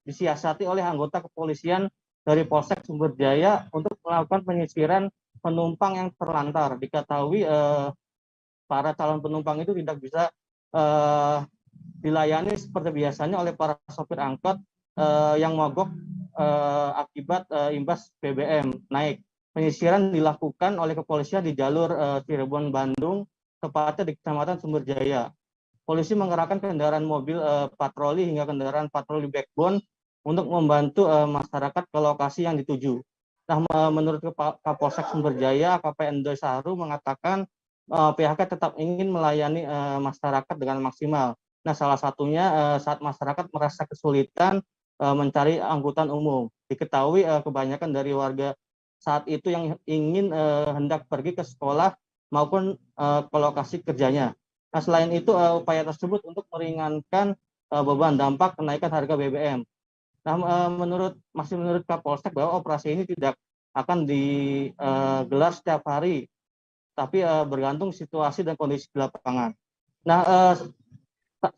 disiasati oleh anggota kepolisian dari Polsek Sumberjaya untuk melakukan penyisiran penumpang yang terlantar. Diketahui para calon penumpang itu tidak bisa dilayani seperti biasanya oleh para sopir angkot yang mogok akibat imbas BBM naik. Penyisiran dilakukan oleh kepolisian di jalur Cirebon Bandung, tepatnya di Kecamatan Sumberjaya. Polisi mengerahkan kendaraan mobil patroli hingga kendaraan patroli backbone untuk membantu masyarakat ke lokasi yang dituju. Nah, menurut Kapolsek Sumberjaya, AKP Endoy Saru mengatakan pihaknya tetap ingin melayani masyarakat dengan maksimal. Nah, salah satunya saat masyarakat merasa kesulitan mencari angkutan umum. Diketahui kebanyakan dari warga saat itu yang ingin hendak pergi ke sekolah maupun ke lokasi kerjanya. Nah, selain itu upaya tersebut untuk meringankan beban dampak kenaikan harga BBM. Nah, menurut Kapolsek bahwa operasi ini tidak akan digelar setiap hari, tapi bergantung situasi dan kondisi di lapangan. Nah,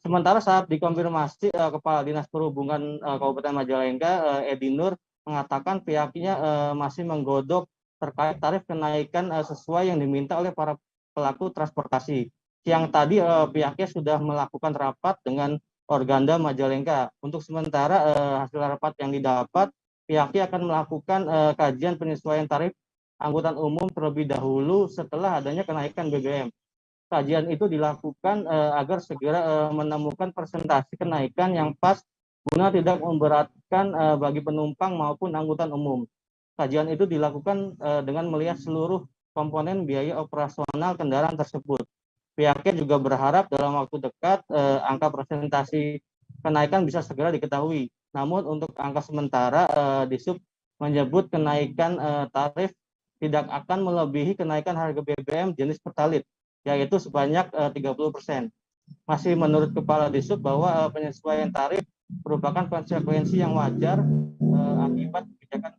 sementara saat dikonfirmasi Kepala Dinas Perhubungan Kabupaten Majalengka, Edi Nur, mengatakan pihaknya masih menggodok terkait tarif kenaikan sesuai yang diminta oleh para pelaku transportasi. Siang tadi pihaknya sudah melakukan rapat dengan Organda Majalengka. Untuk sementara hasil rapat yang didapat, pihaknya akan melakukan kajian penyesuaian tarif angkutan umum terlebih dahulu setelah adanya kenaikan BBM. Kajian itu dilakukan agar segera menemukan persentase kenaikan yang pas guna tidak memberatkan bagi penumpang maupun angkutan umum. Kajian itu dilakukan dengan melihat seluruh komponen biaya operasional kendaraan tersebut. Pihaknya juga berharap dalam waktu dekat angka persentase kenaikan bisa segera diketahui. Namun untuk angka sementara Disub menyebut kenaikan tarif tidak akan melebihi kenaikan harga BBM jenis Pertalite, yaitu sebanyak 30%. Masih menurut Kepala Disub bahwa penyesuaian tarif merupakan konsekuensi yang wajar akibat kebijakan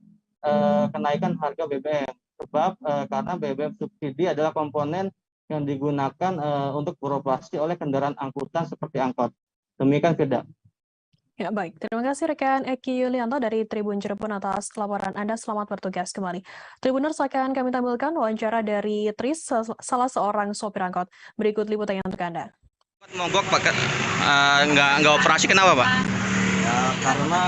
kenaikan harga BBM. Sebab karena BBM subsidi adalah komponen yang digunakan untuk beroperasi oleh kendaraan angkutan seperti angkot. Demikian, Firda. Ya, baik. Terima kasih rekan Eki Yulianto dari Tribun Cirebon atas laporan Anda. Selamat bertugas kembali. Tribuners, akan kami tampilkan wawancara dari Tris, salah seorang sopir angkot. Berikut liputannya untuk Anda. Mogok Pak, nggak operasi kenapa Pak? Ya karena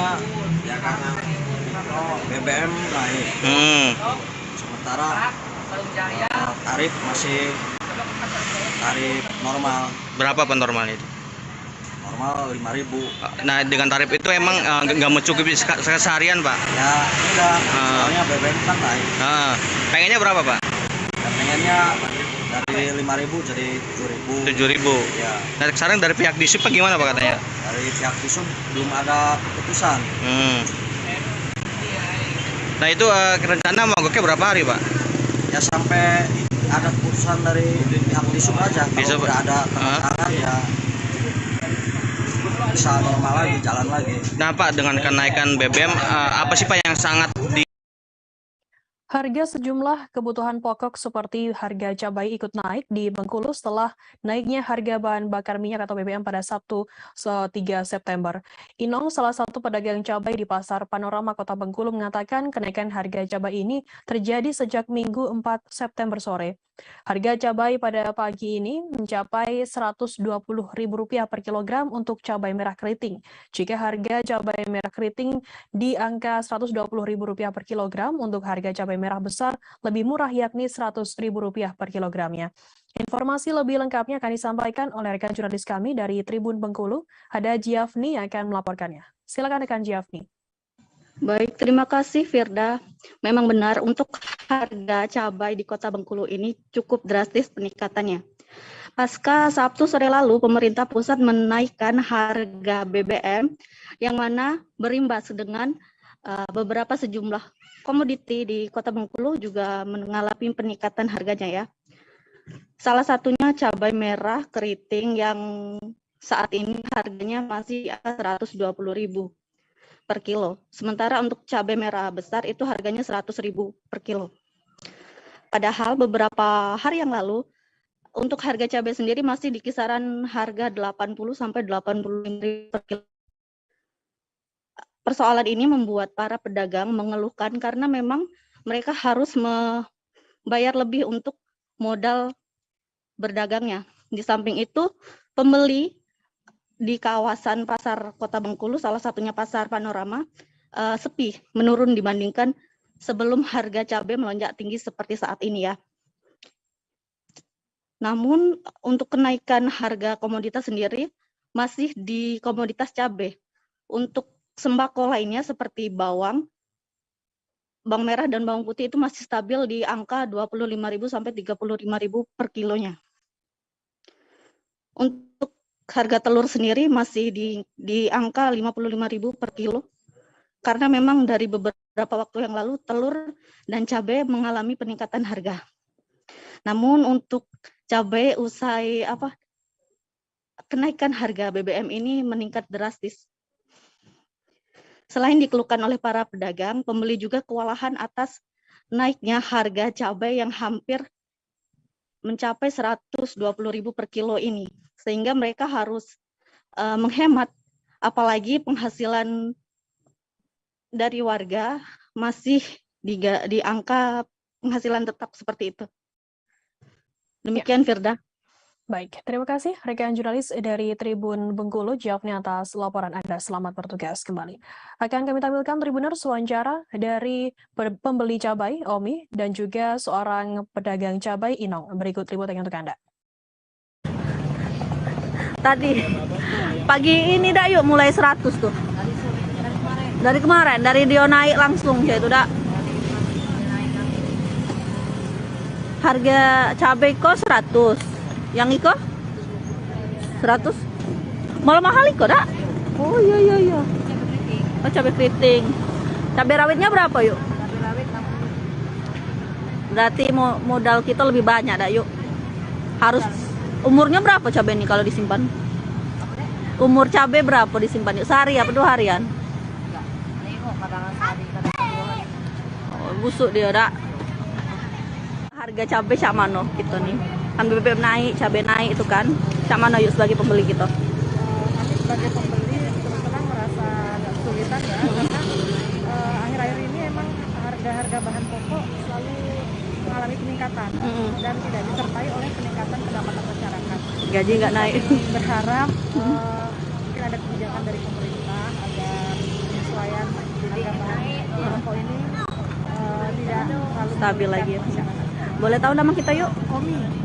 BBM naik. Sementara tarif masih tarif normal. Berapa Pak normalnya itu? Normal 5.000. Nah, dengan tarif itu emang nggak mencukupi seharian Pak? Ya enggak, soalnya BBM kan naik. Pengennya berapa Pak? Ya, pengennya dari 5.000 jadi 7.000. 7.000. Ya. Nah, sekarang dari pihak Disub gimana Pak katanya? Dari pihak Disub belum ada keputusan. Nah, itu rencana mogoknya berapa hari Pak? Ya sampai ada keputusan dari pihak Disub aja. Kalau nggak ada tangan ya bisa normal lagi, jalan lagi. Nah Pak, dengan kenaikan BBM apa sih Pak yang sangat Harga sejumlah kebutuhan pokok seperti harga cabai ikut naik di Bengkulu setelah naiknya harga bahan bakar minyak atau BBM pada Sabtu 3 September. Inong, salah satu pedagang cabai di Pasar Panorama Kota Bengkulu, mengatakan kenaikan harga cabai ini terjadi sejak Minggu 4 September sore. Harga cabai pada pagi ini mencapai Rp120.000 per kilogram untuk cabai merah keriting. Jika harga cabai merah keriting di angka Rp120.000 per kilogram, untuk harga cabai merah besar lebih murah yakni Rp100.000 per kilogramnya. Informasi lebih lengkapnya akan disampaikan oleh rekan jurnalis kami dari Tribun Bengkulu. Ada Giafni yang akan melaporkannya. Silakan rekan Giafni. Baik, terima kasih Firda. Memang benar untuk harga cabai di Kota Bengkulu ini cukup drastis peningkatannya. Pasca Sabtu sore lalu, pemerintah pusat menaikkan harga BBM yang mana berimbas dengan beberapa sejumlah komoditi di Kota Bengkulu juga mengalami peningkatan harganya ya. Salah satunya cabai merah keriting yang saat ini harganya masih Rp120.000 per kilo. Sementara untuk cabai merah besar itu harganya Rp100.000 per kilo. Padahal beberapa hari yang lalu untuk harga cabai sendiri masih di kisaran harga 80 sampai 85.000 per kilo. Persoalan ini membuat para pedagang mengeluhkan karena memang mereka harus membayar lebih untuk modal berdagangnya. Di samping itu, pembeli di kawasan pasar Kota Bengkulu, salah satunya pasar Panorama, sepi, menurun dibandingkan sebelum harga cabai melonjak tinggi seperti saat ini ya. Namun untuk kenaikan harga komoditas sendiri masih di komoditas cabai. Untuk sembako lainnya seperti bawang merah dan bawang putih itu masih stabil di angka Rp25.000 sampai Rp35.000 per kilonya. Untuk harga telur sendiri masih di angka Rp55.000 per kilo. Karena memang dari beberapa waktu yang lalu telur dan cabai mengalami peningkatan harga. Namun untuk cabai usai kenaikan harga BBM ini meningkat drastis. Selain dikeluhkan oleh para pedagang, pembeli juga kewalahan atas naiknya harga cabai yang hampir mencapai Rp120.000 per kilo ini. Sehingga mereka harus menghemat, apalagi penghasilan dari warga masih di angka penghasilan tetap seperti itu. Demikian Firda. Baik, terima kasih rekan jurnalis dari Tribun Bengkulu, Giafni atas laporan Anda. Selamat bertugas kembali. Akan kami tampilkan Tribuners wawancara dari pembeli cabai, Omi, dan juga seorang pedagang cabai, Inong. Berikut liputannya untuk Anda. Tadi, pagi ini dah yuk mulai 100 tuh. Dari kemarin, dari dia naik langsung ya itu dah. Harga cabai kok 100. Yang iko 100. Malah mahal iko dak. Oh iya. Oh cabai keriting. Cabai rawitnya berapa yuk? Cabai rawit 60. Berarti modal kita lebih banyak dak yuk. Harus umurnya berapa cabai ini kalau disimpan? Umur cabai berapa disimpan yuk? Sehari apa 2 harian? Oh, busuk dia dak. Harga cabai cak mano gitu nih. Kan BBM naik, cabai naik itu kan. Cak mana yuk sebagai pembeli gitu? Kami sebagai pembeli terus terang merasa agak kesulitan ya, karena akhir-akhir ini emang harga-harga bahan pokok selalu mengalami peningkatan dan tidak disertai oleh peningkatan pendapatan masyarakat. Gaji nggak naik. Berharap mungkin ada kebijakan dari pemerintah agar penyesuaian harga bahan pokok ini tidak terlalu stabil lagi ya. Boleh tahu nama kita yuk? Omi.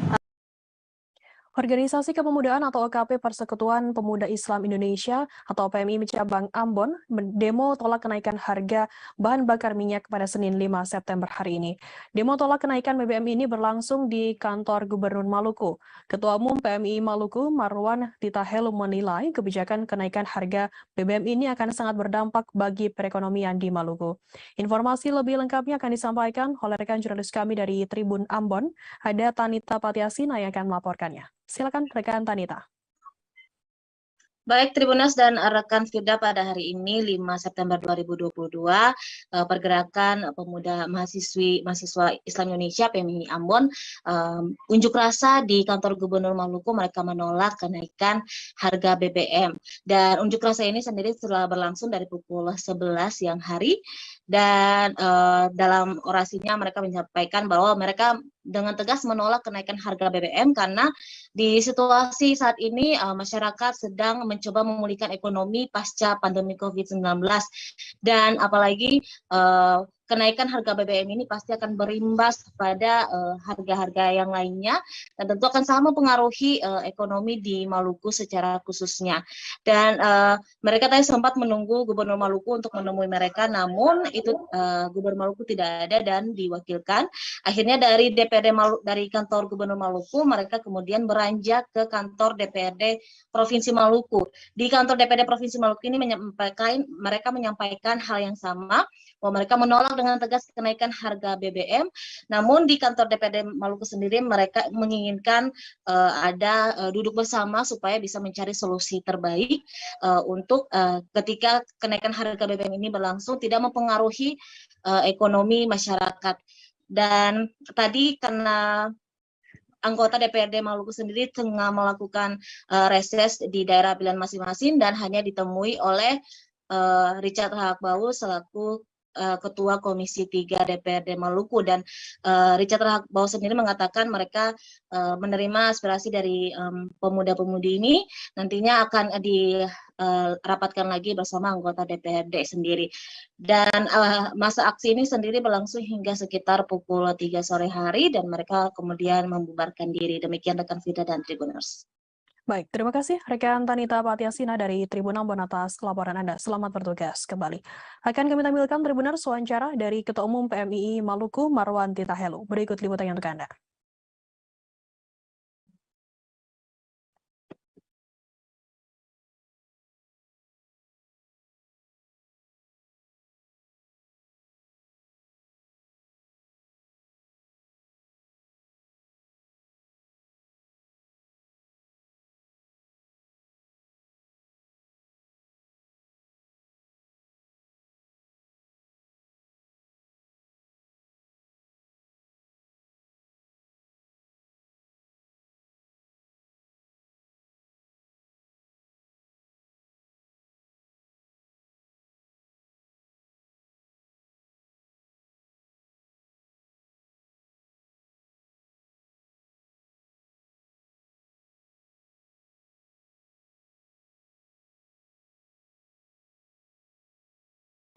Organisasi Kepemudaan atau OKP Persekutuan Pemuda Islam Indonesia atau PMI Cabang Ambon mendemo tolak kenaikan harga bahan bakar minyak pada Senin 5 September hari ini. Demo tolak kenaikan BBM ini berlangsung di kantor Gubernur Maluku. Ketua Umum PMI Maluku, Marwan Titahelu menilai kebijakan kenaikan harga BBM ini akan sangat berdampak bagi perekonomian di Maluku. Informasi lebih lengkapnya akan disampaikan oleh rekan jurnalis kami dari Tribun Ambon, ada Tanita Patiasina yang akan melaporkannya. Silakan rekan Tanita. Baik, Tribuners dan rekan Firda, pada hari ini 5 September 2022, pergerakan pemuda mahasiswa Islam Indonesia PMI Ambon unjuk rasa di kantor Gubernur Maluku. Mereka menolak kenaikan harga BBM. Dan unjuk rasa ini sendiri telah berlangsung dari pukul 11 siang hari. Dan dalam orasinya mereka menyampaikan bahwa mereka dengan tegas menolak kenaikan harga BBM karena di situasi saat ini masyarakat sedang mencoba memulihkan ekonomi pasca pandemi COVID-19, dan apalagi kenaikan harga BBM ini pasti akan berimbas pada harga-harga yang lainnya, dan tentu akan sangat mempengaruhi ekonomi di Maluku secara khususnya. Dan mereka tadi sempat menunggu Gubernur Maluku untuk menemui mereka, namun itu Gubernur Maluku tidak ada dan diwakilkan. Akhirnya dari dari kantor Gubernur Maluku, mereka kemudian beranjak ke kantor DPRD Provinsi Maluku. Di kantor DPRD Provinsi Maluku ini mereka menyampaikan hal yang sama, bahwa mereka menolak dengan tegas kenaikan harga BBM. Namun di kantor DPRD Maluku sendiri mereka menginginkan ada duduk bersama supaya bisa mencari solusi terbaik untuk ketika kenaikan harga BBM ini berlangsung tidak mempengaruhi ekonomi masyarakat. Dan tadi karena anggota DPRD Maluku sendiri tengah melakukan reses di daerah pilihan masing-masing dan hanya ditemui oleh Richard Rahakbau selaku Ketua Komisi 3 DPRD Maluku, dan Richard Rahakbau sendiri mengatakan mereka menerima aspirasi dari pemuda-pemudi ini, nantinya akan dirapatkan lagi bersama anggota DPRD sendiri. Dan masa aksi ini sendiri berlangsung hingga sekitar pukul 3 sore hari dan mereka kemudian membubarkan diri. Demikian rekan Vida dan Tribuners. Baik, terima kasih rekan Tanita Patiasina dari Tribun Ambon atas laporan Anda. Selamat bertugas kembali. Akan kami tampilkan Tribuners wawancara dari Ketua Umum PMII Maluku, Marwan Titahelu. Berikut liputannya untuk Anda.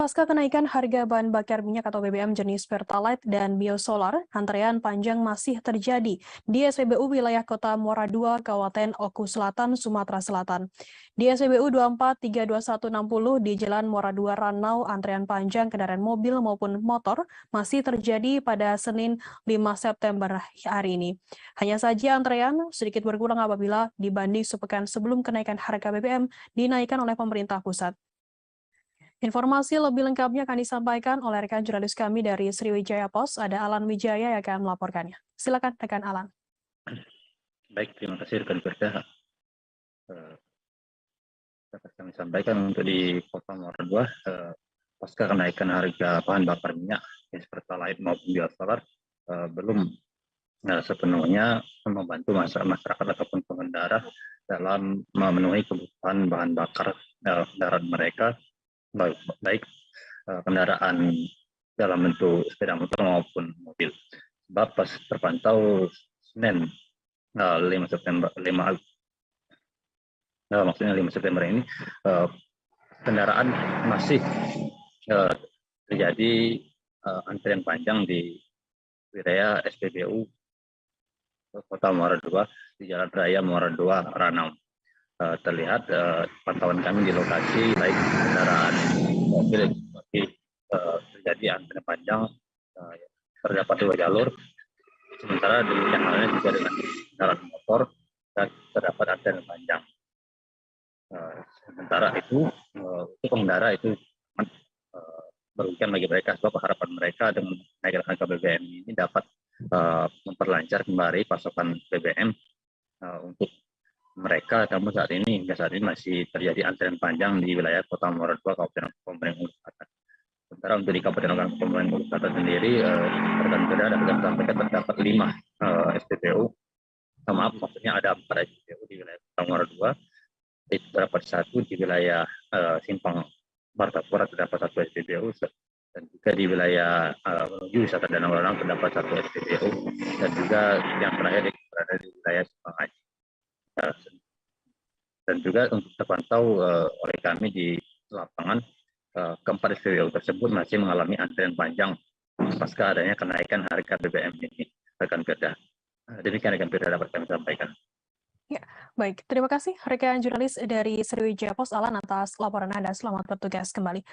Pasca kenaikan harga bahan bakar minyak atau BBM jenis Pertalite dan biosolar, antrean panjang masih terjadi di SPBU wilayah Kota Muara II, Kabupaten Oku Selatan, Sumatera Selatan. Di SPBU 24-32160 di Jalan Muara II Ranau, antrean panjang kendaraan mobil maupun motor masih terjadi pada Senin 5 September hari ini. Hanya saja antrean sedikit berkurang apabila dibanding sepekan sebelum kenaikan harga BBM dinaikkan oleh pemerintah pusat. Informasi lebih lengkapnya akan disampaikan oleh rekan jurnalis kami dari Sriwijaya Post, ada Alan Wijaya yang akan melaporkannya. Silakan rekan Alan. Baik, terima kasih rekan Firda. Dapat kami sampaikan untuk di Kota Muara II, pasca kenaikan harga bahan bakar minyak, Pertalite maupun biosolar, belum sepenuhnya membantu masyarakat ataupun pengendara dalam memenuhi kebutuhan bahan bakar kendaraan mereka, baik kendaraan dalam bentuk sepeda motor maupun mobil. Sebab pas terpantau Senin 5 September ini kendaraan masih terjadi antrian panjang di wilayah SPBU Kota Muara II di Jalan Raya Muara II Ranau. Terlihat pantauan kami di lokasi baik kendaraan mobil masih terjadi antrian panjang, terdapat 2 jalur, sementara demikian halnya juga dengan kendaraan motor dan terdapat antrian panjang. Sementara itu untuk pengendara itu merugikan bagi mereka, sebab harapan mereka dengan kenaikan harga BBM ini dapat memperlancar kembali pasokan BBM untuk mereka, namun hingga saat ini masih terjadi antrian panjang di wilayah Kota Muara II, Kabupaten Oku Selatan. Sementara untuk di Kabupaten Oku Selatan sendiri, rekan Firda dapat sampaikan terdapat 5 SPBU, maaf maksudnya ada 4 SPBU di wilayah Kota Muara II, terdapat 1 di wilayah Simpang Martapura terdapat 1 SPBU, dan juga di wilayah menuju wisata Danau Lanang terdapat 1 SPBU, dan juga yang terakhir berada di wilayah Simpang Haji. Dan juga untuk terpantau oleh kami di lapangan, keempat SPBU tersebut masih mengalami antrian panjang pasca adanya kenaikan harga BBM ini, rekan Firda. Demikian rekan Firda dapat kami sampaikan. Ya, baik. Terima kasih rekan jurnalis dari Sriwijaya Pos Alan atas laporan Anda. Selamat bertugas kembali.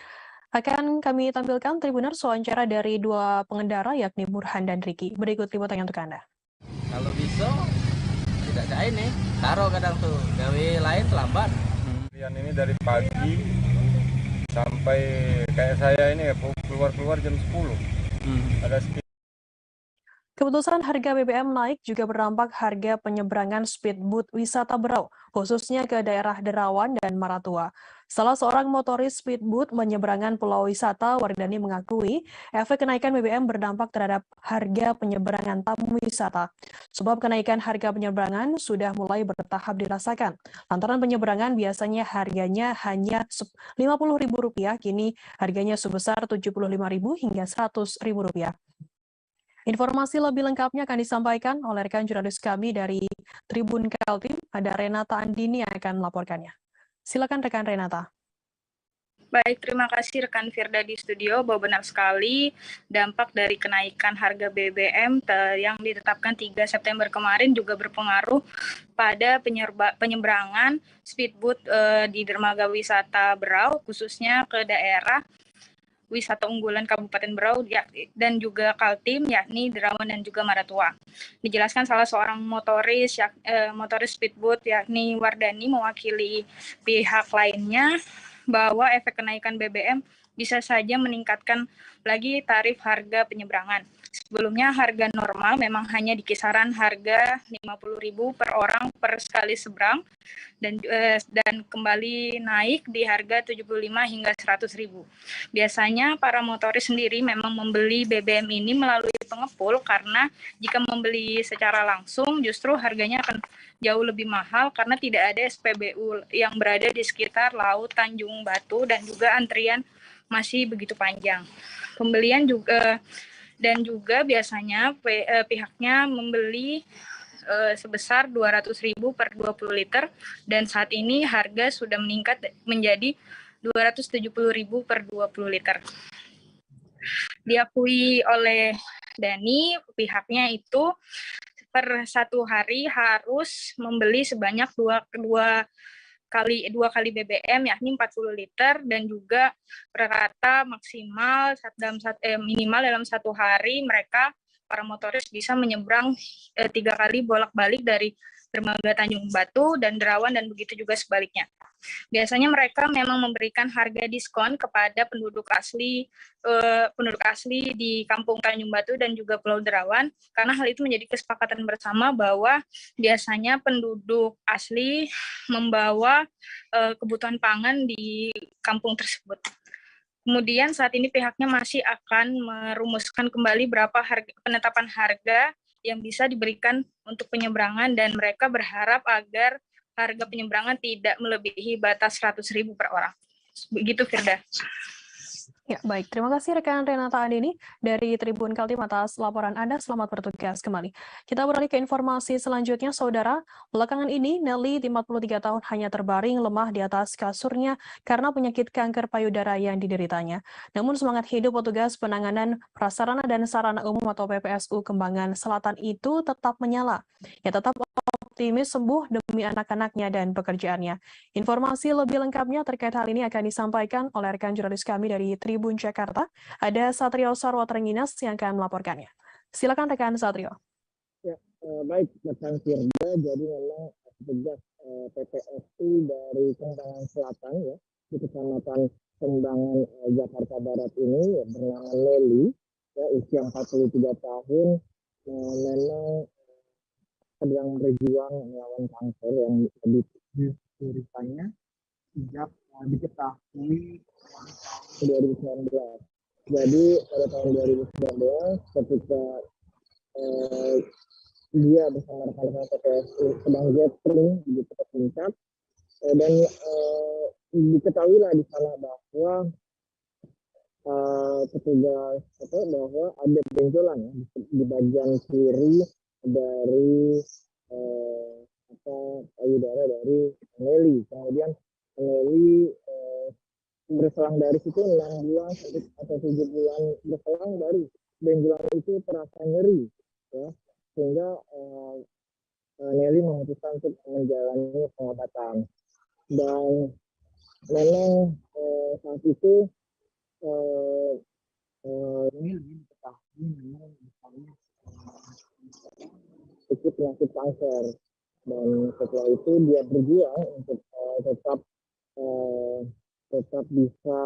Akan kami tampilkan Tribuners wawancara dari dua pengendara yakni Burhan dan Riki. Berikut liputannya untuk Anda. Kalau bisa tidak ada ini, taruh kadang tuh, gawe lain terlambat. Ini dari pagi sampai kayak saya ini keluar jam 10. Ada Keputusan harga BBM naik juga berdampak harga penyeberangan speedboat wisata Berau, khususnya ke daerah Derawan dan Maratua. Salah seorang motoris speedboat menyeberangan pulau wisata, Wardani mengakui efek kenaikan BBM berdampak terhadap harga penyeberangan tamu wisata. Sebab kenaikan harga penyeberangan sudah mulai bertahap dirasakan. Lantaran penyeberangan biasanya harganya hanya Rp50.000, kini harganya sebesar Rp75.000 hingga Rp100.000. Informasi lebih lengkapnya akan disampaikan oleh rekan jurnalis kami dari Tribun Kaltim, ada Renata Andini yang akan melaporkannya. Silakan rekan Renata. Baik, terima kasih rekan Firda di studio. Bahwa benar sekali dampak dari kenaikan harga BBM yang ditetapkan 3 September kemarin juga berpengaruh pada penyeberangan speedboat di dermaga wisata Berau, khususnya ke daerah wisata unggulan Kabupaten Berau dan juga Kaltim, yakni Derawan dan juga Maratua. Dijelaskan salah seorang motoris speedboat yakni Wardani mewakili pihak lainnya bahwa efek kenaikan BBM bisa saja meningkatkan lagi tarif harga penyeberangan. Sebelumnya harga normal memang hanya di kisaran harga Rp50.000 per orang per sekali seberang dan kembali naik di harga Rp75.000 hingga Rp100.000. Biasanya para motoris sendiri memang membeli BBM ini melalui pengepul karena jika membeli secara langsung justru harganya akan jauh lebih mahal karena tidak ada SPBU yang berada di sekitar Laut Tanjung Batu dan juga antrian masih begitu panjang. Pembelian juga biasanya pihaknya membeli sebesar Rp200.000 per 20 liter dan saat ini harga sudah meningkat menjadi Rp270.000 per 20 liter. Diakui oleh Dani, pihaknya itu per satu hari harus membeli sebanyak dua kali BBM yakni 40 liter dan juga rata maksimal minimal dalam satu hari mereka para motoris bisa menyeberang 3 kali bolak-balik dari dermaga Tanjung Batu dan Derawan dan begitu juga sebaliknya. Biasanya mereka memang memberikan harga diskon kepada penduduk asli di Kampung Tanjung Batu dan juga Pulau Derawan karena hal itu menjadi kesepakatan bersama bahwa biasanya penduduk asli membawa kebutuhan pangan di kampung tersebut. Kemudian saat ini pihaknya masih akan merumuskan kembali berapa penetapan harga yang bisa diberikan untuk penyeberangan dan mereka berharap agar harga penyeberangan tidak melebihi batas Rp100.000 per orang. Begitu, Firda. Ya, baik. Terima kasih rekan Renata Andini dari Tribun Kaltim atas laporan Anda. Selamat bertugas kembali. Kita beralih ke informasi selanjutnya, Saudara. Belakangan ini, Nelly, 53 tahun, hanya terbaring lemah di atas kasurnya karena penyakit kanker payudara yang dideritanya. Namun semangat hidup petugas penanganan prasarana dan sarana umum atau PPSU Kembangan Selatan itu tetap menyala. Ya, tetap optimis sembuh demi anak-anaknya dan pekerjaannya. Informasi lebih lengkapnya terkait hal ini akan disampaikan oleh rekan jurnalis kami dari Tribun Jakarta. Ada Satrio Sarwatrenginas yang akan melaporkannya. Silakan rekan Satrio. Ya, baik rekan Firda, jadi memang petugas PPSU dari Kembangan Selatan ya di Kecamatan Kembangan Jakarta Barat ini bernama Nelly, ya, usia 43 tahun, memang sedang berjuang melawan kanker yang dideritanya sejak diketahui 2019. Jadi pada tahun 2019 ketika dia bersama rekan-rekan PPSU sedang gathering di Kota Puncak dan diketahuilah di sana bahwa petugas bahwa ada benjolan ya, di bagian kiri dari payudara dari Nelly. Kemudian Nelly berselang dari situ 6 bulan atau 7 bulan berselang baru benjolan itu terasa nyeri, ya, sehingga Nelly memutuskan untuk menjalani pengobatan. Dan memang saat itu Nelly diketahui memang misalnya ikut penyakit kanker, dan setelah itu dia berjuang untuk tetap bisa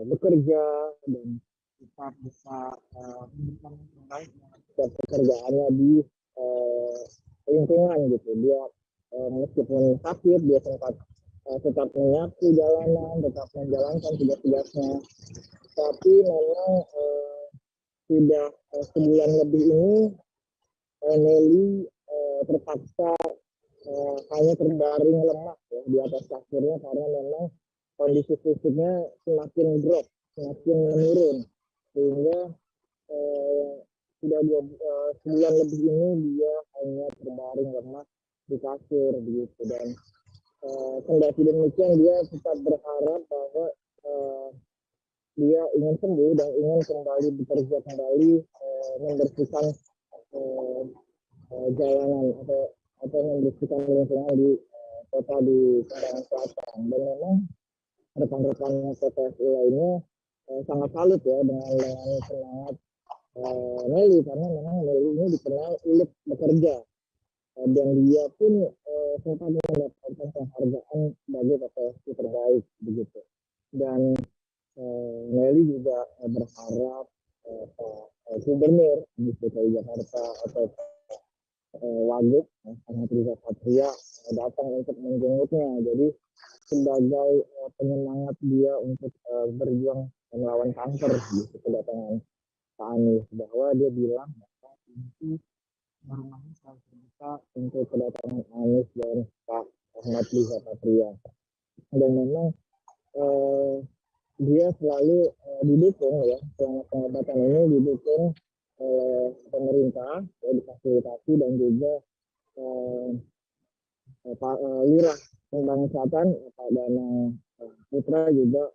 bekerja dan tetap bisa memberikan yang terbaik dan pekerjaannya di lingkungan gitu. Dia meskipun sakit, dia tetap menyapu jalanan, tetap menjalankan tugas-tugasnya. Tapi memang sudah sebulan lebih ini Nelly terpaksa hanya terbaring lemah ya, di atas kasurnya, karena memang kondisi fisiknya semakin drop, semakin menurun, sehingga sudah sebulan lebih ini dia hanya terbaring lemah di kasur begitu. Dan kendati demikian dia tetap berharap bahwa dia ingin sembuh dan ingin kembali bekerja kembali, membersihkan jalanan atau membersihkan lingkungan di kota di Tangerang Selatan. Dan memang rekan-rekan PPSI lainnya sangat salut ya dengan semangat Nelly, karena memang Nelly ini dikenal ulet bekerja, dan dia pun sempat mendapatkan penghargaan sebagai PPSI terbaik begitu. Dan Nelly juga berharap Pak Gubernur di DKI Jakarta atau Wagub Ahmad Riza Patria datang untuk menjenguknya. Jadi sebagai penyemangat dia untuk berjuang melawan kanker gitu, kedatangan Pak Anies, bahwa dia bilang bahwa itu rumahnya selalu terbuka untuk kedatangan Anies dan Pak Ahmad Riza Patria. Dan memang dia selalu didukung ya, selama pengobatan ini didukung oleh pemerintah ya, difasilitasi, dan juga Pak Lurah Kembang Selatan Pak Danang Putra juga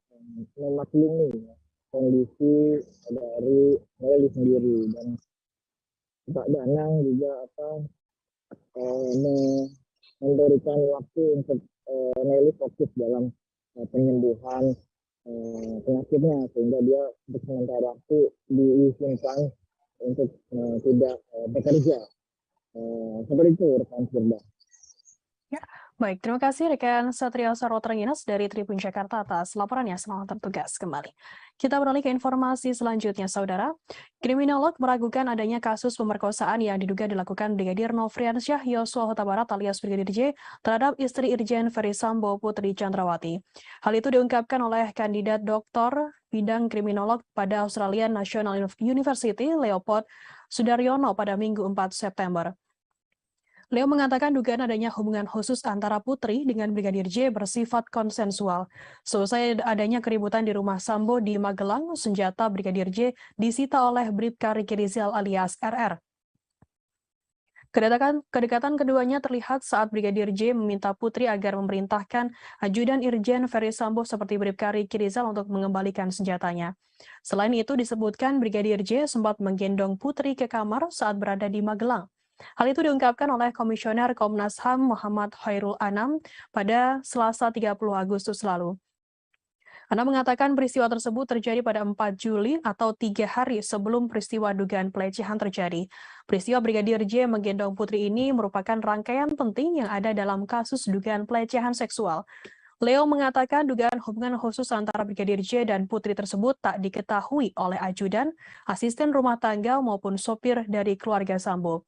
memaklumi ya, kondisi dari Nelly sendiri, dan Pak Danang juga memberikan waktu untuk Nelly fokus dalam penyembuhan penyakitnya, sehingga dia untuk sementara waktu diizinkan untuk tidak bekerja. Seperti itu rekan Firda. Ya, baik, terima kasih rekan Satrio Sarotrenginas dari Tribun Jakarta atas laporannya. Selamat bertugas kembali. Kita beralih ke informasi selanjutnya, Saudara. Kriminolog meragukan adanya kasus pemerkosaan yang diduga dilakukan Brigadir Nofriansyah Yosua Huta Barat alias Brigadir J terhadap istri Irjen Ferry Sambo Putri Chandrawati. Hal itu diungkapkan oleh kandidat doktor bidang kriminolog pada Australian National University, Leopold Sudaryono pada Minggu 4 September. Leo mengatakan dugaan adanya hubungan khusus antara Putri dengan Brigadir J bersifat konsensual. Selesai adanya keributan di rumah Sambo di Magelang, senjata Brigadir J disita oleh Bribka Riki Rizal alias RR. Kedekatan keduanya terlihat saat Brigadir J meminta Putri agar memerintahkan ajudan Irjen Ferry Sambo seperti Bribka Riki Rizal untuk mengembalikan senjatanya. Selain itu disebutkan Brigadir J sempat menggendong Putri ke kamar saat berada di Magelang. Hal itu diungkapkan oleh Komisioner Komnas HAM Muhammad Khairul Anam pada Selasa 30 Agustus lalu. Anam mengatakan peristiwa tersebut terjadi pada 4 Juli atau 3 hari sebelum peristiwa dugaan pelecehan terjadi. Peristiwa Brigadir J menggendong Putri ini merupakan rangkaian penting yang ada dalam kasus dugaan pelecehan seksual. Leo mengatakan dugaan hubungan khusus antara Brigadir J dan Putri tersebut tak diketahui oleh ajudan, asisten rumah tangga maupun sopir dari keluarga Sambo.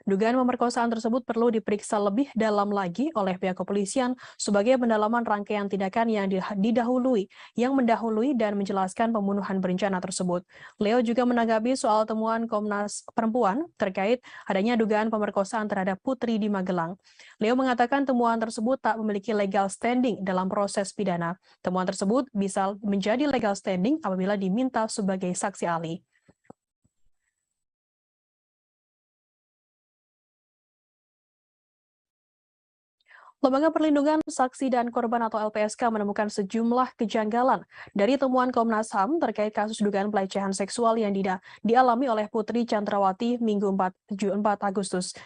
Dugaan pemerkosaan tersebut perlu diperiksa lebih dalam lagi oleh pihak kepolisian sebagai pendalaman rangkaian tindakan yang mendahului dan menjelaskan pembunuhan berencana tersebut. Leo juga menanggapi soal temuan Komnas Perempuan terkait adanya dugaan pemerkosaan terhadap Putri di Magelang. Leo mengatakan temuan tersebut tak memiliki legal standing dalam proses pidana. Temuan tersebut bisa menjadi legal standing apabila diminta sebagai saksi ahli. Lembaga Perlindungan Saksi dan Korban atau LPSK menemukan sejumlah kejanggalan dari temuan Komnas HAM terkait kasus dugaan pelecehan seksual yang dialami oleh Putri Chandrawati Minggu 4 Agustus.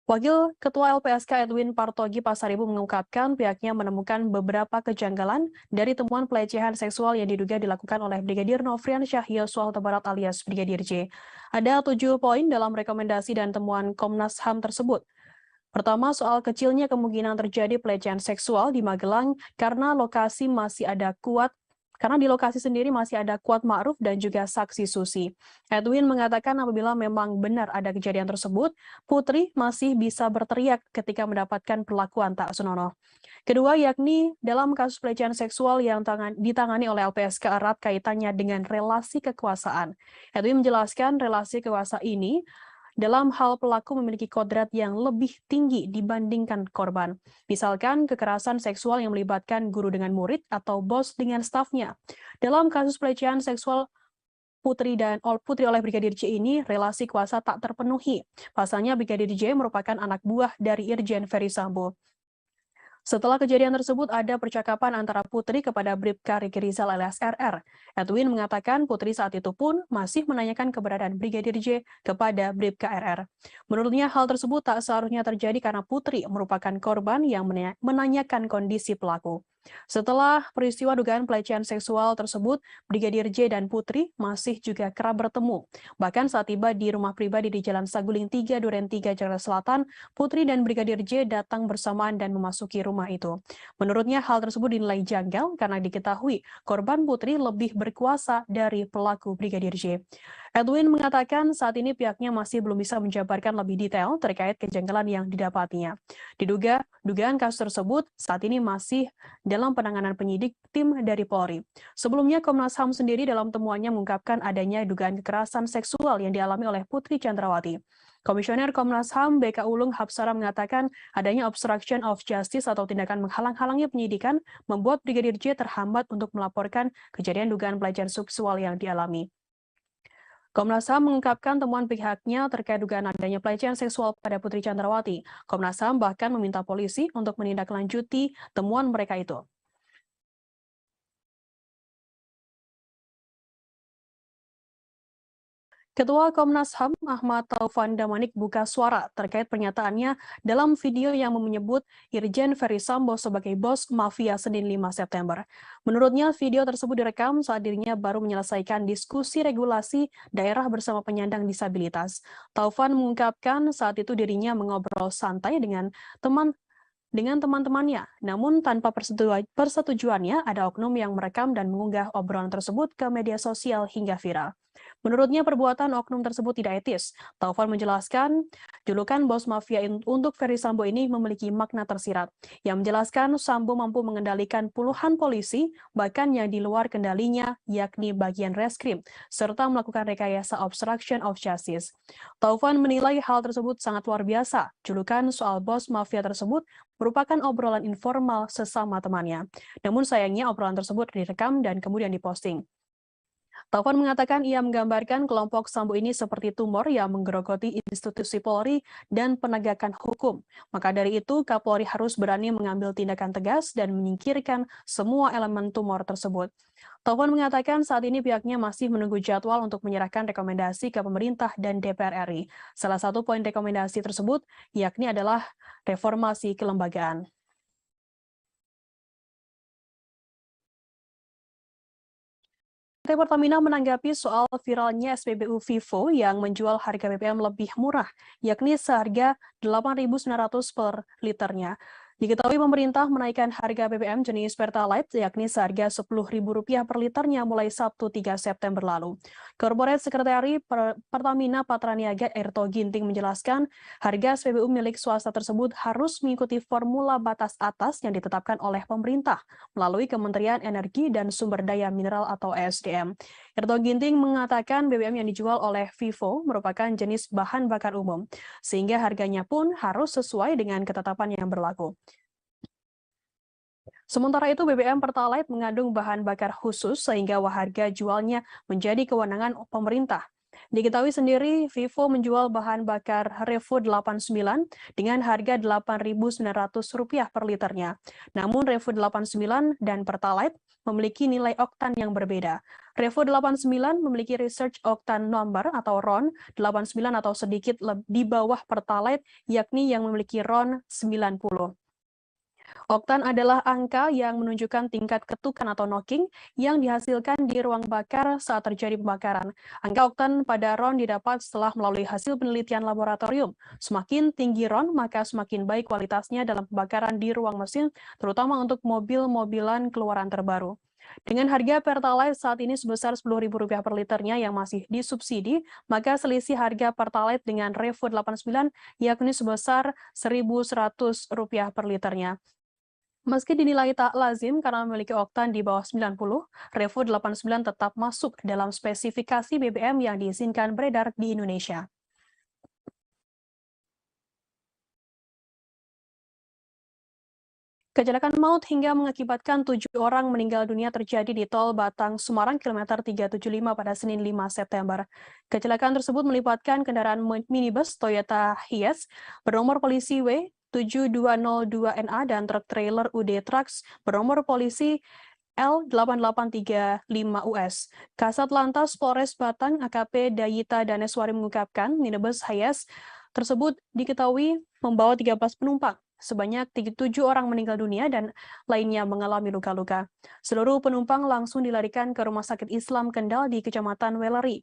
Wakil Ketua LPSK Edwin Partogi Pasaribu mengungkapkan pihaknya menemukan beberapa kejanggalan dari temuan pelecehan seksual yang diduga dilakukan oleh Brigadir Nofrian Syah Yosua Huta Barat alias Brigadir J. Ada 7 poin dalam rekomendasi dan temuan Komnas HAM tersebut. Pertama, soal kecilnya kemungkinan terjadi pelecehan seksual di Magelang karena di lokasi sendiri masih ada Kuat Ma'ruf dan juga saksi Susi. Edwin mengatakan apabila memang benar ada kejadian tersebut, Putri masih bisa berteriak ketika mendapatkan perlakuan tak senonoh. Kedua, yakni dalam kasus pelecehan seksual yang ditangani oleh LPSK erat kaitannya dengan relasi kekuasaan. Edwin menjelaskan relasi kekuasaan ini dalam hal pelaku memiliki kodrat yang lebih tinggi dibandingkan korban. Misalkan kekerasan seksual yang melibatkan guru dengan murid atau bos dengan stafnya. Dalam kasus pelecehan seksual Putri oleh Brigadir J ini, relasi kuasa tak terpenuhi. Pasalnya Brigadir J merupakan anak buah dari Irjen Ferry Sambo. Setelah kejadian tersebut, ada percakapan antara Putri kepada Bribka Riki Rizal alias RR. Edwin mengatakan Putri saat itu pun masih menanyakan keberadaan Brigadir J kepada Bribka RR. Menurutnya hal tersebut tak seharusnya terjadi karena Putri merupakan korban yang menanyakan kondisi pelaku. Setelah peristiwa dugaan pelecehan seksual tersebut, Brigadir J dan Putri masih juga kerap bertemu. Bahkan saat tiba di rumah pribadi di Jalan Saguling 3, Duren 3, Jakarta Selatan, Putri dan Brigadir J datang bersamaan dan memasuki rumah itu. Menurutnya hal tersebut dinilai janggal karena diketahui korban Putri lebih berkuasa dari pelaku Brigadir J. Edwin mengatakan saat ini pihaknya masih belum bisa menjabarkan lebih detail terkait kejanggalan yang didapatinya. Dugaan kasus tersebut saat ini masih dalam penanganan penyidik tim dari Polri. Sebelumnya Komnas HAM sendiri dalam temuannya mengungkapkan adanya dugaan kekerasan seksual yang dialami oleh Putri Chandrawati. Komisioner Komnas HAM BK Ulung Hapsara mengatakan adanya obstruction of justice atau tindakan menghalang-halangi penyidikan membuat Brigadir J terhambat untuk melaporkan kejadian dugaan pelecehan seksual yang dialami. Komnas HAM mengungkapkan temuan pihaknya terkait dugaan adanya pelecehan seksual pada Putri Chandrawati. Komnas HAM bahkan meminta polisi untuk menindaklanjuti temuan mereka itu. Ketua Komnas HAM Ahmad Taufan Damanik buka suara terkait pernyataannya dalam video yang menyebut Irjen Ferry Sambo sebagai bos mafia Senin 5 September. Menurutnya, video tersebut direkam saat dirinya baru menyelesaikan diskusi regulasi daerah bersama penyandang disabilitas. Taufan mengungkapkan saat itu dirinya mengobrol santai dengan teman-temannya, namun tanpa persetujuannya ada oknum yang merekam dan mengunggah obrolan tersebut ke media sosial hingga viral. Menurutnya perbuatan oknum tersebut tidak etis. Taufan menjelaskan, julukan bos mafia untuk Ferry Sambo ini memiliki makna tersirat, yang menjelaskan Sambo mampu mengendalikan puluhan polisi, bahkan yang di luar kendalinya, yakni bagian reskrim, serta melakukan rekayasa obstruction of justice. Taufan menilai hal tersebut sangat luar biasa. Julukan soal bos mafia tersebut merupakan obrolan informal sesama temannya. Namun sayangnya obrolan tersebut direkam dan kemudian diposting. Taufan mengatakan ia menggambarkan kelompok Sambo ini seperti tumor yang menggerogoti institusi Polri dan penegakan hukum. Maka dari itu, Kapolri harus berani mengambil tindakan tegas dan menyingkirkan semua elemen tumor tersebut. Taufan mengatakan saat ini pihaknya masih menunggu jadwal untuk menyerahkan rekomendasi ke pemerintah dan DPR RI. Salah satu poin rekomendasi tersebut yakni adalah reformasi kelembagaan. PT Pertamina menanggapi soal viralnya SPBU Vivo yang menjual harga BBM lebih murah, yakni seharga Rp8.900 per liternya. Diketahui pemerintah menaikkan harga BBM jenis Pertalite yakni seharga Rp10.000 per liternya mulai Sabtu 3 September lalu. Korporat Sekretari Pertamina Patraniaga Erto Ginting menjelaskan harga SPBU milik swasta tersebut harus mengikuti formula batas atas yang ditetapkan oleh pemerintah melalui Kementerian Energi dan Sumber Daya Mineral atau ESDM. Erto Ginting mengatakan BBM yang dijual oleh Vivo merupakan jenis bahan bakar umum, sehingga harganya pun harus sesuai dengan ketetapan yang berlaku. Sementara itu, BBM Pertalite mengandung bahan bakar khusus sehingga harga jualnya menjadi kewenangan pemerintah. Diketahui sendiri, Vivo menjual bahan bakar Revo 89 dengan harga Rp8.900 per liternya. Namun Revo 89 dan Pertalite memiliki nilai oktan yang berbeda. Revo 89 memiliki research octane number atau RON 89 atau sedikit di bawah Pertalite, yakni yang memiliki RON 90. Oktan adalah angka yang menunjukkan tingkat ketukan atau knocking yang dihasilkan di ruang bakar saat terjadi pembakaran. Angka oktan pada RON didapat setelah melalui hasil penelitian laboratorium. Semakin tinggi RON, maka semakin baik kualitasnya dalam pembakaran di ruang mesin, terutama untuk mobil-mobilan keluaran terbaru. Dengan harga Pertalite saat ini sebesar Rp10.000 per liternya yang masih disubsidi, maka selisih harga Pertalite dengan Revo 89 yakni sebesar Rp1.100 per liternya. Meski dinilai tak lazim karena memiliki oktan di bawah 90, Revo 89 tetap masuk dalam spesifikasi BBM yang diizinkan beredar di Indonesia. Kecelakaan maut hingga mengakibatkan 7 orang meninggal dunia terjadi di tol Batang Semarang kilometer 375 pada Senin 5 September. Kecelakaan tersebut melibatkan kendaraan minibus Toyota Hiace bernomor polisi W7202NA dan truk trailer UD Trucks bernomor polisi L8835US. Kasat Lantas Polres Batang AKP Dayita Daneswari mengungkapkan minibus Hiace tersebut diketahui membawa 13 penumpang. Sebanyak 7 orang meninggal dunia dan lainnya mengalami luka-luka. Seluruh penumpang langsung dilarikan ke Rumah Sakit Islam Kendal di Kecamatan Weleri.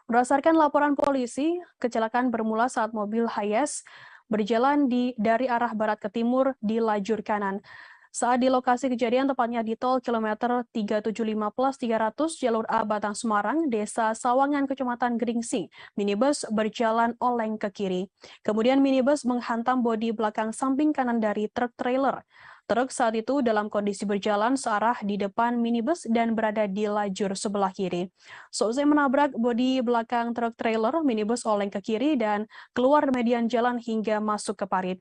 Berdasarkan laporan polisi, kecelakaan bermula saat mobil Hiace berjalan dari arah barat ke timur di lajur kanan. Saat di lokasi kejadian, tepatnya di tol kilometer 375+300 jalur A Batang Semarang, Desa Sawangan, Kecamatan Gringsing, minibus berjalan oleng ke kiri. Kemudian minibus menghantam bodi belakang samping kanan dari truk trailer. Truk saat itu dalam kondisi berjalan searah di depan minibus dan berada di lajur sebelah kiri. Seusai menabrak bodi belakang truk trailer, minibus oleng ke kiri dan keluar median jalan hingga masuk ke parit.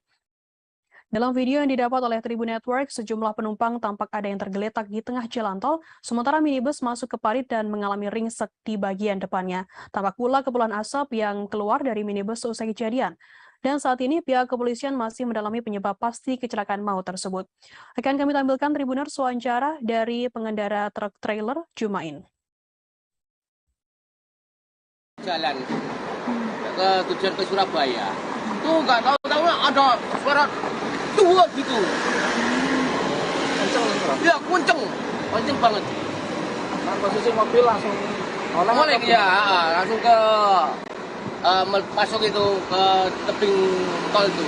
Dalam video yang didapat oleh Tribun Network, sejumlah penumpang tampak ada yang tergeletak di tengah jalan tol, sementara minibus masuk ke parit dan mengalami ringsek di bagian depannya. Tampak pula kepulan asap yang keluar dari minibus seusai kejadian. Dan saat ini pihak kepolisian masih mendalami penyebab pasti kecelakaan maut tersebut. Akan kami tampilkan Tribuners wawancara dari pengendara truk trailer Jumain. Jalan ke tujuan ke Surabaya. Tuh nggak tahu ada suara tua gitu. Kenceng. Ya kenceng banget. Nah, posisi mobil langsung oleng ya, langsung ke masuk itu ke tebing tol itu.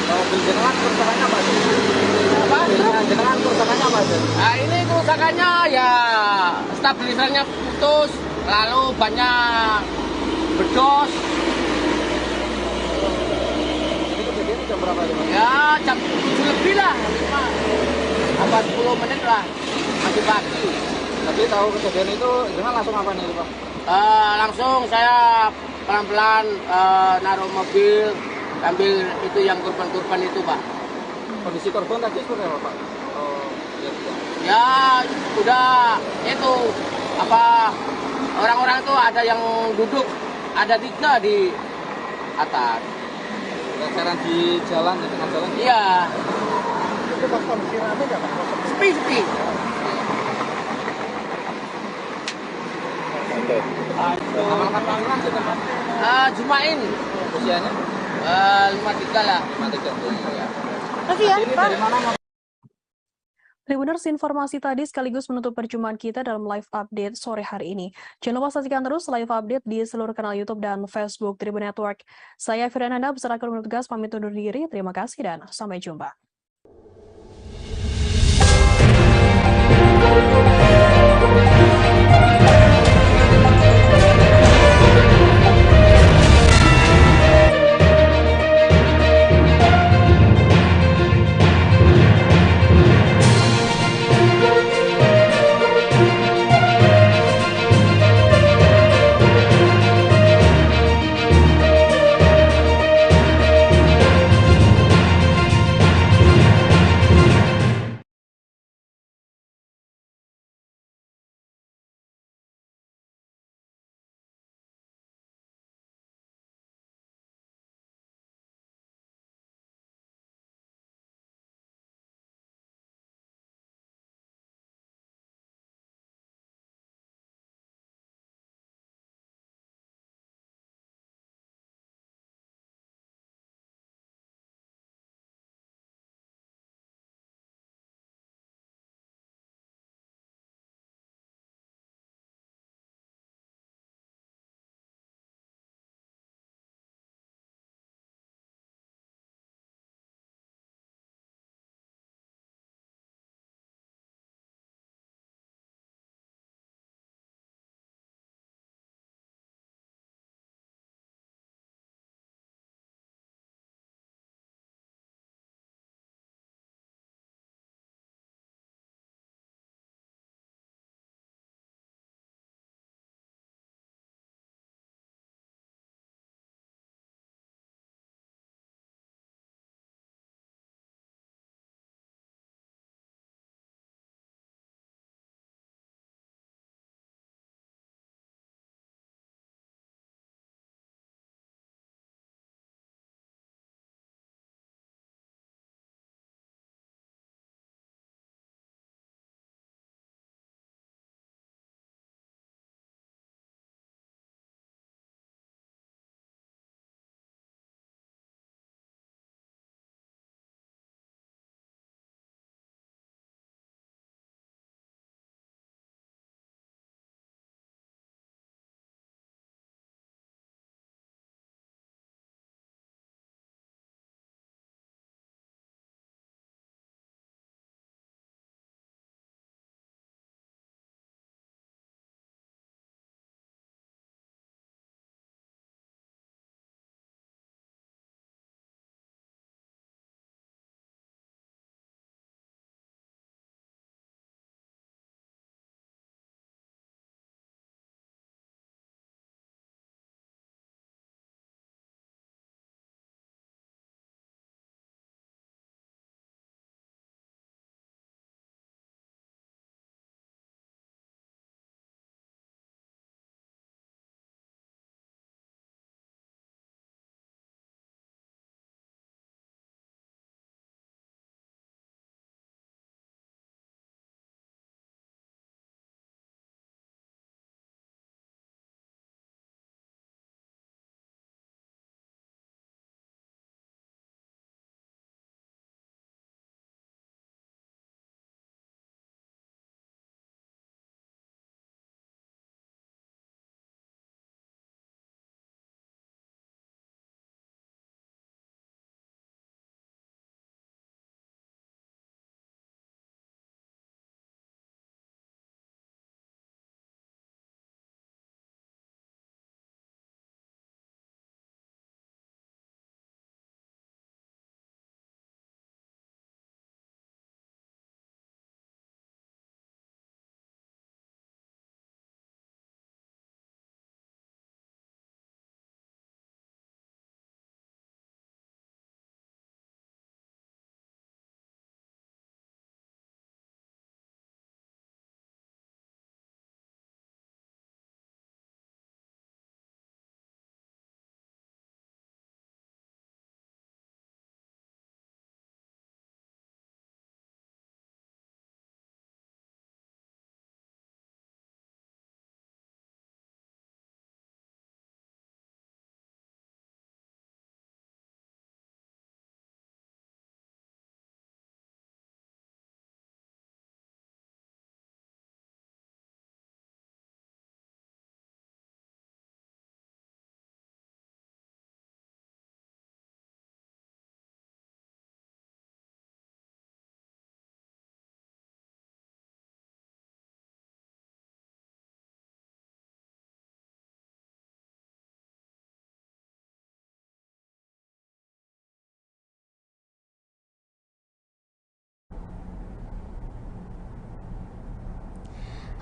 Mobil jenengan kerusakannya apa sih? Apa? Jenengan kerusakannya apa sih? Nah, ini kerusakannya ya stabilisernya putus, lalu banyak berdos. Ini kejadiannya jam berapa ya? Ya jam 7 lebih lah, 5 apa 10 menit lah, masih pagi. Tapi tahu kejadian itu jenengan langsung apa nih Pak? Langsung saya pelan-pelan naruh mobil, ambil itu yang korban-korban itu Pak. Kondisi korban tadi seperti apa Pak? Ya udah itu apa orang-orang itu ada yang duduk, ada 3 di atas. Leceran di jalan, di tengah jalan? Iya. Itu pas kondisi rame nggak Pak? Sepi. Jumain. Usianya? 53 lah. 53. Kasih ya, Pak. Tribuners, informasi tadi sekaligus menutup perjumpaan kita dalam live update sore hari ini. Jangan lupa saksikan terus live update di seluruh kanal YouTube dan Facebook Tribun Network. Saya Firananda beserta kru petugas pamit undur diri. Terima kasih dan sampai jumpa.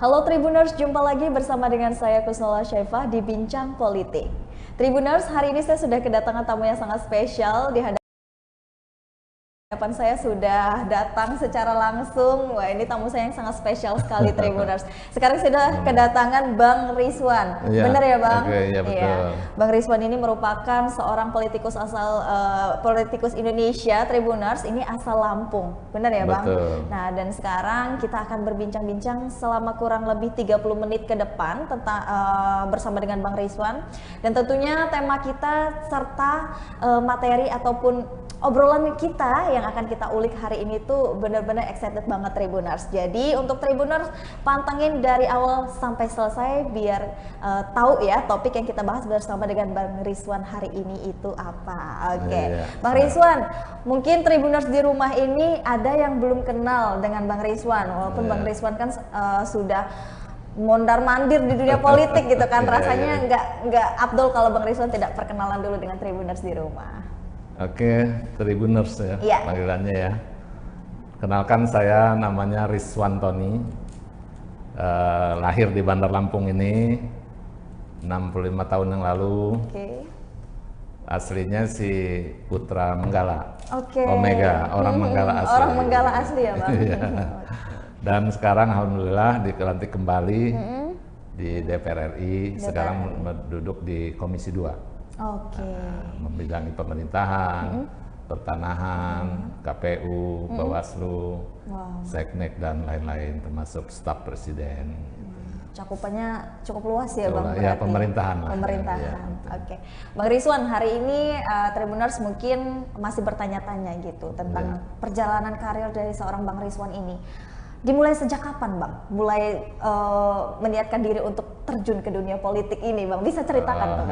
Halo Tribuners, jumpa lagi bersama dengan saya Kusnola Syaifah di Bincang Politik. Tribuners, hari ini saya sudah kedatangan tamu yang sangat spesial. Di hadapan saya sudah datang secara langsung. Wah, ini tamu saya yang sangat spesial sekali, Tribuners. Sekarang sudah kedatangan Bang Rizwan. Iya, Benar ya, Bang? oke, iya, betul. Iya. Bang Rizwan ini merupakan seorang politikus politikus Indonesia, Tribuners. Ini asal Lampung. Benar ya, Bang? Betul. Nah, dan sekarang kita akan berbincang-bincang selama kurang lebih 30 menit ke depan tentang bersama dengan Bang Rizwan. Dan tentunya tema kita serta materi ataupun obrolan kita yang akan kita ulik hari ini tuh benar-benar excited banget, Tribuners. Jadi untuk Tribuners pantengin dari awal sampai selesai biar tahu ya topik yang kita bahas bersama dengan Bang Rizwan hari ini itu apa. Oke. Bang Rizwan, mungkin Tribuners di rumah ini ada yang belum kenal dengan Bang Rizwan, walaupun Bang Rizwan kan sudah mondar-mandir di dunia politik gitu kan. Rasanya nggak Abdul kalau Bang Rizwan tidak perkenalan dulu dengan Tribuners di rumah. Oke, Tribuners ya, panggilannya ya. Kenalkan, saya namanya Rizwan Tony, lahir di Bandar Lampung ini 65 tahun yang lalu. Aslinya si putra Menggala, Omega, orang Menggala asli. Orang Menggala asli ya, Bang. Dan sekarang alhamdulillah dilantik kembali di DPR RI, sekarang duduk di Komisi 2. Membidangi pemerintahan, pertanahan, KPU, Bawaslu, Seknek dan lain-lain, termasuk staf presiden. Cakupannya cukup luas ya, Bang? Ya, pemerintahan lah. Pemerintahan. Oke. Bang Rizwan, hari ini Tribuners mungkin masih bertanya-tanya gitu tentang perjalanan karir dari seorang Bang Rizwan ini. Dimulai sejak kapan, Bang? Mulai meniatkan diri untuk terjun ke dunia politik ini, Bang? Bisa ceritakan, Bang?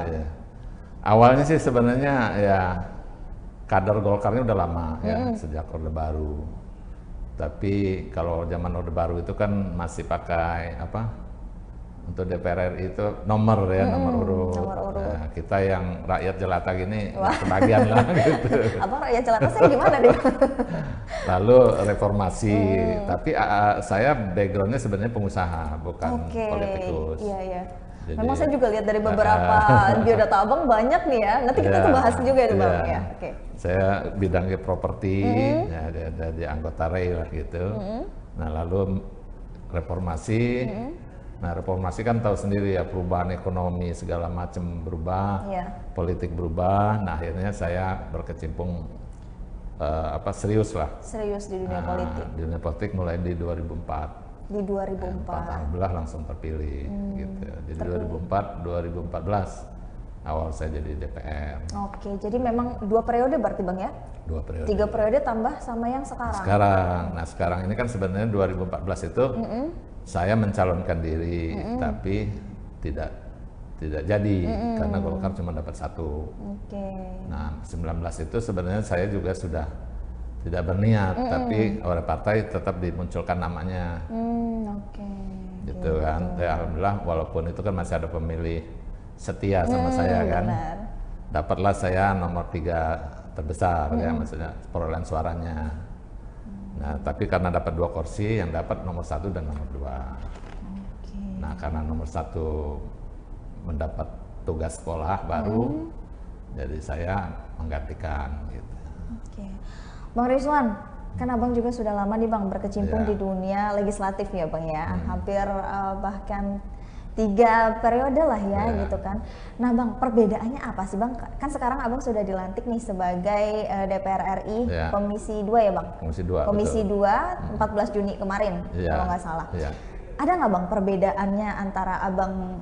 Awalnya sih sebenarnya ya kader Golkarnya udah lama ya, sejak Orde Baru. Tapi kalau zaman Orde Baru itu kan masih pakai apa? Untuk DPR RI itu nomor ya, nomor urut. Nah, kita yang rakyat jelata gini kebagian lah gitu. Abang rakyat jelata saya gimana nih? Lalu reformasi, tapi saya backgroundnya sebenarnya pengusaha, bukan politikus. Iya. Jadi, memang saya juga lihat dari beberapa biodata Abang banyak nih ya. Nanti kita bahas juga itu, Bang ya. Saya bidangnya properti, ya, di anggota REI lah gitu. Nah, lalu reformasi. Nah, reformasi kan tahu sendiri ya, perubahan ekonomi segala macam berubah, politik berubah. Nah, akhirnya saya berkecimpung serius lah. Serius di dunia politik. Di dunia politik mulai di 2004. Di 2004. Alhamdulillah langsung terpilih gitu. Di 2014 awal saya jadi DPR. Oke, jadi memang 2 periode berarti, Bang ya? 2 periode. 3 periode tambah sama yang sekarang. Sekarang ini kan sebenarnya 2014 itu saya mencalonkan diri, tapi tidak jadi karena Golkar cuma dapat 1. Nah, 19 itu sebenarnya saya juga sudah tidak berniat, tapi oleh partai tetap dimunculkan namanya. Gitu kan. Ya, alhamdulillah walaupun itu kan masih ada pemilih setia sama saya kan. Dapatlah saya nomor 3 terbesar ya, maksudnya perolehan suaranya. Nah, tapi karena dapat 2 kursi, yang dapat nomor 1 dan nomor 2. Nah, karena nomor 1 mendapat tugas sekolah baru, jadi saya menggantikan gitu. Bang Rizwan, kan Abang juga sudah lama nih, Bang, berkecimpung di dunia legislatif ya, Bang ya. Hampir bahkan 3 periode lah ya gitu kan. Nah, Bang, perbedaannya apa sih, Bang? Kan sekarang Abang sudah dilantik nih sebagai DPR RI Komisi 2 ya, Bang? Komisi 2 14 Juni kemarin kalau nggak salah. Ada nggak, Bang, perbedaannya antara Abang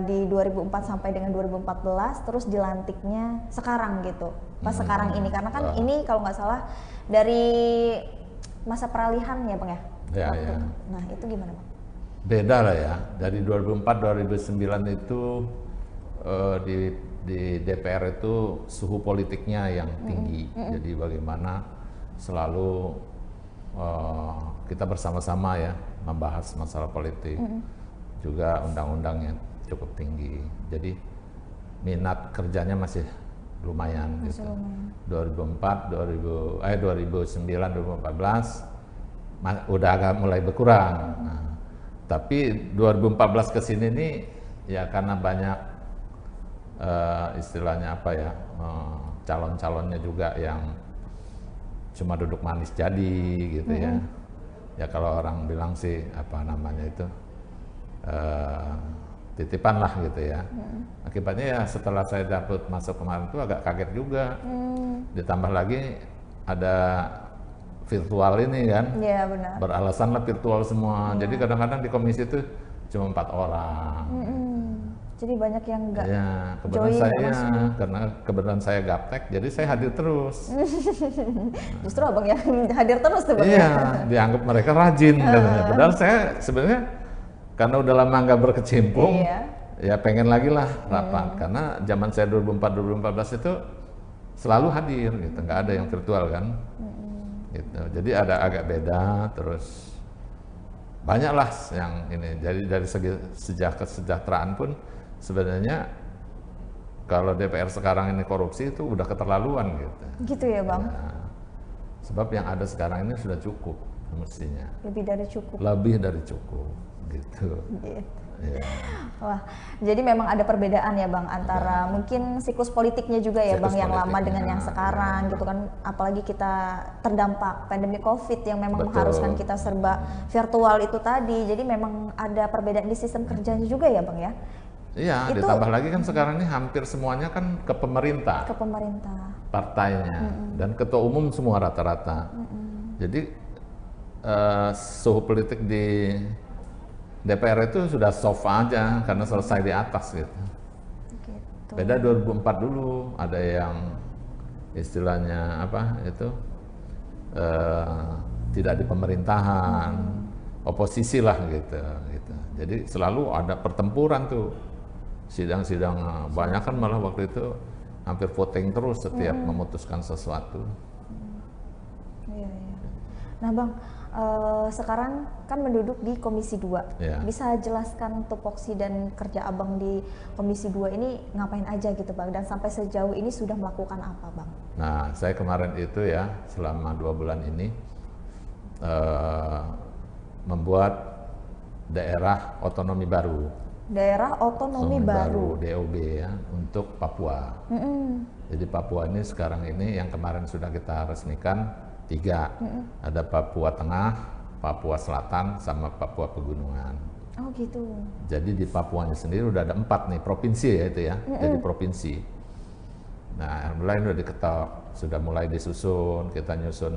di 2004 sampai dengan 2014 terus dilantiknya sekarang gitu, pas sekarang ini? Karena kan ini kalau nggak salah dari masa peralihan ya, Bang ya? Nah, itu gimana, Bang? Beda lah ya, dari 2004-2009 itu di DPR itu suhu politiknya yang tinggi. Jadi bagaimana selalu kita bersama-sama ya membahas masalah politik, juga undang-undangnya cukup tinggi. Jadi minat kerjanya masih lumayan gitu. 2009, 2014 udah agak mulai berkurang. Nah, Tapi 2014 ke sini nih ya karena banyak istilahnya apa ya, calon-calonnya juga yang cuma duduk manis jadi gitu ya. Ya kalau orang bilang sih apa namanya itu titipan lah gitu ya. Akibatnya ya setelah saya dapat masuk kemarin itu agak kaget juga. Ditambah lagi ada virtual ini kan. Iya benar. Beralasan lah virtual semua. Jadi kadang-kadang di komisi itu cuma 4 orang. Jadi banyak yang enggak ya, kebetulan saya karena kebetulan saya gaptek, jadi saya hadir terus. Justru abang yang hadir terus tuh. Iya, dianggap mereka rajin katanya. Padahal saya sebenarnya karena udah lama nggak berkecimpung, ya pengen lagi lah rapat. Karena zaman saya 2004-2014 itu selalu hadir, gitu. Nggak ada yang virtual kan. Gitu. Jadi ada agak beda, terus banyaklah yang ini. Jadi dari segi kesejahteraan pun sebenarnya kalau DPR sekarang ini korupsi itu udah keterlaluan gitu. Gitu ya Bang? Ya, sebab yang ada sekarang ini sudah cukup mestinya. Lebih dari cukup. Lebih dari cukup gitu. Ya. Wah, jadi memang ada perbedaan ya Bang antara mungkin siklus politiknya juga ya Bang yang lama dengan yang sekarang gitu kan. Apalagi kita terdampak pandemi COVID yang memang mengharuskan kita serba virtual itu tadi. Jadi memang ada perbedaan di sistem kerjanya juga ya Bang ya? Iya, ditambah lagi kan sekarang ini hampir semuanya kan ke pemerintah. Ke pemerintah. Partainya dan ketua umum semua rata-rata. Jadi suhu politik di DPR itu sudah soft aja karena selesai di atas gitu. Beda 2004 dulu ada yang istilahnya apa itu tidak di pemerintahan, oposisi lah gitu. Jadi selalu ada pertempuran tuh. Sidang-sidang banyak kan malah waktu itu hampir voting terus setiap memutuskan sesuatu. Iya. Nah Bang, sekarang kan menduduk di Komisi 2. Bisa jelaskan tupoksi dan kerja Abang di Komisi 2 ini ngapain aja gitu Bang? Dan sampai sejauh ini sudah melakukan apa Bang? Nah, saya kemarin itu ya selama 2 bulan ini membuat daerah otonomi baru. Daerah otonomi baru DOB ya untuk Papua. Jadi Papua ini sekarang ini yang kemarin sudah kita resmikan 3. Ada Papua Tengah, Papua Selatan, sama Papua Pegunungan. Oh gitu. Jadi di Papuanya sendiri udah ada 4 nih provinsi ya itu ya. Jadi provinsi. Nah, alhamdulillah udah diketok, sudah mulai disusun, kita nyusun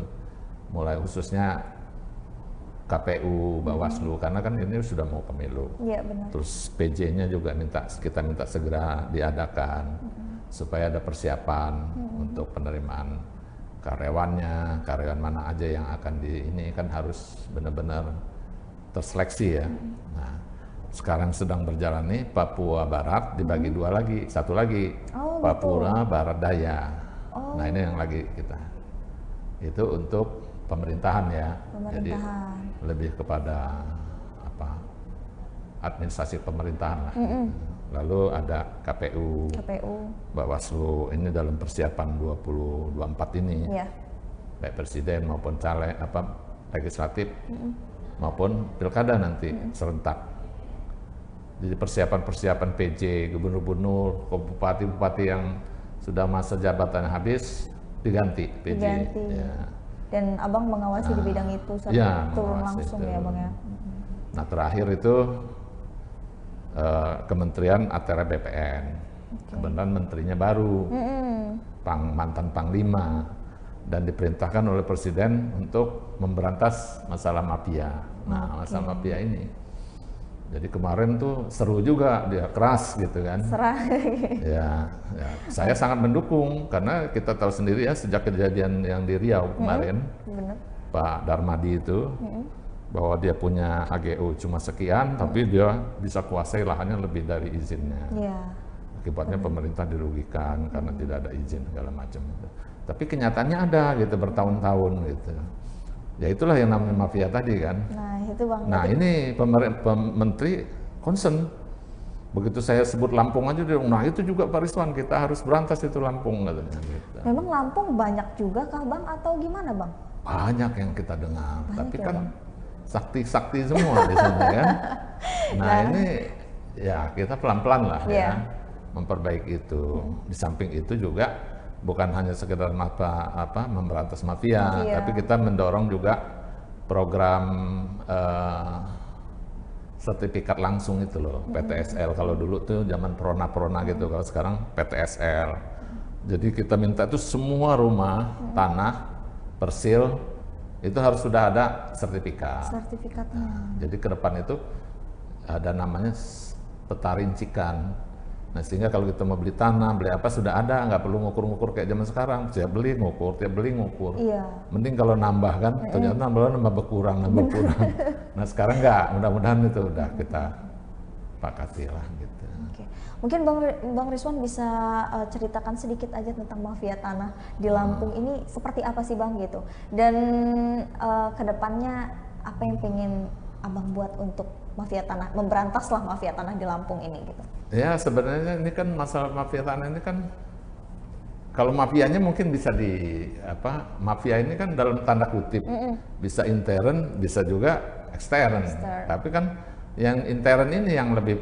mulai khususnya KPU, Bawaslu, karena kan ini sudah mau pemilu. Iya benar. Terus PJ-nya juga kita minta segera diadakan supaya ada persiapan untuk penerimaan karyawannya, karyawan mana aja yang akan ini kan harus benar-benar terseleksi ya. Nah, sekarang sedang berjalan nih Papua Barat dibagi 2 lagi, satu lagi Papua Barat Daya. Nah ini yang lagi kita itu untuk pemerintahan ya. Jadi lebih kepada apa administrasi pemerintahan lah. Lalu ada KPU, Bawaslu ini dalam persiapan 2024 ini, baik presiden maupun caleg legislatif maupun pilkada nanti serentak. Jadi persiapan PJ, gubernur-gubernur, bupati-bupati yang sudah masa jabatannya habis diganti PJ. Ya. Dan Abang mengawasi di bidang itu sampai turun langsung itu. Ya Bang ya. Nah terakhir itu Kementerian Atr BPN. Kebetulan menterinya baru, mantan Panglima, dan diperintahkan oleh Presiden untuk memberantas masalah mafia. Nah masalah mafia ini. Jadi kemarin tuh seru juga, dia keras gitu kan. Ya, saya sangat mendukung karena kita tahu sendiri ya sejak kejadian yang di Riau kemarin, Pak Darmadi itu bahwa dia punya HGU cuma sekian, tapi dia bisa kuasai lahannya lebih dari izinnya. Akibatnya pemerintah dirugikan karena tidak ada izin segala macam. Tapi kenyataannya ada gitu bertahun-tahun gitu. Ya itulah yang namanya mafia tadi kan. Nah itu Bang. Nah ini menteri concern. Begitu saya sebut Lampung aja dia, nah itu juga Pak Rizwan kita harus berantas itu Lampung katanya. Gitu. Memang Lampung banyak juga kah Bang atau gimana Bang? Banyak yang kita dengar, tapi kan sakti-sakti semua di sana kan. Nah ini ya kita pelan-pelan lah ya memperbaiki itu. Di samping itu juga bukan hanya sekedar memberantas mafia, tapi kita mendorong juga program sertifikat langsung itu loh, PTSL. Kalau dulu tuh zaman prona gitu, kalau sekarang PTSL. Jadi kita minta itu semua rumah, tanah, persil, itu harus sudah ada sertifikat. Sertifikatnya. Nah, jadi ke depan itu ada namanya peta rincikan. Nah sehingga kalau kita mau beli tanah, beli apa sudah ada, nggak perlu ngukur-ngukur kayak zaman sekarang. Tiap beli ngukur. Iya. Mending kalau nambah kan, ternyata nambah berkurang. Nah sekarang nggak, mudah-mudahan itu udah kita sepakati lah gitu. Oke. Mungkin Bang Rizwan bisa ceritakan sedikit aja tentang mafia tanah di Lampung ini seperti apa sih Bang gitu. Dan kedepannya apa yang pengen Abang buat untuk mafia tanah, memberantaslah mafia tanah di Lampung ini gitu. Ya sebenarnya ini kan masalah mafia tanah ini kan, kalau mafianya mungkin bisa mafia ini kan dalam tanda kutip bisa intern, bisa juga ekstern. Tapi kan yang intern ini yang lebih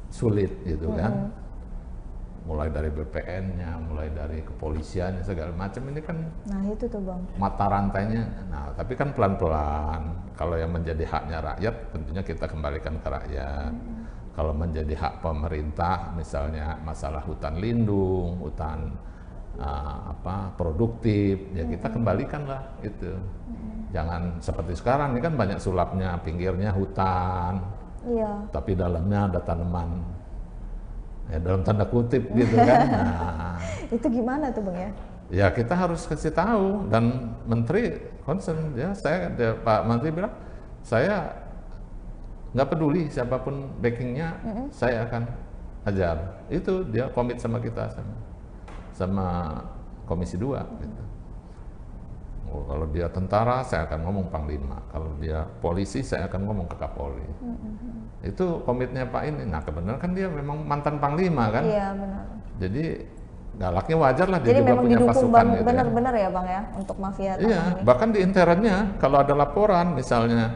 sulit gitu kan. Mulai dari BPN-nya, mulai dari kepolisiannya segala macam ini kan. Nah itu tuh Bang. Mata rantainya. Nah tapi kan pelan-pelan. Kalau yang menjadi haknya rakyat tentunya kita kembalikan ke rakyat. Kalau menjadi hak pemerintah, misalnya masalah hutan lindung, hutan produktif, ya kita kembalikanlah itu. Jangan seperti sekarang, ini kan banyak sulapnya, pinggirnya hutan, tapi dalamnya ada tanaman, ya dalam tanda kutip gitu kan. Nah, itu gimana tuh Bang ya? Ya kita harus kasih tahu, dan Menteri concern, ya Pak Menteri bilang, saya nggak peduli siapapun backingnya, saya akan ajar. Itu dia komit sama kita, sama Komisi 2 gitu. Kalau dia tentara, saya akan ngomong Panglima. Kalau dia polisi, saya akan ngomong ke Kapolri. Itu komitnya Pak ini. Nah kebenaran kan dia memang mantan Panglima kan. Iya benar. Jadi galaknya wajar lah, dia jadi juga memang punya didukung pasukan gitu. Benar-benar ya Bang ya untuk mafia tanah iya, ini. Bahkan di internnya kalau ada laporan misalnya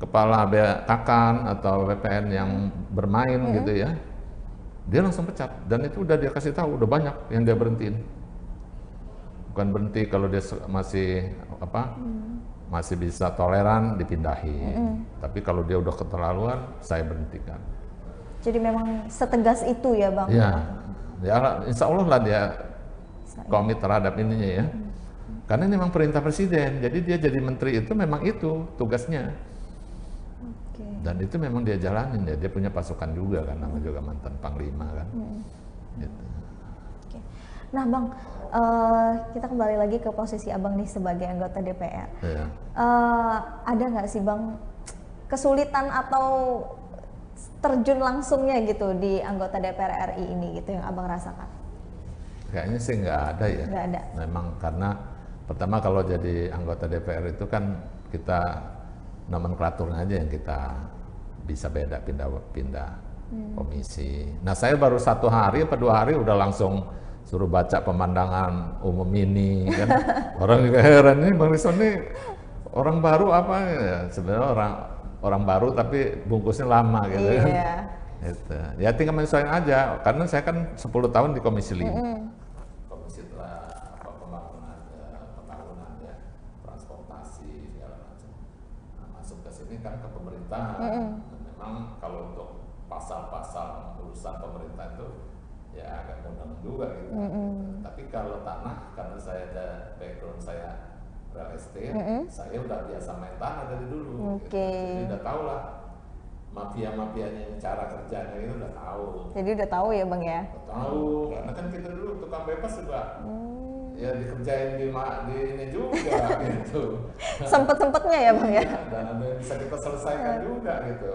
kepala Kakan atau BPN yang bermain gitu ya, dia langsung pecat, dan itu udah dia kasih tahu, udah banyak yang dia berhentiin. Bukan berhenti kalau dia masih masih bisa toleran dipindahin, tapi kalau dia udah keterlaluan saya berhentikan. Jadi memang setegas itu ya Bang? Iya, ya insya Allah lah dia komit terhadap ininya ya. Karena ini memang perintah presiden, jadi dia jadi menteri itu memang itu tugasnya. Dan itu memang dia jalanin ya, dia punya pasukan juga kan, nama juga mantan Panglima kan. Gitu. Nah Bang, kita kembali lagi ke posisi Abang nih sebagai anggota DPR. Ada nggak sih Bang kesulitan atau terjun langsungnya gitu di anggota DPR RI ini gitu yang Abang rasakan? Kayaknya sih nggak ada ya. Nggak ada. Memang karena pertama kalau jadi anggota DPR itu kan kita nomenklaturnya aja yang kita bisa beda pindah komisi. Nah saya baru 1 hari atau 2 hari udah langsung suruh baca pemandangan umum ini kan. Orang juga heran, ini Bang Rizwan ini orang baru apa ya? Sebenarnya orang baru tapi bungkusnya lama gitu kan. Gitu. Ya tinggal menyesuaikan aja, karena saya kan 10 tahun di Komisi 5. Komisi pembangunan ya, transportasi segala macam. Nah, masuk ke sini kan ke pemerintahan. Memang kalau untuk pasal-pasal urusan pemerintah itu ya agak mudah juga gitu. Tapi kalau tanah, karena saya ada background saya real estate, saya udah biasa main tanah dari dulu. Gitu. Jadi udah tahu lah mafia-mafianya, cara kerjanya itu udah tahu. Jadi udah tahu ya Bang ya? Udah tahu, karena kan kita dulu tukang bebas juga ya dikerjain di ini juga gitu. Sempet-sempetnya ya Bang ya? Dan ada yang bisa kita selesaikan juga gitu.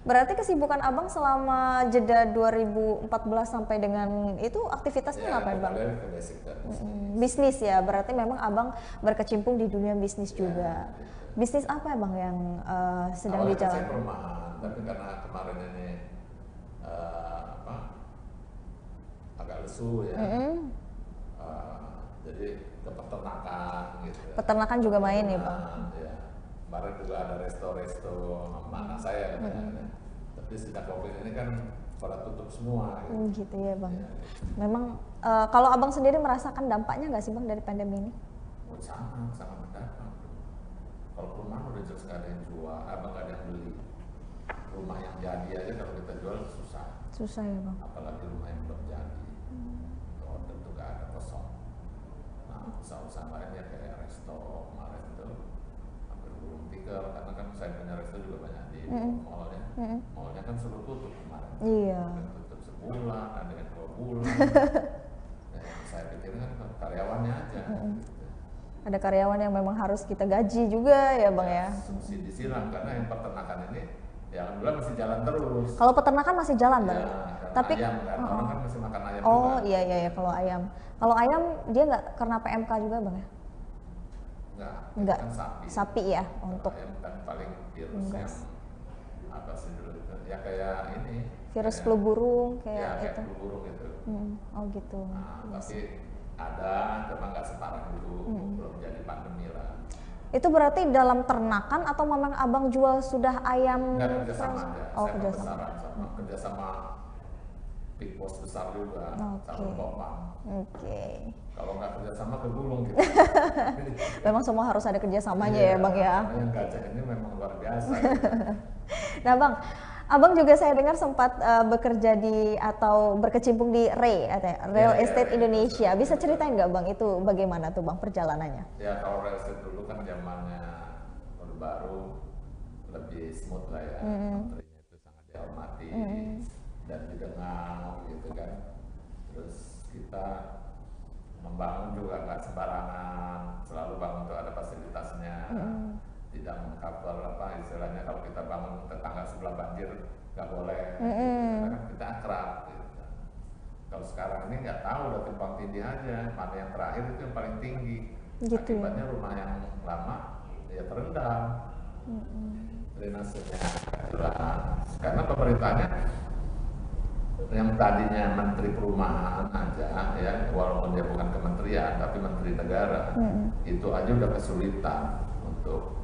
Berarti kesibukan Abang selama jeda 2014 sampai dengan itu aktivitasnya ngapain Bang? Bisnis ya, berarti memang Abang berkecimpung di dunia bisnis juga. Bisnis apa ya Bang yang sedang dijalankan? Perumahan, tapi karena kemarin ini agak lesu ya, jadi ke peternakan gitu. Peternakan juga main ya Bang? Ya. Kemarin juga ada resto-resto mana saya katanya. Tapi sejak COVID ini kan pada tutup semua. Gitu ya Bang. Memang kalau Abang sendiri merasakan dampaknya nggak sih Bang dari pandemi ini? Oh, sangat berdampak. Kalau rumah udah jelas nggak ada yang jual, abang nggak ada yang beli. Rumah yang jadi aja kalau kita jual susah. Susah ya Bang. Apalagi rumah yang belum jadi. Order tuh nggak ada, kosong. Nah, usaha-usaha lain ya kayak resto kemarin itu hampir gulung tikar, karena kan saya punya resto juga banyak di mall-nya. Mall-nya kan suruh tutup kemarin. Iya. Tutup sebulan, ada yang 2 bulan. Nah, yang saya pikirin kan karyawannya aja. Ada karyawan yang memang harus kita gaji juga ya Bang ya. Subsidi silang, karena yang peternakan ini ya alhamdulillah masih jalan terus. Kalau peternakan masih jalan Bang. Ya, tapi ayam kan, orang kan masih makan ayam oh juga. iya kalau ayam. Kalau ayam dia nggak kena PMK juga Bang ya? Enggak. Kan sapi. Sapi ya untuk ayam kan paling virus yang apa sih dulu itu? Ya kayak ini. Virus kayak, flu burung kayak ya, kayak itu. flu burung gitu. Oh gitu. Nah, tapi ada, cuma nggak separah dulu, belum jadi pandemi lah. Itu berarti dalam ternakan atau memang Abang jual sudah ayam? Enggak, kerjasama aja. Oh, Saya kerjasama. Kerjasama big boss besar juga, sama Bapak. Oke. Kalau nggak kerjasama kegulung gitu. Memang semua harus ada kerjasamanya ya Bang ya. Yang gajah ini memang luar biasa. Nah Bang, Abang juga saya dengar sempat bekerja di atau berkecimpung di Real Estate Indonesia. Bisa ceritain nggak Bang itu bagaimana tuh Bang perjalanannya? Ya kalau Real Estate dulu kan zamannya baru lebih smooth lah ya. Menterinya itu sangat dihormati dan didengar gitu kan. Terus kita membangun juga nggak sembarangan, selalu bangun tuh ada fasilitasnya. Tidak mengcover apa istilahnya, kalau kita bangun tetangga sebelah banjir nggak boleh, karena kan kita akrab gitu. Kalau sekarang ini nggak tahu, udah tumpang tindih aja, mana yang terakhir itu yang paling tinggi. Gitu. Akibatnya rumah yang lama ya terendam, drainasenya kurang. Karena pemerintahnya yang tadinya menteri perumahan aja ya, walaupun dia bukan kementerian tapi menteri negara, itu aja udah kesulitan untuk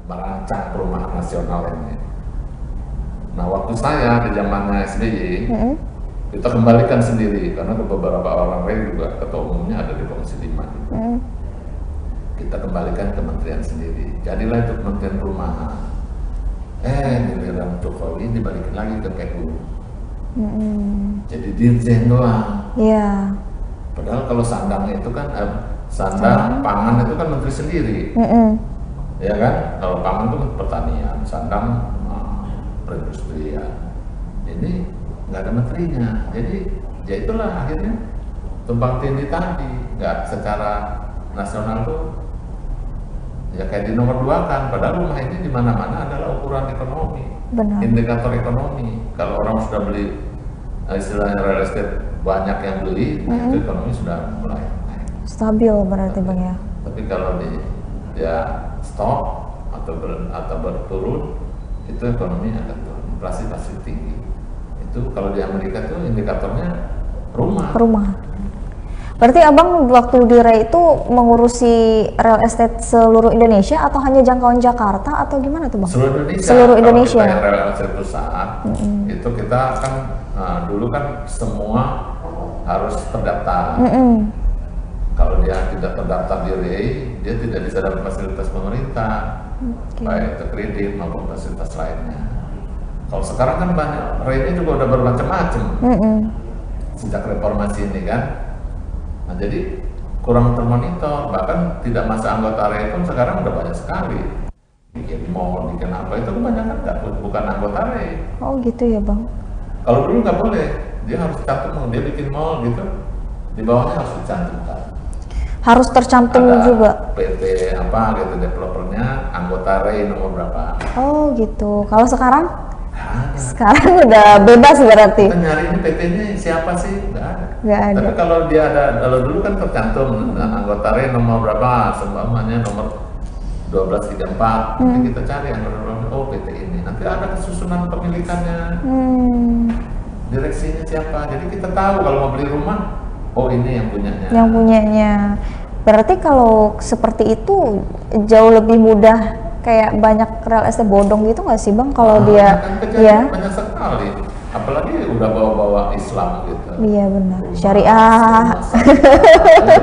merancang perumahan nasional ini. Nah waktu saya di zamannya SBY, kita kembalikan sendiri karena beberapa orang lain juga ketua umumnya ada di Komisi 5. Kita kembalikan kementerian sendiri. Jadilah itu Kementerian Perumahan. Giliran Jokowi dibalikin lagi ke PU. Jadi dirjen doang. Iya. Padahal kalau sandang itu kan sandang pangan itu kan menteri sendiri, ya kan? Kalau pangan itu pertanian, sandang perindustrian. Ini nggak ada menterinya, jadi ya itulah akhirnya tumpang tindih tadi, nggak secara nasional tuh ya kayak di nomor 2 kan. Padahal rumah ini di mana-mana adalah ukuran ekonomi, indikator ekonomi. Kalau orang sudah beli istilahnya real estate banyak yang beli, itu ekonomi sudah mulai stabil berarti Bang ya. Tapi kalau dia stop atau berturun, itu ekonomi akan turun, inflasi pasti tinggi. Itu kalau di Amerika tuh indikatornya rumah. Berarti Abang waktu di REI itu mengurusi real estate seluruh Indonesia atau hanya jangkauan Jakarta atau gimana tuh Bang? Seluruh Indonesia. Kalau kita yang real estate perusahaan, itu kita kan dulu kan semua harus terdaftar. Kalau dia tidak terdaftar di REI, dia tidak bisa dapat fasilitas pemerintah, baik itu kredit maupun fasilitas lainnya. Kalau sekarang kan banyak, REI juga udah bermacam-macam sejak reformasi ini kan. Nah jadi kurang termonitor, bahkan tidak masuk anggota REI pun sekarang udah banyak sekali. Bikin mall, bikin apa, itu kebanyakan bukan anggota REI. Oh gitu ya Bang. Kalau dulu nggak boleh, dia harus cantum, dia bikin mall gitu, di bawahnya harus dicantumkan. Harus tercantum ada juga. PT apa gitu developernya, anggota REI nomor berapa. Oh gitu. Kalau sekarang? Sekarang udah bebas berarti. Kita nyari ini PT-nya siapa sih? Nggak ada. Nggak ada. Tapi kalau dia ada, kalau dulu kan tercantum anggota REI nomor berapa, seumpamanya nomor 1234. Nanti kita cari anggota oh PT ini. Nanti ada kesusunan pemilikannya. Direksinya siapa. Jadi kita tahu kalau mau beli rumah, oh ini yang punyanya. Yang punyanya. Berarti kalau seperti itu jauh lebih mudah, kayak banyak real estate bodong gitu nggak sih Bang? Kalau dia ya banyak sekali, apalagi udah bawa-bawa Islam gitu. Iya benar, syariah.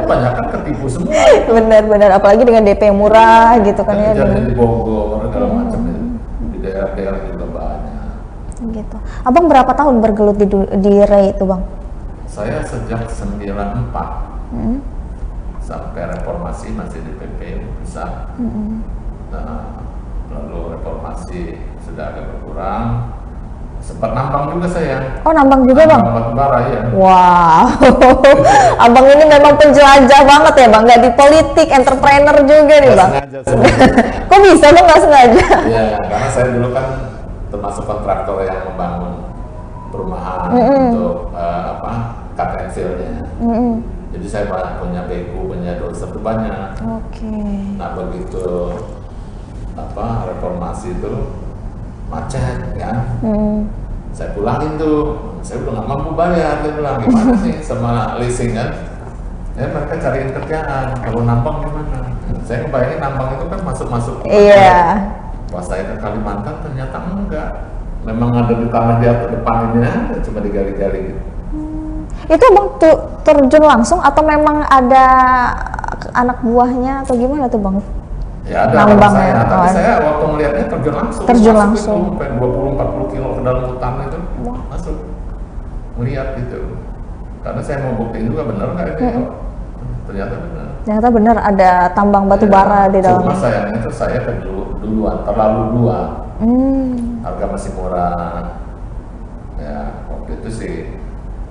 Banyak kan ketipu semua. Benar-benar, apalagi dengan DP yang murah gitu kan ya. Jadi di Bogor segala macam di daerah-daerah juga banyak. Gitu. Abang berapa tahun bergelut di REI itu Bang? Saya sejak 94 sampai reformasi masih di PPU bisa. Nah, lalu reformasi sudah agak berkurang. Sempat nambang juga saya. Oh nambang juga Bang? Nambang batubara ya. Wow, Abang ini memang penjelajah banget ya Bang, nggak di politik, entrepreneur juga nih Bang. Sengaja sebenarnya. Kok bisa Bang nggak sengaja? Iya, karena saya dulu kan termasuk kontraktor yang membangun perumahan untuk KPNFIL-nya. Jadi saya punya beku, punya doser itu banyak. Nah begitu reformasi itu macet kan, saya pulangin tuh, saya udah nggak mampu bayar, dia bilang gimana sih sama leasing kan, ya mereka cariin kerjaan, kalau nambang gimana, saya ngebayangin nambang itu kan masuk-masuk, pas saya ke Kalimantan ternyata enggak, memang ada di tanah di atas depan ini aja, cuma digali-gali gitu. Itu Bang terjun langsung atau memang ada anak buahnya atau gimana tuh Bang? Ya ada nambang saya, tapi saya waktu melihatnya terjun langsung. Terjun langsung. Itu, sampai 20-40 kilo ke dalam hutan itu masuk, melihat gitu. Karena saya mau buktiin juga benar nggak itu. Ternyata benar. Ternyata benar ada tambang batu bara di dalam. Cuma sayangnya itu saya duluan, terlalu duluan. Harga masih murah. Ya waktu itu sih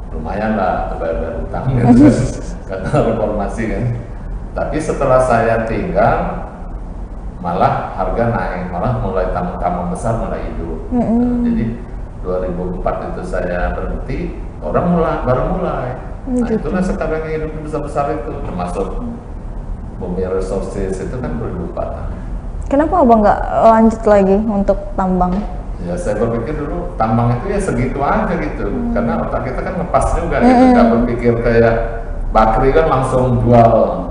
lumayan lah bayar utang gitu. Karena reformasi kan. Tapi setelah saya tinggal malah harga naik, malah mulai tambang besar mulai hidup. Jadi 2004 itu saya berhenti, orang baru mulai. Nah itulah sekarang yang hidup besar-besar itu, termasuk Bumi Resources itu kan 2004. Kenapa Abang nggak lanjut lagi untuk tambang? Ya saya berpikir dulu tambang itu ya segitu aja gitu, karena otak kita kan ngepas juga gitu, nggak berpikir kayak Bakri kan langsung jual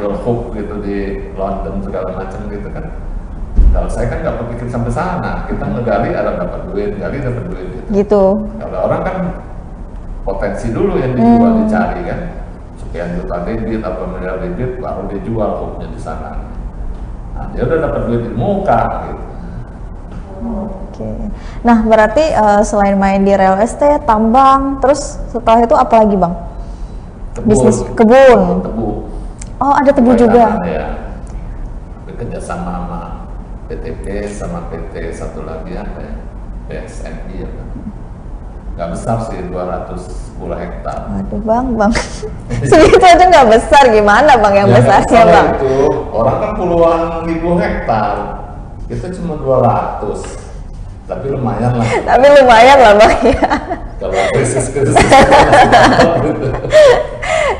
hook gitu di London segala macam gitu kan. Kalau saya kan nggak berpikir sampai sana, kita ngegali ada dapat duit, gali dapat duit gitu. Kalau orang kan potensi dulu yang dijual dicari kan, sekian juta debit atau miliar debit baru dijual hooknya di sana. Nah dia udah dapat duit di muka gitu. Nah berarti selain main di real estate, tambang, terus setelah itu apa lagi Bang? Bisnis kebun. Tebu. Oh ada tebu juga. Ya, bekerja sama PTP sama PT satu lagi apa ya, PSMI ya kan. Nggak besar sih, 210 hektar. Aduh Bang. Segitu aja nggak besar, gimana Bang yang ya, besarnya Bang? Itu orang kan puluhan ribu hektar, kita cuma 200, tapi lumayan lah. Tapi lumayan lah Bang ya. Kalau krisis gitu.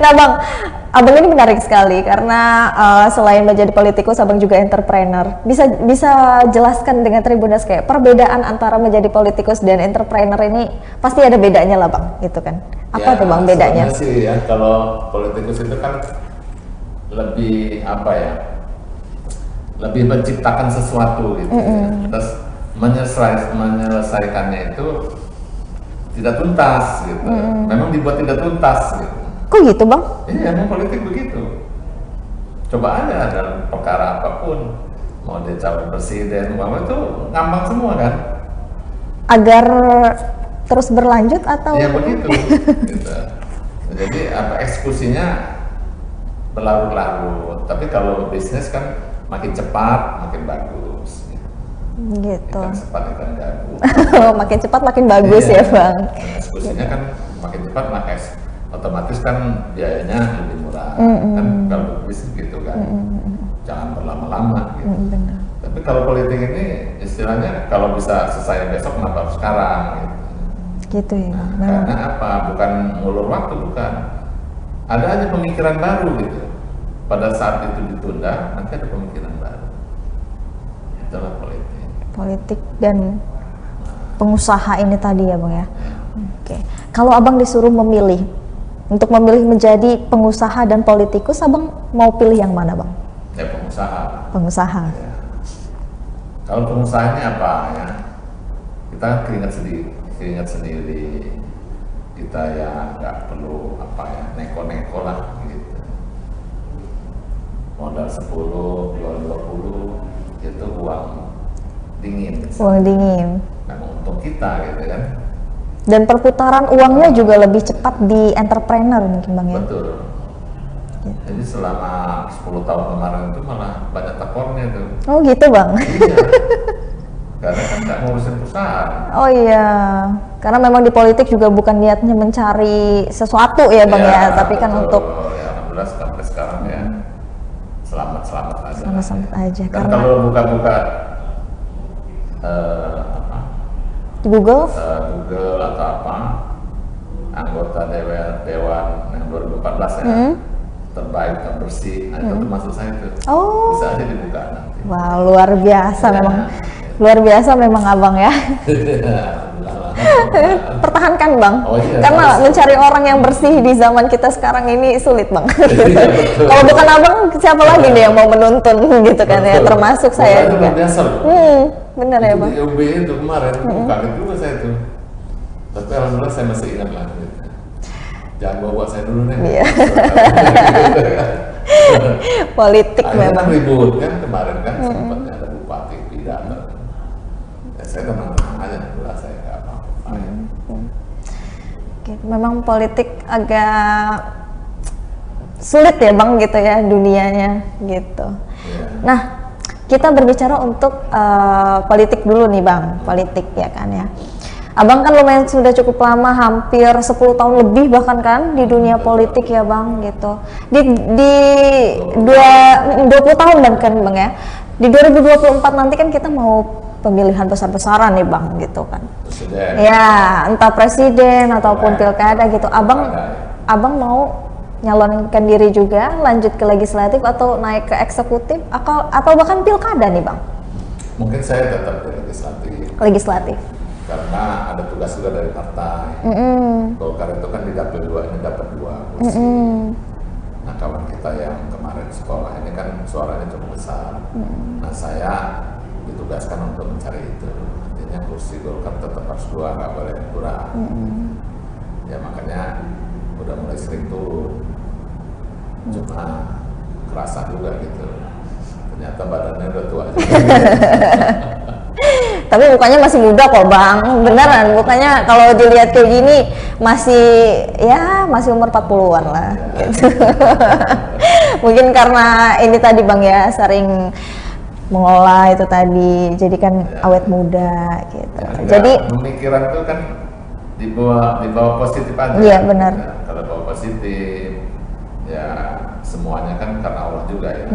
Nah Bang, Abang ini menarik sekali karena selain menjadi politikus, Abang juga entrepreneur. Bisa jelaskan dengan Tribuners kayak perbedaan antara menjadi politikus dan entrepreneur ini pasti ada bedanya lah Bang, gitu kan? Apa tuh Bang bedanya? Sih ya, kalau politikus itu kan lebih apa ya? Lebih menciptakan sesuatu gitu. Terus menyelesaikannya itu tidak tuntas gitu. Memang dibuat tidak tuntas gitu. Kok gitu Bang? Iya, emang politik begitu. Coba aja dalam perkara apapun, mau dia calon presiden, mau itu ngambang semua kan? Agar terus berlanjut atau? Iya begitu. Gitu. Jadi apa eksekusinya berlarut-larut. Tapi kalau bisnis kan makin cepat makin bagus. Gitu. Ikan cepat ikan jago. Makin cepat makin bagus ya Bang. Eksekusinya kan makin cepat otomatis kan biayanya lebih murah. Kan kalau bisnis gitu kan. Jangan berlama-lama gitu. Tapi kalau politik ini istilahnya kalau bisa selesai besok kenapa harus sekarang gitu. Gitu ya. Karena apa? Bukan ngulur waktu, bukan. Ada aja pemikiran baru gitu. Pada saat itu ditunda, nanti ada pemikiran baru. Itulah politik. Politik dan pengusaha ini tadi ya Bang ya. Oke. Kalau Abang disuruh memilih Untuk memilih menjadi pengusaha dan politikus, abang mau pilih yang mana, bang? Ya pengusaha. Pengusaha. Ya. Kalau pengusaha ini apa ya? Kita keringat sendiri. Kita ya nggak perlu apa ya neko-neko lah gitu. Modal 10, jual 20 itu uang dingin. Uang dingin. Memang untuk kita gitu kan. Dan perputaran uangnya juga lebih cepat di entrepreneur mungkin, bang ya. Betul. Jadi selama 10 tahun kemarin itu malah banyak tekornya tuh. Oh gitu, bang. Iya. Karena kan nggak ngurusin perusahaan. Oh iya, karena memang di politik juga bukan niatnya mencari sesuatu ya, bang ya, tapi kan betul. untuk Ya alhamdulillah sampai sekarang ya selamat aja. Selamat aja. Dan Karena kalau buka-buka di Google, Google atau apa, anggota dewan yang 2014 ya, terbaik terbersih, nah itu termasuk saya tuh. Oh. Bisa aja dibuka nanti. wah luar biasa memang, luar biasa memang abang ya. Pertahankan, bang, Oh, iya, karena harus. mencari orang yang bersih di zaman kita sekarang ini sulit, bang. Kalau bukan abang, siapa lagi nih yang mau menuntun gitu kan ya, termasuk saya juga. Bener ya, bang. Di UB itu kemarin, kaget juga saya tuh. Tapi alhamdulillah saya masih ingat lah. Gitu. Jangan bawa saya dulu nih. Iya. Politik akhirnya memang. Kan ribut kan kemarin kan, sempatnya ada bupati pidato. Ya saya tenang-tenang aja, alhamdulillah saya nggak apa-apa. Oke, memang politik agak sulit ya, bang, gitu ya dunianya gitu. Nah, kita berbicara untuk politik dulu nih, bang, politik ya kan ya. Abang kan lumayan sudah cukup lama, hampir 10 tahun lebih bahkan kan di dunia politik ya, bang, gitu. Di 20 tahun bahkan, bang ya. Di 2024 nanti kan kita mau pemilihan besar-besaran nih, bang, gitu kan. Presiden. Ya, entah presiden ataupun pilkada gitu. Abang mau nyalonkan diri juga, lanjut ke legislatif atau naik ke eksekutif, atau bahkan pilkada nih, bang? Mungkin saya tetap di legislatif. Legislatif. Karena ada tugas juga dari partai. Golkar itu kan di dapil 2 ini dapat 2 kursi. Nah, kawan kita yang kemarin sekolah ini kan suaranya cukup besar. Nah, saya ditugaskan untuk mencari itu. Artinya kursi Golkar tetap harus 2, nggak boleh kurang. Ya makanya udah mulai sering turun. Cuma kerasa juga gitu. Ternyata badannya udah tua juga. Tapi mukanya masih muda kok, bang, beneran. Mukanya kalau dilihat kayak gini masih umur 40-an lah gitu. Mungkin karena ini tadi, bang ya, sering mengolah itu tadi, jadi kan awet muda gitu. Jadi pemikiran itu kan dibawa positif aja. Iya, benar. Ya, kalau bawa positif ya semuanya kan karena Allah juga ya.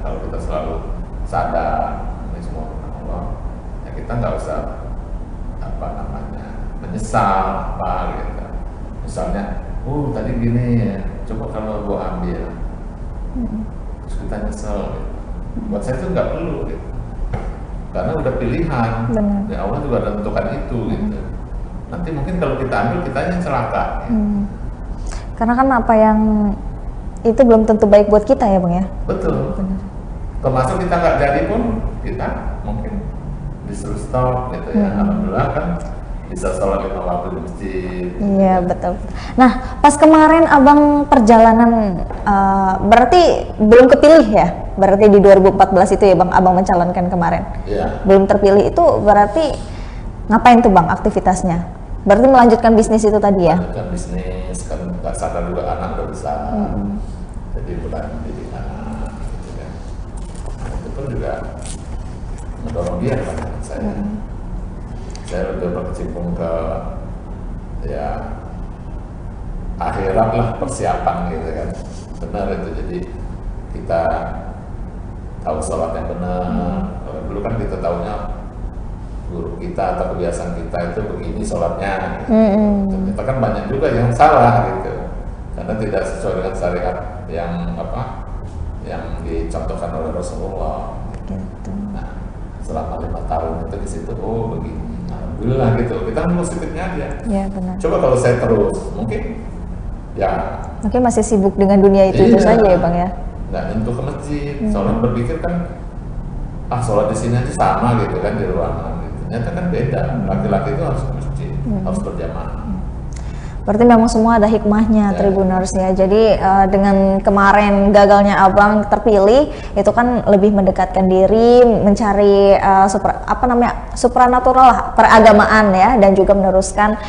Kalau kita selalu sadar ini semua karena Allah, ya kita nggak usah menyesal gitu. Misalnya, tadi gini ya, coba kalau gua ambil, terus kita nyesel. Gitu. Buat saya itu nggak perlu gitu. Karena udah pilihan. Ya Allah juga ada tentukan itu gitu. Nanti mungkin kalau kita ambil, kita yang celaka. Gitu. Karena kan apa yang itu belum tentu baik buat kita ya, bang ya. Betul. Benar. Termasuk kita nggak jadi pun kita mungkin disuruh stop gitu ya. Alhamdulillah kan bisa sholat 5 waktu di masjid. Iya, betul. Nah, pas kemarin abang perjalanan berarti belum kepilih ya? Berarti di 2014 itu ya, bang, abang mencalonkan kemarin. Iya. Belum terpilih itu berarti ngapain tuh, bang, aktivitasnya? Berarti melanjutkan bisnis itu tadi ya? Melanjutkan bisnis, kan nggak sadar juga anak udah besar. Jadi mulai mendidik anak gitu kan. Nah, itu pun juga mendorong dia kan saya. Saya udah berkecimpung ke ya akhirat lah, persiapan gitu kan. Benar itu, jadi kita tahu sholat yang benar. Dulu kan kita tahunya guru kita atau kebiasaan kita itu begini sholatnya gitu. Ternyata kan banyak juga yang salah gitu, karena tidak sesuai dengan syariat yang dicontohkan oleh Rasulullah gitu. Nah, selama 5 tahun itu di situ, begini, alhamdulillah gitu, kita positifnya aja. Iya, benar. Coba kalau saya terus, mungkin Ya. Mungkin masih sibuk dengan dunia itu saja ya Bang ya. Nggak nyentuh ke masjid. Soalnya berpikir kan, sholat di sini aja sama gitu kan di ruangan. Ternyata kan beda. Laki-laki itu harus ke masjid, harus berjamaah. Berarti memang semua ada hikmahnya Tribuners ya. Jadi dengan kemarin gagalnya Abang terpilih, itu kan lebih mendekatkan diri, mencari supranatural lah, peragamaan ya, dan juga meneruskan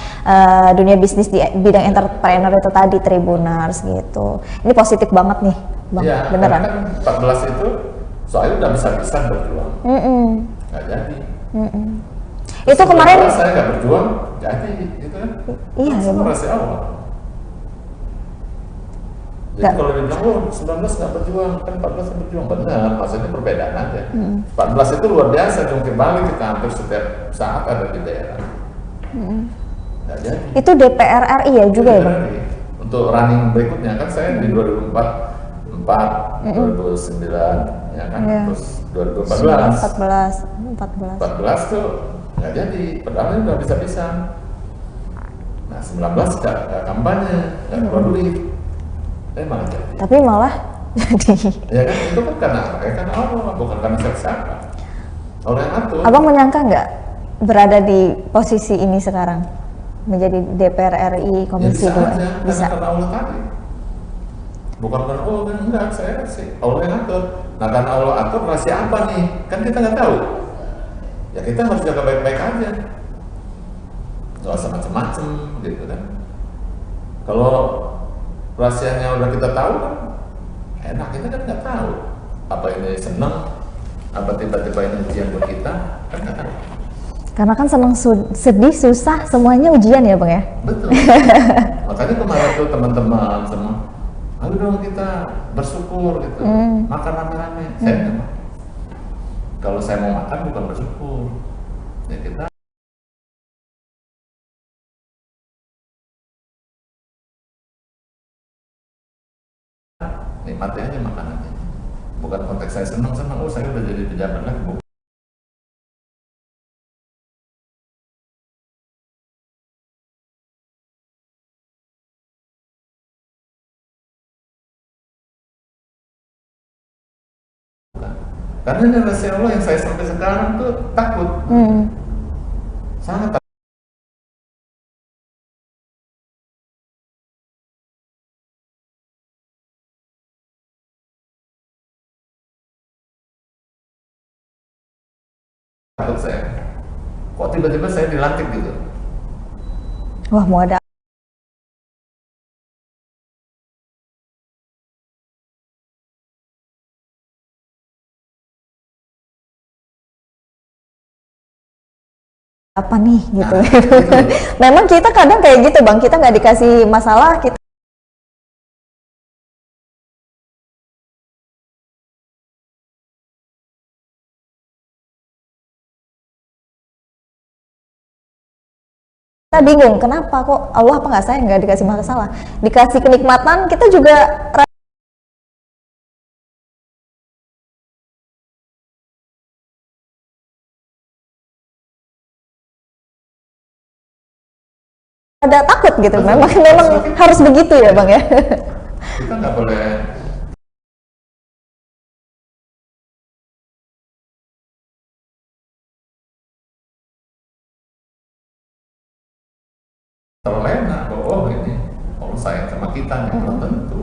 dunia bisnis di bidang entrepreneur itu tadi Tribuners gitu. Ini positif banget nih, Bang. Ya, beneran. Kan 14 itu soalnya udah bisa berjuang. Nggak jadi. Itu kemarin saya nggak berjuang, jadi gitu kan. Iya, semua rahasia Allah. Jadi kalau dibilang, 19 nggak berjuang, kan 14 yang berjuang. Benar, maksudnya perbedaan aja. 14 itu luar biasa, jungkir balik kita hampir setiap saat ada di daerah. Nggak jadi. Itu DPR RI ya juga ya Bang? Untuk running berikutnya, kan saya di 2004, 2009, ya kan, terus 2014. 14 tuh nggak jadi, padahal udah bisa-bisa. Nah 19 nggak kampanye, nggak keluar duit, emang jadi. Tapi malah jadi. Ya kan itu kan karena Allah, bukan karena siapa. Allah yang atur. Abang menyangka nggak berada di posisi ini sekarang, menjadi DPR RI Komisi 2? Bisa. Karena Allah tadi. Bukan karena Allah, enggak, saya sih Allah yang atur. Nah karena Allah atur, rahasia apa nih? Kan kita nggak tahu. Ya kita harus jaga baik-baik aja, nggak usah macem-macem gitu kan. Kalau rahasianya udah kita tahu kan enak, kita kan nggak tahu apa ini senang, apa tiba-tiba ini ujian buat kita, kan nggak tahu. Karena kan senang, sedih, susah, semuanya ujian ya Bang ya. Betul. Makanya kemarin tuh teman-teman semua, ayo dong kita bersyukur gitu, makan rame-rame. Saya nggak mau. Kalau saya mau makan bukan bersyukur, ya kita nikmati aja makanannya. Bukan konteks saya senang-senang, saya udah jadi pejabat lagi. Karena ini rahasia Allah yang saya sampai sekarang tuh takut, sangat takut. Takut saya, kok tiba-tiba saya dilantik gitu. Wah, mau ada apa nih gitu. Memang kita kadang kayak gitu Bang, kita nggak dikasih masalah, kita bingung kenapa kok Allah apa nggak saya nggak dikasih masalah, dikasih kenikmatan, kita juga ada takut gitu. Memang harus begitu ya Bang ya. Kita nggak boleh terlena. Oh ini Allah sayang sama kita nih, belum tentu.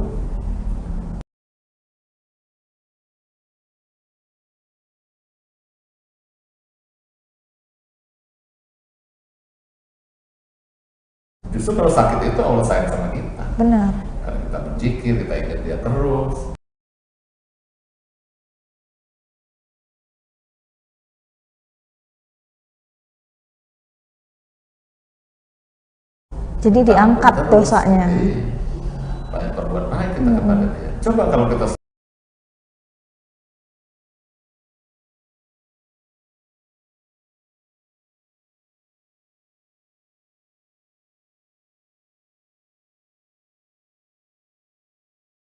Justru kalau sakit itu Allah sayang sama kita. Benar. Karena kita berzikir, kita ingat Dia terus. Jadi diangkat dosanya. Banyak berbuat baik kita kepada Dia. Coba kalau kita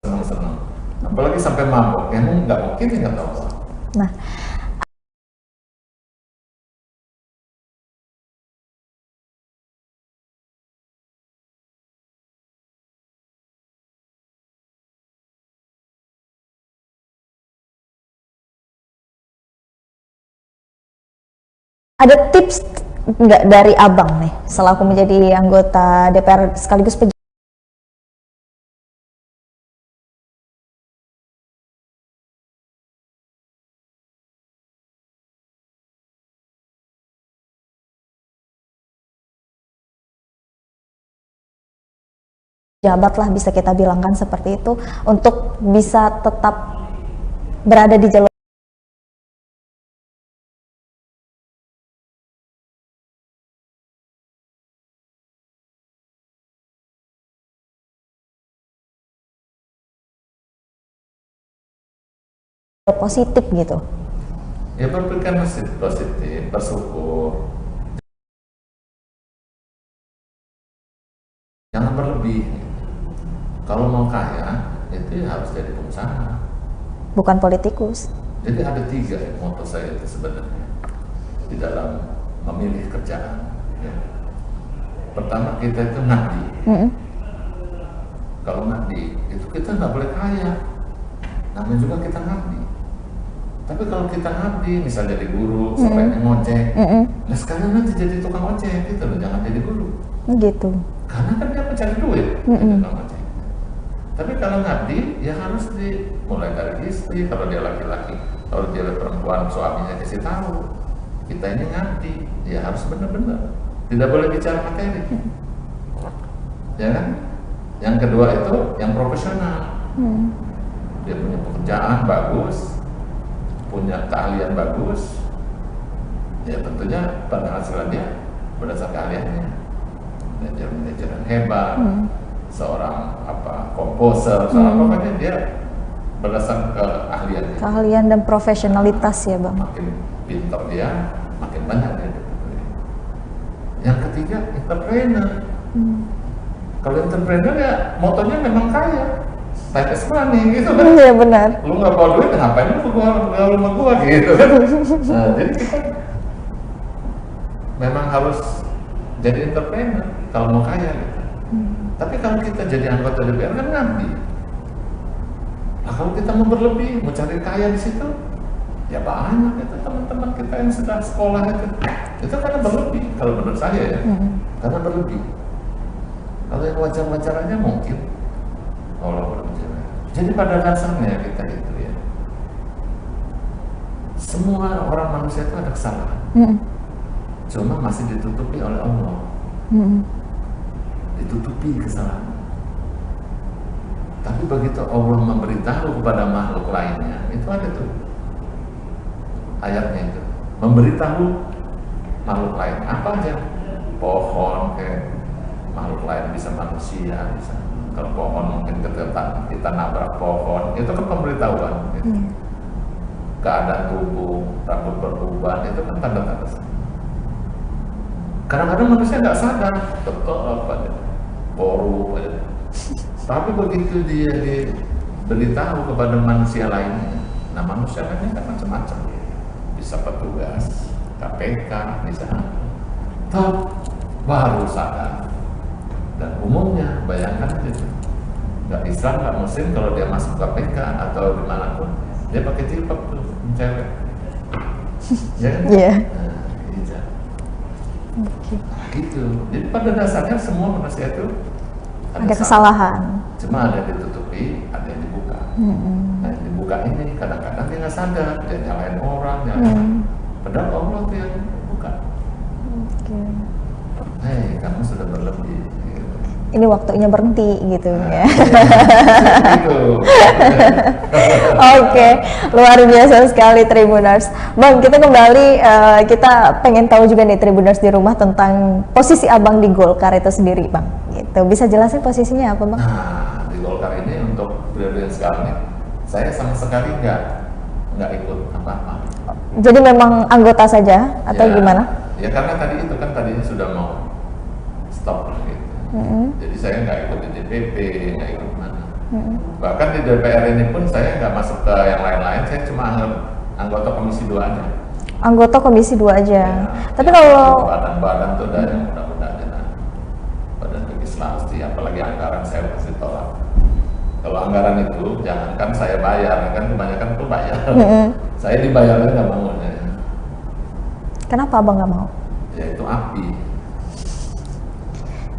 senang-senang, apalagi sampai mabuk, emang nggak mungkin nggak tahu. Nah, Ada tips nggak dari abang nih selaku menjadi anggota DPR sekaligus pejabat lah, bisa kita bilangkan seperti itu, untuk bisa tetap berada di jalur positif gitu? Ya berpikir positif, bersyukur, jangan berlebih. Kalau mau kaya itu ya harus jadi pengusaha, bukan politikus. jadi ada 3 moto saya itu sebenarnya di dalam memilih kerjaan ya. Pertama, kita itu ngabdi. Kalau ngabdi itu kita nggak boleh kaya, namanya juga kita ngabdi. Tapi kalau kita ngabdi, misal jadi guru, sampai ngojek, nah sekarang nanti jadi tukang ojek gitu loh, jangan jadi guru. Gitu. Karena kan dia mencari duit, jadi tukang ojek. Tapi kalau ngabdi, ya harus dimulai dari istri, kalau dia laki-laki. Kalau dia perempuan, suaminya kasih tahu, kita ini ngabdi, ya harus benar-benar. Tidak boleh bicara materi. Ya kan? Yang kedua itu, yang profesional. Dia punya pekerjaan bagus, punya keahlian bagus, ya tentunya penghasilan dia berdasar keahliannya. Manajer yang hebat, seorang komposer, pokoknya dia berdasar keahliannya. Keahlian dan profesionalitas ya bang. Makin pintar dia, makin banyak dia. Yang ketiga, entrepreneur. Kalau entrepreneur ya motonya memang kaya, time is money gitu kan. Iya benar. Lu nggak bawa duit, ngapain lu ke rumah gua gitu kan. Nah, jadi kita memang harus jadi entrepreneur kalau mau kaya gitu. Tapi kalau kita jadi anggota DPR kan ngabdi. Nah, kalau kita mau berlebih, mau cari kaya di situ, ya banyak itu teman-teman kita yang sudah sekolah itu karena berlebih. Kalau menurut saya ya, karena berlebih. Kalau yang wajar-wajar aja mungkin, Allah berbicara. Jadi pada dasarnya kita itu ya, semua orang manusia itu ada kesalahan. Cuma masih ditutupi oleh Allah. Ditutupi kesalahan. Tapi begitu Allah memberitahu kepada makhluk lainnya, itu ada tuh ayatnya itu, memberitahu makhluk lain apa aja, pohon kayak makhluk lain, bisa manusia, bisa kalau pohon mungkin kita nabrak pohon, itu kan pemberitahuan gitu. Keadaan tubuh, rambut berubah, itu kan tanda-tanda. Kadang-kadang manusia nggak sadar, tetap aja korup aja. Tapi begitu dia diberitahu kepada manusia lainnya, nah manusia lainnya kan macam-macam, bisa petugas KPK, bisa baru sadar. Dan umumnya bayangkan gitu, nggak Islam nggak Muslim kalau dia masuk KPK atau dimanapun dia pakai jilbab tuh, cewek, ya kan? Iya. Nah, gitu. Jadi pada dasarnya semua manusia itu ada kesalahan. Cuma ada yang ditutupi, ada yang dibuka. Nah yang dibuka ini kadang-kadang dia nggak sadar, dia nyalain orang, padahal Allah tuh yang buka. Hei, kamu sudah berlebih. Ini waktunya berhenti gitu ya. Oke, luar biasa sekali Tribuners. Bang, kita kembali, kita pengen tahu juga nih Tribuners di rumah tentang posisi abang di Golkar itu sendiri, Bang. Gitu. Bisa jelasin posisinya apa, Bang? Nah, di Golkar ini untuk periode sekarang nih, saya sama sekali nggak ikut apa-apa. Jadi memang anggota saja atau ya, gimana? Ya karena tadinya sudah mau stop gitu. Jadi saya nggak ikut di DPP, nggak ikut mana. Bahkan di DPR ini pun saya nggak masuk ke yang lain-lain, saya cuma anggota Komisi 2 aja. Anggota Komisi 2 aja. Ya, tapi ya, kalau badan-badan tuh ada yang mudah-mudah aja, nah. Badan legislasi, apalagi anggaran saya pasti tolak. Kalau anggaran itu jangankan saya bayar, kan kebanyakan tuh bayar. Saya dibayarnya nggak mau. Kenapa abang nggak mau? Ya itu api.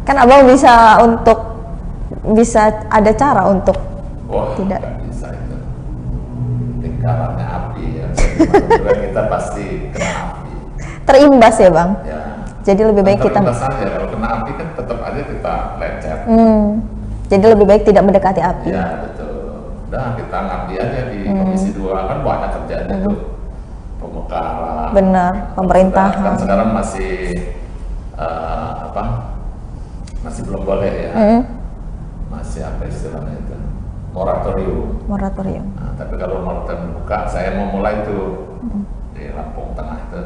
Kan abang bisa ada cara untuk tidak. Nggak bisa itu. Lingkarannya api ya. Juga kita pasti kena api. Terimbas ya bang? Ya. Jadi lebih baik kita. Terimbas aja. Kalau kena api kan tetap aja kita lecet. Jadi lebih baik tidak mendekati api. Ya betul. Udah kita ngabdi aja di Komisi 2 kan banyak kerjaan itu. Pemekaran. Benar. Pemerintahan. Kan sekarang masih masih belum boleh ya. Masih apa istilahnya itu? Moratorium. Nah, tapi kalau moratorium buka, saya mau mulai tuh di Lampung Tengah itu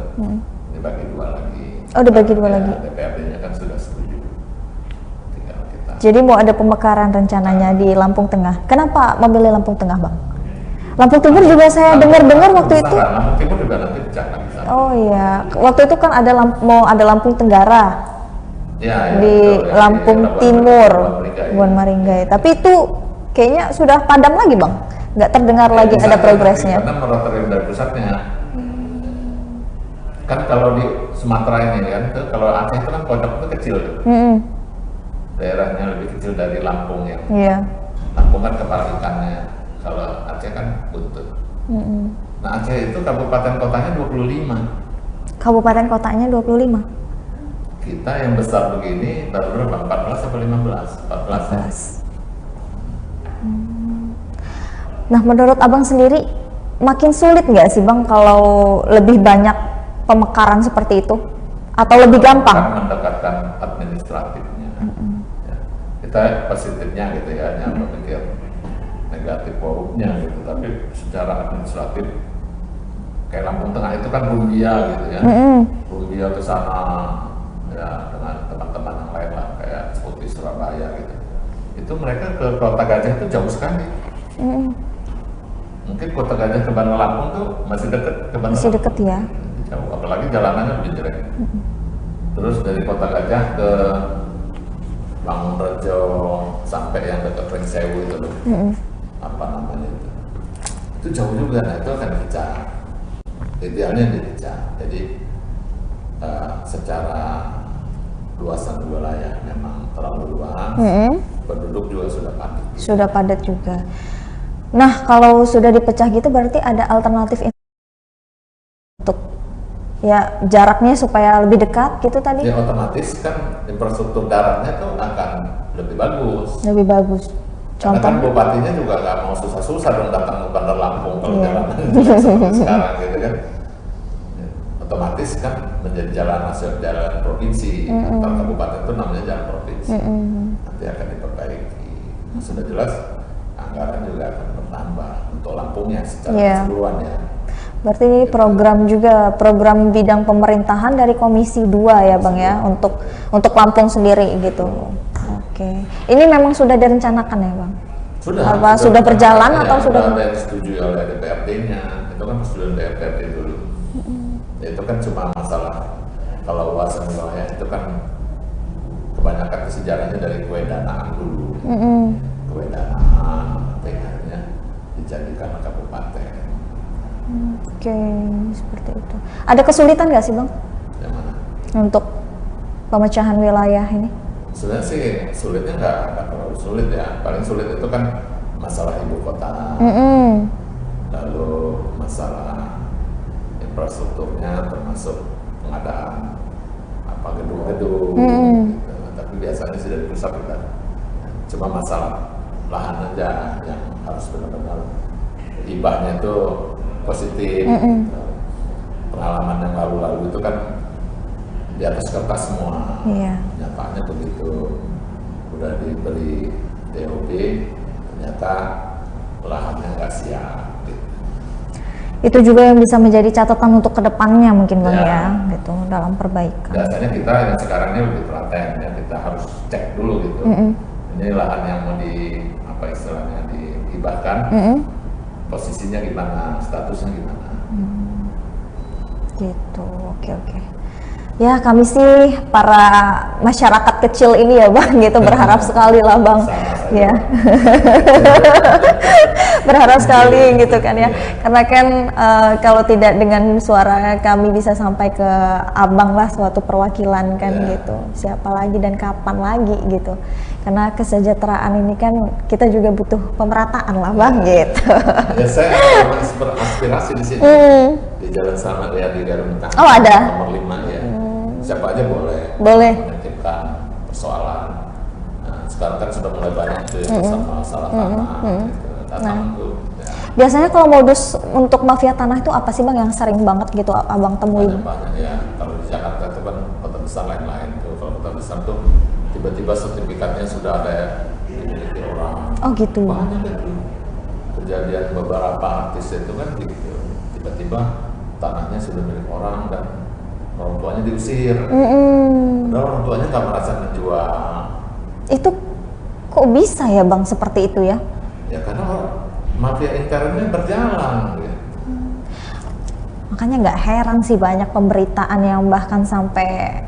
dibagi 2 lagi. Oh, dibagi 2 lagi. DPRD-nya kan sudah setuju. Tinggal kita. Jadi mau ada pemekaran rencananya di Lampung Tengah. Kenapa memilih Lampung Tengah, Bang? Lampung Timur juga saya dengar-dengar waktu itu. Lampung Timur juga nanti pecah lagi. Oh iya, waktu itu kan mau ada Lampung Tenggara. Ya, di betul, Lampung Timur, Buan Maringgai. Tapi itu kayaknya sudah padam lagi, Bang. Nggak terdengar lagi ada progresnya. Karena moratorium dari pusatnya. Kan kalau di Sumatera ini kan, kalau Aceh itu kan pojok itu kecil. Daerahnya lebih kecil dari Lampung yang. Iya. Lampung kan kepala ikannya. Kalau Aceh kan buntut. Nah Aceh itu kabupaten kotanya 25. Kabupaten kotanya 25. Kita yang besar begini baru berapa? 14 atau 15? 14 ya. Nah menurut abang sendiri makin sulit nggak sih bang kalau lebih banyak pemekaran seperti itu? Atau lebih gampang? Kan mendekatkan administratifnya. Ya. Kita positifnya gitu ya, jangan berpikir negatif forumnya gitu, tapi secara administratif kayak Lampung Tengah itu kan Rumbia gitu ya, Rumbia ke sana ya dengan teman-teman yang lain lah kayak seperti Surabaya gitu, itu mereka ke Kota Gajah itu jauh sekali. Mungkin Kota Gajah ke Bandar Lampung tuh masih dekat ke Bandar masih dekat ya, jauh, apalagi jalanannya lebih jelek. Terus dari Kota Gajah ke Bangunrejo sampai yang dekat Ring Sewu itu loh, apa namanya itu jauh juga. Nah itu akan dipecah, idealnya dipecah. Jadi secara luasan wilayah memang terlalu luas, penduduk juga sudah padat. Sudah padat juga. Nah kalau sudah dipecah gitu berarti ada alternatif untuk ya jaraknya supaya lebih dekat gitu tadi? Ya otomatis kan infrastruktur daratnya tuh akan lebih bagus. Lebih bagus. Karena kan bupatinya juga nggak mau susah-susah dong datang ke Bandar Lampung kalau jalannya seperti sekarang gitu kan. Otomatis kan menjadi jalan nasional, jalan provinsi. Antar kabupaten itu namanya jalan provinsi. Nanti akan diperbaiki. Nah, sudah jelas anggaran juga akan bertambah untuk Lampungnya secara keseluruhan ya. Berarti ini program bidang pemerintahan dari Komisi 2 ya Bang ya, untuk Lampung sendiri gitu. Oke. Ini memang sudah direncanakan ya Bang? Sudah berjalan atau sudah? Sudah disetujui oleh DPRD-nya, itu kan persetujuan DPRD dulu. Itu kan cuma masalah kalau luasan wilayah itu kan kebanyakan sejarahnya dari kue danaan dulu. Kue danaan, akhirnya dijadikan kabupaten. Oke, seperti itu. Ada kesulitan nggak sih Bang? Yang mana? Untuk pemecahan wilayah ini? Sebenarnya sih sulitnya nggak terlalu sulit ya. Paling sulit itu kan masalah ibu kota, lalu masalah infrastrukturnya termasuk pengadaan apa gedung-gedung. Gitu. Tapi biasanya sih dari pusat kita. Cuma masalah lahan aja yang harus benar-benar hibahnya itu positif. Pengalaman yang lalu-lalu itu kan di atas kertas semua, nyatanya begitu udah diberi DOB ternyata lahannya nggak siap gitu. Itu juga yang bisa menjadi catatan untuk kedepannya mungkin Bang ya gitu dalam perbaikan. Biasanya kita yang sekarang ini lebih telaten ya, kita harus cek dulu gitu. Ini lahan yang mau apa istilahnya dihibahkan, posisinya gimana, statusnya gimana. Gitu, oke. Ya kami sih para masyarakat kecil ini ya Bang gitu berharap sekali lah Bang ya berharap sekali gitu kan ya karena kan kalau tidak dengan suara kami bisa sampai ke Abang lah suatu perwakilan kan gitu siapa lagi dan kapan lagi gitu karena kesejahteraan ini kan kita juga butuh pemerataan lah Bang gitu. Ya saya ada beraspirasi di sini di Jalan Selamat ya di Garut Oh ada nomor 5 ya. Siapa aja boleh menitipkan persoalan. Nah, sekarang kan sudah mulai banyak tuh ya masalah tanah gitu, biasanya kalau modus untuk mafia tanah itu apa sih Bang yang sering banget gitu Abang temui? Banyak ya, kalau di Jakarta itu kan kota besar lain-lain tuh, kalau kota besar tuh tiba-tiba sertifikatnya sudah ada dimiliki orang. Oh gitu. Banyak itu kejadian beberapa artis itu kan gitu, tiba-tiba tanahnya sudah milik orang dan orang tuanya diusir, padahal orang tuanya nggak merasa menjual. Itu kok bisa ya Bang seperti itu ya? Ya karena mafia internnya berjalan. Gitu. Makanya nggak heran sih banyak pemberitaan yang bahkan sampai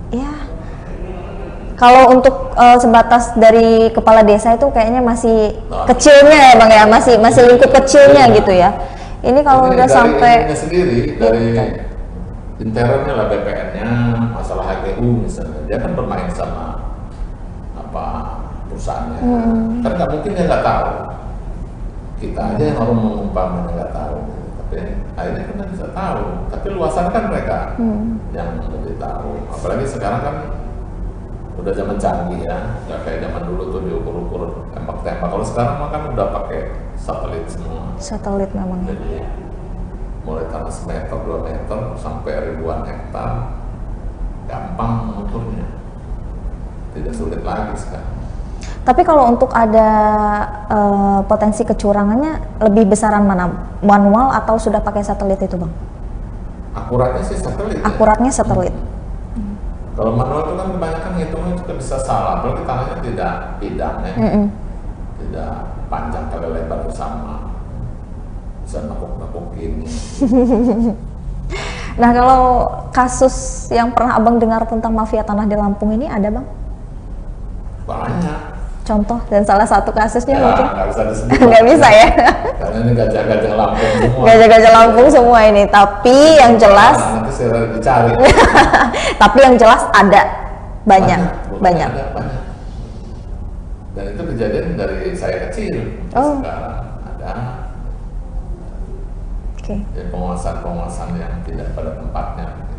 ya kalau untuk sebatas dari kepala desa itu kayaknya masih kecilnya ya Bang ya, masih lingkup kecilnya gitu ya. Ini kalau udah sampai sendiri dari internnya lah BPN-nya, masalah HGU misalnya, dia kan bermain sama apa perusahaannya, kan nggak mungkin dia nggak tahu, kita aja yang orang mengumpamanya nggak tahu, tapi akhirnya kita bisa tahu, tapi luasan kan mereka yang lebih tahu, apalagi sekarang kan udah zaman canggih ya, nggak kayak zaman dulu tuh diukur-ukur tembak-tembak, kalau sekarang mah kan udah pakai satelit semua. Satelit memang. Jadi, mulai tanah semeter, 2 meter, sampai ribuan hektar, gampang mengukurnya, tidak sulit lagi sekarang. Tapi kalau untuk ada potensi kecurangannya, lebih besaran mana? Manual atau sudah pakai satelit itu Bang? Akuratnya sih satelit. Akuratnya ya? Satelit. Kalau manual itu kan kebanyakan ngitungnya juga bisa salah, apalagi tanahnya tidak bidang ya, tidak panjang kali lebar bersama. Bisa nakuk-nakukin. Nah kalau kasus yang pernah Abang dengar tentang mafia tanah di Lampung ini ada Bang? Banyak. Contoh dan salah satu kasusnya ya, mungkin? Nggak bisa disebut. Nggak bisa ya? Karena ini gajah-gajah Lampung semua. Gajah-gajah Lampung semua ini, tapi yang jelas. Nanti saya dicari. Tapi yang jelas ada banyak. Banyak. Dan itu kejadian dari saya kecil. Sekarang ada. Ya, penguasaan yang tidak pada tempatnya.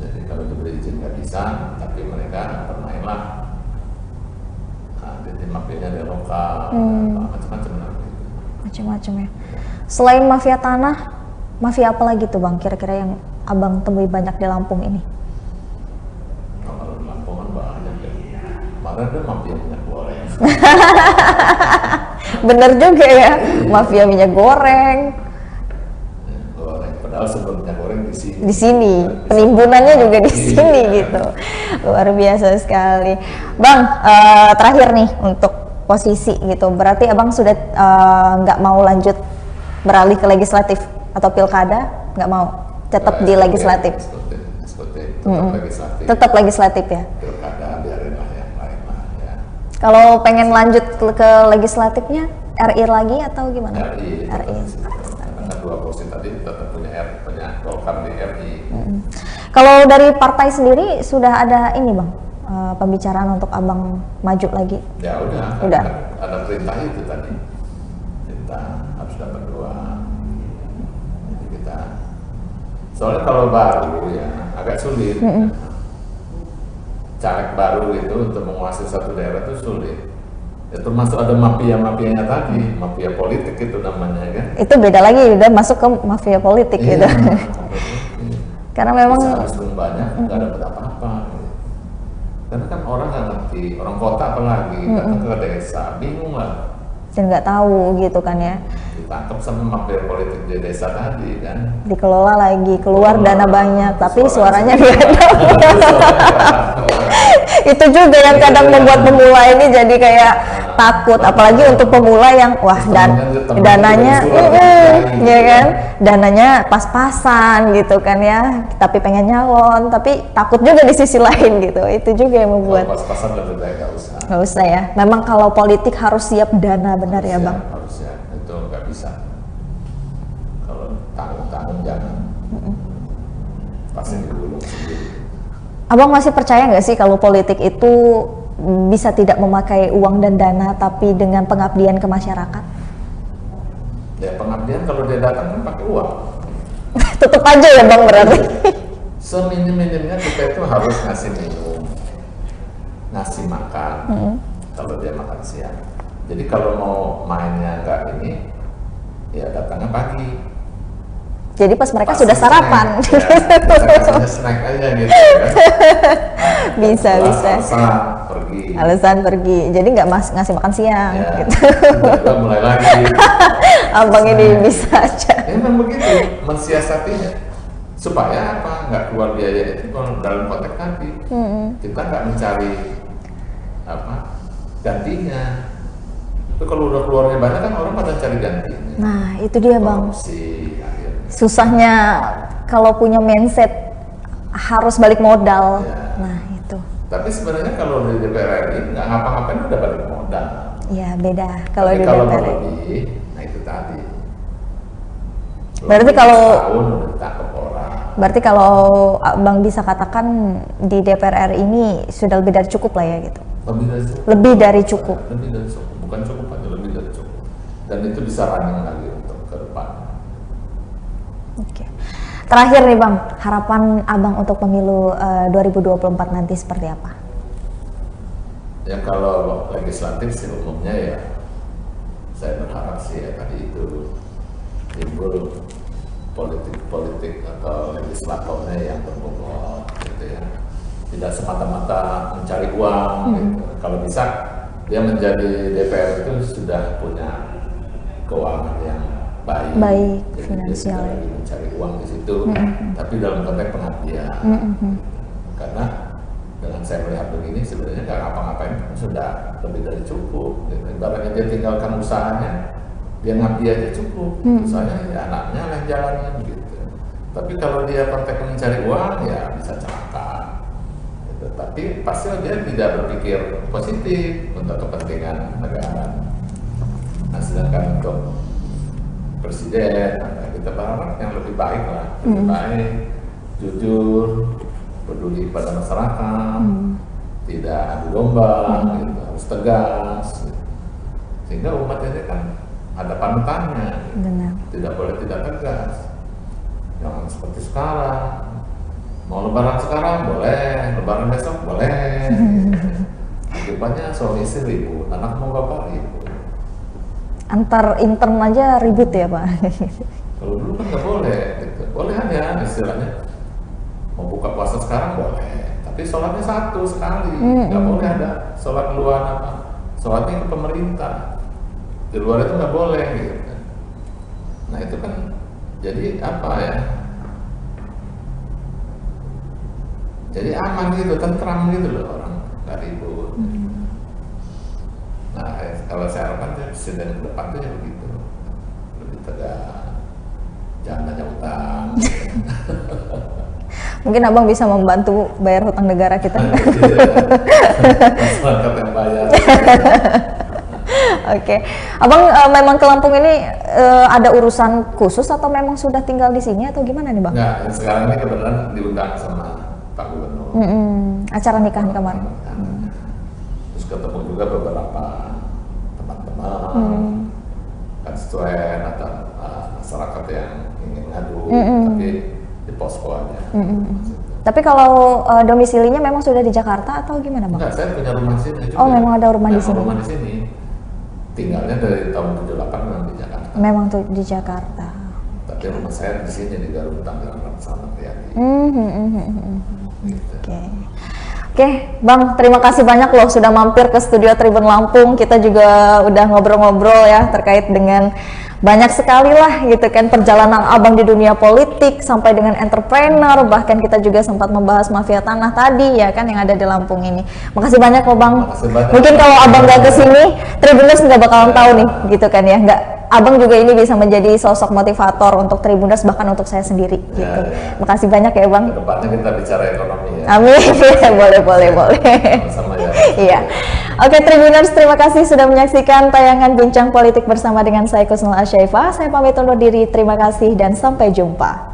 Jadi kalau diberi izin nggak bisa, tapi mereka bermain lah. Nah, jadi mafianya dari lokal, macam-macam lah. Macam-macam ya. Selain mafia tanah, mafia apa lagi tuh Bang? Kira-kira yang Abang temui banyak di Lampung ini? Kalau di Lampung kan banyak ya. Kemarin ada mafia minyak goreng. Bener juga ya, mafia minyak goreng. Padahal sebelumnya goreng di sini. Di sini, penimbunannya juga di sini gitu. Luar biasa sekali. Bang, terakhir nih untuk posisi gitu. Berarti Abang sudah nggak mau lanjut beralih ke legislatif atau pilkada? Nggak mau? Tetap di legislatif? Tetap legislatif ya? Pilkada biarin lah yang lain lah ya. Kalau pengen lanjut ke legislatifnya, RI lagi atau gimana? RI. Karena 2 kursi tadi tetap punya Golkar di RI. Kalau dari partai sendiri sudah ada ini Bang, pembicaraan untuk Abang maju lagi? Ya udah. Ada perintah itu tadi. Perintah harus dapat 2. Jadi kita. Soalnya kalau baru ya agak sulit. Caleg baru itu untuk menguasai satu daerah itu sulit. Ya, termasuk ada mafia-mafianya tadi, mafia politik itu namanya kan. Itu beda lagi, udah masuk ke mafia politik gitu. Karena memang harus banyak, nggak dapat apa-apa. Karena kan orang nggak ngerti, orang kota apalagi datang ke desa, bingung lah. Dan nggak tahu gitu kan ya. Ditangkap sama mafia politik di desa tadi kan. Dikelola lagi, keluar dana banyak, tapi suaranya nggak ada. Itu juga yang kadang membuat pemula ini jadi kayak takut, apalagi untuk pemula yang wah dananya ya kan, dananya pas-pasan gitu kan ya, tapi pengen nyalon tapi takut juga di sisi lain gitu. Itu juga yang membuat pas-pasan lebih baik nggak usah ya. Memang kalau politik harus siap dana, benar ya Bang? Harus ya, itu nggak bisa. Kalau tanggung-tanggung jangan. Pasti digulung sendiri. Abang masih percaya nggak sih kalau politik itu bisa tidak memakai uang dan dana tapi dengan pengabdian ke masyarakat? Ya pengabdian kalau dia datang kan pakai uang. Tutup aja ya Bang berarti. Seminim-minimnya kita itu harus ngasih minum, ngasih makan kalau dia makan siang. Jadi kalau mau mainnya nggak ini, ya datangnya pagi. Jadi pas mereka sudah sarapan. Ya, snack aja gitu ya. Bisa. Alasan pergi. Jadi nggak ngasih makan siang. Ya, gitu. Mulai lagi. Abang ini bisa aja. Memang begitu, mensiasatinya. Supaya apa? Nggak keluar biaya itu kalau dalam konteks tadi. Kita nggak mencari apa gantinya. Itu kalau udah keluarnya banyak kan orang pada cari gantinya. Nah itu dia Bang. Susahnya kalau punya mindset harus balik modal. Ya. Nah itu. Tapi sebenarnya kalau di DPR RI nggak ngapa-ngapain udah balik modal. Ya beda kalau di kalau DPR. Lebih, nah itu tadi. Berarti kalau orang. Berarti kalau Bang bisa katakan di DPR RI ini sudah lebih dari cukup lah ya gitu. Lebih dari cukup. Lebih dari cukup. Bukan cukup aja, lebih dari cukup. Dan itu bisa running lagi untuk ke depan. Oke. Terakhir nih Bang, harapan Abang untuk pemilu 2024 nanti seperti apa? Ya kalau legislatif sih umumnya ya saya berharap sih ya tadi itu timbul politik atau legislatornya yang berbobot gitu ya. Tidak semata-mata mencari uang gitu. Kalau bisa dia menjadi DPR itu sudah punya keuangan yang baik finansial, dia lagi mencari uang di situ, tapi dalam konteks pengabdian. Karena dengan saya melihat begini sebenarnya nggak ngapa-ngapain sudah lebih dari cukup. Ibaratnya dia tinggalkan usahanya, dia ngabdi aja cukup. Usahanya ya anaknya yang jalannya begitu. Tapi kalau dia konteks mencari uang ya bisa celaka. Gitu. Tapi pasti dia tidak berpikir positif untuk kepentingan negara. Nah sedangkan untuk presiden, kita berharap yang lebih baik lah, lebih baik, jujur, peduli pada masyarakat, tidak adu domba, gitu, harus tegas, gitu. Sehingga umat ini kan ada panutannya, gitu. Tidak boleh tidak tegas, jangan seperti sekarang, mau lebaran sekarang boleh, lebaran besok boleh, akibatnya suami istri ribut, anak mau bapak ribut. Antar intern aja ribut ya Pak? Kalau dulu kan nggak boleh, gitu. Boleh aja istilahnya mau buka puasa sekarang boleh, tapi sholatnya satu sekali, nggak boleh ada sholat luar apa, sholatnya ke pemerintah, di luar itu nggak boleh gitu. Nah itu kan jadi apa ya? Jadi aman gitu, tentram gitu loh orang, nggak ribut. Nah, kalau saya harapkan presiden ke depan itu ya begitu, lebih tegas, jangan banyak utang. Mungkin Abang bisa membantu bayar hutang negara kita. Masyarakat yang bayar. Oke, Abang memang ke Lampung ini ada urusan khusus atau memang sudah tinggal di sini atau gimana nih Bang? Enggak, sekarang ini kebetulan diundang sama Pak Gubernur. Acara nikahan kemarin. Terus ketemu juga beberapa teman-teman, konstituen atau masyarakat yang ingin ngadu, tapi di posko aja. Tapi kalau domisilinya memang sudah di Jakarta atau gimana Bang? Enggak, saya punya rumah di sini juga. Oh memang ada rumah di sini? Rumah di sini. Tinggalnya dari tahun 78 memang di Jakarta. Memang tuh di Jakarta. Tapi rumah saya di sini di Garut Tangerang sama Riyadi. Oke, Bang, terima kasih banyak loh sudah mampir ke studio Tribun Lampung. Kita juga udah ngobrol-ngobrol ya terkait dengan banyak sekali lah gitu kan perjalanan abang di dunia politik sampai dengan entrepreneur, bahkan kita juga sempat membahas mafia tanah tadi ya kan yang ada di Lampung ini. Makasih banyak loh bang. Mungkin kalau abang gak kesini, Tribuners nggak bakalan tahu nih gitu kan ya. Nggak, abang juga ini bisa menjadi sosok motivator untuk Tribuners bahkan untuk saya sendiri gitu. Makasih banyak ya bang. Kedepannya kita bicara ekonomi ya. Amin. boleh. Sama ya. Iya. Oke Tribuners, terima kasih sudah menyaksikan tayangan Bincang Politik bersama dengan saya Kusnul Asyaifah. Saya pamit undur diri, terima kasih dan sampai jumpa.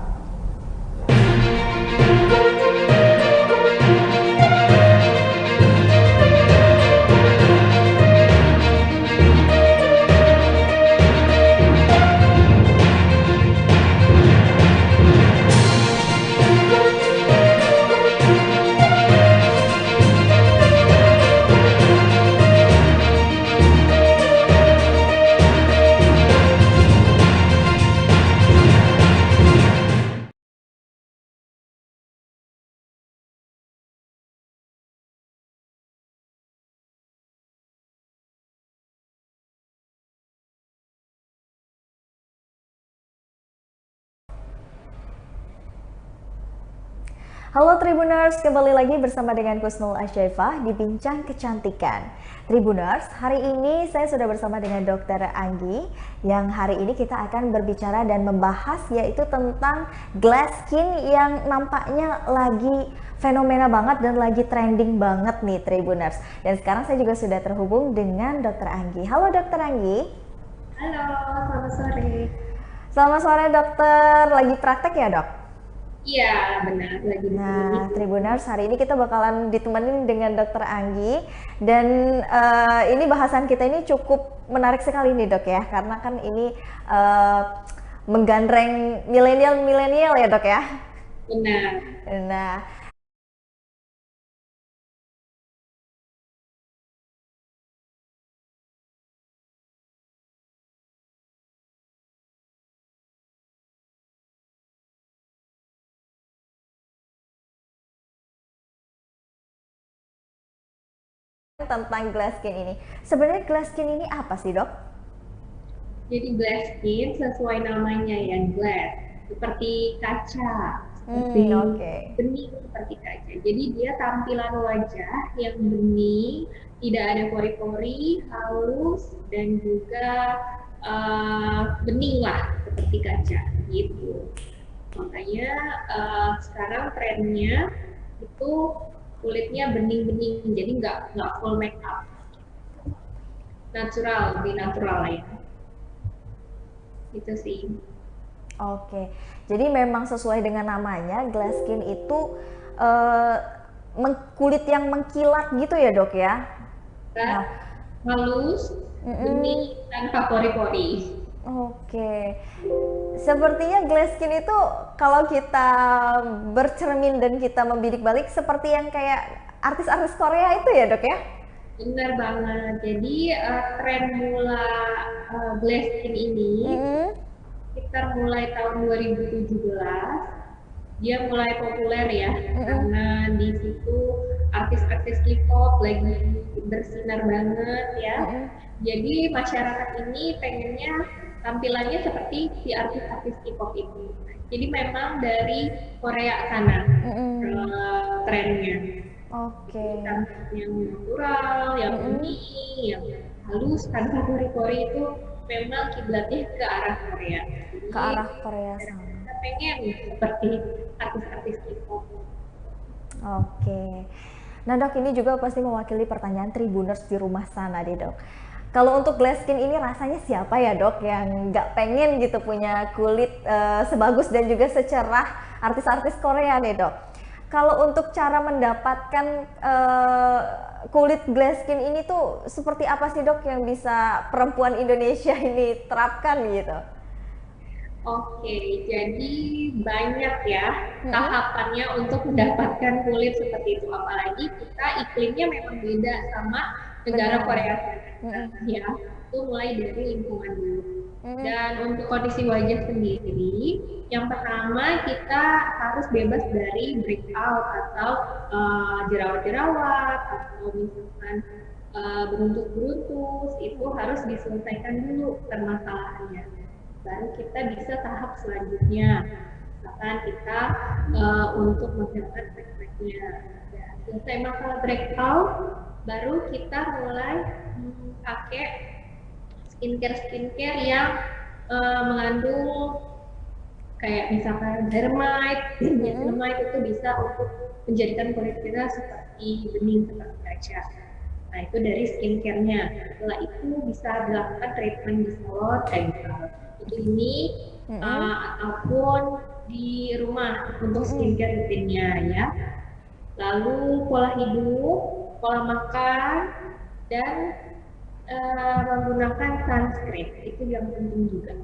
Halo Tribuners, kembali lagi bersama dengan Kusnul Asyaifah di Bincang Kecantikan. Tribuners, hari ini saya sudah bersama dengan Dr. Anggi yang hari ini kita akan berbicara dan membahas yaitu tentang glass skin yang nampaknya lagi fenomena banget dan lagi trending banget nih Tribuners. Dan sekarang saya juga sudah terhubung dengan Dr. Anggi. Halo Dr. Anggi. Halo, selamat sore. Selamat sore dokter, lagi praktek ya dok? Iya, benar. Lagi Nah, Tribuners, hari ini kita bakalan ditemenin dengan Dr. Anggi dan ini bahasan kita ini cukup menarik sekali nih dok ya, karena kan ini menggandreng milenial ya dok ya. Benar. Nah, tentang glass skin ini. Sebenarnya glass skin ini apa sih dok? Jadi glass skin sesuai namanya ya, glass seperti kaca, seperti bening seperti kaca. Jadi dia tampilan wajah yang bening, tidak ada pori-pori, halus dan juga bening lah seperti kaca gitu. Makanya sekarang trennya itu kulitnya bening-bening, jadi nggak full make up, natural, lebih natural lah ya, itu sih. Oke, jadi memang sesuai dengan namanya, glass skin itu kulit yang mengkilat gitu ya dok ya? Nah, halus, bening, tanpa pori-pori. Oke, sepertinya glass skin itu kalau kita bercermin dan kita membidik balik seperti yang kayak artis-artis Korea itu ya dok ya? Benar banget, jadi tren mula glass skin ini sekitar mulai tahun 2017 dia mulai populer ya, karena di situ artis-artis K-pop lagi bersinar banget ya. Jadi masyarakat ini pengennya tampilannya seperti si artis-artis K-pop itu. Jadi memang dari Korea sana trennya. Oke. Yang natural, yang unik, yang halus, tanpa pori-pori itu memang kiblatnya ke arah Korea. Jadi, ke arah Korea sana. Kita pengen seperti artis-artis K-pop. Oke. Nah dok, ini juga pasti mewakili pertanyaan Tribuners di rumah sana deh dok. Kalau untuk glass skin ini rasanya siapa ya dok yang nggak pengen gitu punya kulit sebagus dan juga secerah artis-artis Korea nih dok? Kalau untuk cara mendapatkan kulit glass skin ini tuh seperti apa sih dok yang bisa perempuan Indonesia ini terapkan gitu? Oke, jadi banyak ya tahapannya untuk mendapatkan kulit seperti itu. Apalagi kita iklimnya memang beda sama negara Korea Selatan ya. Itu mulai dari lingkungan dulu. Dan untuk kondisi wajah sendiri, yang pertama kita harus bebas dari breakout atau jerawat-jerawat atau misalkan beruntus-beruntus, itu harus diselesaikan dulu permasalahannya. baru kita bisa tahap selanjutnya. Misalkan kita untuk menghilangkan flek-fleknya. Ya, selesai masalah breakout, baru kita mulai pakai skincare yang mengandung kayak misalkan ceramide. Ceramide itu bisa untuk menjadikan kulit kita seperti bening, seperti kaca. Nah, itu dari skincare-nya. Setelah itu bisa dilakukan treatment di salon itu ini ataupun di rumah untuk skincare rutinnya ya. Lalu pola hidup, pola makan, dan menggunakan sunscreen itu yang penting juga.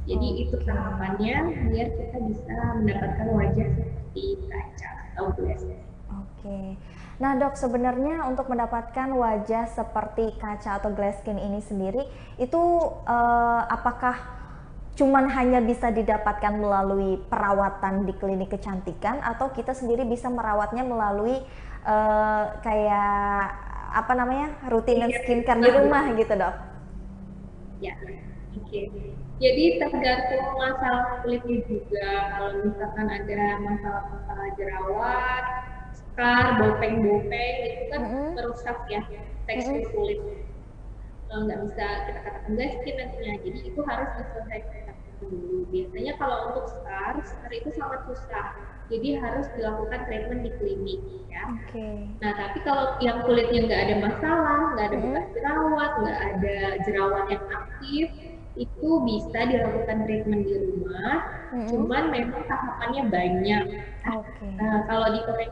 Jadi itu tahapannya biar kita bisa mendapatkan wajah seperti kaca atau glass. Oke. Nah dok, sebenarnya untuk mendapatkan wajah seperti kaca atau glass skin ini sendiri, itu apakah cuman hanya bisa didapatkan melalui perawatan di klinik kecantikan, atau kita sendiri bisa merawatnya melalui kayak apa namanya, rutinan skincare di rumah gitu dok? Ya, oke. Jadi tergantung masalah kulitnya juga. Kalau misalkan ada masalah jerawat, scar, bopeng-bopeng, itu kan merusak ya tekstur kulit. Nggak bisa kita katakan glass skin nantinya. Jadi itu harus diselesaikan dulu. Biasanya kalau untuk scar itu sangat susah. Jadi harus dilakukan treatment di klinik ya. Nah tapi kalau yang kulitnya nggak ada masalah, nggak ada bekas jerawat, nggak ada jerawat yang aktif, itu bisa dilakukan treatment di rumah. Cuman memang tahapannya banyak. Kalau di Korea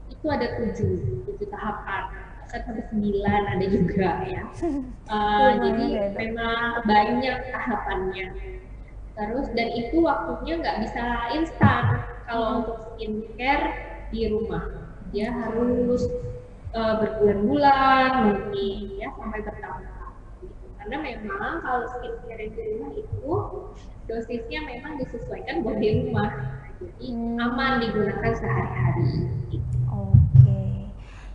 itu ada 7 tahapan, sampai 9 ada juga ya. Jadi memang banyak tahapannya. Terus dan itu waktunya nggak bisa instan. Kalau untuk skincare di rumah, dia harus berbulan-bulan mungkin ya, sampai bertahun-tahun. Karena memang kalau skincare di rumah itu dosisnya memang disesuaikan buat di rumah, jadi aman digunakan sehari-hari.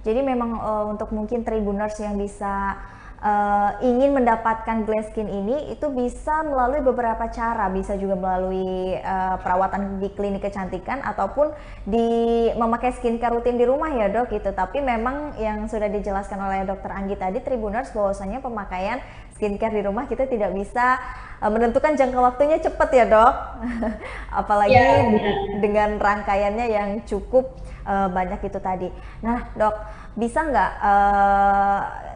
Jadi memang untuk mungkin Tribuners yang bisa ingin mendapatkan glass skin ini, itu bisa melalui beberapa cara, bisa juga melalui perawatan di klinik kecantikan ataupun memakai skincare rutin di rumah ya dok gitu. Tapi memang yang sudah dijelaskan oleh Dr. Anggi tadi, Tribuners, bahwasanya pemakaian skincare di rumah kita tidak bisa menentukan jangka waktunya cepat ya dok. Apalagi dengan rangkaiannya yang cukup banyak itu tadi. Nah dok, bisa nggak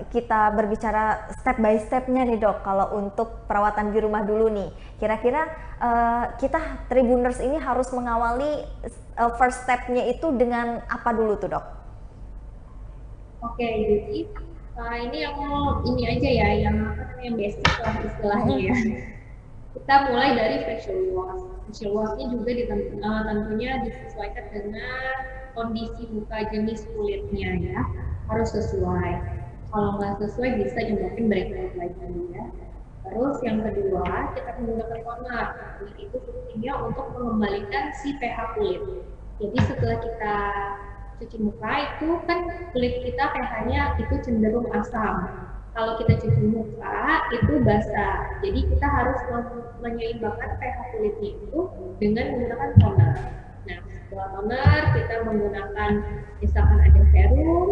kita berbicara step by stepnya nih dok, kalau untuk perawatan di rumah dulu nih, kira-kira kita Tribuners ini harus mengawali first stepnya itu dengan apa dulu tuh dok? Oke, jadi ini yang ini aja ya, yang basic lah istilahnya ya. Kita mulai dari facial wash. Facial washnya juga tentunya disesuaikan dengan kondisi muka, jenis kulitnya ya, harus sesuai. Kalau nggak sesuai bisa mungkin breakout lagi ya. Terus yang kedua, kita menggunakan toner. Toner itu fungsinya untuk mengembalikan si pH kulit. Jadi setelah kita cuci muka itu kan kulit kita pH-nya itu cenderung asam. Kalau kita cuci muka itu basah. Jadi kita harus menyeimbangkan pH kulitnya itu dengan menggunakan toner. Nah, setelah toner kita menggunakan misalkan ada serum.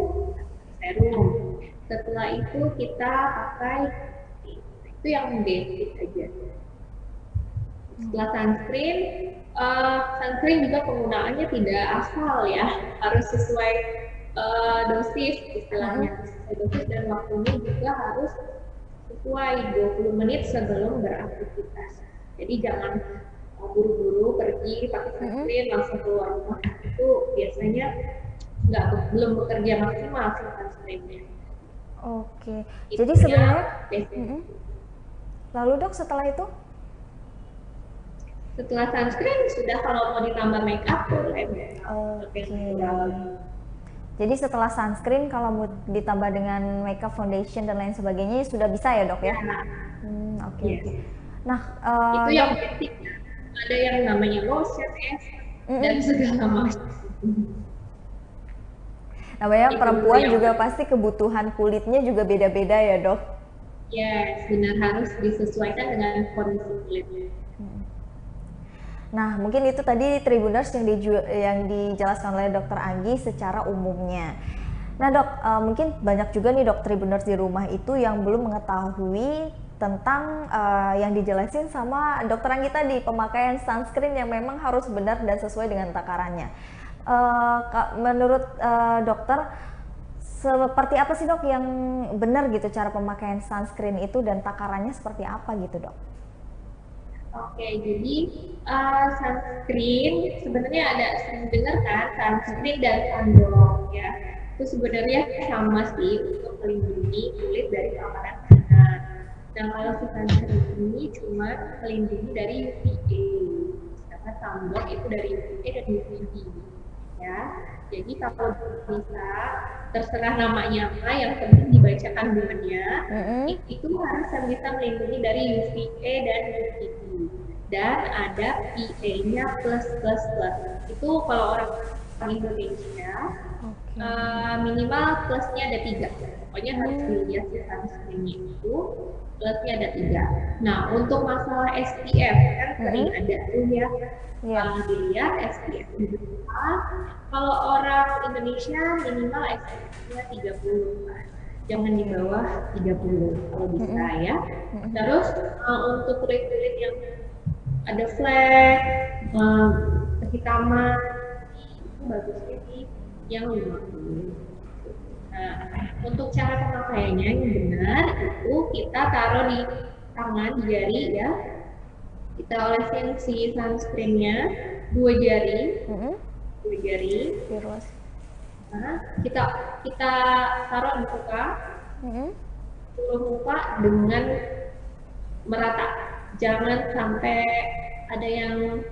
Setelah itu kita pakai itu yang basic aja. Setelah sunscreen juga penggunaannya tidak asal ya, harus sesuai dosis istilahnya, dosis dan waktunya juga harus sesuai 20 menit sebelum beraktivitas. Jadi jangan buru-buru pergi pakai sunscreen langsung keluar rumah, itu biasanya belum bekerja maksimal sunscreennya. Oke, jadi sebenarnya lalu dok setelah itu? Setelah sunscreen sudah, kalau mau ditambah make up boleh. Jadi setelah sunscreen kalau mau ditambah dengan makeup, foundation dan lain sebagainya sudah bisa ya dok ya? Oke. Nah itu yang penting, ada yang namanya lotion dan segala macam. Namanya perempuan juga pasti kebutuhan kulitnya juga beda-beda ya dok? Yes, benar, harus disesuaikan dengan kondisi kulit. Nah, mungkin itu tadi Tribuners yang dijelaskan oleh Dokter Anggi secara umumnya. Nah dok, mungkin banyak juga nih dok Tribuners di rumah itu yang belum mengetahui tentang yang dijelasin sama Dokter Anggi tadi, pemakaian sunscreen yang memang harus benar dan sesuai dengan takarannya. Menurut dokter, seperti apa sih dok yang benar gitu cara pemakaian sunscreen itu dan takarannya seperti apa gitu dok? Oke, jadi sunscreen sebenarnya ada sering dengar kan sunscreen dan sunblock ya. Itu sebenarnya sama sih untuk melindungi kulit dari paparan sinar. Nah kalau si sunscreen ini cuma melindungi dari UVA, karena sunblock itu dari UVA dan UVB ya. Jadi kalau bisa terserah namanya apa, yang penting dibaca kandungannya, itu harus bisa melindungi dari UVA dan UVB. Dan ada PA-nya plus. Itu kalau orang Indonesia minimal plusnya ada 3. Pokoknya harus dilihat sih sunscreen-nya itu plusnya ada 3. Nah untuk masalah SPF kan sering ada tuh ya. Kalau dilihat SPF kalau orang Indonesia minimal SPF-nya 30, jangan di bawah 30 kalau bisa ya. Terus untuk kulit-kulit yang ada flek, kehitaman, itu bagusnya sih yang 50. Nah, untuk cara pemakaiannya yang benar itu kita taruh di tangan, di jari ya. Kita olesin si sunscreen-nya 2 jari. 2 jari. Nah, kita taruh di muka. Seluruh muka dengan merata. Jangan sampai ada yang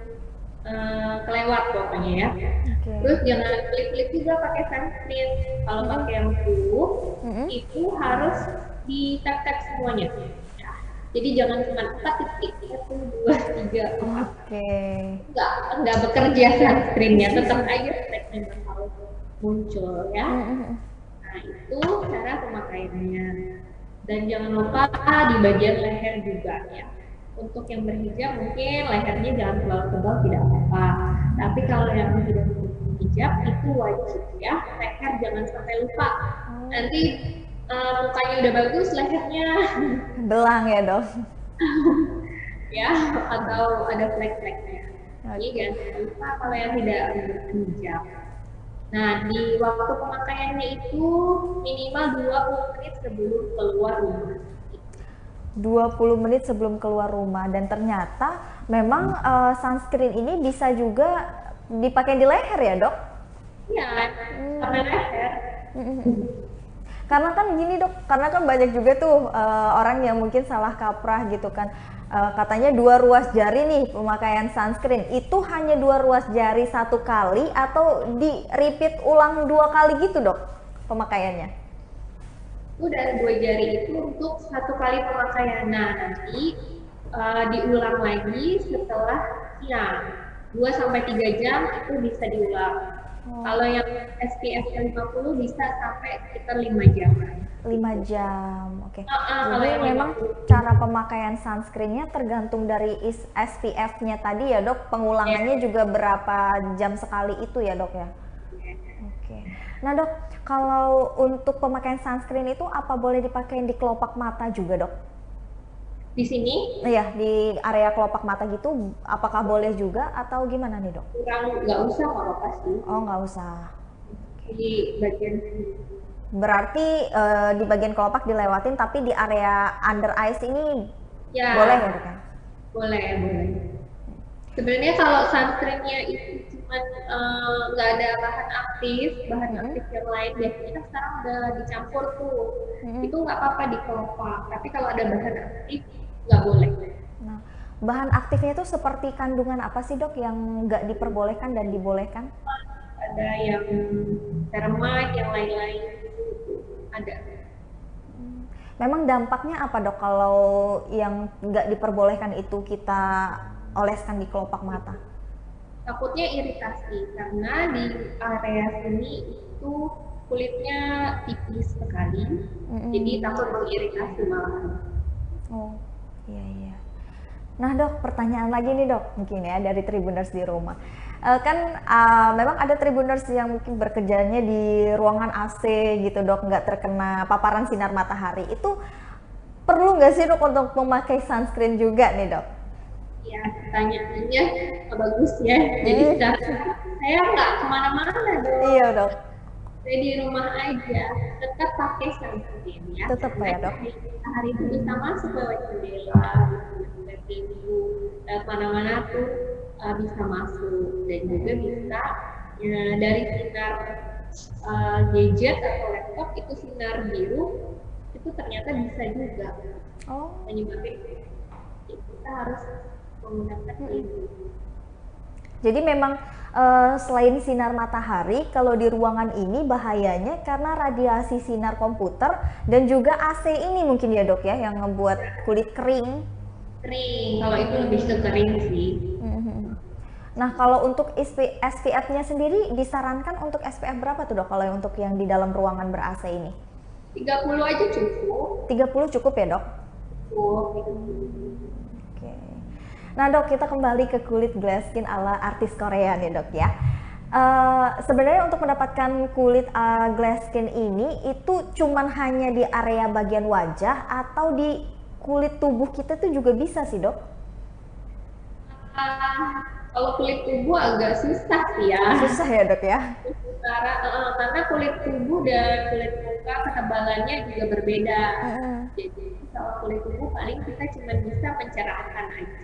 kelewat pokoknya ya. Terus jangan klik-klik juga pakai sunscreen. Kalau pakai yang full, itu harus di-tap-tap semuanya. Jadi jangan cuma 4 titik, 1, 2, 3, 4. Nggak bekerja sunscreen-nya, tetap aja fleknya bakal muncul ya. Nah itu cara pemakaiannya. Dan jangan lupa di bagian leher juga ya. Untuk yang berhijab mungkin lehernya jangan terlalu tebal, tidak apa-apa. Tapi kalau yang tidak berhijab itu wajib ya, leher jangan sampai lupa. Nanti mukanya udah bagus, lehernya belang ya dok. Ya, atau ada flek-fleknya. Jadi jangan lupa kalau yang tidak berhijab. Nah, di waktu pemakaiannya itu minimal 20 menit sebelum keluar rumah. 20 menit sebelum keluar rumah, dan ternyata memang sunscreen ini bisa juga dipakai di leher ya dok? Iya, sampai leher. Karena kan gini dok, karena kan banyak juga tuh orang yang mungkin salah kaprah gitu kan, katanya 2 ruas jari nih pemakaian sunscreen, itu hanya 2 ruas jari 1 kali atau di repeat ulang 2 kali gitu dok pemakaiannya? Udah 2 jari itu untuk 1 kali pemakaian. Nah nanti diulang lagi setelah siang 2-3 jam itu bisa diulang. Kalau yang SPF 50 bisa sampai sekitar 5 jam. 5 jam, oke. Jadi memang cara pemakaian sunscreen-nya tergantung dari SPF-nya tadi ya dok, pengulangannya juga berapa jam sekali itu ya dok ya? Oke. Nah dok, kalau untuk pemakaian sunscreen itu apa boleh dipakai di kelopak mata juga dok? Di sini? Iya, di area kelopak mata gitu, apakah boleh juga atau gimana nih dok? Nggak usah kalau pasti. Oh nggak usah. Di bagian berarti di bagian kelopak dilewatin, tapi di area under eyes ini ya, boleh ya dok? Boleh. Sebenarnya kalau sunscreen-nya itu cuma nggak ada bahan aktif yang lain, biasanya kan sekarang udah dicampur tuh, itu nggak apa-apa di kelopak. Tapi kalau ada bahan aktif nggak boleh. Nah, bahan aktifnya itu seperti kandungan apa sih dok yang nggak diperbolehkan dan dibolehkan? Ada yang ceramide, yang lain-lain ada. Memang dampaknya apa dok kalau yang nggak diperbolehkan itu kita oleskan di kelopak mata? Takutnya iritasi karena di area sini itu kulitnya tipis sekali, jadi takut mengiritasi malahan. Oh, iya. Nah dok, pertanyaan lagi nih dok, mungkin ya dari Tribuners di rumah. Memang ada Tribuners yang mungkin bekerjanya di ruangan AC gitu dok, nggak terkena paparan sinar matahari. Itu perlu nggak sih dok untuk memakai sunscreen juga nih dok? Ya, pertanyaannya bagus ya. Jadi saya nggak kemana-mana dok. Iya dok. Saya di rumah aja, tetap pakai sunscreen ya. Tetap ya dok. Hari itu bisa masuk lewat jendela, lewat pintu, mana-mana tuh bisa masuk, dan juga bisa dari sinar gadget atau laptop itu sinar biru itu ternyata bisa juga menyebabkan kita harus menggunakan itu. Jadi memang selain sinar matahari, kalau di ruangan ini bahayanya karena radiasi sinar komputer dan juga AC ini mungkin ya dok ya yang ngebuat kulit kering. Kalau itu lebih ke kering sih. Nah kalau untuk SPF-nya sendiri disarankan untuk SPF berapa tuh dok kalau untuk yang di dalam ruangan ber-AC ini? 30 aja cukup. 30 cukup ya dok? Cukup. Oke. Nah dok, kita kembali ke kulit glass skin ala artis Korea nih dok ya. Sebenarnya untuk mendapatkan kulit glass skin ini itu cuman hanya di area bagian wajah atau di kulit tubuh kita tuh juga bisa sih dok? Kalau kulit tubuh agak susah sih ya. Susah ya dok ya? Karena kulit tubuh dan kulit muka ketebalannya juga berbeda. Jadi kalau kulit tubuh paling kita cuma bisa mencerahkan aja.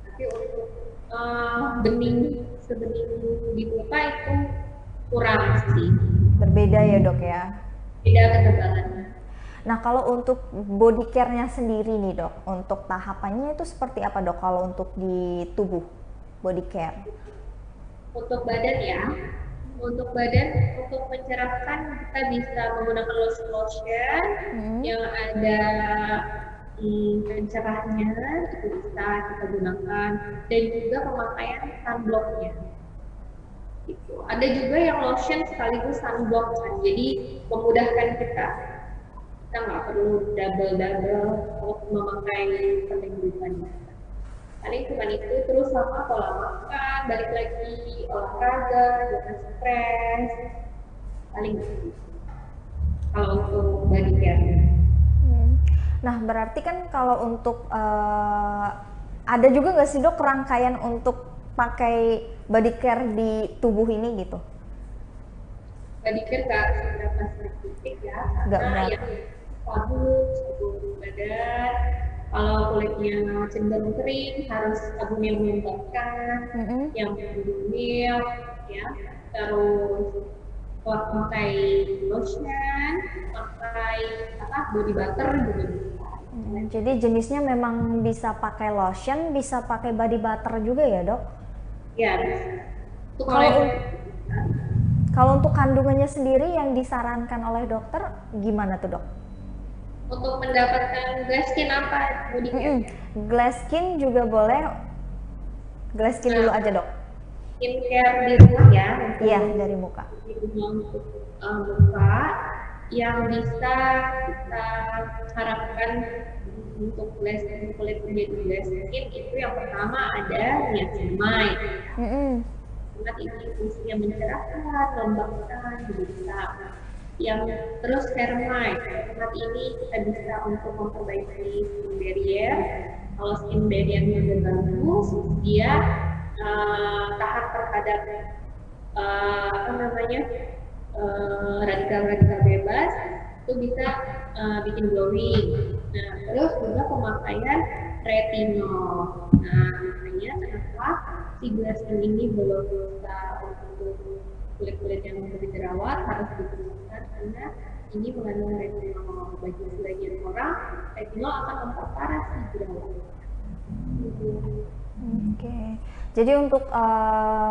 Tapi untuk sebening di muka itu kurang sih. Berbeda ya dok ya? Beda ketebalannya. Nah kalau untuk body care-nya sendiri nih dok, untuk tahapannya itu seperti apa dok kalau untuk di tubuh body care? Untuk badan ya, untuk mencerahkan kita bisa menggunakan lotion yang ada pencerahnya, itu bisa kita gunakan, dan juga pemakaian sunblocknya. Gitu. Ada juga yang lotion sekaligus sunblock kan, jadi memudahkan kita nggak perlu double untuk memakai perlindungan. Paling cuma itu, terus sama pola makan, balik lagi olahraga, jangan stres, paling gitu. Kalau untuk body care. Nah berarti kan kalau untuk ada juga nggak sih dok rangkaian untuk pakai body care di tubuh ini gitu? Body care nggak seberapa spesifik ya, karena yang sabun badan. Kalau kulitnya cenderung kering, harus sabun yang melembabkan, yang menggunil, ya. Terus pakai lotion, pakai body butter juga bisa. Jadi jenisnya memang bisa pakai lotion, bisa pakai body butter juga ya dok? Iya. Kalau untuk kandungannya sendiri yang disarankan oleh dokter gimana tuh dok? Untuk mendapatkan glass skin apa? Glass skin juga boleh. Glass skin dulu aja dok. Skincare di rumah ya? Iya, dari muka. Untuk muka yang bisa kita harapkan untuk glass skin, kulit menjadi glass skin itu yang pertama ada niacinamide. Sangat ini fungsinya mencerahkan, melembabkan, bisa. Yang terus ceramide, saat ini kita bisa untuk memperbaiki skin barrier. Kalau skin barriernya udah bagus, dia tahan terhadap radikal-radikal bebas, itu bisa bikin glowing. Nah, terus juga pemakaian retinol. Nah, makanya kenapa si glass skin ini belum bisa untuk kulit-kulit yang berjerawat harus digunakan karena ini mengandung retinol. Bagi sebagian orang, retinol akan memperparah si jerawat. Oke. Jadi untuk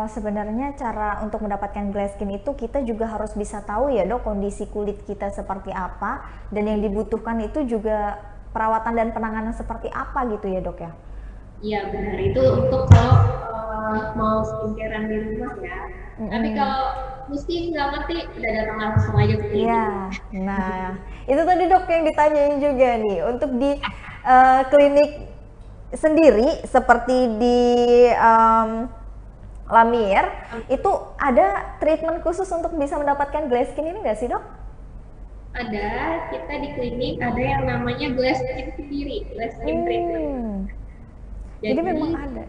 sebenarnya cara untuk mendapatkan glass skin itu kita juga harus bisa tahu ya dok kondisi kulit kita seperti apa dan yang dibutuhkan itu juga perawatan dan penanganan seperti apa gitu ya dok ya? Iya benar, itu untuk kalau mau skincarean di rumah ya. Tapi kalau Mesti nggak ngerti, udah datang langsung aja ke klinik. Iya, nah itu tadi dok yang ditanyain juga nih, untuk di klinik sendiri seperti di Lamir, itu ada treatment khusus untuk bisa mendapatkan glass skin ini nggak sih dok? Ada, kita di klinik ada yang namanya glass skin sendiri, glass skin treatment. Jadi memang ada.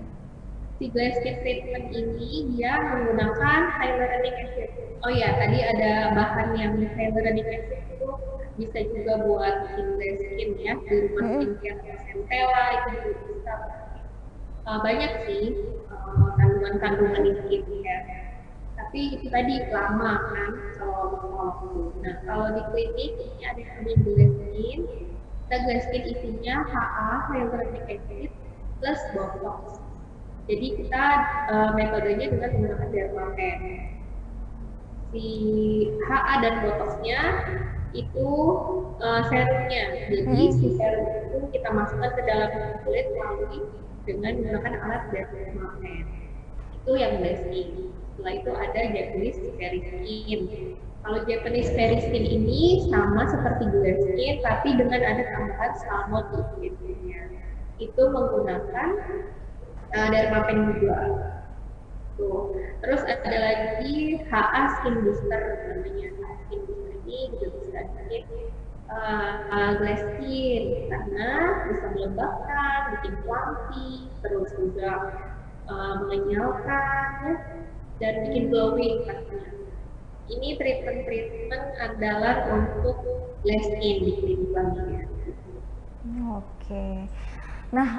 Si glass skin treatment ini dia menggunakan hyaluronic acid. Oh ya, tadi ada bahan yang hyaluronic acid itu bisa juga buat bikin glass skin ya, di rumah skincare Centella itu juga bisa. Banyak sih kandungan-kandungan di skincare. Tapi itu tadi lama kan kalau waktu. Nah, kalau di klinik ini ada yang namanya glass skin. Kita glass skin isinya HA, hyaluronic acid plus botox. Jadi kita metodenya dengan menggunakan dermapen. Si HA dan botoxnya itu serumnya. Jadi si serum itu kita masukkan ke dalam kulit melalui dengan menggunakan alat dermapen. Itu yang glass skin. Setelah itu ada Japanese periskin. Kalau Japanese periskin ini sama seperti glass skin, tapi dengan ada tambahan salmon liquidnya. Itu menggunakan dermapen juga. Tuh. Terus ada lagi HA skin booster namanya. Skin booster ini juga bisa bikin glass skin karena bisa melembabkan, bikin plumpy, terus juga menyalkan dan bikin glowing pastinya. Ini treatment andalan untuk glass skin di klinik Lamir. Oke. Nah,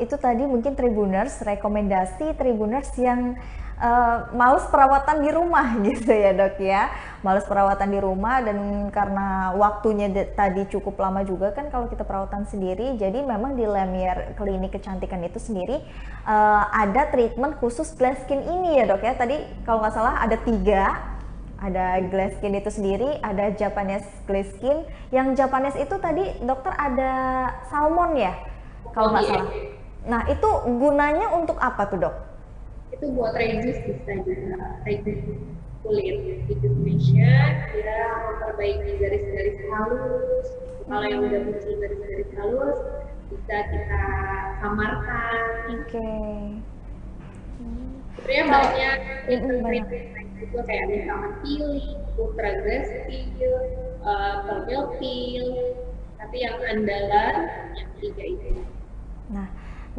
itu tadi mungkin Tribuners, rekomendasi Tribuners yang males perawatan di rumah gitu ya dok ya, males perawatan di rumah dan karena waktunya tadi cukup lama juga kan kalau kita perawatan sendiri, jadi memang di Lamir Klinik Kecantikan itu sendiri ada treatment khusus glass skin ini ya dok ya. Tadi kalau nggak salah ada 3. Ada glass skin itu sendiri, ada Japanese glass skin. Yang Japanese itu tadi dokter ada salmon ya, kalau nggak salah. Nah itu gunanya untuk apa tuh dok? Itu buat reduce bisa juga, reduce kulit, rejuvenation, dia memperbaiki garis-garis halus. Kalau yang udah muncul garis-garis halus, bisa kita samarkan. Oke. Sebenarnya banyak treatment juga kayak misalkan peeling, ultra glass peel, pearl peel, tapi yang andalan yang 3 itu. Nah,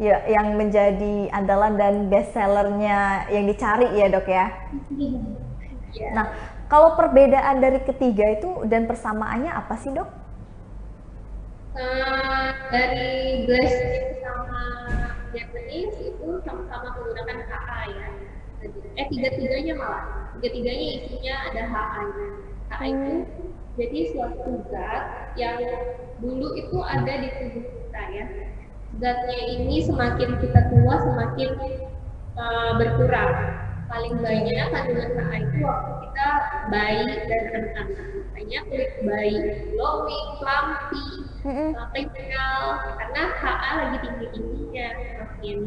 ya yang menjadi andalan dan best sellernya yang dicari ya dok ya. Nah, kalau perbedaan dari ketiga itu dan persamaannya apa sih dok? Dari glass skin sama Japanese itu sama-sama menggunakan HA ya. Tiga-tiganya malah. Tiga-tiganya isinya ada HA-nya. HA itu jadi suatu zat yang dulu itu ada di tubuh kita ya. Zatnya ini semakin kita tua semakin berkurang. Paling banyak kandungan HA itu waktu kita bayi dan anak-anak. Makanya kulit bayi glowing, plumpy, pimple, karena HA lagi tinggi-tingginya. Semakin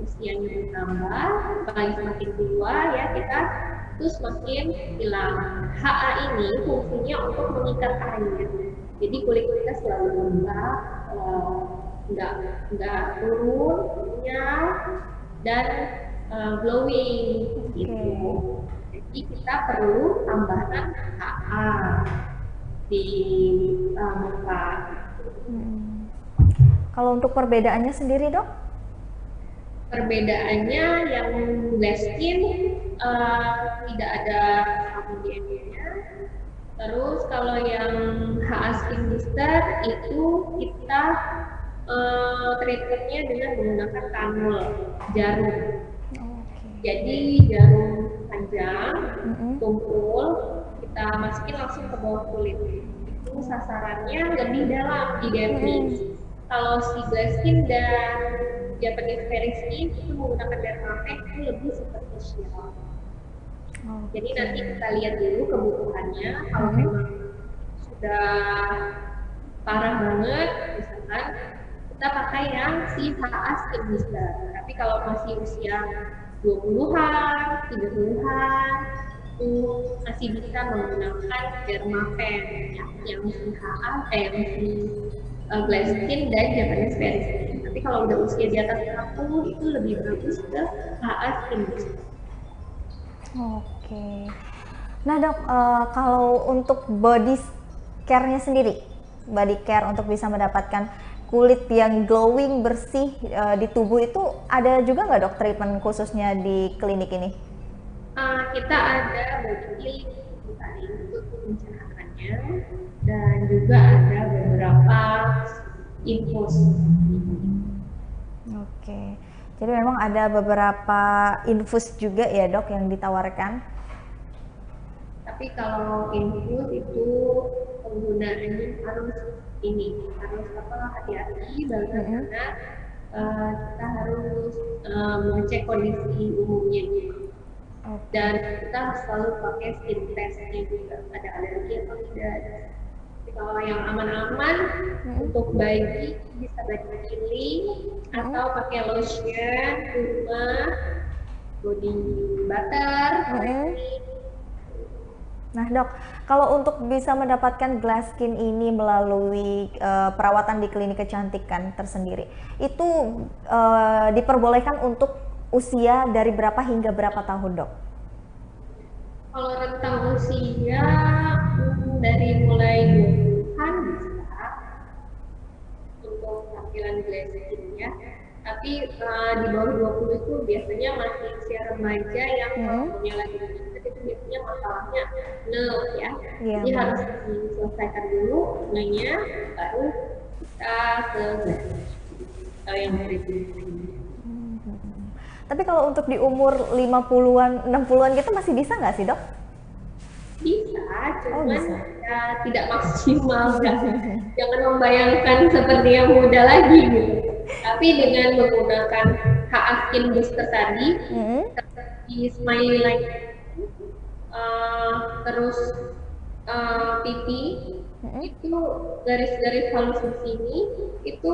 usianya bertambah, apalagi semakin tua ya kita terus semakin hilang. HA ini fungsinya untuk mengikat air. Jadi kulit kita selalu lembab, nggak turun, kenyal, dan glowing gitu. Jadi kita perlu tambahan HA di muka. Kalau untuk perbedaannya sendiri dok? Perbedaannya yang glass skin tidak ada sabun di nya. Terus kalau yang HA skin booster itu kita treatmentnya dengan menggunakan kanul jarum. Jadi jarum panjang, tumpul, kita masukin langsung ke bawah kulit. Itu sasarannya lebih dalam di dermis. Kalau si glass skin dan Japanese periskin itu menggunakan dermapen itu lebih superficial. Jadi nanti kita lihat dulu kebutuhannya. Kalau memang sudah parah banget, misalkan kita pakai yang si HA skin booster. Tapi kalau masih usia 20-an, 30-an, itu masih bisa menggunakan dermapen ya, yang si HA, yang si Glaskin dan Japanese Berry Skin. Tapi kalau udah usia di atas 40 itu lebih bagus ke HA Skin Boost. Oke. Nah dok, kalau untuk body care-nya sendiri, body care untuk bisa mendapatkan kulit yang glowing, bersih di tubuh itu ada juga nggak dok treatment khususnya di klinik ini? Kita ada body clinic untuk pencerahannya dan juga ada beberapa infus. Oke, jadi memang ada beberapa infus juga ya dok yang ditawarkan. Tapi kalau infus itu penggunaannya harus hati-hati banget karena kita harus mengecek kondisi umumnya dan kita harus selalu pakai skin testnya juga, ada alergi atau tidak. Jadi kalau yang aman-aman untuk bayi bisa bayi peeling atau pakai lotion, kurma, body butter. Nah dok, kalau untuk bisa mendapatkan Glaskin ini melalui perawatan di klinik kecantikan tersendiri, itu diperbolehkan untuk usia dari berapa hingga berapa tahun dok? Kalau rentang usia dari mulai 20-an bisa untuk tampilan Glaskin-nya, tapi di bawah 20 itu biasanya masih usia remaja yang punya lagi itu biasanya masalahnya nerve ya. Jadi harus diselesaikan dulu nanya, baru kita ke yang berikutnya. Tapi kalau untuk di umur 50-an, 60-an gitu masih bisa nggak sih dok? Bisa, cuman ya, tidak maksimal. Jangan membayangkan seperti yang muda lagi gitu. Tapi dengan menggunakan HA Skin Booster tadi, di Smiley Line, terus pipi, itu garis-garis halus di sini itu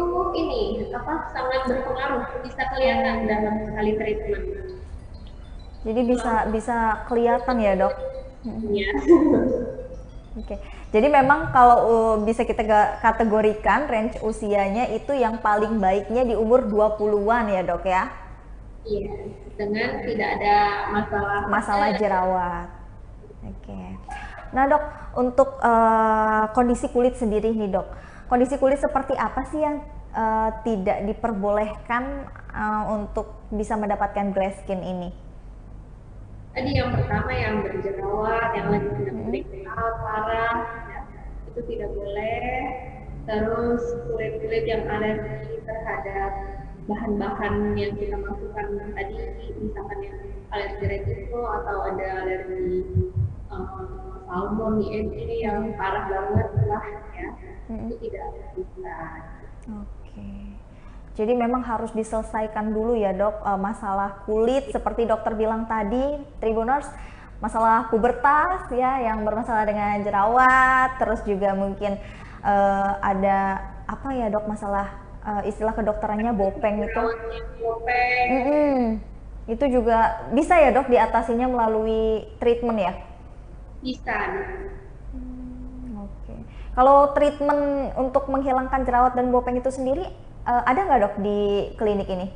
sangat berpengaruh, bisa kelihatan dalam sekali treatment. Jadi bisa kelihatan ya dok? Iya. Oke. Jadi memang kalau bisa kita kategorikan range usianya itu yang paling baiknya di umur 20-an ya dok ya? Iya, dengan tidak ada masalah jerawat. Oke. Nah dok, untuk kondisi kulit sendiri nih dok, kondisi kulit seperti apa sih yang tidak diperbolehkan untuk bisa mendapatkan Glaskin ini? Tadi yang pertama yang berjerawat, yang lagi sedang breakout parah, ya, itu tidak boleh. Terus kulit-kulit yang alergi terhadap bahan-bahan yang kita masukkan tadi, misalkan yang alergi resiko atau ada alergi salmon, INE yang parah banget lah ya, itu tidak bisa. Oke. Jadi memang harus diselesaikan dulu ya dok masalah kulit seperti dokter bilang tadi, Tribuners, masalah pubertas ya yang bermasalah dengan jerawat, terus juga mungkin ada apa ya dok masalah istilah kedokterannya bopeng itu. Itu juga bisa ya dok diatasinya melalui treatment ya? Bisa. Oke. Kalau treatment untuk menghilangkan jerawat dan bopeng itu sendiri ada nggak dok di klinik ini?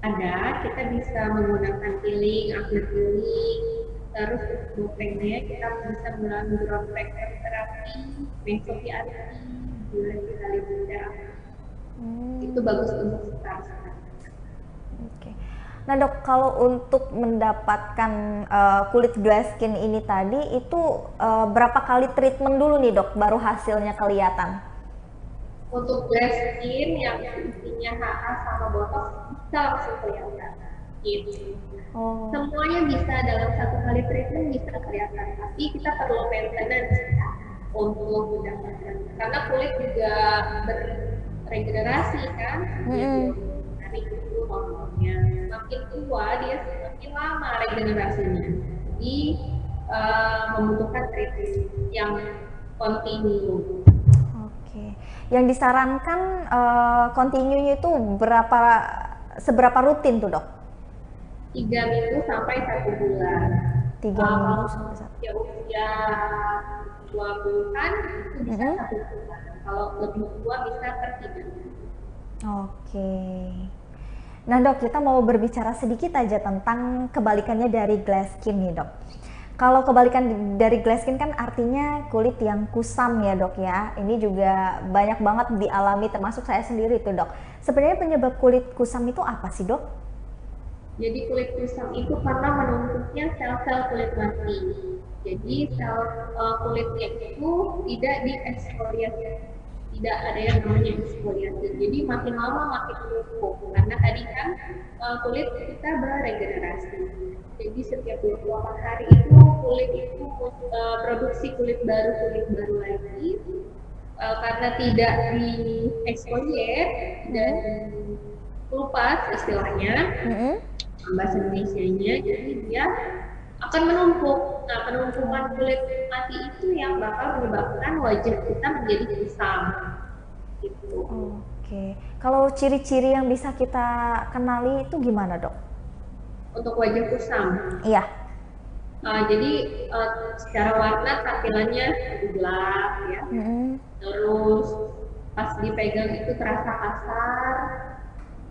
Ada, kita bisa menggunakan peeling, acne peeling, terus bopengnya kita bisa melalui growth factor terapi, mesopiasi, bulan kali bunda. Itu bagus untuk sekarang. Oke. Nah dok, kalau untuk mendapatkan kulit Glaskin ini tadi itu berapa kali treatment dulu nih dok baru hasilnya kelihatan? Untuk Glaskin yang isinya HA sama botox bisa langsung kelihatan. Gitu. Semuanya bisa dalam satu kali treatment bisa kelihatan, tapi kita perlu maintenance ya, untuk mendapatkan. Karena kulit juga beregenerasi kan, dari itu hormonnya. Makin tua dia semakin lama regenerasinya. Jadi membutuhkan treatment yang kontinu. Yang disarankan continue-nya itu seberapa rutin tuh dok? 3 minggu sampai 1 bulan. minggu sampai 1. Ya usia 20-an itu bisa 1 bulan. Kalau lebih tua bisa per 3 bulan. Oke. Nah dok, kita mau berbicara sedikit aja tentang kebalikannya dari glass skin nih dok. Kalau kebalikan dari glass skin kan artinya kulit yang kusam ya dok ya. Ini juga banyak banget dialami termasuk saya sendiri tuh dok. Sebenarnya penyebab kulit kusam itu apa sih dok? Jadi kulit kusam itu karena menumpuknya sel-sel kulit mati. Jadi sel kulitnya itu tidak dieksfoliasi, tidak ada yang namanya eksfoliasi. Jadi makin lama makin menumpuk karena tadi kan kulit kita beregenerasi. Jadi setiap 24 hari itu kulit itu produksi kulit baru lagi karena tidak dieksfoliat dan kelupas istilahnya. Bahasa Indonesianya, jadi dia akan menumpuk. Nah, penumpukan kulit mati itu yang bakal menyebabkan wajah kita menjadi kusam. Gitu. Oke. Kalau ciri-ciri yang bisa kita kenali itu gimana dok? Untuk wajah kusam? Iya. Jadi secara warna tampilannya lebih gelap ya. Terus pas dipegang itu terasa kasar.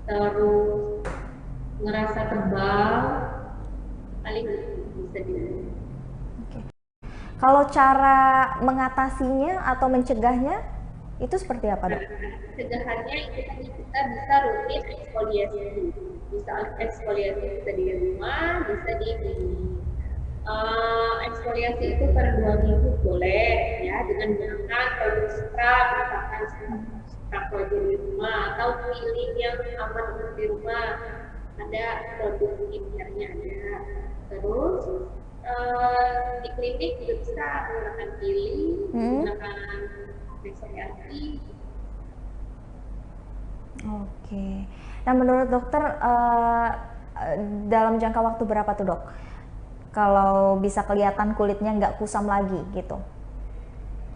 Terus ngerasa tebal, paling bisa dilihat. Oke. Kalau cara mengatasinya atau mencegahnya itu seperti apa dok? Pencegahannya itu tadi kita bisa rutin eksfoliasi. Bisa eksfoliasi bisa di rumah, bisa di klinik. Eksfoliasi itu per 2 minggu boleh ya dengan menggunakan produk scrub, misalkan scrub wajah di rumah atau peeling yang aman untuk di rumah. Ada produk skincare-nya ada. Terus di klinik juga bisa menggunakan peeling, menggunakan eksfoliasi. Oke. Nah menurut dokter dalam jangka waktu berapa tuh dok? Kalau bisa kelihatan kulitnya nggak kusam lagi gitu?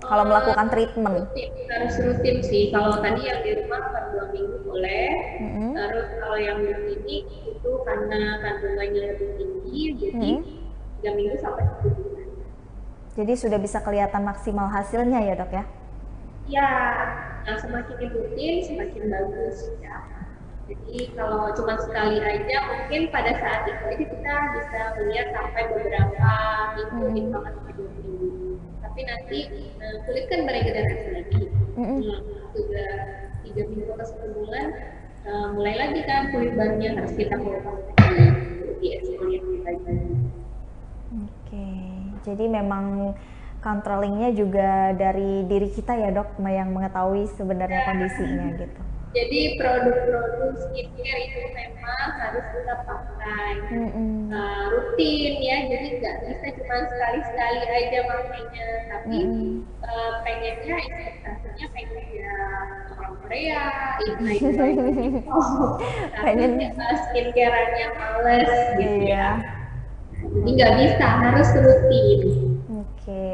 Kalau melakukan treatment? Harus rutin sih. Kalau tadi yang di rumah per 2 minggu boleh. Terus kalau yang di klinik itu karena kandungannya lebih tinggi, jadi 3 minggu sampai 1 bulan. Jadi sudah bisa kelihatan maksimal hasilnya ya dok ya? Ya, nah semakin rutin semakin bagus ya. Jadi kalau cuma sekali aja mungkin pada saat itu aja kita bisa melihat sampai beberapa minggu, bahkan sampai 2 minggu. Tapi nanti kulit kan beregenerasi lagi. Sudah 3 minggu atau 1 bulan mulai lagi kan kulit barunya harus kita kelupas lagi, di eksfoliasi lagi. Oke, jadi memang controllingnya juga dari diri kita ya dok, yang mengetahui sebenarnya kondisinya gitu. Jadi produk-produk skincare itu memang harus kita pakai rutin ya, jadi nggak bisa cuma sekali-sekali aja makainya, tapi pengennya ekspektasinya pengen ya orang Korea, pengen skincare-nya males gitu ya. Jadi nggak bisa, harus rutin. Oke.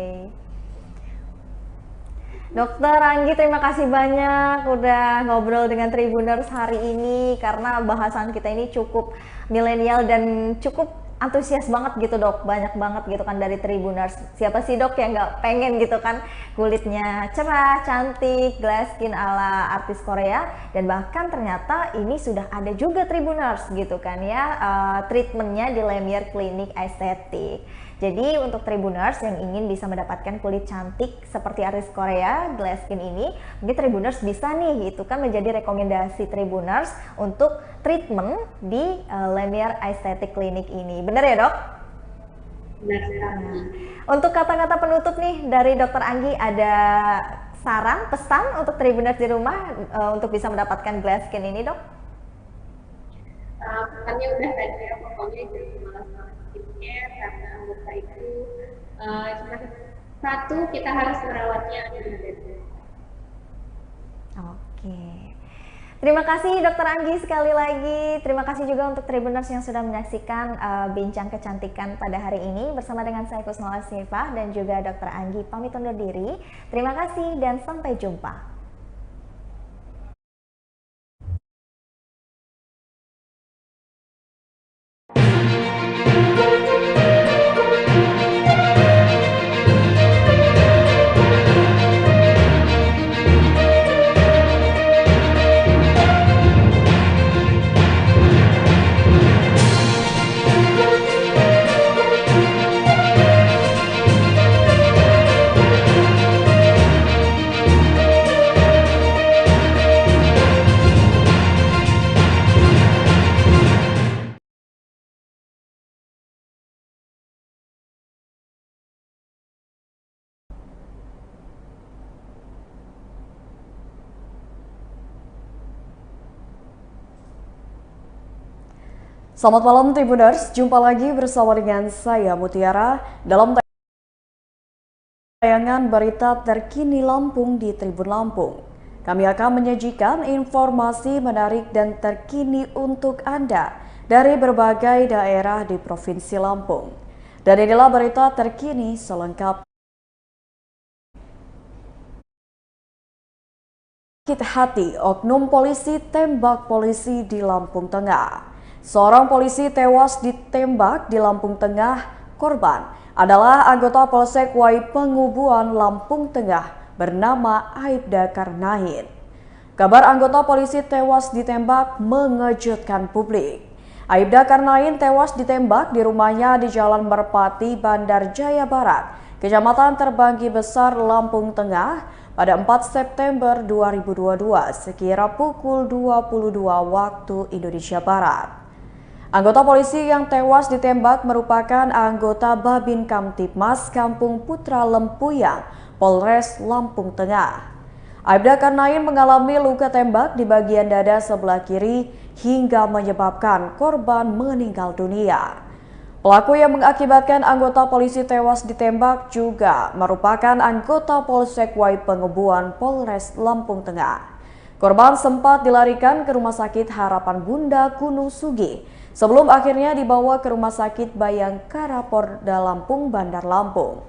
Dokter Anggi, terima kasih banyak udah ngobrol dengan Tribuners hari ini, karena bahasan kita ini cukup milenial dan cukup antusias banget gitu dok, banyak banget gitu kan dari Tribuners. Siapa sih dok yang nggak pengen gitu kan kulitnya cerah, cantik, glass skin ala artis Korea, dan bahkan ternyata ini sudah ada juga Tribuners gitu kan ya, treatmentnya di Lemier Klinik Estetik. Jadi untuk Tribuners yang ingin bisa mendapatkan kulit cantik seperti artis Korea, glass skin ini, mungkin Tribuners bisa nih, itu kan menjadi rekomendasi Tribuners untuk treatment di Lemier Aesthetic Clinic ini. Benar ya dok? Benar sekali. Untuk kata-kata penutup nih dari Dokter Anggi, ada saran, pesan untuk Tribuners di rumah untuk bisa mendapatkan glass skin ini dok? Pesannya udah tadi ya, pokoknya jangan malas-malas skincare, karena muka itu cuma satu, kita harus merawatnya dengan benar. Oke. Terima kasih Dokter Anggi sekali lagi. Terima kasih juga untuk Tribuners yang sudah menyaksikan bincang kecantikan pada hari ini bersama dengan saya Kusnala Sifah dan juga Dokter Anggi. Pamit undur diri. Terima kasih dan sampai jumpa. Selamat malam Tribuners, jumpa lagi bersama dengan saya Mutiara dalam tayangan berita terkini Lampung di Tribun Lampung. Kami akan menyajikan informasi menarik dan terkini untuk Anda dari berbagai daerah di Provinsi Lampung. Dan inilah berita terkini selengkapnya. Sakit hati, oknum polisi tembak polisi di Lampung Tengah. Seorang polisi tewas ditembak di Lampung Tengah. Korban adalah anggota Polsek Wai Pengubuan Lampung Tengah bernama Aibda Karnain. Kabar anggota polisi tewas ditembak mengejutkan publik. Aibda Karnain tewas ditembak di rumahnya di Jalan Merpati, Bandar Jaya Barat, Kecamatan Terbanggi Besar, Lampung Tengah pada 4 September 2022 sekira pukul 22 waktu Indonesia Barat. Anggota polisi yang tewas ditembak merupakan anggota Babin Kamtipmas Kampung Putra Lempuyang, Polres Lampung Tengah. Aibda Karnain mengalami luka tembak di bagian dada sebelah kiri hingga menyebabkan korban meninggal dunia. Pelaku yang mengakibatkan anggota polisi tewas ditembak juga merupakan anggota Polsek Wai Pengubuan, Polres Lampung Tengah. Korban sempat dilarikan ke Rumah Sakit Harapan Bunda Gunung Sugi sebelum akhirnya dibawa ke Rumah Sakit Bayangkara Polda Lampung, Bandar Lampung.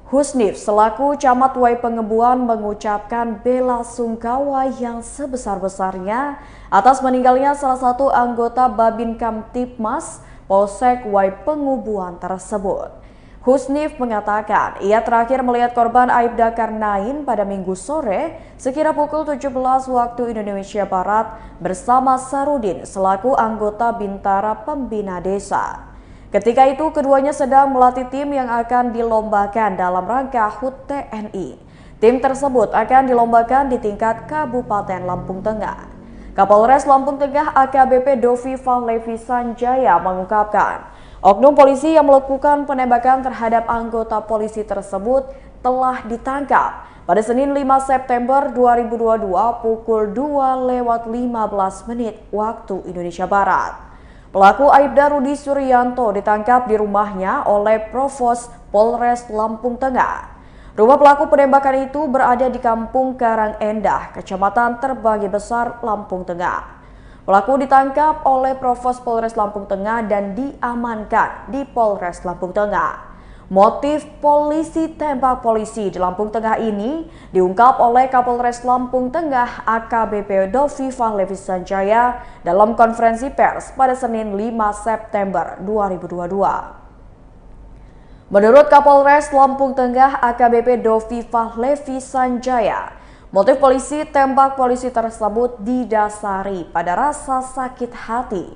Husnif selaku Camat Wai Pengubuan mengucapkan bela sungkawa yang sebesar-besarnya atas meninggalnya salah satu anggota Babin Kamtipmas Polsek Wai Pengubuan tersebut. Husnif mengatakan ia terakhir melihat korban Aibda Karnain pada Minggu sore sekira pukul 17 waktu Indonesia Barat bersama Sarudin selaku anggota Bintara Pembina Desa. Ketika itu keduanya sedang melatih tim yang akan dilombakan dalam rangka HUT TNI. Tim tersebut akan dilombakan di tingkat Kabupaten Lampung Tengah. Kapolres Lampung Tengah AKBP Dovi Fahlevi Sanjaya mengungkapkan, oknum polisi yang melakukan penembakan terhadap anggota polisi tersebut telah ditangkap pada Senin 5 September 2022 pukul 2:15 waktu Indonesia Barat. Pelaku Aibda Rudi Suryanto ditangkap di rumahnya oleh Provos Polres Lampung Tengah. Rumah pelaku penembakan itu berada di Kampung Karang Endah, Kecamatan Terbanggi Besar, Lampung Tengah. Pelaku ditangkap oleh Provos Polres Lampung Tengah dan diamankan di Polres Lampung Tengah. Motif polisi tembak polisi di Lampung Tengah ini diungkap oleh Kapolres Lampung Tengah AKBP Dovi Fahlevi Sanjaya dalam konferensi pers pada Senin 5 September 2022. Menurut Kapolres Lampung Tengah AKBP Dovi Fahlevi Sanjaya, motif polisi tembak polisi tersebut didasari pada rasa sakit hati.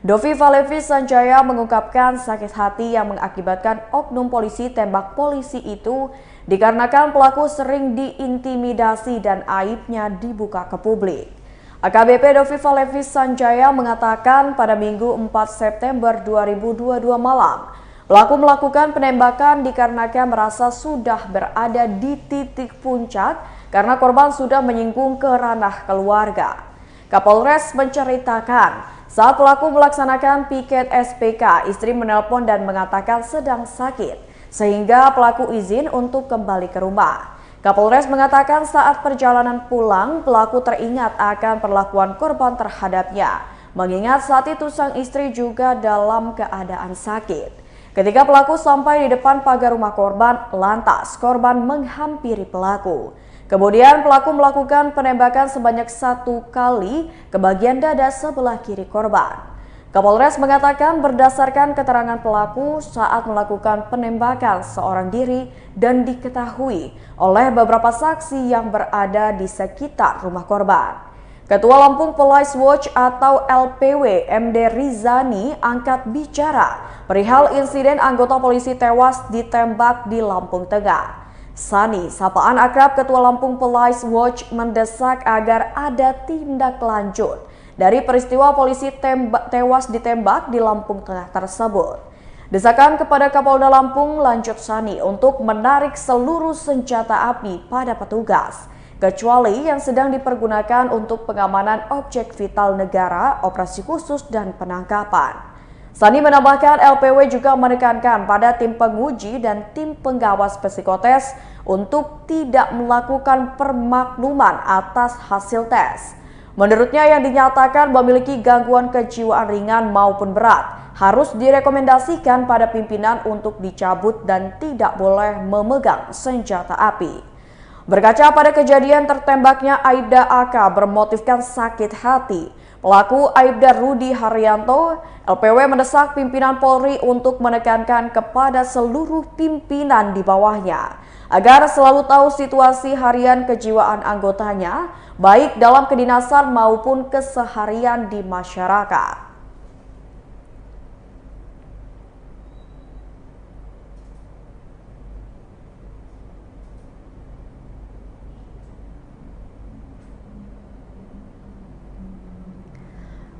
Dovi Fahlevi Sanjaya mengungkapkan sakit hati yang mengakibatkan oknum polisi tembak polisi itu dikarenakan pelaku sering diintimidasi dan aibnya dibuka ke publik. AKBP Dovi Fahlevi Sanjaya mengatakan pada Minggu 4 September 2022 malam, pelaku melakukan penembakan dikarenakan merasa sudah berada di titik puncak karena korban sudah menyinggung ke ranah keluarga. Kapolres menceritakan, saat pelaku melaksanakan piket SPK, istri menelpon dan mengatakan sedang sakit, sehingga pelaku izin untuk kembali ke rumah. Kapolres mengatakan saat perjalanan pulang, pelaku teringat akan perlakuan korban terhadapnya, mengingat saat itu sang istri juga dalam keadaan sakit. Ketika pelaku sampai di depan pagar rumah korban, lantas korban menghampiri pelaku. Kemudian pelaku melakukan penembakan sebanyak 1 kali ke bagian dada sebelah kiri korban. Kapolres mengatakan berdasarkan keterangan pelaku saat melakukan penembakan seorang diri dan diketahui oleh beberapa saksi yang berada di sekitar rumah korban. Ketua Lampung Police Watch atau LPW MD Rizani angkat bicara perihal insiden anggota polisi tewas ditembak di Lampung Tengah. Sani, sapaan akrab Ketua Lampung Police Watch, mendesak agar ada tindak lanjut dari peristiwa polisi tewas ditembak di Lampung Tengah tersebut. Desakan kepada Kapolda Lampung, lanjut Sani, untuk menarik seluruh senjata api pada petugas. kecuali yang sedang dipergunakan untuk pengamanan objek vital negara, operasi khusus, dan penangkapan. Sani menambahkan LPW juga menekankan pada tim penguji dan tim pengawas psikotes untuk tidak melakukan permakluman atas hasil tes. Menurutnya yang dinyatakan memiliki gangguan kejiwaan ringan maupun berat harus direkomendasikan pada pimpinan untuk dicabut dan tidak boleh memegang senjata api. Berkaca pada kejadian tertembaknya Aibda AK bermotifkan sakit hati, pelaku Aibda Rudi Haryanto, LPW mendesak pimpinan Polri untuk menekankan kepada seluruh pimpinan di bawahnya agar selalu tahu situasi harian kejiwaan anggotanya, baik dalam kedinasan maupun keseharian di masyarakat.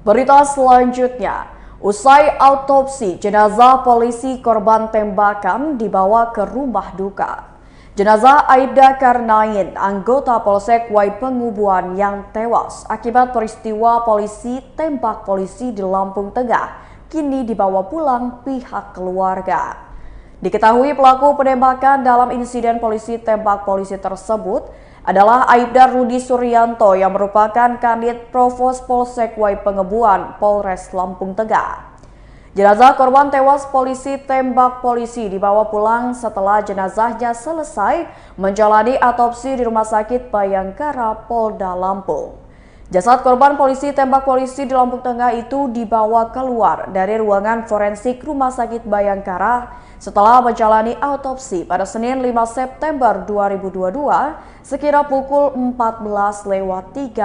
Berita selanjutnya, usai autopsi, jenazah polisi korban tembakan dibawa ke rumah duka. Jenazah Aibda Karnain, anggota Polsek Wai Pengubuan yang tewas akibat peristiwa polisi tembak polisi di Lampung Tengah, kini dibawa pulang pihak keluarga. Diketahui pelaku penembakan dalam insiden polisi tembak polisi tersebut adalah Aibda Rudi Suryanto yang merupakan Kanit Provos Polsek Wai Pengubuan, Polres Lampung Tengah. Jenazah korban tewas polisi tembak polisi dibawa pulang setelah jenazahnya selesai menjalani autopsi di Rumah Sakit Bayangkara, Polda Lampung. Jasad korban polisi tembak polisi di Lampung Tengah itu dibawa keluar dari ruangan forensik Rumah Sakit Bayangkara setelah menjalani autopsi pada Senin 5 September 2022 sekira pukul 14.30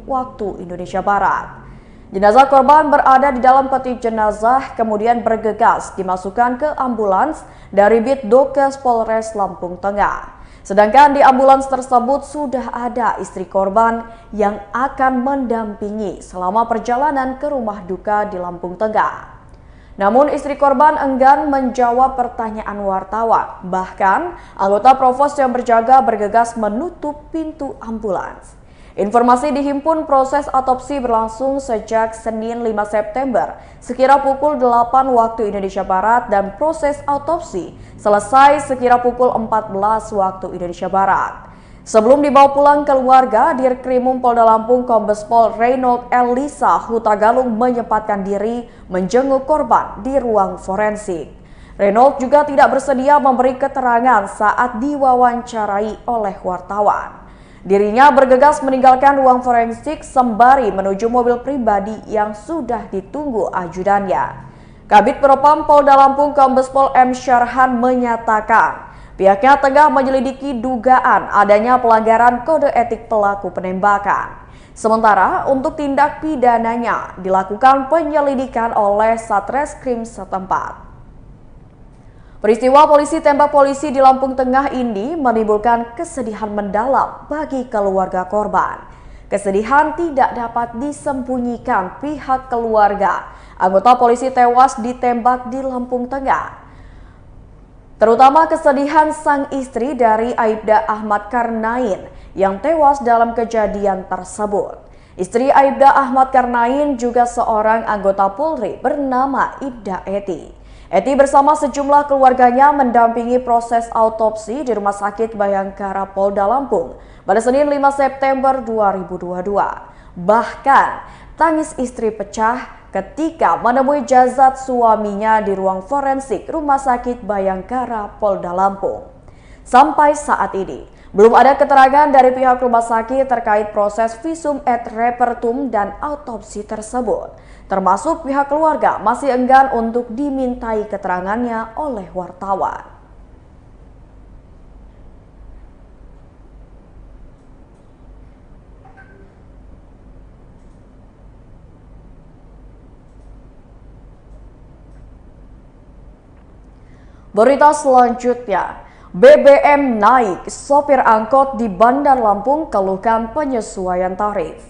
waktu Indonesia Barat. Jenazah korban berada di dalam peti jenazah kemudian bergegas dimasukkan ke ambulans dari Bitdokes Polres Lampung Tengah. Sedangkan di ambulans tersebut sudah ada istri korban yang akan mendampingi selama perjalanan ke rumah duka di Lampung Tengah. Namun istri korban enggan menjawab pertanyaan wartawan. Bahkan anggota Provos yang berjaga bergegas menutup pintu ambulans. Informasi dihimpun proses autopsi berlangsung sejak Senin 5 September sekira pukul 8 waktu Indonesia Barat dan proses autopsi selesai sekira pukul 14 waktu Indonesia Barat. Sebelum dibawa pulang keluarga, Dirkrimum Polda Lampung Kombes Pol Reynold Elisa Hutagalung menyempatkan diri menjenguk korban di ruang forensik. Reynold juga tidak bersedia memberi keterangan saat diwawancarai oleh wartawan. Dirinya bergegas meninggalkan ruang forensik sembari menuju mobil pribadi yang sudah ditunggu ajudannya. Kabid Propam Polda Lampung Kombes Pol M. Syarhan menyatakan pihaknya tengah menyelidiki dugaan adanya pelanggaran kode etik pelaku penembakan. Sementara untuk tindak pidananya dilakukan penyelidikan oleh Satreskrim setempat. Peristiwa polisi tembak polisi di Lampung Tengah ini menimbulkan kesedihan mendalam bagi keluarga korban. Kesedihan tidak dapat disembunyikan pihak keluarga anggota polisi tewas ditembak di Lampung Tengah. Terutama kesedihan sang istri dari Aibda Ahmad Karnain yang tewas dalam kejadian tersebut. Istri Aibda Ahmad Karnain juga seorang anggota Polri bernama Ibda Eti. Eti bersama sejumlah keluarganya mendampingi proses autopsi di Rumah Sakit Bayangkara Polda Lampung pada Senin 5 September 2022. Bahkan tangis istri pecah ketika menemui jasad suaminya di ruang forensik Rumah Sakit Bayangkara Polda Lampung. Sampai saat ini, belum ada keterangan dari pihak rumah sakit terkait proses visum et repertum dan autopsi tersebut. Termasuk pihak keluarga masih enggan untuk dimintai keterangannya oleh wartawan. Berita selanjutnya, BBM naik, sopir angkot di Bandar Lampung keluhkan penyesuaian tarif.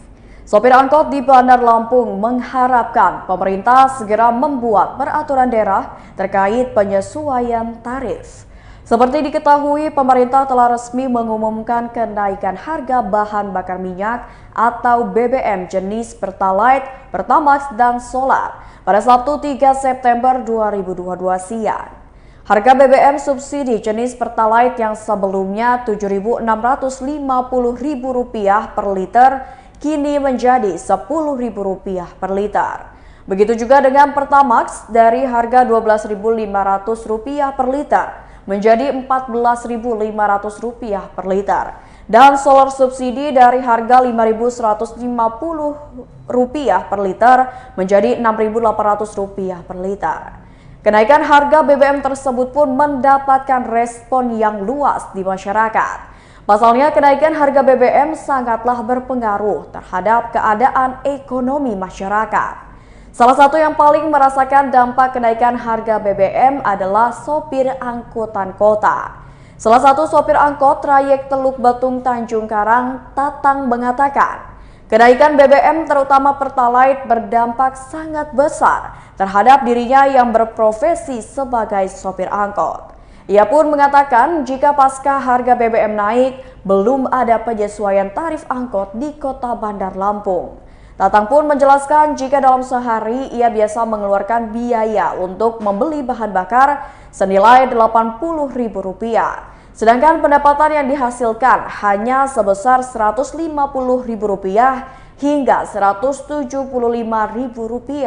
Sopir angkot di Bandar Lampung mengharapkan pemerintah segera membuat peraturan daerah terkait penyesuaian tarif. Seperti diketahui, pemerintah telah resmi mengumumkan kenaikan harga bahan bakar minyak atau BBM jenis Pertalite, Pertamax, dan Solar pada Sabtu 3 September 2022 siang. Harga BBM subsidi jenis Pertalite yang sebelumnya Rp7.650.000 per liter kini menjadi Rp10.000 per liter. Begitu juga dengan Pertamax dari harga Rp12.500 per liter menjadi Rp14.500 per liter. Dan solar subsidi dari harga Rp5.150 per liter menjadi Rp6.800 per liter. Kenaikan harga BBM tersebut pun mendapatkan respon yang luas di masyarakat. Pasalnya kenaikan harga BBM sangatlah berpengaruh terhadap keadaan ekonomi masyarakat. Salah satu yang paling merasakan dampak kenaikan harga BBM adalah sopir angkutan kota. Salah satu sopir angkot trayek Teluk Betung Tanjung Karang, Tatang, mengatakan, kenaikan BBM terutama Pertalite berdampak sangat besar terhadap dirinya yang berprofesi sebagai sopir angkot. Ia pun mengatakan jika pasca harga BBM naik, belum ada penyesuaian tarif angkot di Kota Bandar Lampung. Tatang pun menjelaskan jika dalam sehari ia biasa mengeluarkan biaya untuk membeli bahan bakar senilai Rp80.000. Sedangkan pendapatan yang dihasilkan hanya sebesar Rp150.000 hingga Rp175.000.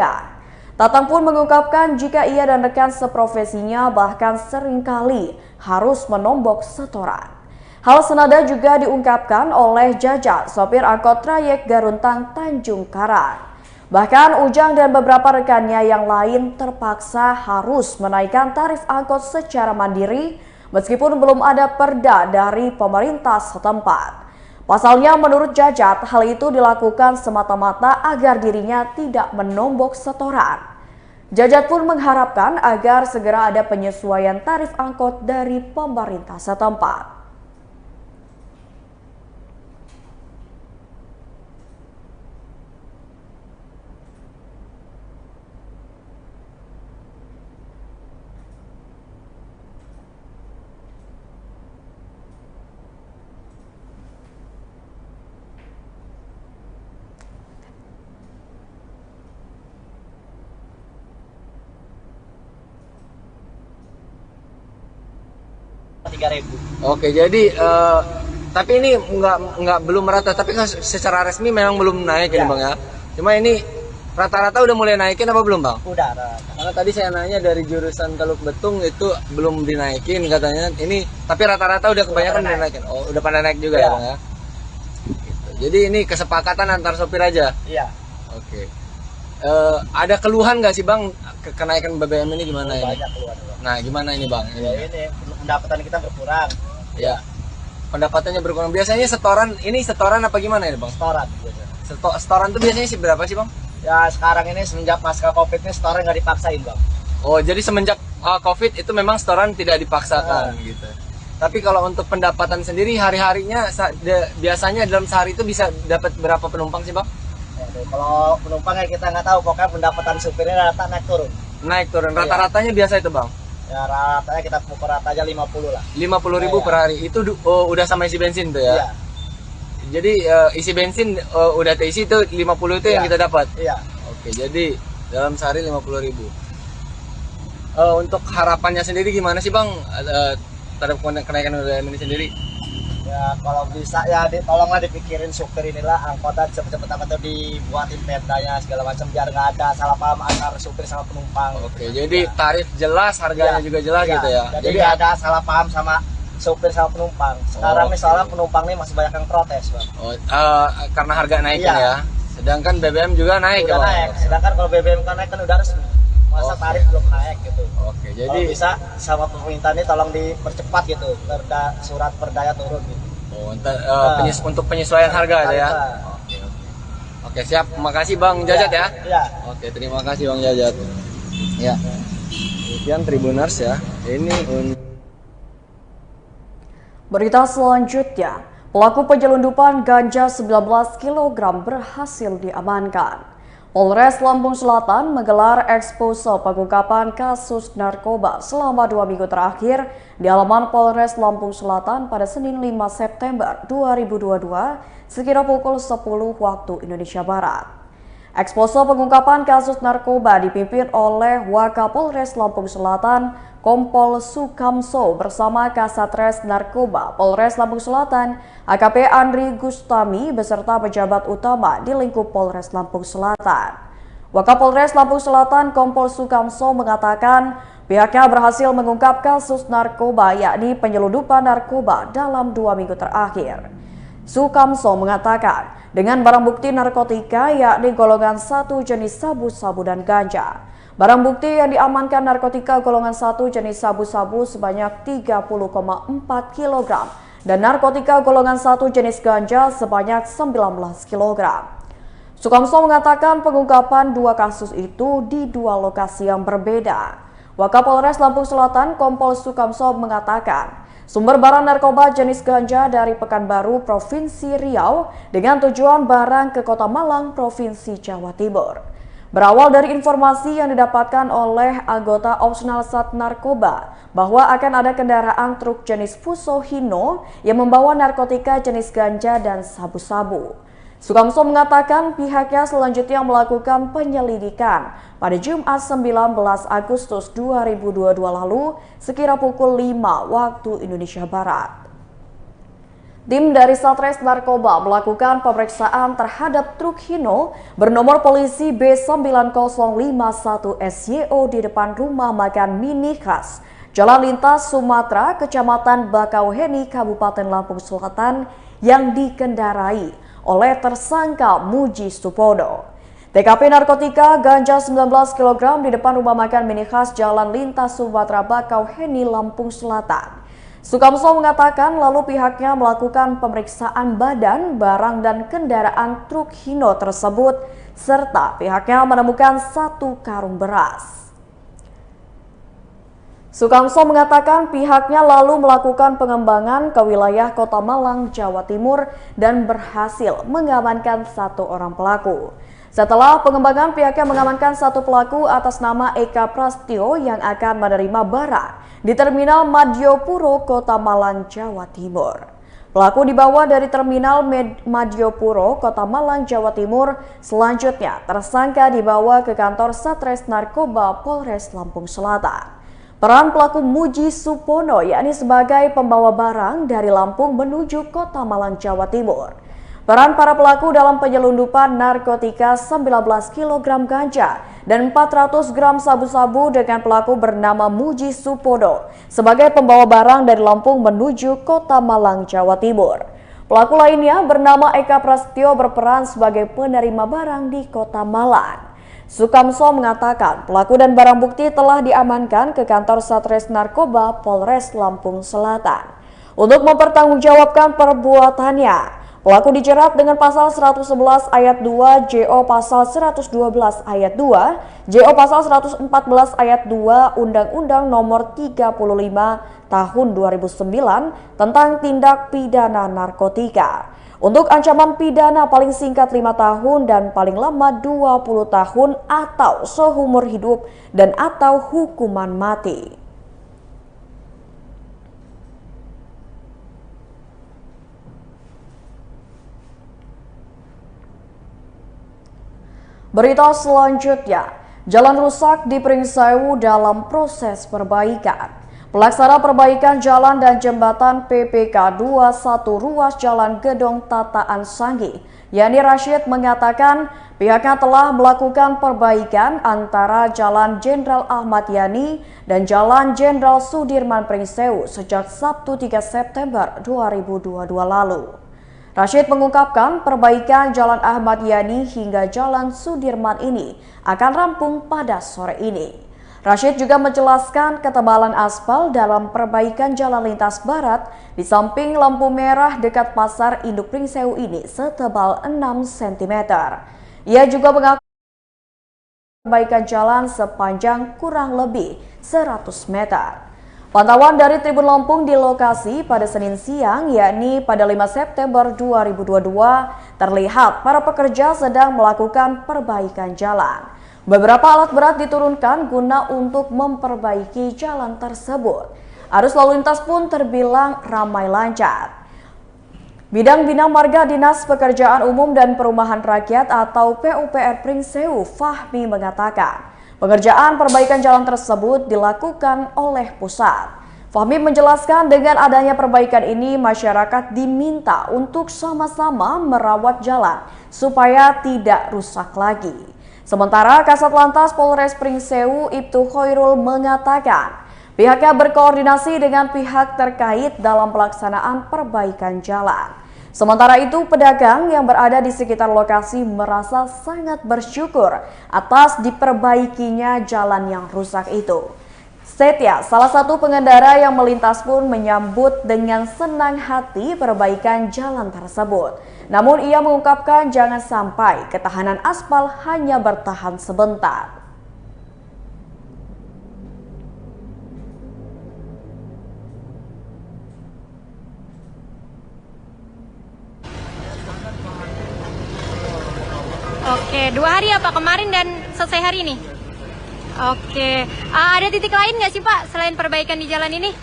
Tatang pun mengungkapkan jika ia dan rekan seprofesinya bahkan seringkali harus menombok setoran. Hal senada juga diungkapkan oleh Jaja, sopir angkot trayek Garuntang Tanjung Karang. Bahkan Ujang dan beberapa rekannya yang lain terpaksa harus menaikkan tarif angkot secara mandiri meskipun belum ada perda dari pemerintah setempat. Pasalnya menurut Jajat, hal itu dilakukan semata-mata agar dirinya tidak menombok setoran. Jajat pun mengharapkan agar segera ada penyesuaian tarif angkot dari pemerintah setempat. Oke, jadi tapi ini belum merata, tapi secara resmi memang belum naik ini Bang ya. Cuma ini rata-rata udah mulai naikin apa belum Bang? Udah. Karena tadi saya nanya dari jurusan Teluk Betung itu belum dinaikin katanya. Ini tapi rata-rata udah kebanyakan udah dinaikin. Oh, udah pada naik juga ya Bang ya. Gitu. Jadi ini kesepakatan antar sopir aja. Iya. Oke. Ada keluhan nggak sih Bang kenaikan BBM ini gimana ini? Banyak keluhan. Nah, gimana ini Bang? Ini pendapatan kita berkurang. Ya. Pendapatannya berkurang. Biasanya setoran apa gimana ini Bang? Setoran. Setoran tuh biasanya sih berapa sih Bang? Ya sekarang ini semenjak pasca Covid ini setoran nggak dipaksain Bang. Oh, jadi semenjak Covid itu memang setoran tidak dipaksakan gitu. Tapi kalau untuk pendapatan sendiri hari-harinya biasanya dalam sehari itu bisa dapat berapa penumpang sih Bang? Kalau penumpangnya kita nggak tahu, pokoknya pendapatan supirnya rata naik turun. Naik turun. Rata-ratanya biasa itu Bang? Ya ratanya kita pukul rata aja 50 lah. 50.000 per hari. Itu udah sama isi bensin tuh ya? Iya. Jadi isi bensin udah terisi itu 50 itu yang kita dapat? Iya. Oke, jadi dalam sehari 50.000. Untuk harapannya sendiri gimana sih Bang terhadap kenaikan BBM ini sendiri? Ya kalau bisa ya tolonglah dipikirin supir inilah angkotan cepet-cepet apa tuh dibuatin perdanya segala macam biar nggak ada salah paham antara supir sama penumpang. Oke, jadi tarif jelas, harganya juga jelas gitu ya. Jadi nggak ada salah paham sama supir sama penumpang. Sekarang misalnya penumpang nih masih banyak yang protes Bang. Karena harga naiknya ya. Sedangkan BBM juga naik udah naik. Sedangkan kalau BBM kan naik kan udah resmi. Masa tarif belum naik gitu. Oke, jadi kalau bisa sama pemerintah ini tolong dipercepat gitu, surat perdaya turun gitu. Untuk penyesuaian harga ya. Oke, siap. Makasih Bang Jajat ya. Iya. Oke, terima kasih Bang Jajat. Ya. Demikian Tribuners ya. Ini Berita selanjutnya, pelaku penyelundupan ganja 19 kg berhasil diamankan. Polres Lampung Selatan menggelar ekspose pengungkapan kasus narkoba selama 2 minggu terakhir di halaman Polres Lampung Selatan pada Senin 5 September 2022 sekira pukul 10 waktu Indonesia Barat. Ekspose pengungkapan kasus narkoba dipimpin oleh Wakapolres Lampung Selatan Kompol Sukamso bersama Kasatres Narkoba Polres Lampung Selatan AKP Andri Gustami beserta pejabat utama di lingkup Polres Lampung Selatan. Wakapolres Lampung Selatan Kompol Sukamso mengatakan pihaknya berhasil mengungkap kasus narkoba yakni penyelundupan narkoba dalam 2 minggu terakhir. Sukamso mengatakan dengan barang bukti narkotika yakni golongan 1 jenis sabu-sabu dan ganja. Barang bukti yang diamankan narkotika golongan 1 jenis sabu-sabu sebanyak 30,4 kg dan narkotika golongan 1 jenis ganja sebanyak 19 kg. Sukamso mengatakan pengungkapan 2 kasus itu di 2 lokasi yang berbeda. Wakapolres Lampung Selatan Kompol Sukamso mengatakan sumber barang narkoba jenis ganja dari Pekanbaru, Provinsi Riau dengan tujuan barang ke Kota Malang, Provinsi Jawa Timur. Berawal dari informasi yang didapatkan oleh anggota Opsional Sat Narkoba bahwa akan ada kendaraan truk jenis Fuso Hino yang membawa narkotika jenis ganja dan sabu-sabu. Sukamso mengatakan pihaknya selanjutnya melakukan penyelidikan pada Jumat 19 Agustus 2022 lalu sekira pukul 5 waktu Indonesia Barat. Tim dari Satres Narkoba melakukan pemeriksaan terhadap truk Hino bernomor polisi B9051 SYO di depan rumah makan Mini Khas, Jalan Lintas Sumatera, Kecamatan Bakauheni, Kabupaten Lampung Selatan yang dikendarai oleh tersangka Muji Supono. TKP narkotika ganja 19 kg di depan rumah makan Mini Khas, Jalan Lintas Sumatera, Bakauheni, Lampung Selatan. Sukamso mengatakan lalu pihaknya melakukan pemeriksaan badan, barang dan kendaraan truk Hino tersebut serta pihaknya menemukan 1 karung beras. Sukamso mengatakan pihaknya lalu melakukan pengembangan ke wilayah Kota Malang, Jawa Timur dan berhasil mengamankan 1 orang pelaku. Setelah pengembangan, pihaknya mengamankan 1 pelaku atas nama Eka Prastio yang akan menerima barang di Terminal Madiopuro, Kota Malang, Jawa Timur. Pelaku dibawa dari Terminal Madiopuro, Kota Malang, Jawa Timur. Selanjutnya, tersangka dibawa ke kantor Satres Narkoba Polres Lampung Selatan. Peran pelaku Muji Supono yakni sebagai pembawa barang dari Lampung menuju Kota Malang, Jawa Timur. Peran para pelaku dalam penyelundupan narkotika 19 kg ganja dan 400 gram sabu-sabu dengan pelaku bernama Muji Supono sebagai pembawa barang dari Lampung menuju Kota Malang, Jawa Timur. Pelaku lainnya bernama Eka Prastio berperan sebagai penerima barang di Kota Malang. Sukamso mengatakan pelaku dan barang bukti telah diamankan ke kantor Satres Narkoba Polres Lampung Selatan. Untuk mempertanggungjawabkan perbuatannya, pelaku dijerat dengan pasal 111 ayat 2, JO pasal 112 ayat 2, JO pasal 114 ayat 2 Undang-Undang Nomor 35 Tahun 2009 tentang tindak pidana narkotika. Untuk ancaman pidana paling singkat 5 tahun dan paling lama 20 tahun atau seumur hidup dan atau hukuman mati. Berita selanjutnya, jalan rusak di Pringsewu dalam proses perbaikan. Pelaksana perbaikan jalan dan jembatan PPK 21 ruas jalan Gedong Tataan Sanggi, yakni Rashid mengatakan pihaknya telah melakukan perbaikan antara Jalan Jenderal Ahmad Yani dan Jalan Jenderal Sudirman Pringsewu sejak Sabtu 3 September 2022 lalu. Rashid mengungkapkan perbaikan Jalan Ahmad Yani hingga Jalan Sudirman ini akan rampung pada sore ini. Rashid juga menjelaskan ketebalan aspal dalam perbaikan jalan lintas barat di samping lampu merah dekat pasar induk Pringsewu ini setebal 6 cm. Ia juga mengaku perbaikan jalan sepanjang kurang lebih 100 meter. Pantauan dari Tribun Lampung di lokasi pada Senin siang, yakni pada 5 September 2022, terlihat para pekerja sedang melakukan perbaikan jalan. Beberapa alat berat diturunkan guna untuk memperbaiki jalan tersebut. Arus lalu lintas pun terbilang ramai lancar. Bidang Bina Marga Dinas Pekerjaan Umum dan Perumahan Rakyat atau PUPR Pringsewu Fahmi mengatakan, pengerjaan perbaikan jalan tersebut dilakukan oleh pusat. Fahmi menjelaskan dengan adanya perbaikan ini masyarakat diminta untuk sama-sama merawat jalan supaya tidak rusak lagi. Sementara Kasat Lantas Polres Pringsewu Ibtu Khairul mengatakan pihaknya berkoordinasi dengan pihak terkait dalam pelaksanaan perbaikan jalan. Sementara itu, pedagang yang berada di sekitar lokasi merasa sangat bersyukur atas diperbaikinya jalan yang rusak itu. Setia, salah satu pengendara yang melintas pun menyambut dengan senang hati perbaikan jalan tersebut. Namun ia mengungkapkan jangan sampai ketahanan aspal hanya bertahan sebentar. Oke, 2 hari apa kemarin dan selesai hari ini? Oke, ada titik lain nggak sih Pak selain perbaikan di jalan ini?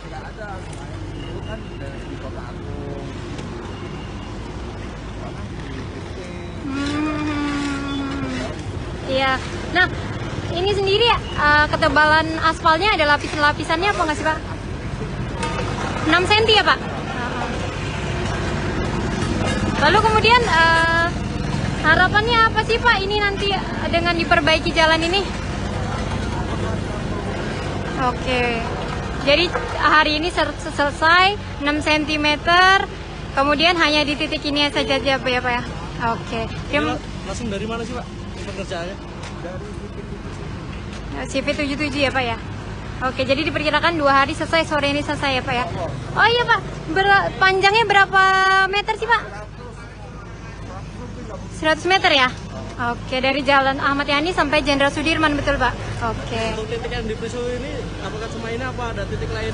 Iya, nah ini sendiri ketebalan aspalnya ada lapis-lapisannya apa nggak sih Pak? 6 cm ya Pak? Lalu kemudian harapannya apa sih Pak ini nanti dengan diperbaiki jalan ini? Oke, jadi hari ini selesai 6 cm, kemudian hanya di titik ini saja ya Pak ya? Oke. Langsung dari mana sih Pak pekerjaannya? Dari CV77 ya Pak ya? Oke, jadi diperkirakan 2 hari selesai, sore ini selesai ya Pak ya? Oh iya Pak, panjangnya berapa meter sih Pak? 100 meter ya? Oke, dari Jalan Ahmad Yani sampai Jenderal Sudirman, betul Pak? Oke. Untuk titik yang di Pringsewu ini, apakah cuma ini apa ada titik lain?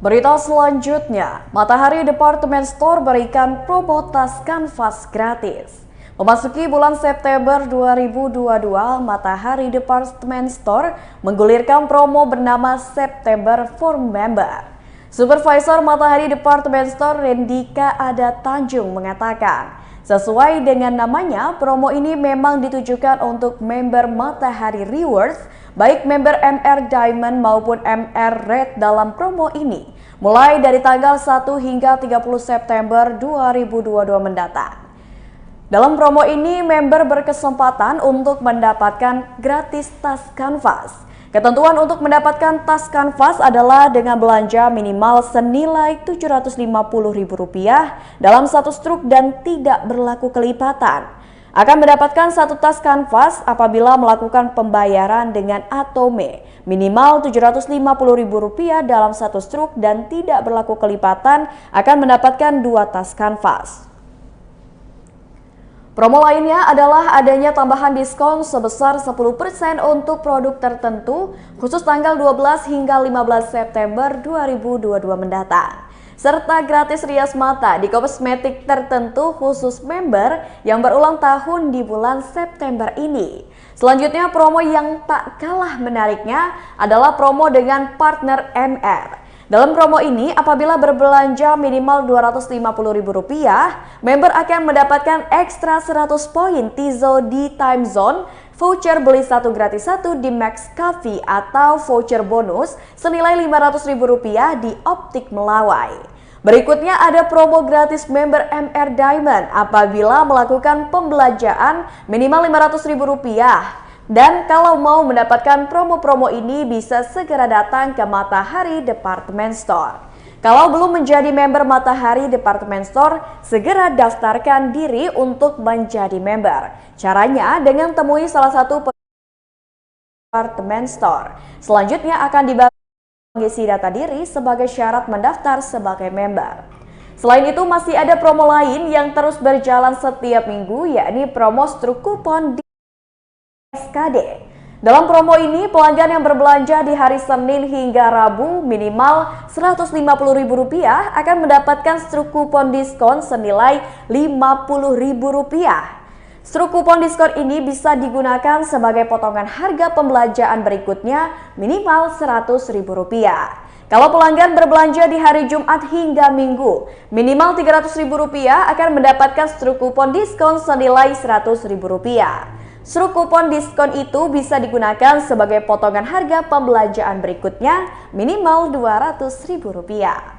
Berita selanjutnya, Matahari Department Store berikan promo tas kanvas gratis. Memasuki bulan September 2022, Matahari Department Store menggulirkan promo bernama September for Member. Supervisor Matahari Department Store Rendika Ada Tanjung mengatakan, sesuai dengan namanya, promo ini memang ditujukan untuk member Matahari Rewards, baik member MR Diamond maupun MR Red dalam promo ini, mulai dari tanggal 1 hingga 30 September 2022 mendatang. Dalam promo ini, member berkesempatan untuk mendapatkan gratis tas kanvas. Ketentuan untuk mendapatkan tas kanvas adalah dengan belanja minimal senilai Rp750.000 dalam satu struk dan tidak berlaku kelipatan. Akan mendapatkan satu tas kanvas apabila melakukan pembayaran dengan Atome minimal Rp750.000 dalam satu struk dan tidak berlaku kelipatan akan mendapatkan 2 tas kanvas. Promo lainnya adalah adanya tambahan diskon sebesar 10% untuk produk tertentu khusus tanggal 12 hingga 15 September 2022 mendatang. Serta gratis rias mata di kosmetik tertentu khusus member yang berulang tahun di bulan September ini. Selanjutnya promo yang tak kalah menariknya adalah promo dengan partner MR. Dalam promo ini, apabila berbelanja minimal Rp250.000, member akan mendapatkan ekstra 100 poin Tizo di Time Zone, voucher beli 1 gratis 1 di Max Coffee atau voucher bonus senilai Rp500.000 di Optik Melawai. Berikutnya ada promo gratis member MR Diamond apabila melakukan pembelanjaan minimal Rp500.000. Dan kalau mau mendapatkan promo-promo ini bisa segera datang ke Matahari Department Store. Kalau belum menjadi member Matahari Department Store, segera daftarkan diri untuk menjadi member. Caranya dengan temui salah satu Department Store. Selanjutnya akan mengisi data diri sebagai syarat mendaftar sebagai member. Selain itu masih ada promo lain yang terus berjalan setiap minggu, yakni promo struk kupon di SKD. Dalam promo ini, pelanggan yang berbelanja di hari Senin hingga Rabu minimal Rp150.000 akan mendapatkan struk kupon diskon senilai Rp50.000. Struk kupon diskon ini bisa digunakan sebagai potongan harga pembelanjaan berikutnya minimal Rp100.000. Kalau pelanggan berbelanja di hari Jumat hingga Minggu, minimal Rp300.000 akan mendapatkan struk kupon diskon senilai Rp100.000. Struk kupon diskon itu bisa digunakan sebagai potongan harga pembelanjaan berikutnya minimal Rp200.000.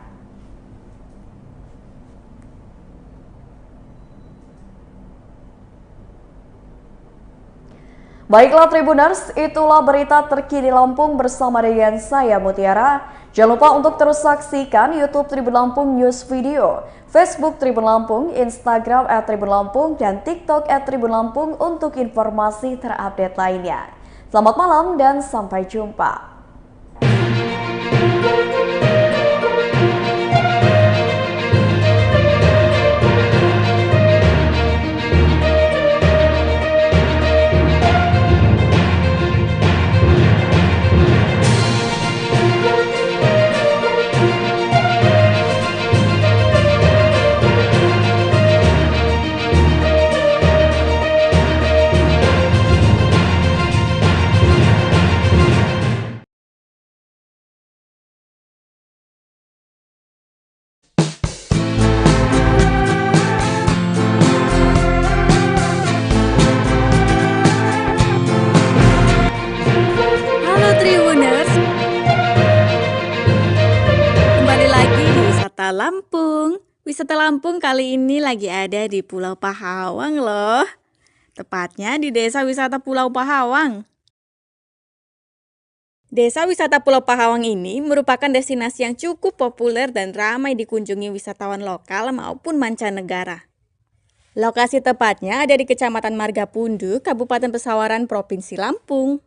Baiklah Tribuners, itulah berita terkini Lampung bersama dengan saya Mutiara. Jangan lupa untuk terus saksikan YouTube Tribun Lampung News Video, Facebook Tribun Lampung, Instagram @Tribun Lampung, dan TikTok @Tribun Lampung untuk informasi terupdate lainnya. Selamat malam dan sampai jumpa. Lampung. Wisata Lampung kali ini lagi ada di Pulau Pahawang loh. Tepatnya di Desa Wisata Pulau Pahawang. Desa Wisata Pulau Pahawang ini merupakan destinasi yang cukup populer dan ramai dikunjungi wisatawan lokal maupun mancanegara. Lokasi tepatnya ada di Kecamatan Margapundu, Kabupaten Pesawaran, Provinsi Lampung.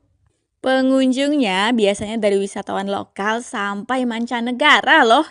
Pengunjungnya biasanya dari wisatawan lokal sampai mancanegara loh.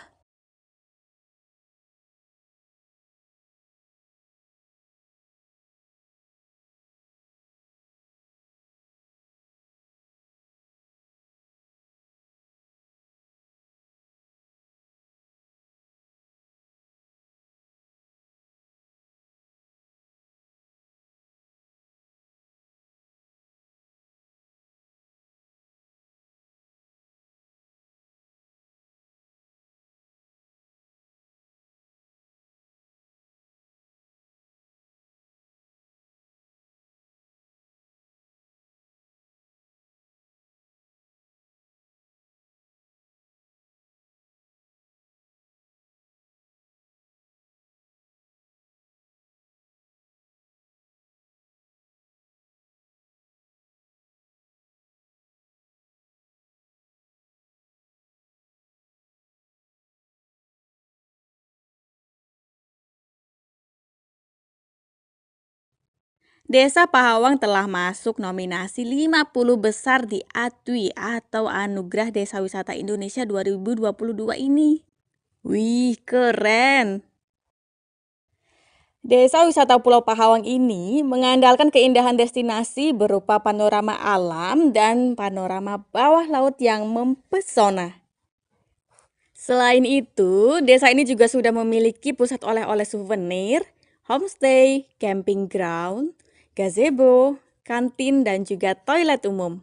Desa Pahawang telah masuk nominasi 50 besar di ATWI atau Anugerah Desa Wisata Indonesia 2022 ini. Wih, keren! Desa Wisata Pulau Pahawang ini mengandalkan keindahan destinasi berupa panorama alam dan panorama bawah laut yang mempesona. Selain itu, desa ini juga sudah memiliki pusat oleh-oleh souvenir, homestay, camping ground, gazebo, kantin, dan juga toilet umum.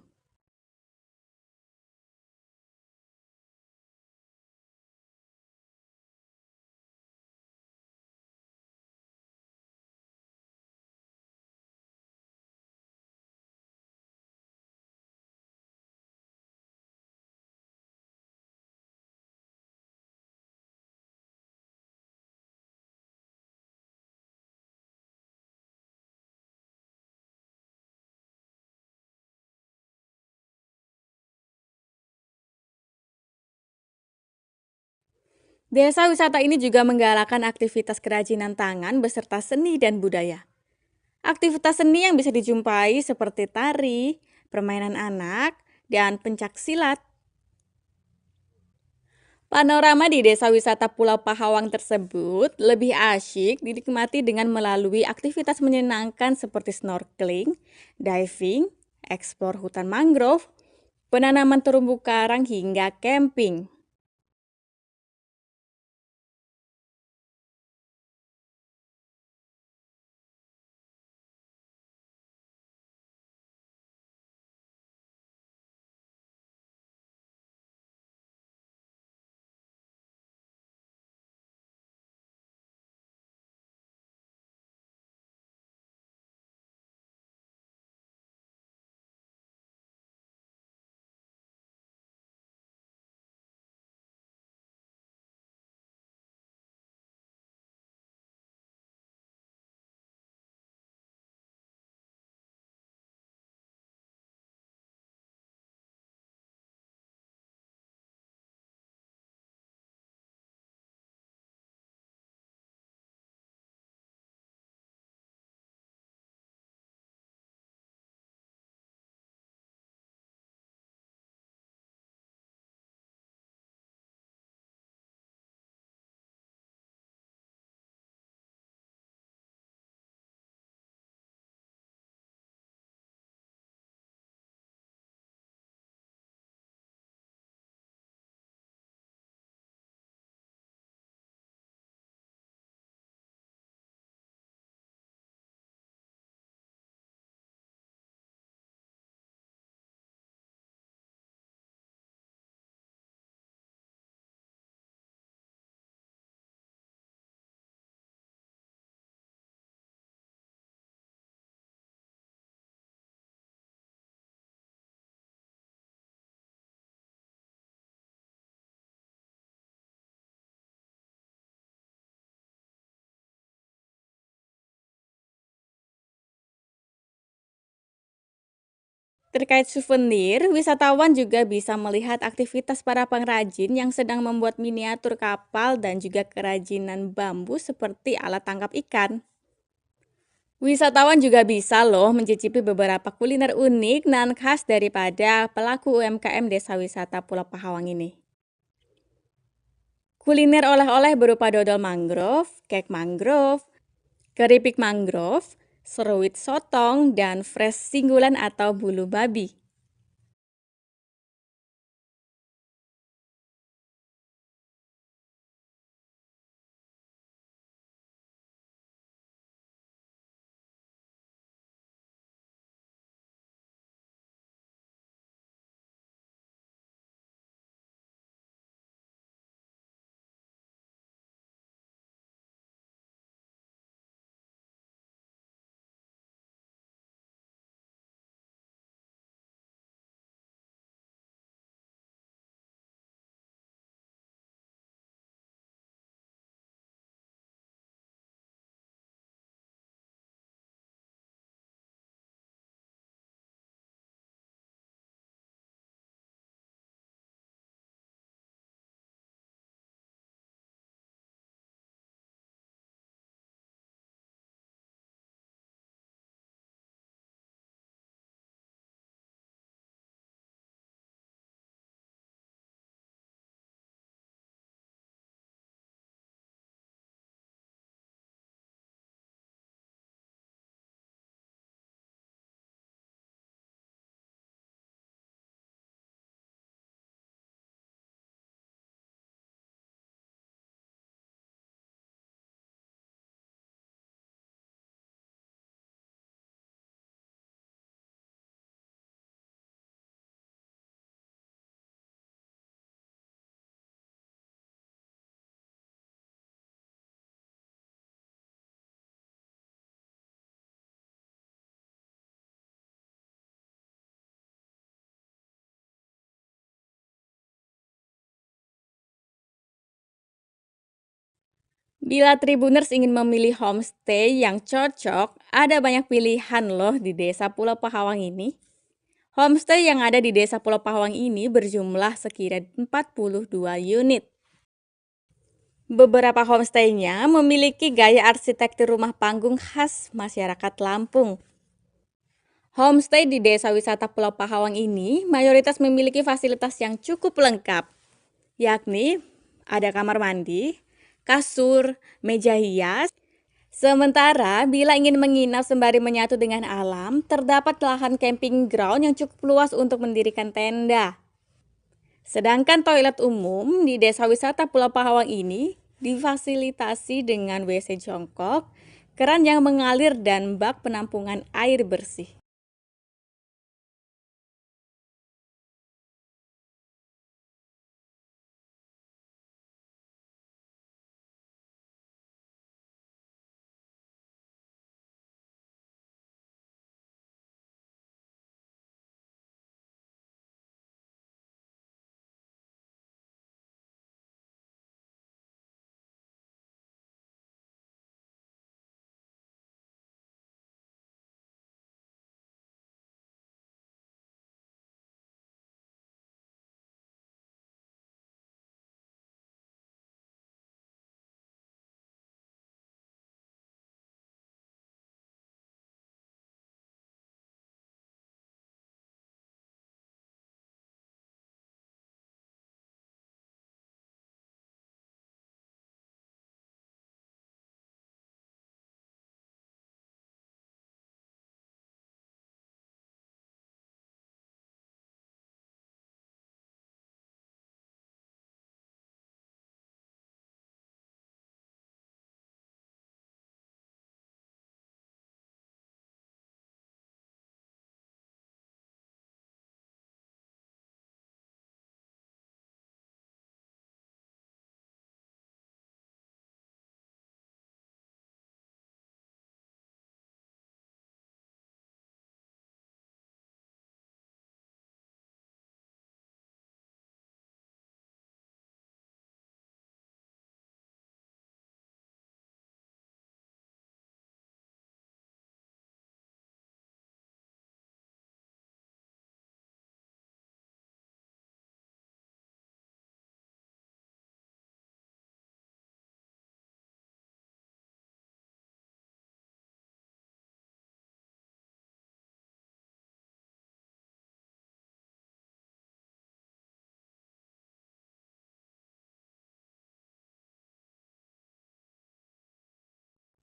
Desa wisata ini juga menggalakkan aktivitas kerajinan tangan beserta seni dan budaya. Aktivitas seni yang bisa dijumpai seperti tari, permainan anak, dan pencak silat. Panorama di Desa Wisata Pulau Pahawang tersebut lebih asyik dinikmati dengan melalui aktivitas menyenangkan seperti snorkeling, diving, eksplor hutan mangrove, penanaman terumbu karang hingga camping. Terkait souvenir, wisatawan juga bisa melihat aktivitas para pengrajin yang sedang membuat miniatur kapal dan juga kerajinan bambu seperti alat tangkap ikan. Wisatawan juga bisa loh mencicipi beberapa kuliner unik dan khas daripada pelaku UMKM Desa Wisata Pulau Pahawang ini. Kuliner oleh-oleh berupa dodol mangrove, kek mangrove, keripik mangrove, seruit sotong, dan fresh singgulan atau bulu babi. Bila Tribuners ingin memilih homestay yang cocok, ada banyak pilihan loh di Desa Pulau Pahawang ini. Homestay yang ada di Desa Pulau Pahawang ini berjumlah sekira 42 unit. Beberapa homestay-nya memiliki gaya arsitektur rumah panggung khas masyarakat Lampung. Homestay di Desa Wisata Pulau Pahawang ini mayoritas memiliki fasilitas yang cukup lengkap, yakni ada kamar mandi, kasur, meja hias, Sementara, bila ingin menginap sembari menyatu dengan alam, terdapat lahan camping ground yang cukup luas untuk mendirikan tenda. Sedangkan toilet umum di Desa Wisata Pulau Pahawang ini difasilitasi dengan WC jongkok, keran yang mengalir, dan bak penampungan air bersih.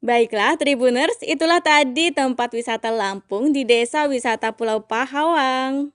Baiklah, Tribuners, itulah tadi tempat wisata Lampung di Desa Wisata Pulau Pahawang.